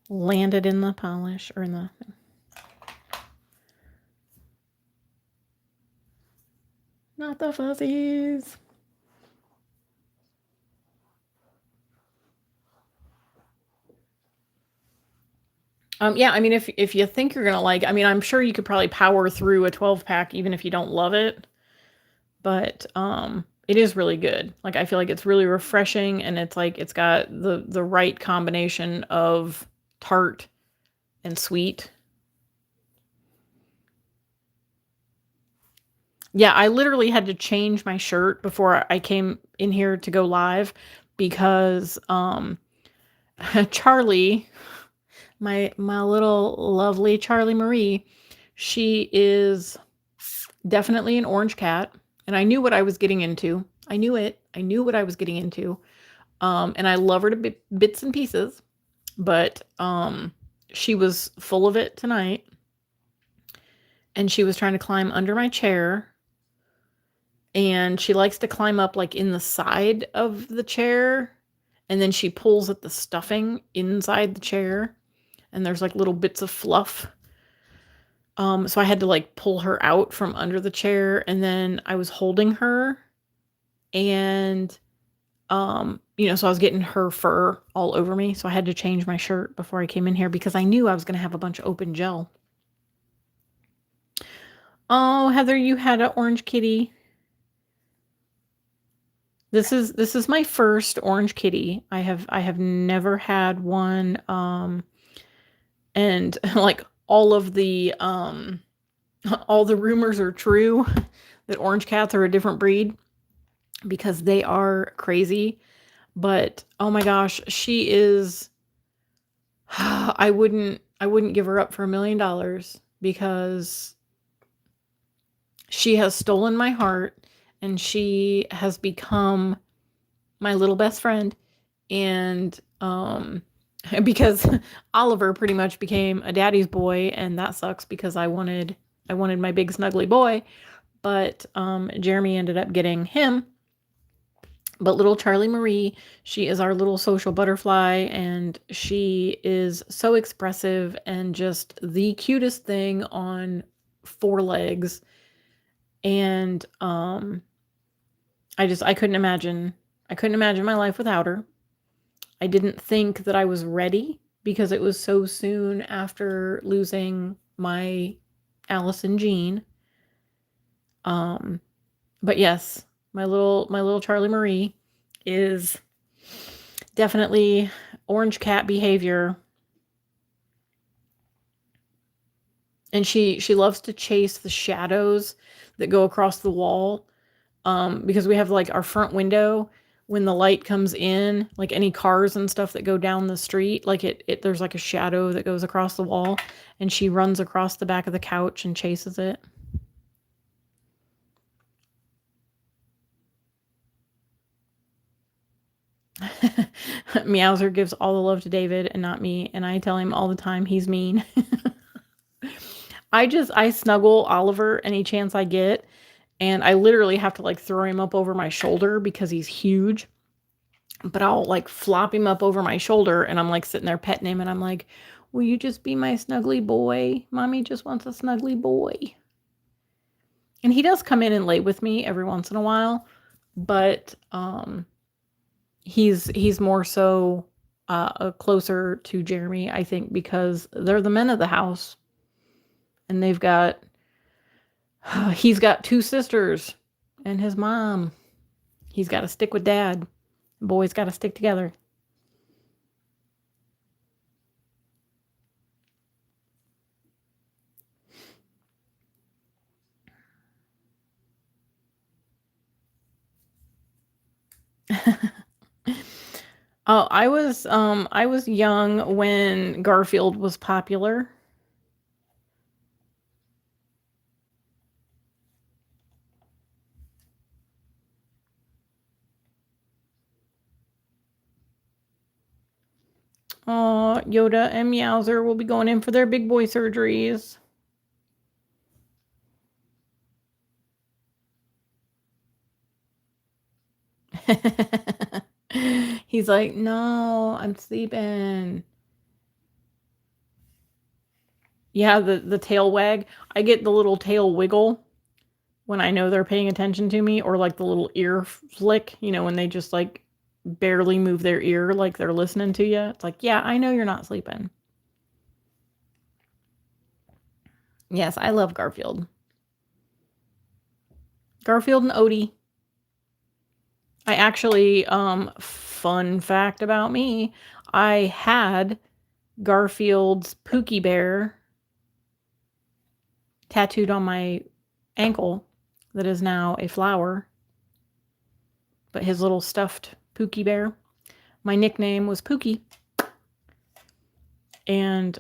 landed in the polish or in the not the fuzzies. Yeah, I mean, if you think you're gonna like, I mean, I'm sure you could probably power through a 12 pack even if you don't love it, but it is really good. Like I feel like it's really refreshing, and it's like it's got the right combination of tart and sweet. Yeah, I literally had to change my shirt before I came in here to go live because Charlie, my little lovely Charlie Marie, she is definitely an orange cat, and I knew what I was getting into. I knew it. I knew what I was getting into. And I love her to bits and pieces, but she was full of it tonight, and she was trying to climb under my chair, and she likes to climb up like in the side of the chair, and then she pulls at the stuffing inside the chair, and there's like little bits of fluff. So I had to like pull her out from under the chair, and then I was holding her, and so I was getting her fur all over me, so I had to change my shirt before I came in here because I knew I was going to have a bunch of open gel. Oh, Heather, you had an orange kitty. This is my first orange kitty. I have never had one, and like all the rumors are true that orange cats are a different breed because they are crazy. But oh my gosh, she is I wouldn't give her up for $1 million because she has stolen my heart, and she has become my little best friend. And because Oliver pretty much became a daddy's boy, and that sucks because I wanted my big snuggly boy, but Jeremy ended up getting him. But little Charlie Marie, she is our little social butterfly, and she is so expressive and just the cutest thing on 4 legs. And I couldn't imagine my life without her. I didn't think that I was ready because it was so soon after losing my Allison Jean. But yes, my little Charlie Marie is definitely orange cat behavior. And she loves to chase the shadows that go across the wall. Because we have like our front window, when the light comes in, like any cars and stuff that go down the street, like it there's like a shadow that goes across the wall, and she runs across the back of the couch and chases it. Meowser gives all the love to David and not me, and I tell him all the time he's mean. I snuggle Oliver any chance I get, and I literally have to like throw him up over my shoulder because he's huge. But I'll like flop him up over my shoulder, and I'm like sitting there petting him, and I'm like, will you just be my snuggly boy? Mommy just wants a snuggly boy. And he does come in and lay with me every once in a while, but he's more so closer to Jeremy, I think, because they're the men of the house, and he's got 2 sisters and his mom. He's got to stick with dad. Boys got to stick together. Oh, I was young when Garfield was popular. Oh, Yoda and Meowser will be going in for their big boy surgeries. He's like, no, I'm sleeping. Yeah, the tail wag. I get the little tail wiggle when I know they're paying attention to me, or like the little ear flick, when they just like barely move their ear like they're listening to you. It's like, yeah, I know you're not sleeping. Yes, I love Garfield. Garfield and Odie. I actually, fun fact about me, I had Garfield's Pookie Bear tattooed on my ankle that is now a flower. But his little stuffed Pookie Bear. My nickname was Pookie. And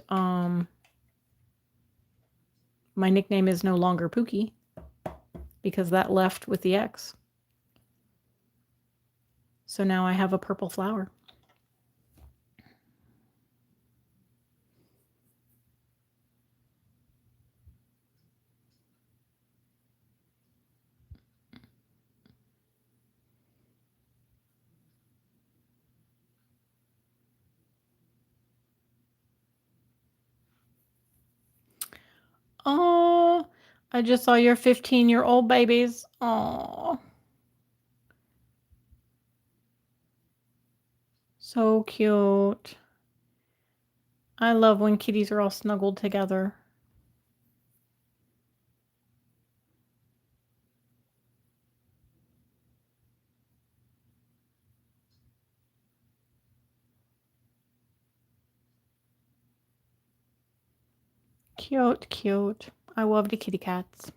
my nickname is no longer Pookie because that left with the X. So now I have a purple flower. Oh, I just saw your 15-year-old babies. Oh, so cute. I love when kitties are all snuggled together. Cute, cute. I love the kitty cats.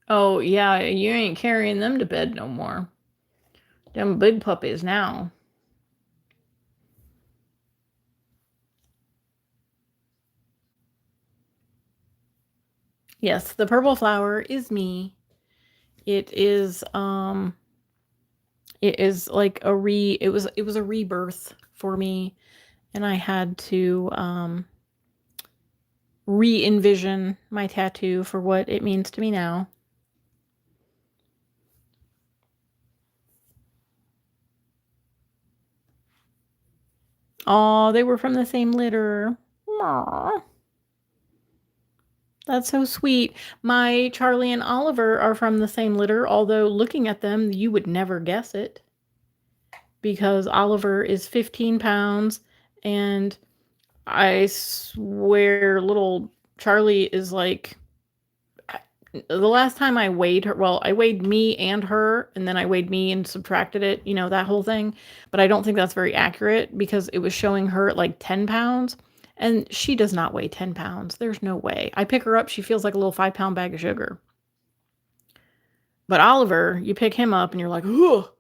Oh, yeah, you ain't carrying them to bed no more. Them big puppies now. Yes, the purple flower is me. It is like it was a rebirth for me, and I had to re-envision my tattoo for what it means to me now. Oh, they were from the same litter. Aww. That's so sweet. My Charlie and Oliver are from the same litter, although looking at them, you would never guess it. Because Oliver is 15 pounds, and I swear little Charlie is like, the last time I weighed her, well, I weighed me and her, and then I weighed me and subtracted it, that whole thing. But I don't think that's very accurate because it was showing her at like 10 pounds, and she does not weigh 10 pounds. There's no way. I pick her up, she feels like a little 5-pound bag of sugar. But Oliver, you pick him up and you're like, ugh,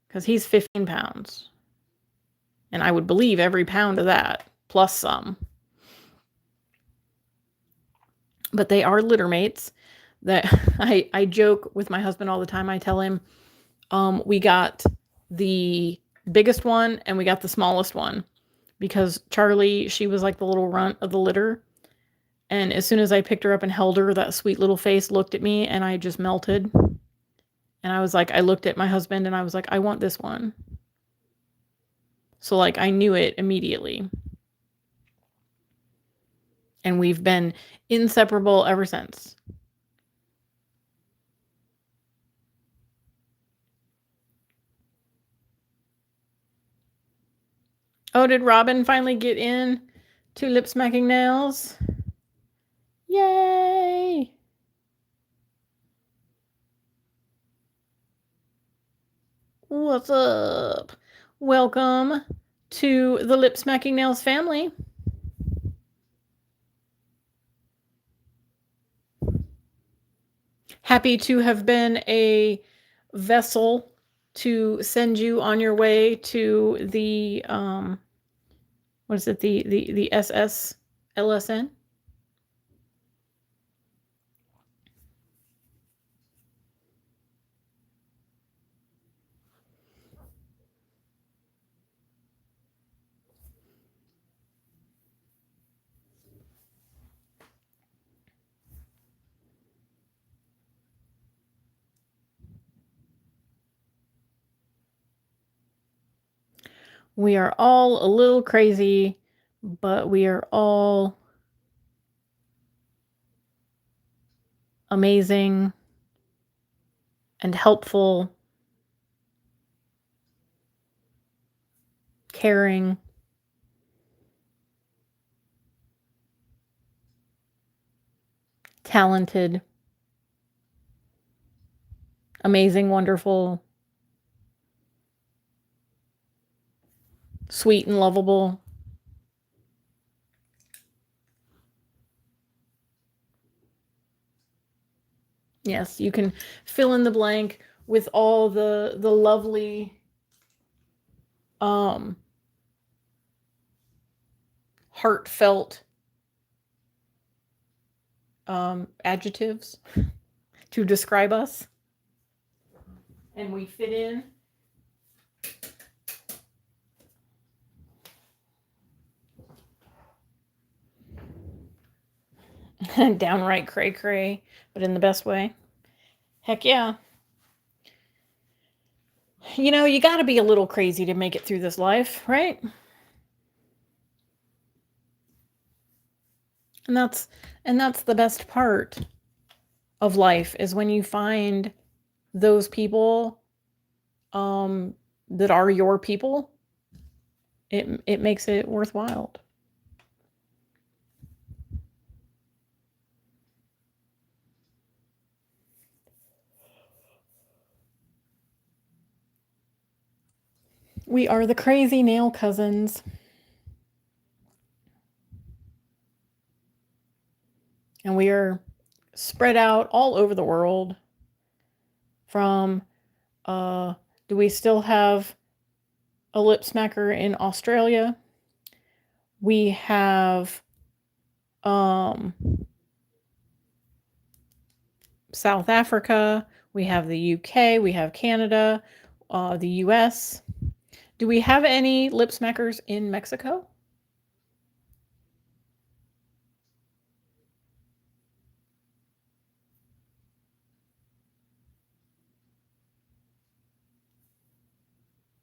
because he's 15 pounds. And I would believe every pound of that, plus some. But they are litter mates that I joke with my husband all the time. I tell him, we got the biggest one and we got the smallest one because Charlie, she was like the little runt of the litter. And as soon as I picked her up and held her, that sweet little face looked at me and I just melted. And I was like, I looked at my husband and I was like, I want this one. So like I knew it immediately. And we've been inseparable ever since. Oh, did Robin finally get in to lip smacking nails? Yay! What's up? Welcome to the Lip Smacking Nails family. Happy to have been a vessel to send you on your way to the what is it, the SS LSN? We are all a little crazy, but we are all amazing and helpful, caring, talented, amazing, wonderful, sweet and lovable. Yes, you can fill in the blank with all the lovely heartfelt adjectives to describe us. And we fit in. Downright cray cray, but in the best way. Heck yeah. You know, you got to be a little crazy to make it through this life, right? And that's the best part of life, is when you find those people that are your people. It makes it worthwhile. We are the crazy nail cousins. And we are spread out all over the world. From, do we still have a lip smacker in Australia? We have South Africa. We have the UK. We have Canada, the US. Do we have any lip smackers in Mexico?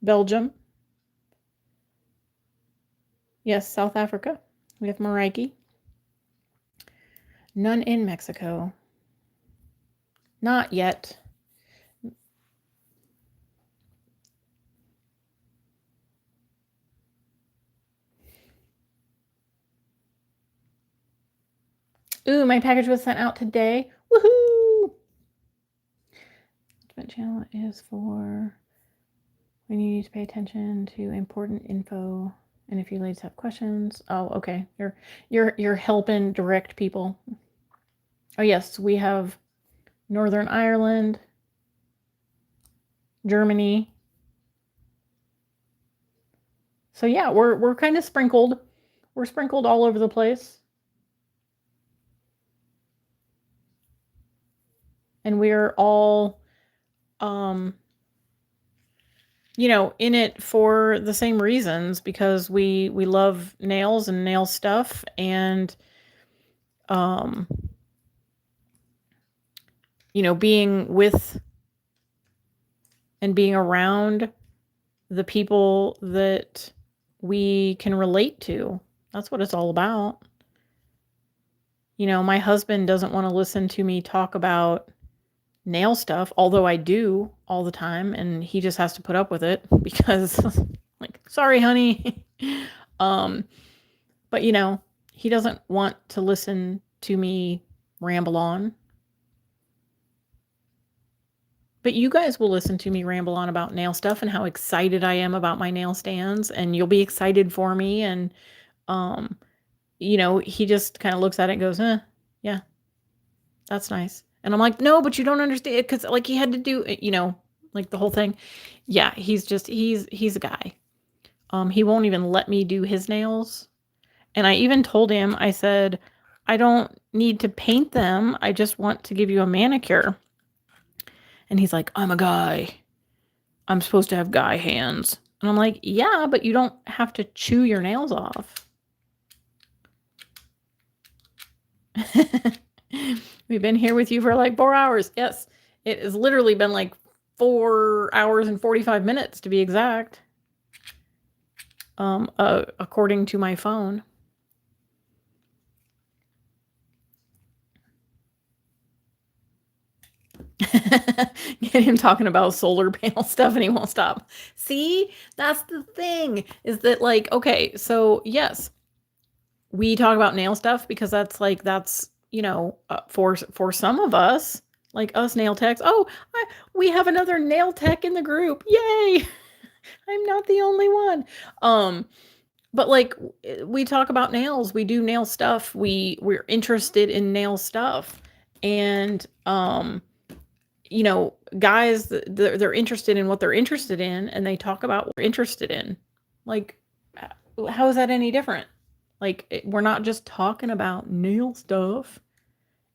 Belgium. Yes, South Africa. We have Maraiki. None in Mexico. Not yet. Ooh, my package was sent out today. Woohoo! What channel is for when you need to pay attention to important info, and if you ladies have questions. Oh, okay. You're helping direct people. Oh yes, we have Northern Ireland, Germany. So yeah, we're kind of sprinkled. We're sprinkled all over the place. And we're all you know, in it for the same reasons, because we love nails and nail stuff, and you know, being with and being around the people that we can relate to. That's what it's all about. You know, my husband doesn't want to listen to me talk about nail stuff, although I do all the time, and he just has to put up with it because like, sorry, honey. But you know, he doesn't want to listen to me ramble on. But you guys will listen to me ramble on about nail stuff and how excited I am about my nail stands, and you'll be excited for me. And, you know, he just kind of looks at it and goes, yeah, that's nice. And I'm like, no, but you don't understand, because like he had to do, you know, like the whole thing. Yeah, he's a guy. He won't even let me do his nails. And I even told him, I said, I don't need to paint them. I just want to give you a manicure. And he's like, I'm a guy. I'm supposed to have guy hands. And I'm like, yeah, but you don't have to chew your nails off. We've been here with you for like 4 hours. Yes, it has literally been like 4 hours and 45 minutes to be exact. According to my phone. Get him talking about solar panel stuff and he won't stop. See, that's the thing, is that like, okay, so yes, we talk about nail stuff because that's, for some of us, like us nail techs. Oh, we have another nail tech in the group. Yay! I'm not the only one. But like we talk about nails, we do nail stuff. We're interested in nail stuff. And guys, they're interested in what they're interested in, and they talk about what they're interested in. Like, how is that any different? Like, we're not just talking about nail stuff.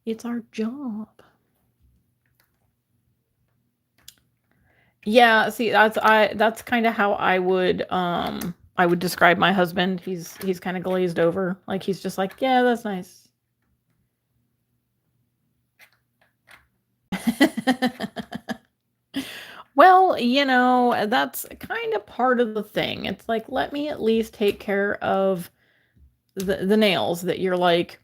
It's our job. Yeah, see, that's kind of how I would describe my husband. He's kind of glazed over. Like, he's just like, yeah, that's nice. Well, that's kind of part of the thing. It's like, let me at least take care of the nails that you're like,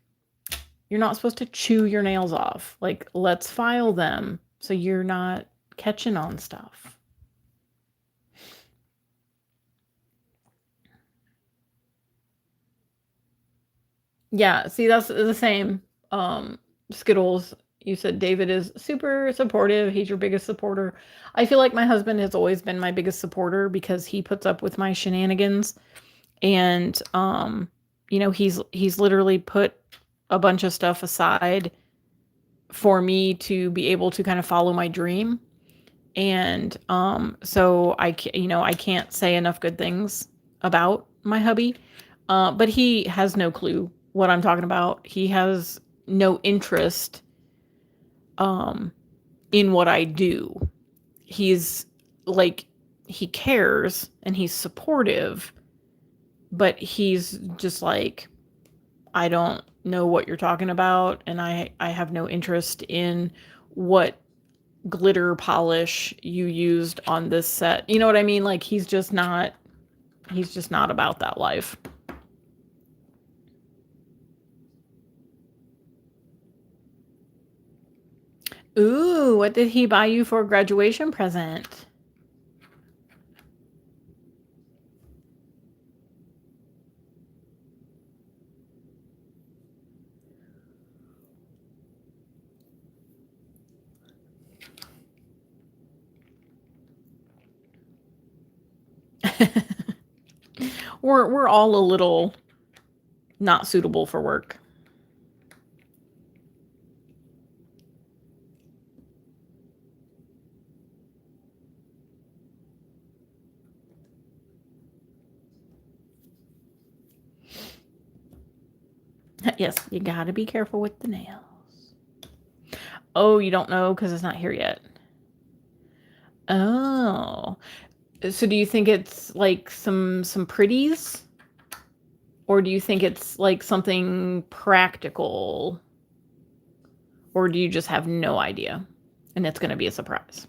you're not supposed to chew your nails off. Like, let's file them so you're not catching on stuff. Yeah, see, that's the same. Skittles, you said David is super supportive. He's your biggest supporter. I feel like my husband has always been my biggest supporter because he puts up with my shenanigans. And he's literally put a bunch of stuff aside for me to be able to kind of follow my dream. And so I can't say enough good things about my hubby. But he has no clue what I'm talking about. He has no interest in what I do. He's like, he cares and he's supportive, but he's just like, I don't know what you're talking about, and I have no interest in what glitter polish you used on this set. You know what I mean? Like, he's just not about that life. Ooh, what did he buy you for a graduation present? We're all a little not suitable for work. Yes, you gotta be careful with the nails. Oh, you don't know because it's not here yet. Oh. So do you think it's like some pretties? Or do you think it's like something practical? Or do you just have no idea and it's going to be a surprise?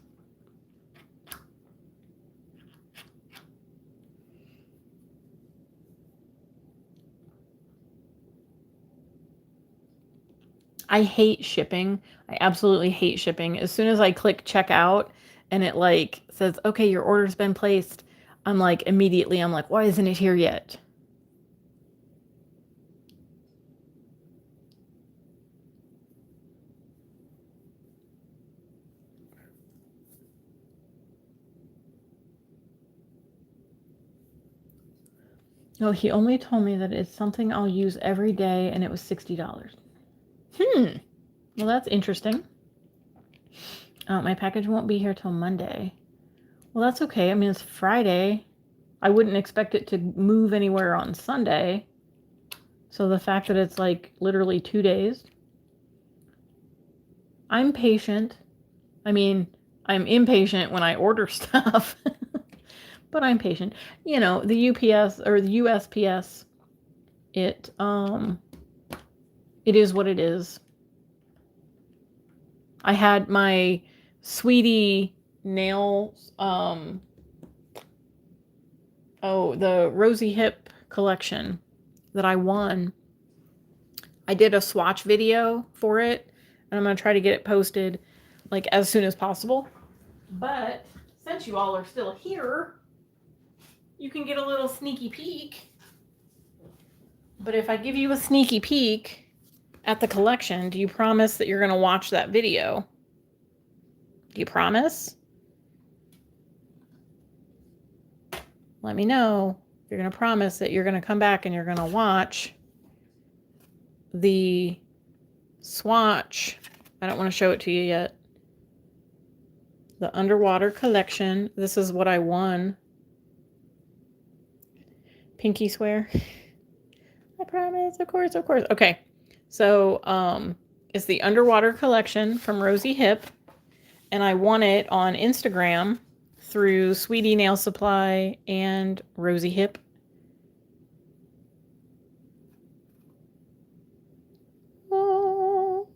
I hate shipping. I absolutely hate shipping. As soon as I click checkout and it like says, okay, your order's been placed, I'm like, immediately, I'm like, why isn't it here yet? No, he only told me that it's something I'll use every day and it was $60. Well, that's interesting. My package won't be here till Monday. Well, that's okay. I mean, it's Friday. I wouldn't expect it to move anywhere on Sunday. So the fact that it's like literally 2 days. I'm patient. I mean, I'm impatient when I order stuff. But I'm patient. The UPS or the USPS, it is what it is. I had my Sweetie nails, the Rosy Hip collection that I won. I did a swatch video for it, and I'm going to try to get it posted. like as soon as possible. But since you all are still here, you can get a little sneaky peek. But if I give you a sneaky peek at the collection, do you promise that you're going to watch that video? Do you promise? Let me know. You're going to promise that you're going to come back and you're going to watch the swatch. I don't want to show it to you yet. The underwater collection. This is what I won. Pinky swear. I promise. Of course, of course. Okay. So, it's the underwater collection from Rosie Hip. And I won it on Instagram through Sweetie Nail Supply and Rosie Hip. Oh,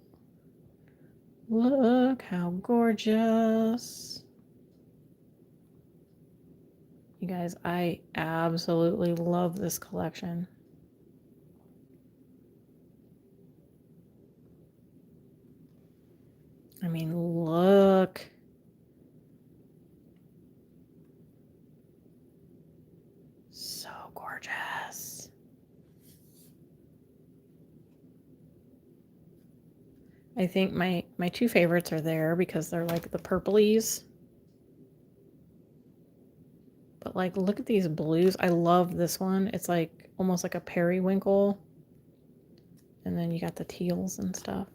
look how gorgeous. You guys, I absolutely love this collection. I mean, look. So gorgeous. I think my two favorites are there because they're like the purplies. But like, look at these blues. I love this one. It's like almost like a periwinkle. And then you got the teals and stuff.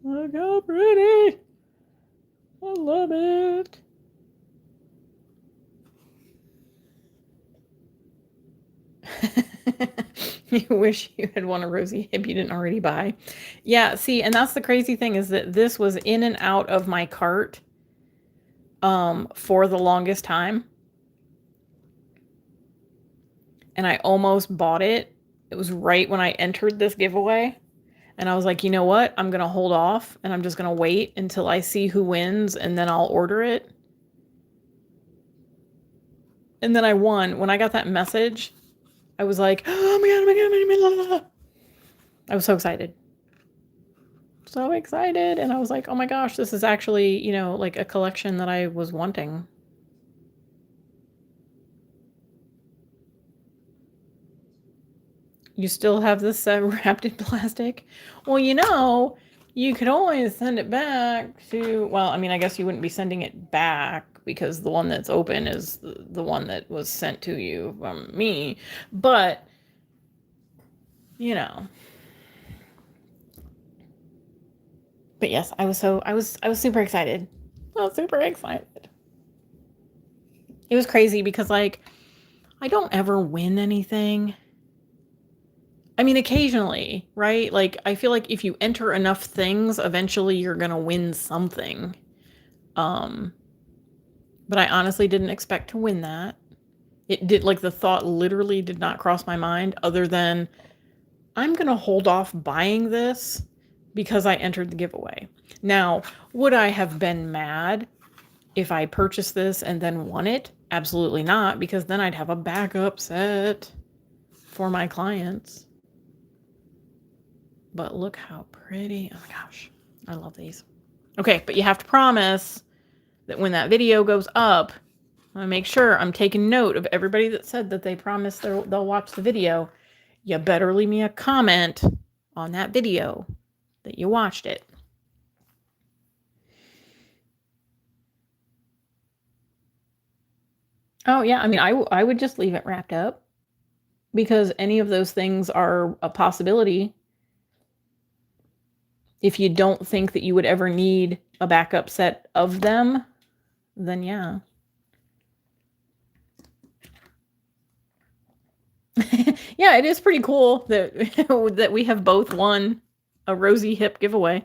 Look how pretty. I love it. You wish you had won a Rosie Hip you didn't already buy. Yeah, see, and that's the crazy thing is that this was in and out of my cart for the longest time. And I almost bought it. It was right when I entered this giveaway. And I was like, you know what? I'm going to hold off and I'm just going to wait until I see who wins and then I'll order it. And then I won. When I got that message, I was like, oh my God, oh my God, oh my God. I was so excited. So excited. And I was like, oh my gosh, this is actually, you know, like a collection that I was wanting. You still have this wrapped in plastic? Well, you know, you could always send it back to, well, I mean, I guess you wouldn't be sending it back because the one that's open is the one that was sent to you from me. But, you know. But yes, I was super excited. I was super excited. It was crazy because like I don't ever win anything. I mean, occasionally, right? Like, I feel like if you enter enough things, eventually you're going to win something. But I honestly didn't expect to win that. It did, like, the thought literally did not cross my mind other than I'm going to hold off buying this because I entered the giveaway. Now, would I have been mad if I purchased this and then won it? Absolutely not, because then I'd have a backup set for my clients. But look how pretty. Oh my gosh. I love these. Okay, but you have to promise that when that video goes up, I'm gonna make sure I'm taking note of everybody that said that they promised they'll watch the video. You better leave me a comment on that video that you watched it. Oh yeah, I mean, I would just leave it wrapped up because any of those things are a possibility. If you don't think that you would ever need a backup set of them, then yeah. Yeah, it is pretty cool that that we have both won a Rosie Hip giveaway.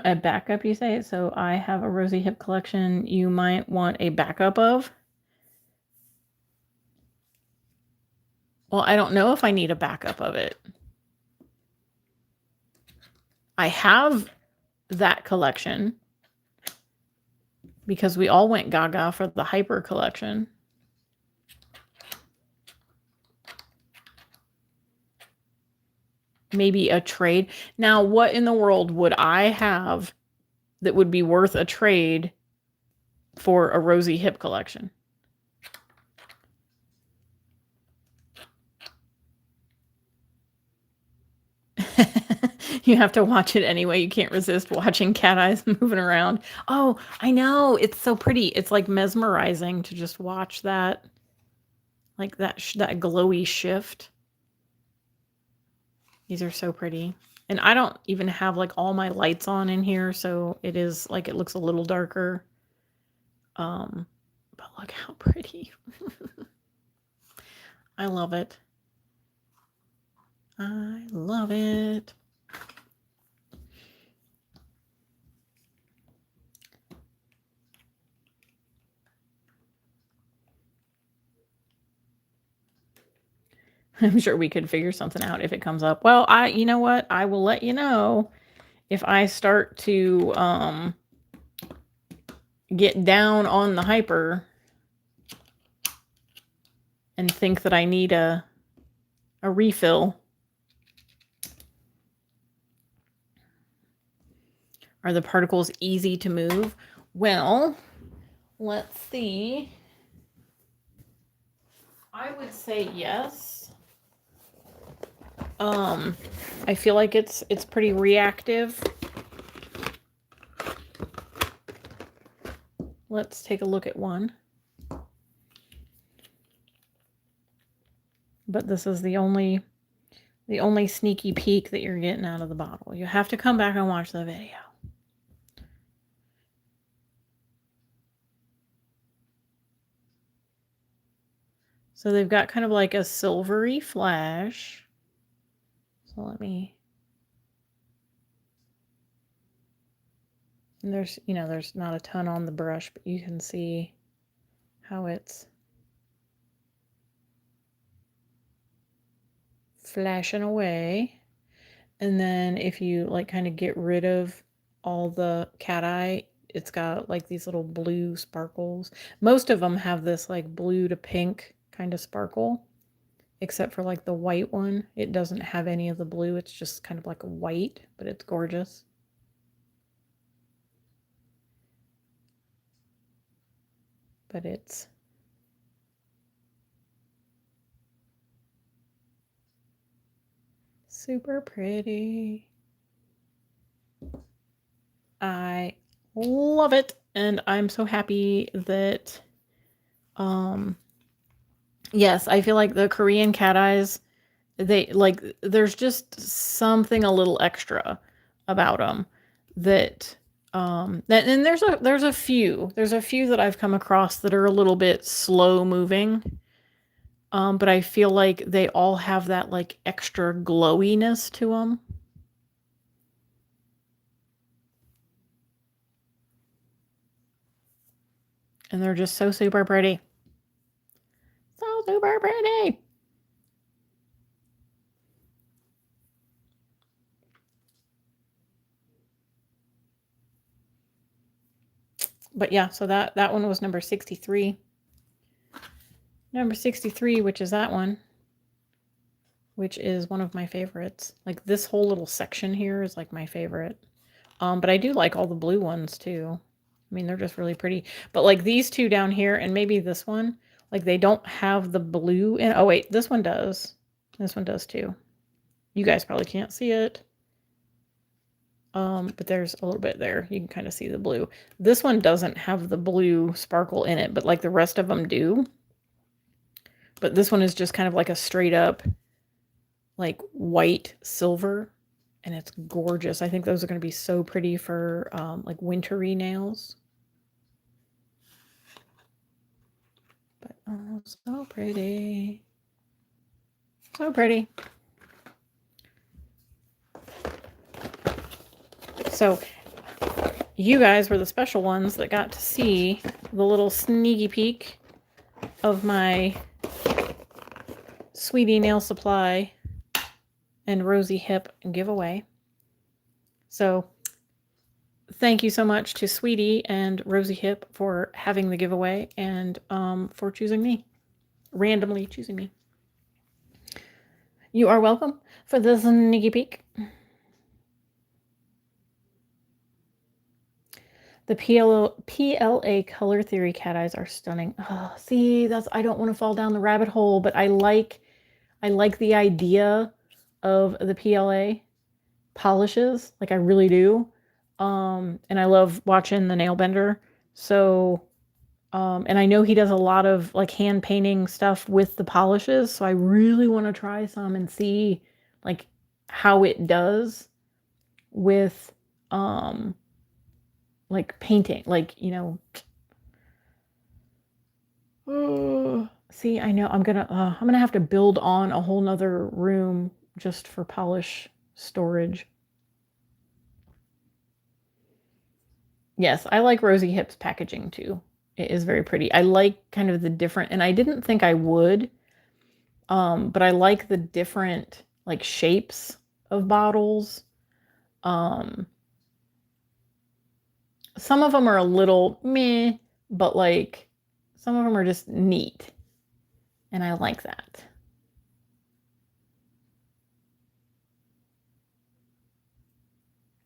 A backup, you say? So I have a Rosie Hip collection you might want a backup of? Well, I don't know if I need a backup of it. I have that collection. because we all went gaga for the Hyper collection. Maybe a trade. Now, what in the world would I have that would be worth a trade for a Rosie Hip collection? You have to watch it anyway. You can't resist watching cat eyes moving around. Oh, I know. It's so pretty. It's like mesmerizing to just watch that, like that glowy shift. These are so pretty. And I don't even have like all my lights on in here, so it is like it looks a little darker. But look how pretty. I love it. I love it. I'm sure we could figure something out if it comes up. Well, you know what? I will let you know if I start to get down on the Hyper and think that I need a refill. Are the particles easy to move? Well, let's see. I would say yes. I feel like it's pretty reactive. Let's take a look at one. But this is the only sneaky peek that you're getting out of the bottle. You have to come back and watch the video. So they've got kind of like a silvery flash. So let me... And there's, you know, there's not a ton on the brush, but you can see how it's flashing away. And then if you like kind of get rid of all the cat eye, it's got like these little blue sparkles. Most of them have this like blue to pink kind of sparkle, except for like the white one. It doesn't have any of the blue. It's just kind of like a white, but it's gorgeous. But it's super pretty. I love it. And I'm so happy that, yes, I feel like the Korean cat eyes, they like, there's just something a little extra about them that, and there's a few that I've come across that are a little bit slow moving. But I feel like they all have that like extra glowiness to them. And they're just so super pretty. So super pretty. But yeah, so that one was number 63. Number 63, which is that one, which is one of my favorites. Like this whole little section here is like my favorite. But I do like all the blue ones too. I mean, they're just really pretty. But like these two down here and maybe this one, like they don't have the blue in. Oh wait, this one does. This one does too. You guys probably can't see it. But there's a little bit there. You can kind of see the blue. This one doesn't have the blue sparkle in it, but like the rest of them do. But this one is just kind of like a straight up like white silver, and it's gorgeous. I think those are going to be so pretty for like wintry nails. But oh, so pretty. So pretty. So you guys were the special ones that got to see the little sneaky peek of my Sweetie Nail Supply and Rosie Hip giveaway. So thank you so much to Sweetie and Rosie Hip for having the giveaway and for choosing me, randomly choosing me. You are welcome for the sneaky peek. The PLA color theory cat eyes are stunning. Oh, see, I don't want to fall down the rabbit hole, but I like the idea of the PLA polishes. Like I really do. And I love watching the nail bender. So, and I know he does a lot of like hand painting stuff with the polishes. So I really want to try some and see like how it does with, like painting, like, you know, see, I know I'm gonna have to build on a whole nother room just for polish storage. Yes, I like Rosie Hip's packaging too. It is very pretty. I like kind of the different, and I didn't think I would, but I like the different like shapes of bottles. Some of them are a little meh, but like some of them are just neat. And I like that.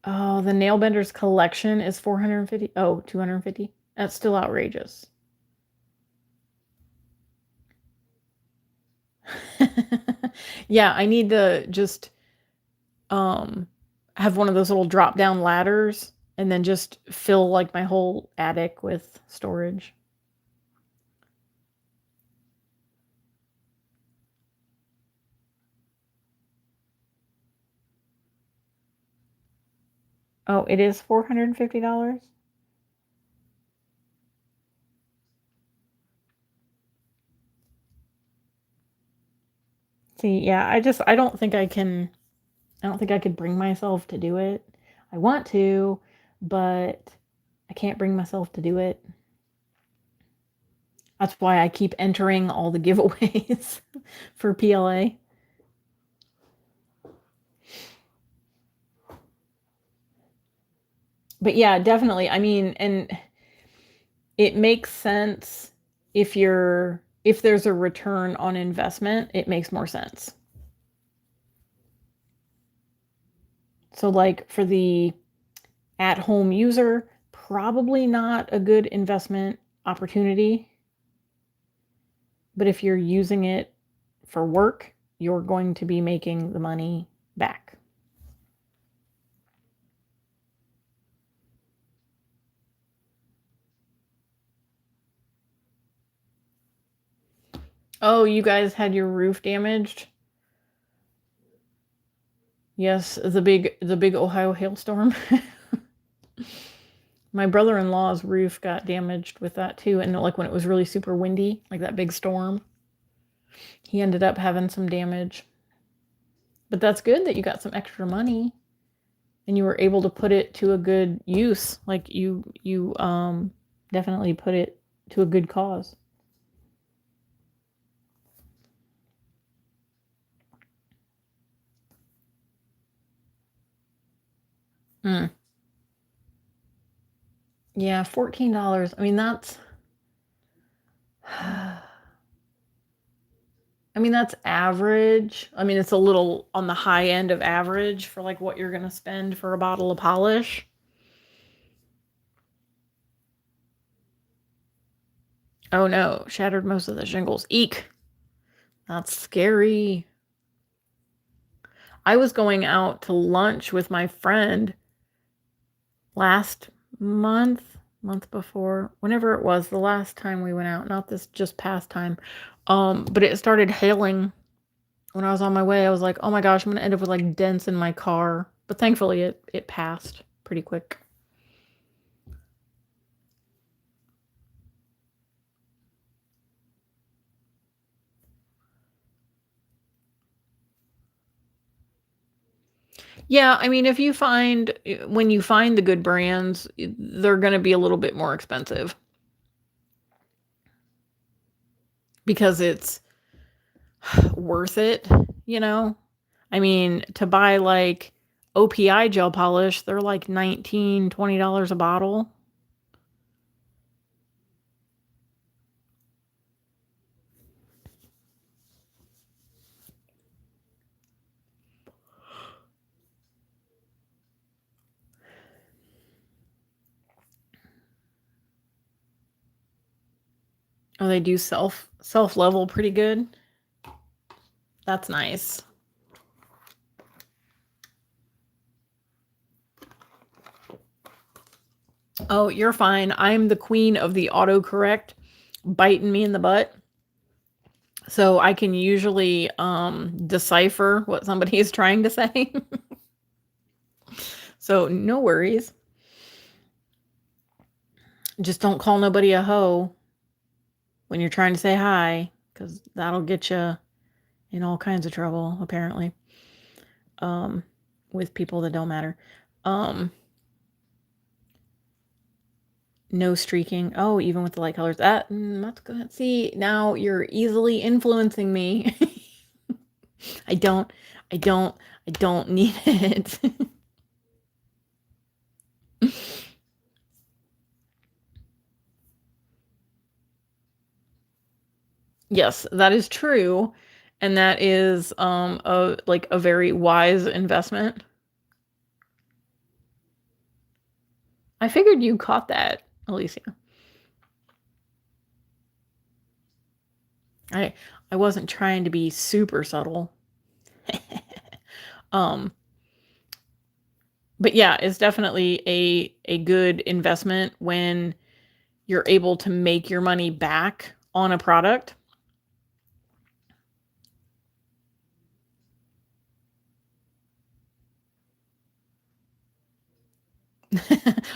Oh, the Nailbenders collection is 450. Oh, 250. That's still outrageous. Yeah, I need to just have one of those little drop down ladders and then just fill like my whole attic with storage. Oh, it is $450? See, yeah, I don't think I could bring myself to do it. I want to, but I can't bring myself to do it. That's why I keep entering all the giveaways for PLA. But yeah, definitely. I mean, and it makes sense if there's a return on investment, it makes more sense. So like for the at-home user, probably not a good investment opportunity. But if you're using it for work, you're going to be making the money back. Oh, you guys had your roof damaged? Yes, the big Ohio hailstorm. My brother-in-law's roof got damaged with that too, and like when it was really super windy, like that big storm, he ended up having some damage. But that's good that you got some extra money and you were able to put it to a good use. Like you definitely put it to a good cause. Mm. Yeah, $14. I mean, that's I mean, that's average. I mean, it's a little on the high end of average for like what you're going to spend for a bottle of polish. Oh no, shattered most of the shingles. Eek. That's scary. I was going out to lunch with my friend last month before, whenever it was, the last time we went out, not this just past time. But it started hailing when I was on my way. I was like, oh my gosh, I'm gonna end up with like dents in my car. But thankfully it passed pretty quick. Yeah, I mean, when you find the good brands, they're going to be a little bit more expensive because it's worth it, you know? I mean, to buy like OPI gel polish, they're like $19, $20 a bottle. Oh, they do self level pretty good. That's nice. Oh, you're fine. I'm the queen of the autocorrect biting me in the butt. So I can usually decipher what somebody is trying to say. So no worries. Just don't call nobody a hoe when you're trying to say hi, because that'll get you in all kinds of trouble, apparently, with people that don't matter. No streaking. Oh, even with the light colors. That's good. See, now you're easily influencing me. I don't need it. Yes, that is true. And that is a very wise investment. I figured you caught that, Alicia. I wasn't trying to be super subtle. But yeah, it's definitely a good investment when you're able to make your money back on a product.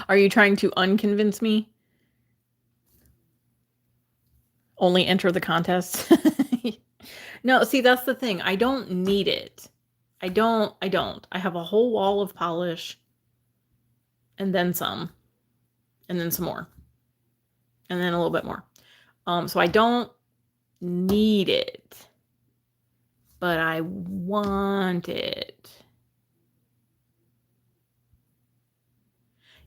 Are you trying to unconvince me? Only enter the contest? No, see, that's the thing. I don't need it. I don't. I have a whole wall of polish and then some, and then some more, and then a little bit more. So I don't need it, but I want it.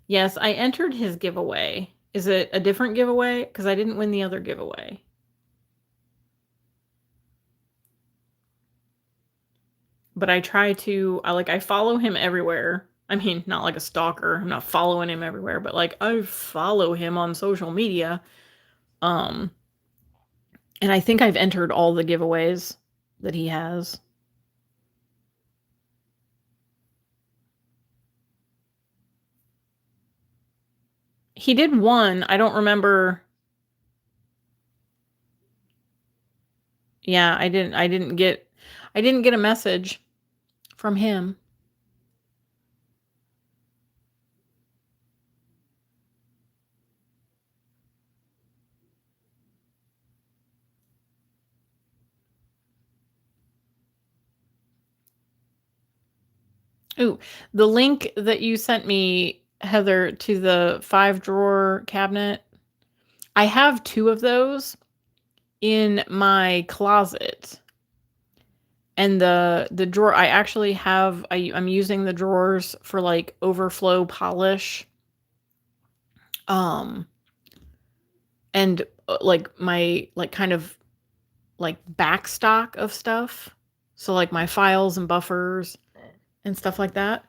Yes, I entered his giveaway. Is it a different giveaway? Because I didn't win the other giveaway. But I try to, I follow him everywhere. I mean, not like a stalker. I'm not following him everywhere, but like I follow him on social media. And I think I've entered all the giveaways that he has. He did one. I don't remember. Yeah, I didn't get a message from him. Ooh, the link that you sent me, Heather, to the 5-drawer cabinet, I have 2 of those in my closet. And the drawer, I actually have, I'm using the drawers for like overflow polish. And like my, kind of like back stock of stuff. So like my files and buffers and stuff like that.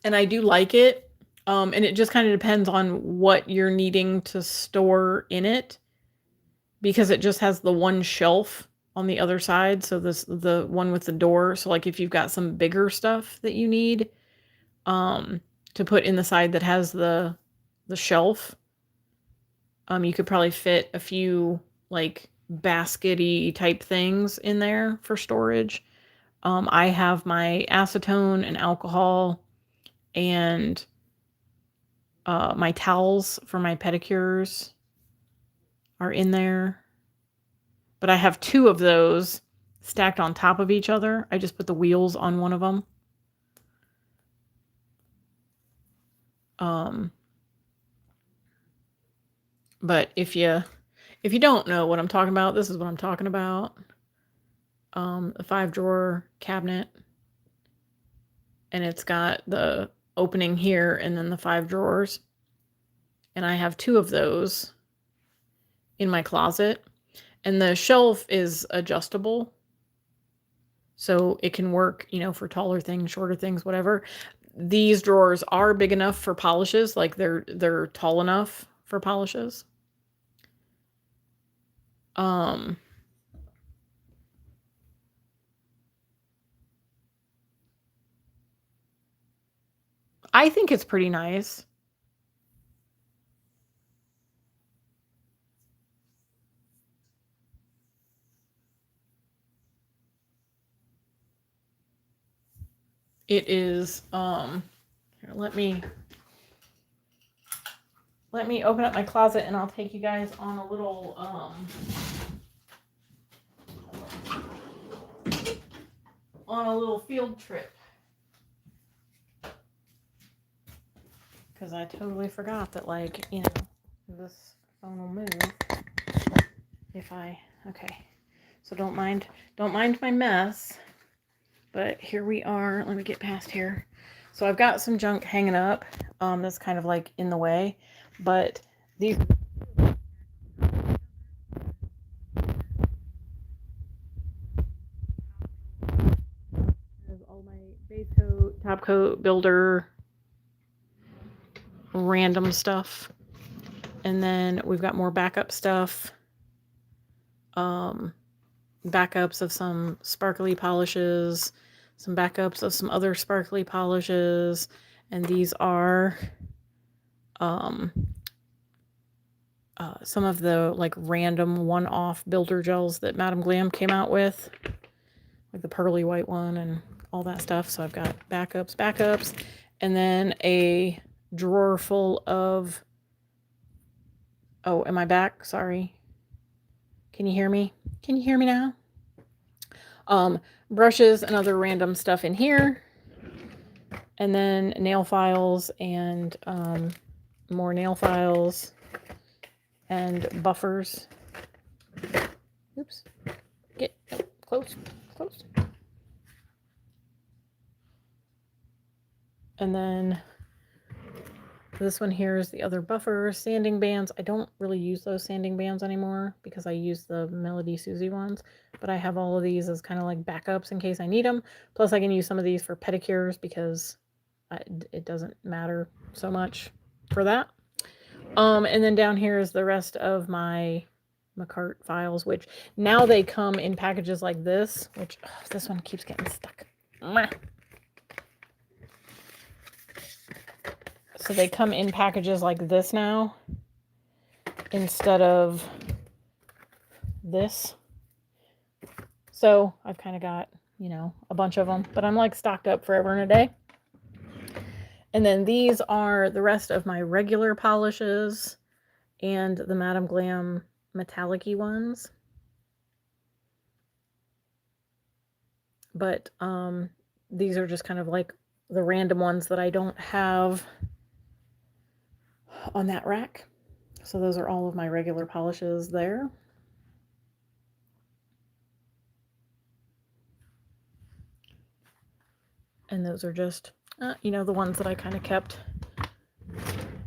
And I do like it. And it just kind of depends on what you're needing to store in it, because it just has the one shelf on the other side. So the one with the door. So like if you've got some bigger stuff that you need to put in the side that has the shelf, you could probably fit a few like baskety type things in there for storage. I have my acetone and alcohol and my towels for my pedicures are in there. But I have 2 of those stacked on top of each other. I just put the wheels on one of them. But if you don't know what I'm talking about, this is what I'm talking about. A 5-drawer cabinet. and it's got the opening here and then the 5 drawers. And I have 2 of those in my closet. And the shelf is adjustable. So it can work, you know, for taller things, shorter things, whatever. These drawers are big enough for polishes, like they're tall enough for polishes. I think it's pretty nice. It is here, let me open up my closet and I'll take you guys on a little field trip. Because I totally forgot that, like, you know, this phone will move if I, okay. So don't mind my mess. But here we are. Let me get past here. So I've got some junk hanging up that's kind of like in the way. But these all my base coat, top coat, builder, random stuff. And then we've got more backup stuff. Backups of some sparkly polishes, some backups of some other sparkly polishes, and these are some of the like random one-off builder gels that Madam Glam came out with, like the pearly white one and all that stuff. So I've got backups, and then a drawer full of, oh, am I back? Sorry. Can you hear me? Can you hear me now? Brushes and other random stuff in here. And then nail files and more nail files and buffers. Oops. Get close. And then this one here is the other buffer. Sanding bands. I don't really use those sanding bands anymore because I use the Melody Susie ones. But I have all of these as kind of like backups in case I need them. Plus I can use some of these for pedicures because it doesn't matter so much for that. And then down here is the rest of my McCart files, which now they come in packages like this, which this one keeps getting stuck. So they come in packages like this now instead of this. So I've kind of got, you know, a bunch of them, but I'm like stocked up forever and a day. And then these are the rest of my regular polishes and the Madam Glam metallic-y ones. But these are just kind of like the random ones that I don't have on that rack. So those are all of my regular polishes there. And those are just, you know, the ones that I kind of kept.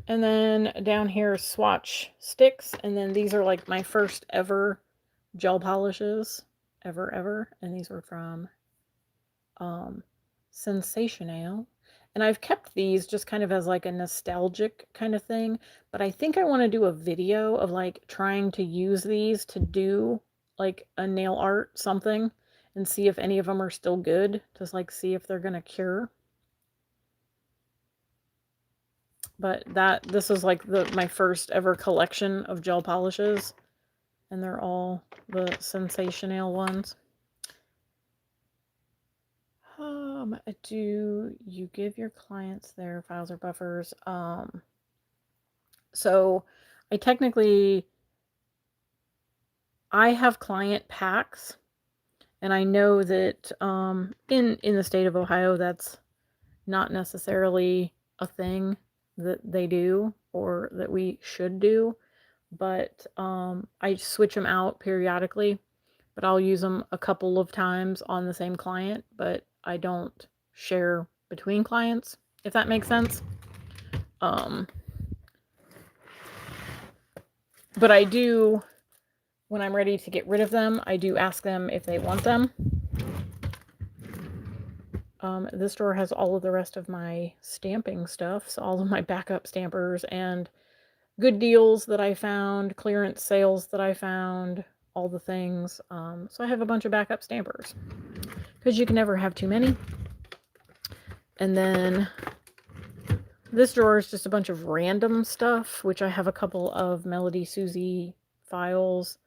And then down here, swatch sticks. And then these are like my first ever gel polishes, ever. And these were from Sensational. And I've kept these just kind of as like a nostalgic kind of thing. But I think I want to do a video of like trying to use these to do like a nail art something and see if any of them are still good. Just like see if they're going to cure. But this is like my first ever collection of gel polishes. And they're all the Sensational ones. Do you give your clients their files or buffers? So I have client packs, and I know that in the state of Ohio, that's not necessarily a thing that they do or that we should do, but I switch them out periodically. But I'll use them a couple of times on the same client, but I don't share between clients, if that makes sense. But I do, when I'm ready to get rid of them, I do ask them if they want them. This drawer has all of the rest of my stamping stuff, so all of my backup stampers and good deals that I found, clearance sales that I found, all the things. So I have a bunch of backup stampers because you can never have too many. And then this drawer is just a bunch of random stuff, which I have a couple of Melody Susie files,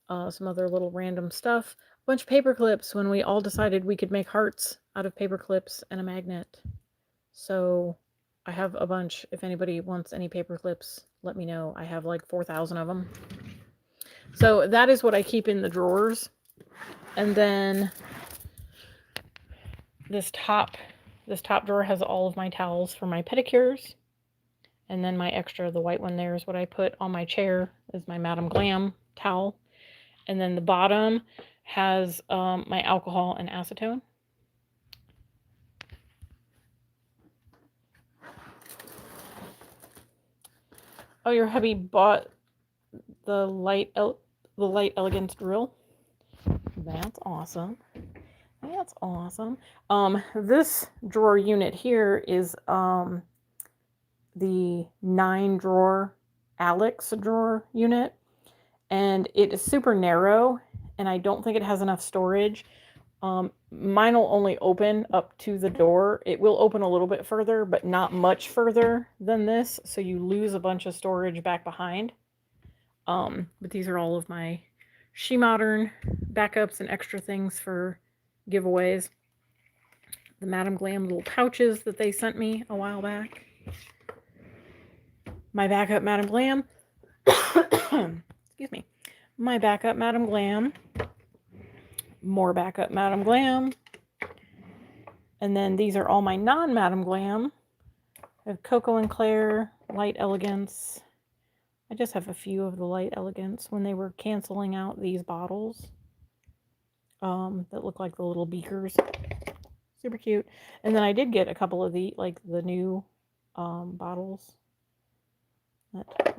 some other little random stuff, a bunch of paper clips when we all decided we could make hearts out of paper clips and a magnet. So I have a bunch. If anybody wants any paper clips, let me know. I have like 4,000 of them. So that is what I keep in the drawers. And then this top drawer has all of my towels for my pedicures. And then my extra, the white one there, is what I put on my chair, is my Madam Glam towel. And then the bottom has my alcohol and acetone. Oh, your hubby bought the Light Elegance drill. That's awesome. That's awesome. This drawer unit here is the 9-drawer Alex drawer unit, and it is super narrow, and I don't think it has enough storage. Mine will only open up to the door. It will open a little bit further, but not much further than this, so you lose a bunch of storage back behind. But these are all of my She Modern backups and extra things for giveaways. The Madam Glam little pouches that they sent me a while back. My backup Madam Glam. Excuse me. My backup Madam Glam. More backup Madam Glam. And then these are all my non-Madam Glam. I have Coco and Claire, Light Elegance. I just have a few of the Light Elegance when they were canceling out these bottles that look like the little beakers. Super cute. And then I did get a couple of the new bottles.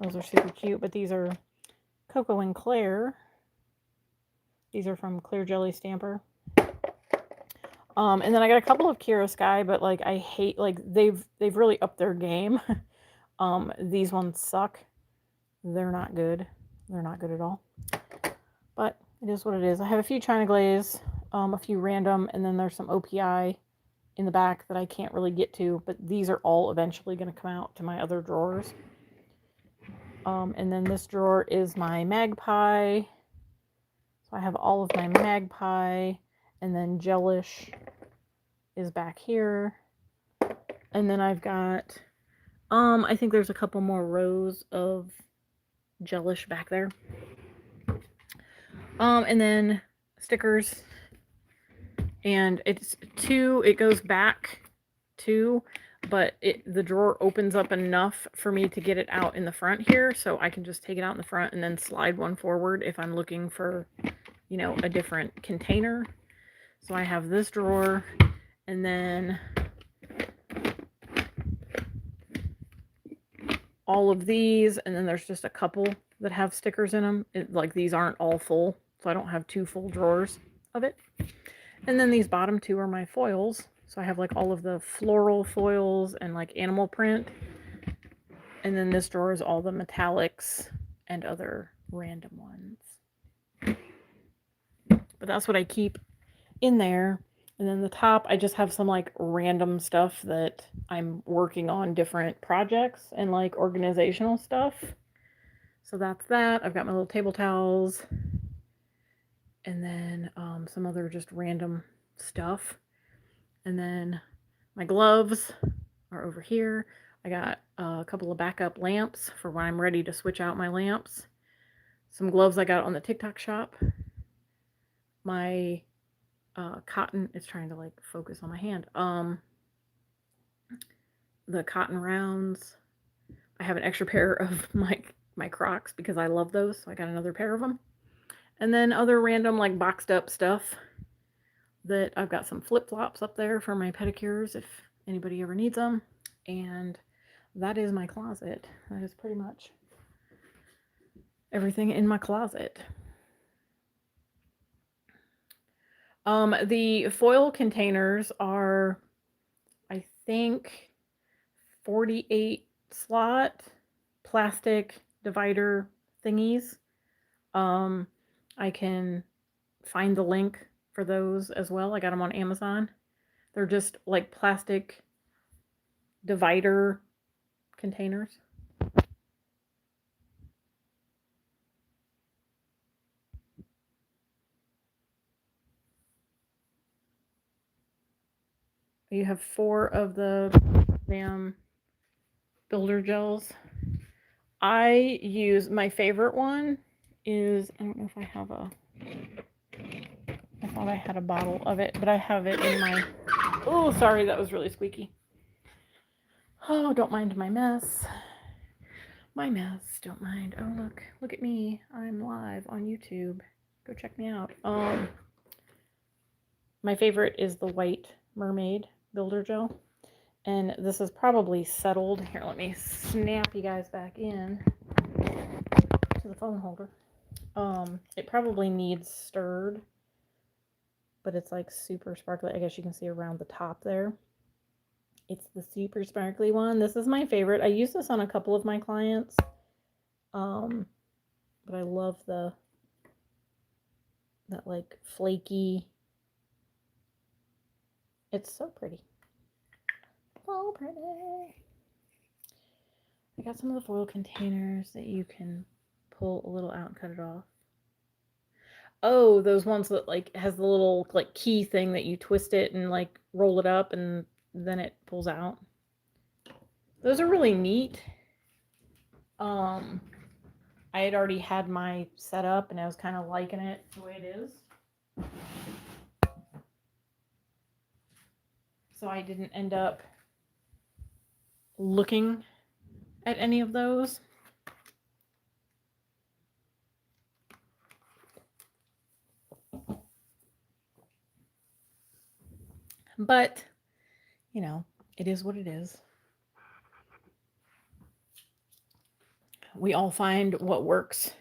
Those are super cute, but these are Coco and Claire. These are from Clear Jelly Stamper. And then I got a couple of Kira Sky, but like I hate, like they've really upped their game. These ones suck. They're not good. They're not good at all. But it is what it is. I have a few China Glaze, a few random, and then there's some OPI in the back that I can't really get to, but these are all eventually going to come out to my other drawers. And then this drawer is my Magpie. So I have all of my Magpie, and then Gelish is back here. And then I've got, I think there's a couple more rows of Gelish back there. And then stickers. And it's 2, it goes back 2, but the drawer opens up enough for me to get it out in the front here, so I can just take it out in the front and then slide one forward if I'm looking for, you know, a different container. So I have this drawer, and then all of these, and then there's just a couple that have stickers in them. Like these aren't all full, so I don't have 2 full drawers of it. And then these bottom 2 are my foils. So I have like all of the floral foils and like animal print. And then this drawer is all the metallics and other random ones. But that's what I keep in there. And then the top, I just have some like random stuff that I'm working on, different projects and like organizational stuff. So that's that. I've got my little table towels. And then some other just random stuff. And then my gloves are over here. I got a couple of backup lamps for when I'm ready to switch out my lamps. Some gloves I got on the TikTok shop. My cotton, it's trying to like focus on my hand. The cotton rounds. I have an extra pair of my Crocs because I love those. So I got another pair of them. And then other random like boxed up stuff that I've got some flip-flops up there for my pedicures if anybody ever needs them. And that is my closet. That is pretty much everything in my closet. The foil containers are, I think, 48 slot plastic divider thingies. I can find the link for those as well. I got them on Amazon. They're just like plastic divider containers. You have 4 of the damn builder gels. I use, my favorite one is, I don't know if I have a, I thought I had a bottle of it, but I have it in my, oh, sorry, that was really squeaky. Oh, don't mind my mess. My mess, don't mind. Oh, look at me. I'm live on YouTube. Go check me out. My favorite is the White Mermaid Builder Gel. And this is probably settled. Here, let me snap you guys back in to the phone holder. It probably needs stirred, but it's like super sparkly. I guess you can see around the top there. It's the super sparkly one. This is my favorite. I use this on a couple of my clients. But I love that like flaky. It's so pretty. So pretty. I got some of the foil containers that you can pull a little out and cut it off. Oh, those ones that like has the little like key thing that you twist it and like roll it up and then it pulls out. Those are really neat. I had already had my setup and I was kind of liking it the way it is. So I didn't end up looking at any of those. But, you know, it is what it is. We all find what works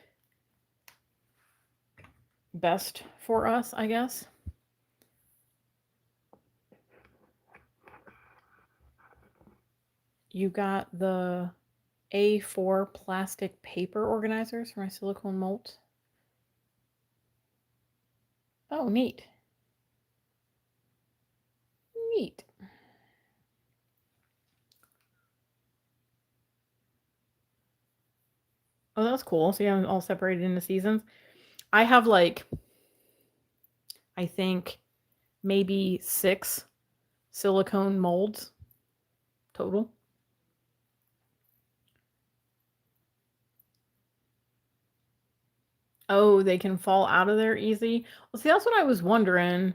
best for us, I guess. You got the A4 plastic paper organizers for my silicone molds. Oh, neat. Neat. Oh, that's cool. So you have them all separated into seasons. I have like, I think maybe 6 silicone molds total. Oh, they can fall out of there easy. Well, see, that's what I was wondering,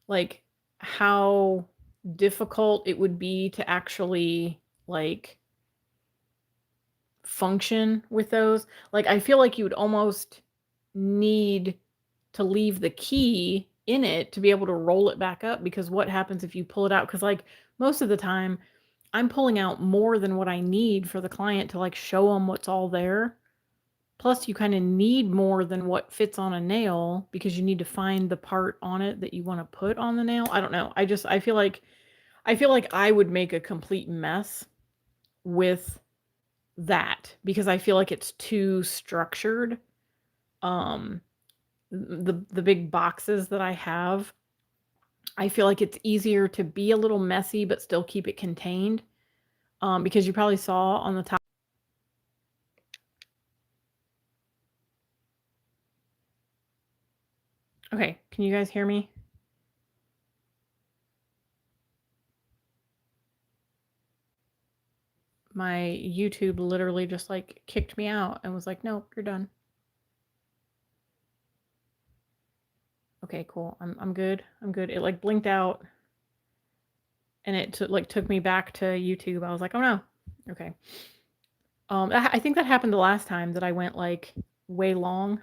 like how difficult it would be to actually like function with those. Like I feel like you would almost need to leave the key in it to be able to roll it back up, because what happens if you pull it out? Because like most of the time I'm pulling out more than what I need for the client to like show them what's all there. Plus you kind of need more than what fits on a nail because you need to find the part on it that you want to put on the nail. I don't know. I feel like I would make a complete mess with that because I feel like it's too structured. The big boxes that I have, I feel like it's easier to be a little messy but still keep it contained. Because you probably saw on the top. Okay, can you guys hear me? My YouTube literally just like kicked me out and was like, nope, you're done. Okay, cool. I'm good. I'm good. It like blinked out and it took me back to YouTube. I was like, oh no. Okay. I think that happened the last time that I went like way long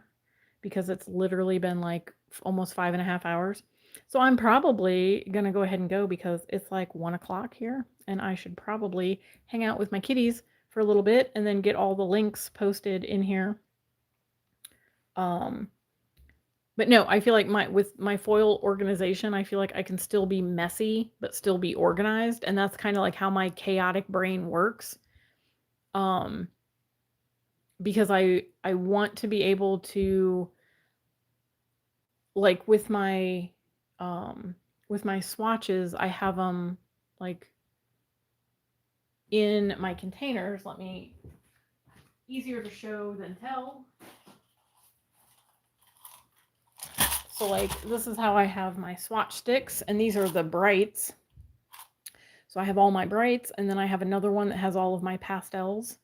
because it's literally been like almost 5.5 hours. So I'm probably going to go ahead and go because it's like 1 o'clock here and I should probably hang out with my kitties for a little bit and then get all the links posted in here. Um, but no, I feel like with my foil organization, I feel like I can still be messy, but still be organized. And that's kind of like how my chaotic brain works. Um, because I want to be able to, like um with my swatches, I have them like in my containers. Let me, easier to show than tell. So like this is how I have my swatch sticks, and these are the brights. So I have all my brights, and then I have another one that has all of my pastels,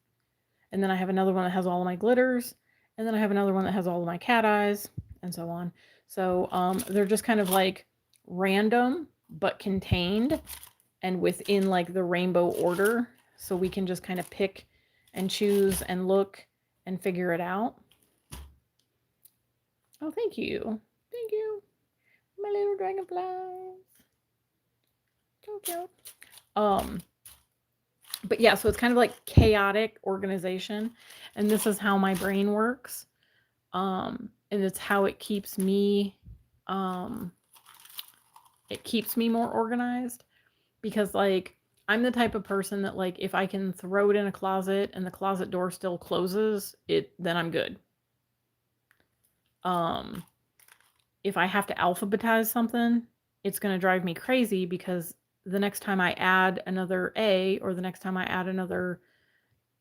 and then I have another one that has all of my glitters, and then I have another one that has all of my cat eyes, and so on. So they're just kind of like random but contained and within like the rainbow order, so we can just kind of pick and choose and look and figure it out. Oh, thank you. Thank you. My little dragonflies. So cute. But yeah, so it's kind of like chaotic organization. And this is how my brain works. And it's how it keeps me more organized. Because like I'm the type of person that like if I can throw it in a closet and the closet door still closes, then I'm good. If I have to alphabetize something, it's going to drive me crazy because the next time I add another A or the next time I add another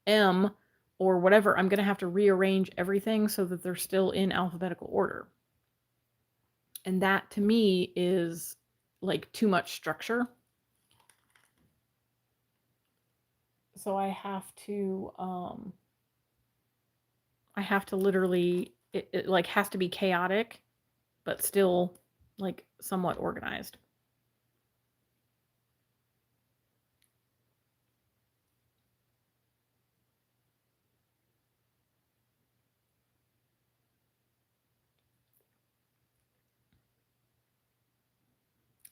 M or whatever, I'm going to have to rearrange everything so that they're still in alphabetical order. And that to me is like too much structure. So I have to literally, it like has to be chaotic, but still like somewhat organized.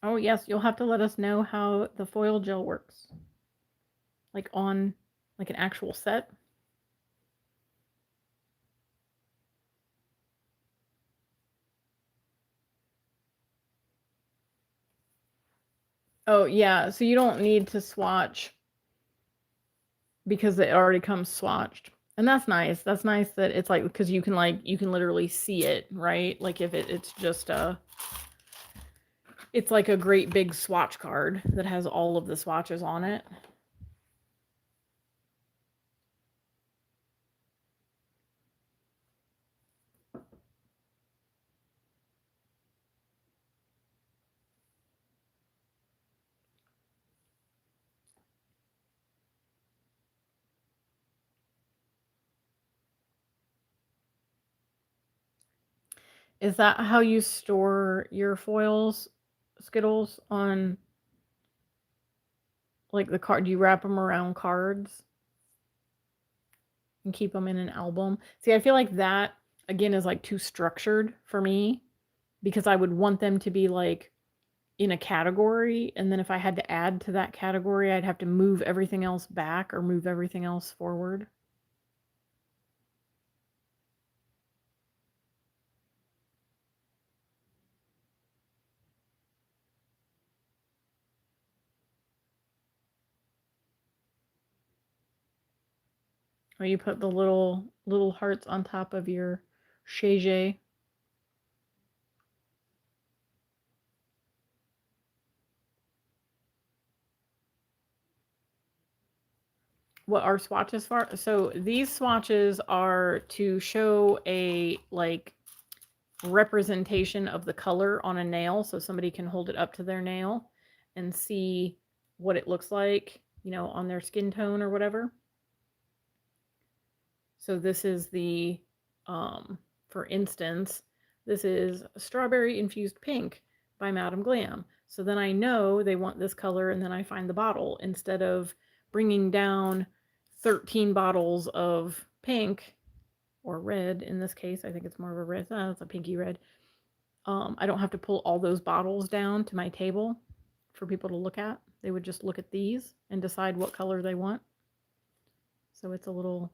Oh yes, you'll have to let us know how the foil gel works. Like on like an actual set. Oh yeah, so you don't need to swatch because it already comes swatched. And that's nice. That's nice that it's like because you can literally see it, right? Like if it's just it's like a great big swatch card that has all of the swatches on it. Is that how you store your foils, Skittles, on like the card? Do you wrap them around cards and keep them in an album? See, I feel like that again is like too structured for me because I would want them to be like in a category, and then if I had to add to that category, I'd have to move everything else back or move everything else forward. Or you put the little hearts on top of your Shege. What are swatches for? So these swatches are to show a like representation of the color on a nail, so somebody can hold it up to their nail and see what it looks like, on their skin tone or whatever. So this is for instance, this is Strawberry Infused Pink by Madame Glam. So then I know they want this color, and then I find the bottle instead of bringing down 13 bottles of pink or red in this case. I think it's more of a red. It's a pinky red. I don't have to pull all those bottles down to my table for people to look at. They would just look at these and decide what color they want. So it's a little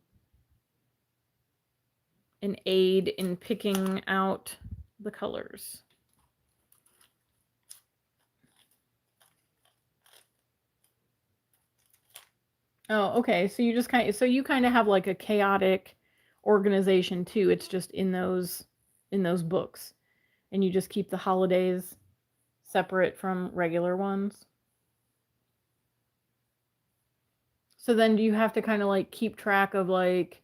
an aid in picking out the colors. Oh, okay. So you just you kind of have like a chaotic organization too. It's just in those books, and you just keep the holidays separate from regular ones. So then do you have to kind of like keep track of, like,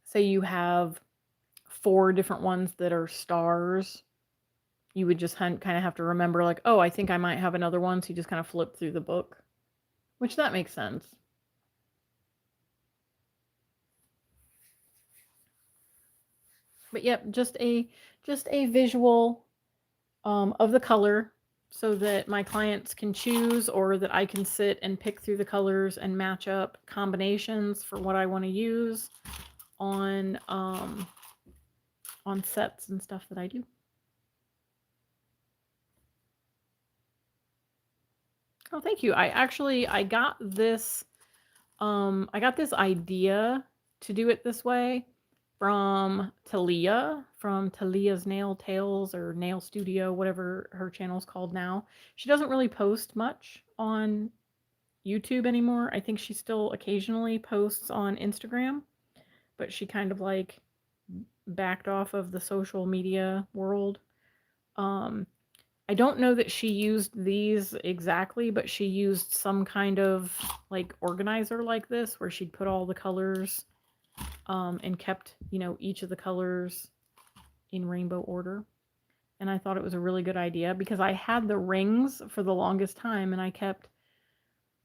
say you have 4 different ones that are stars, you would just kind of have to remember, like, oh, I think I might have another one, so you just kind of flip through the book, which that makes sense. But yep, just a visual of the color so that my clients can choose, or that I can sit and pick through the colors and match up combinations for what I want to use on sets and stuff that I do. Oh, thank you. I got this idea to do it this way from Talia, from Talia's Nail Tales or Nail Studio, whatever her channel's called now. She doesn't really post much on YouTube anymore. I think she still occasionally posts on Instagram, but she kind of like backed off of the social media world. I don't know that she used these exactly, but she used some kind of like organizer like this where she'd put all the colors and kept, each of the colors in rainbow order. And I thought it was a really good idea because I had the rings for the longest time, and I kept,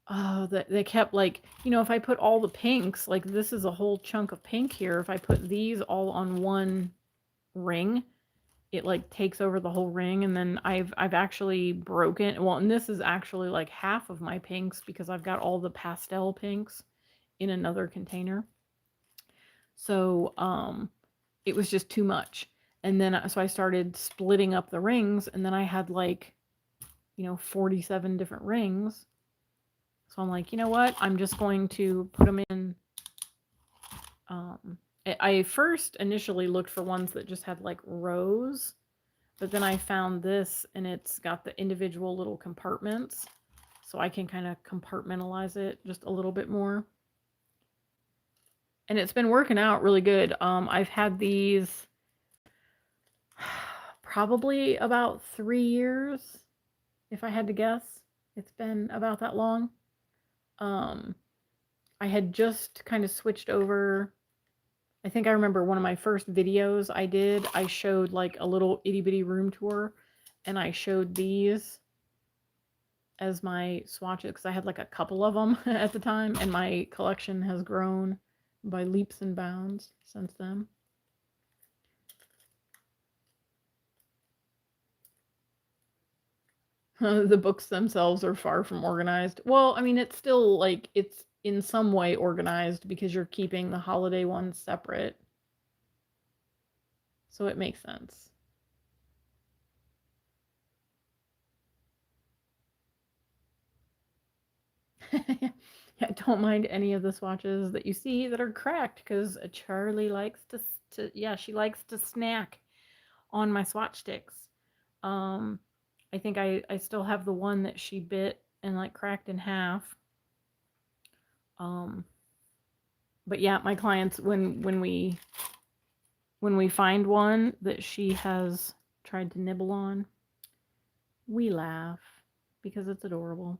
they kept like, if I put all the pinks, like this is a whole chunk of pink here. If I put these all on one ring, it like takes over the whole ring, and then I've actually broken, well, and this is actually like half of my pinks because I've got all the pastel pinks in another container. So it was just too much. And then so I started splitting up the rings, and then I had like 47 different rings. So I'm like, you know what, I'm just going to put them in. I first initially looked for ones that just had like rows, but then I found this, and it's got the individual little compartments, so I can kind of compartmentalize it just a little bit more. And it's been working out really good. I've had these probably about 3 years, if I had to guess. It's been about that long. I had just kind of switched over. I think I remember one of my first videos I did, I showed like a little itty bitty room tour, and I showed these as my swatches because I had like a couple of them at the time, and my collection has grown by leaps and bounds since then. The books themselves are far from organized. Well, I mean, it's still like, it's in some way organized because you're keeping the holiday ones separate. So it makes sense. Yeah, don't mind any of the swatches that you see that are cracked, because Charlie likes yeah, she likes to snack on my swatch sticks. I think I still have the one that she bit and like cracked in half. But yeah, my clients, when we find one that she has tried to nibble on, we laugh because it's adorable.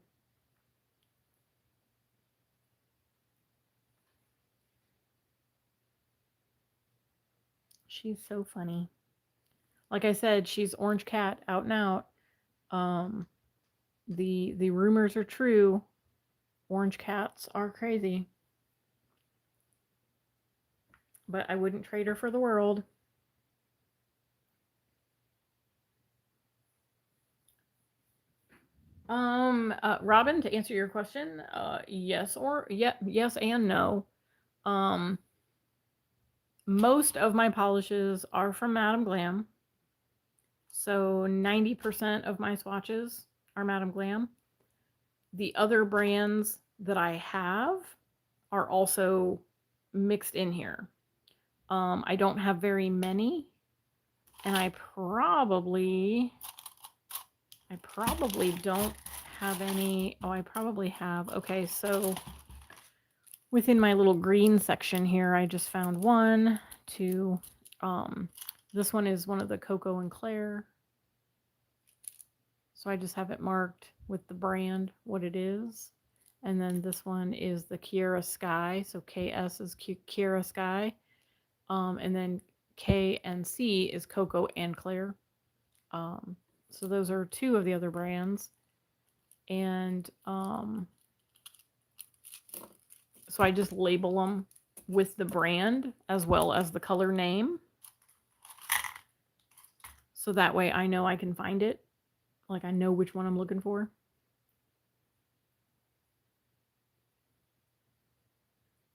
She's so funny. Like I said, she's Orange Cat out and out. The rumors are true. Orange cats are crazy. But I wouldn't trade her for the world. Robin, to answer your question, yes and no. Most of my polishes are from Madam Glam. So 90% of my swatches are Madam Glam. The other brands that I have are also mixed in here. I don't have very many, and I probably don't have any. Oh, I probably have. Okay, so within my little green section here, I just found 1, 2. This one is one of the Coco and Claire. So I just have it marked with the brand, what it is. And then this one is the Kiara Sky. So KS is Kiara Sky. And then K and C is Coco and Claire. So those are 2 of the other brands. And so I just label them with the brand as well as the color name. So that way I know I can find it. Like I know which one I'm looking for.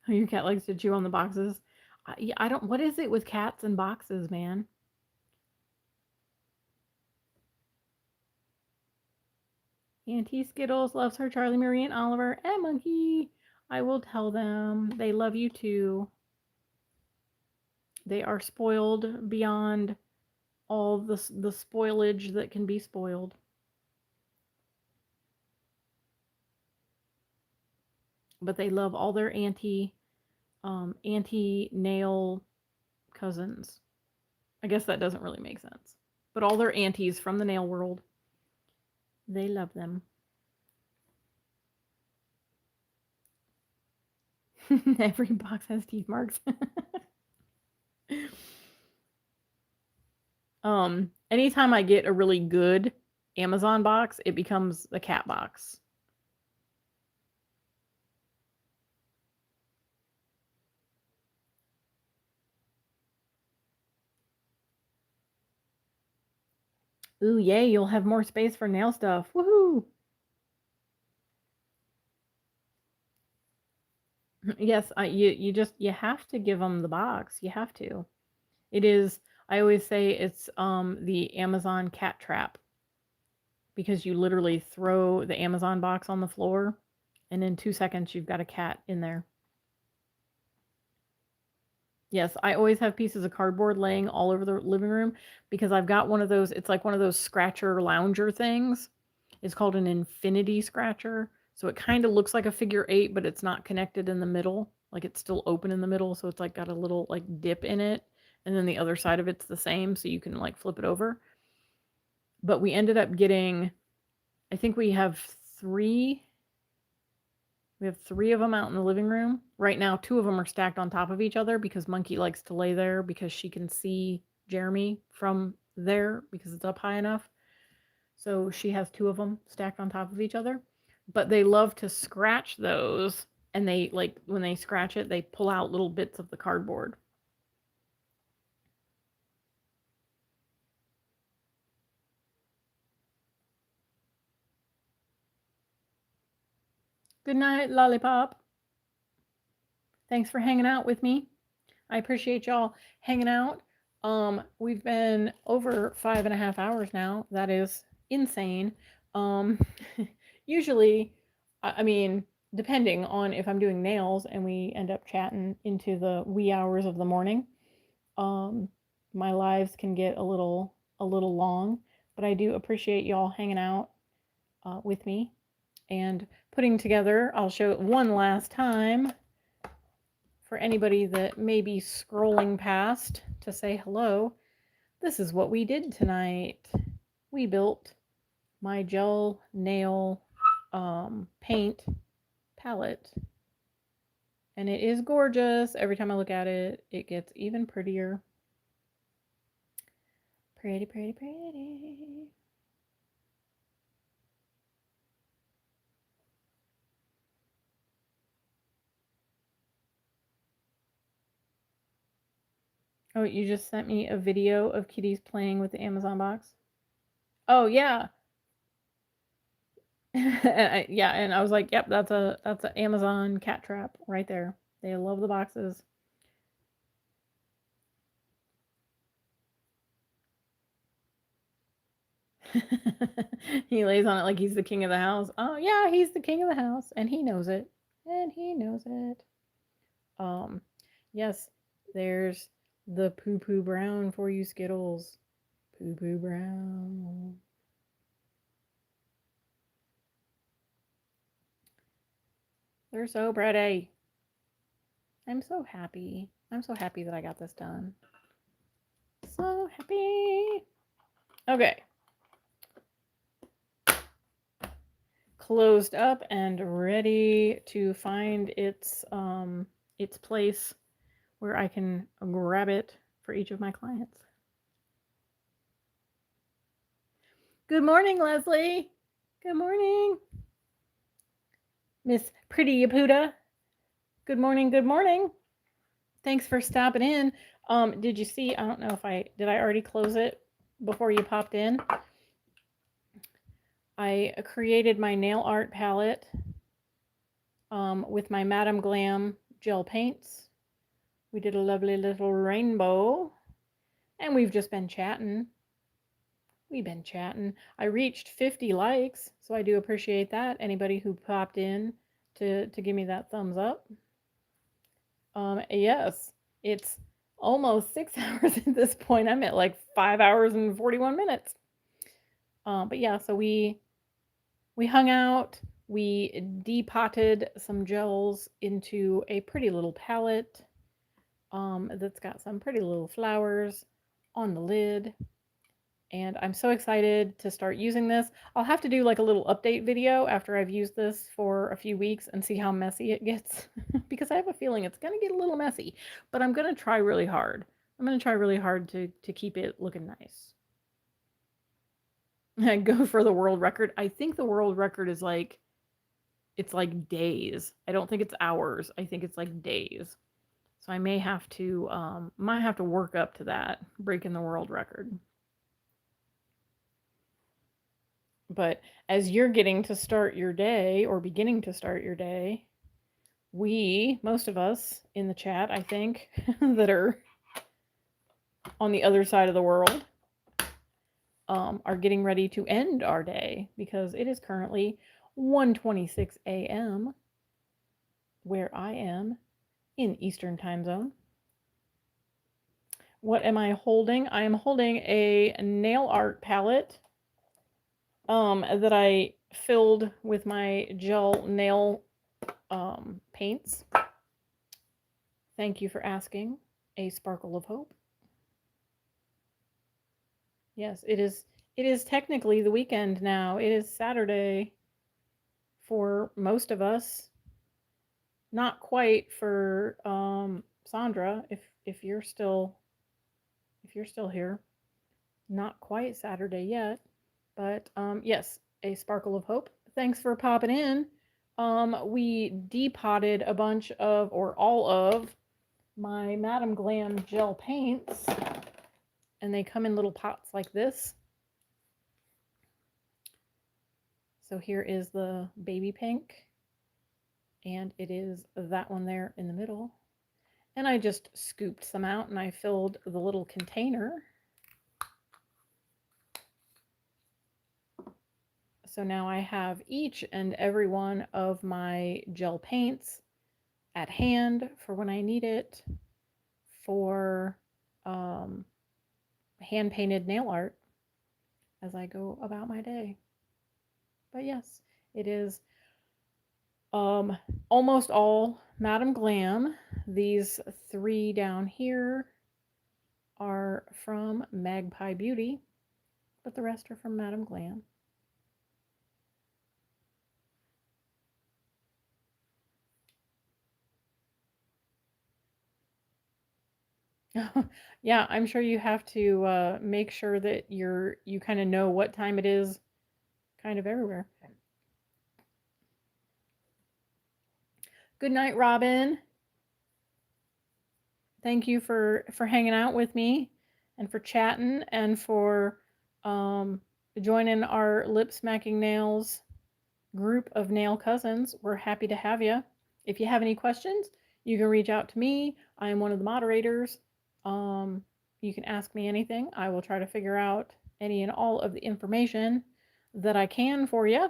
Your cat likes to chew on the boxes. I don't, what is it with cats and boxes, man? Auntie Skittles loves her Charlie, Marie, and Oliver, and Monkey. I will tell them. They love you too. They are spoiled beyond all the spoilage that can be spoiled. But they love all their auntie nail cousins. I guess that doesn't really make sense. But all their aunties from the nail world, they love them. Every box has teeth marks. Anytime I get a really good Amazon box, it becomes the cat box. Ooh, yay, you'll have more space for nail stuff. Woohoo! Yes, you have to give them the box. You have to. It is, I always say it's the Amazon cat trap, because you literally throw the Amazon box on the floor and in 2 seconds you've got a cat in there. Yes, I always have pieces of cardboard laying all over the living room because I've got one of those, it's like one of those scratcher lounger things. It's called an infinity scratcher. So it kind of looks like a figure 8, but it's not connected in the middle. Like it's still open in the middle, so it's like got a little like dip in it. And then the other side of it's the same, so you can like flip it over. But we ended up getting, I think we have 3 of them out in the living room. Right now, 2 of them are stacked on top of each other because Monkey likes to lay there because she can see Jeremy from there because it's up high enough. So she has 2 of them stacked on top of each other. But they love to scratch those, and they like when they scratch it, they pull out little bits of the cardboard. Good night, Lollipop. Thanks for hanging out with me. I appreciate y'all hanging out. We've been over 5.5 hours now. That is insane. Usually, I mean, depending on if I'm doing nails and we end up chatting into the wee hours of the morning, my lives can get a little long. But I do appreciate y'all hanging out with me and putting together. I'll show it one last time for anybody that may be scrolling past to say hello. This is what we did tonight. We built my gel nail paint palette, and it is gorgeous. Every time I look at it, it gets even prettier. Pretty, pretty, pretty. Oh, you just sent me a video of kitties playing with the Amazon box? Oh, yeah. Yeah, and I was like, yep, that's a Amazon cat trap right there. They love the boxes. He lays on it like he's the king of the house. Oh yeah, he's the king of the house, and he knows it. And he knows it. Um, yes, there's the Poo Poo Brown for you, Skittles. Poo Poo Brown. They're so pretty. I'm so happy. I'm so happy that I got this done. So happy. Okay. Closed up and ready to find its place where I can grab it for each of my clients. Good morning, Leslie. Good morning. Miss Pretty Yaputa. Good morning, good morning. Thanks for stopping in. Did you see, I don't know if did I already close it before you popped in? I created my nail art palette with my Madame Glam gel paints. We did a lovely little rainbow, and we've just been chatting. I reached 50 likes, so I do appreciate that. Anybody who popped in to give me that thumbs up. Yes, it's almost 6 hours at this point. I'm at like 5 hours and 41 minutes. But yeah, so we hung out. We depotted some gels into a pretty little palette that's got some pretty little flowers on the lid. And I'm so excited to start using this. I'll have to do like a little update video after I've used this for a few weeks and see how messy it gets because I have a feeling it's going to get a little messy, but I'm going to try really hard. I'm going to try really hard to keep it looking nice. Go for the world record. I think the world record is like, it's like days. I don't think it's hours. I think it's like days. So I may have to work up to that, breaking the world record. But as you're getting to start your day or beginning to start your day, most of us in the chat, I think, that are on the other side of the world, are getting ready to end our day because it is currently 1:26 a.m. where I am in Eastern Time Zone. What am I holding? I am holding a nail art palette that I filled with my gel nail paints. Thank you for asking. A Sparkle of Hope. Yes, it is technically the weekend now. It is Saturday for most of us. Not quite for Sandra, if you're still here. Not quite Saturday yet. But yes, A Sparkle of Hope. Thanks for popping in. We depotted a bunch of, or all of, my Madame Glam gel paints, and they come in little pots like this. So here is the baby pink, and it is that one there in the middle. And I just scooped some out and I filled the little container. So now I have each and every one of my gel paints at hand for when I need it for hand-painted nail art as I go about my day. But yes, it is almost all Madame Glam. These 3 down here are from Magpie Beauty, but the rest are from Madame Glam. Yeah, I'm sure you have to make sure that you kind of know what time it is kind of everywhere. Good night, Robin. Thank you for hanging out with me and for chatting and for joining our Lip Smacking Nails group of nail cousins. We're happy to have you. If you have any questions, you can reach out to me. I am one of the moderators. You can ask me anything. I will try to figure out any and all of the information that I can for you,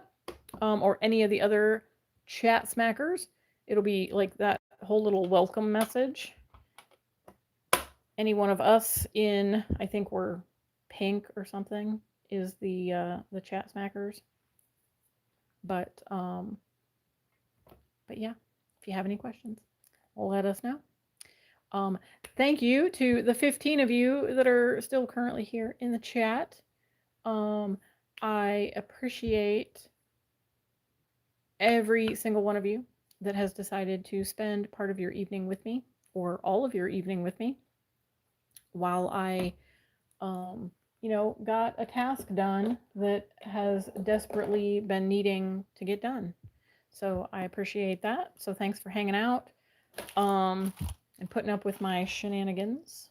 or any of the other chat smackers. It'll be like that whole little welcome message. Any one of us in, I think we're pink or something, is the chat smackers. But yeah, if you have any questions, let us know. Thank you to the 15 of you that are still currently here in the chat. I appreciate every single one of you that has decided to spend part of your evening with me, or all of your evening with me, while I, got a task done that has desperately been needing to get done. So I appreciate that. So thanks for hanging out, and putting up with my shenanigans.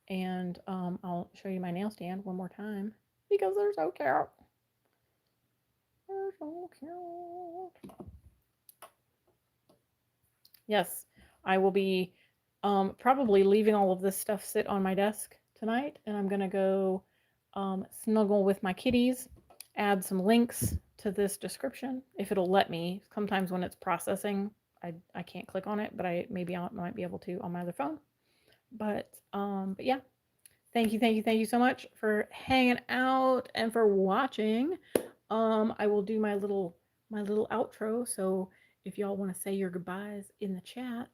And I'll show you my nail stand one more time because they're so cute. They're so cute. Yes, I will be probably leaving all of this stuff sit on my desk tonight, and I'm gonna go snuggle with my kitties, add some links to this description if it'll let me. Sometimes when it's processing, I can't click on it, but I might be able to on my other phone. But yeah, thank you so much for hanging out and for watching. I will do my little outro. So if y'all want to say your goodbyes in the chat,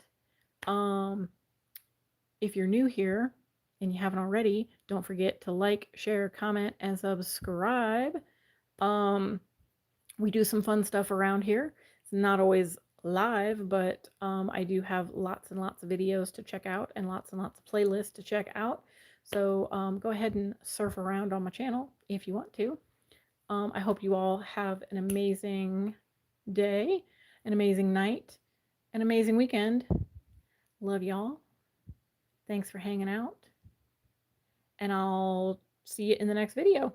if you're new here and you haven't already, don't forget to like, share, comment, and subscribe. We do some fun stuff around here. It's not always live, but I do have lots and lots of videos to check out and lots of playlists to check out. So go ahead and surf around on my channel if you want to. I hope you all have an amazing day, an amazing night, an amazing weekend. Love y'all. Thanks for hanging out. And I'll see you in the next video.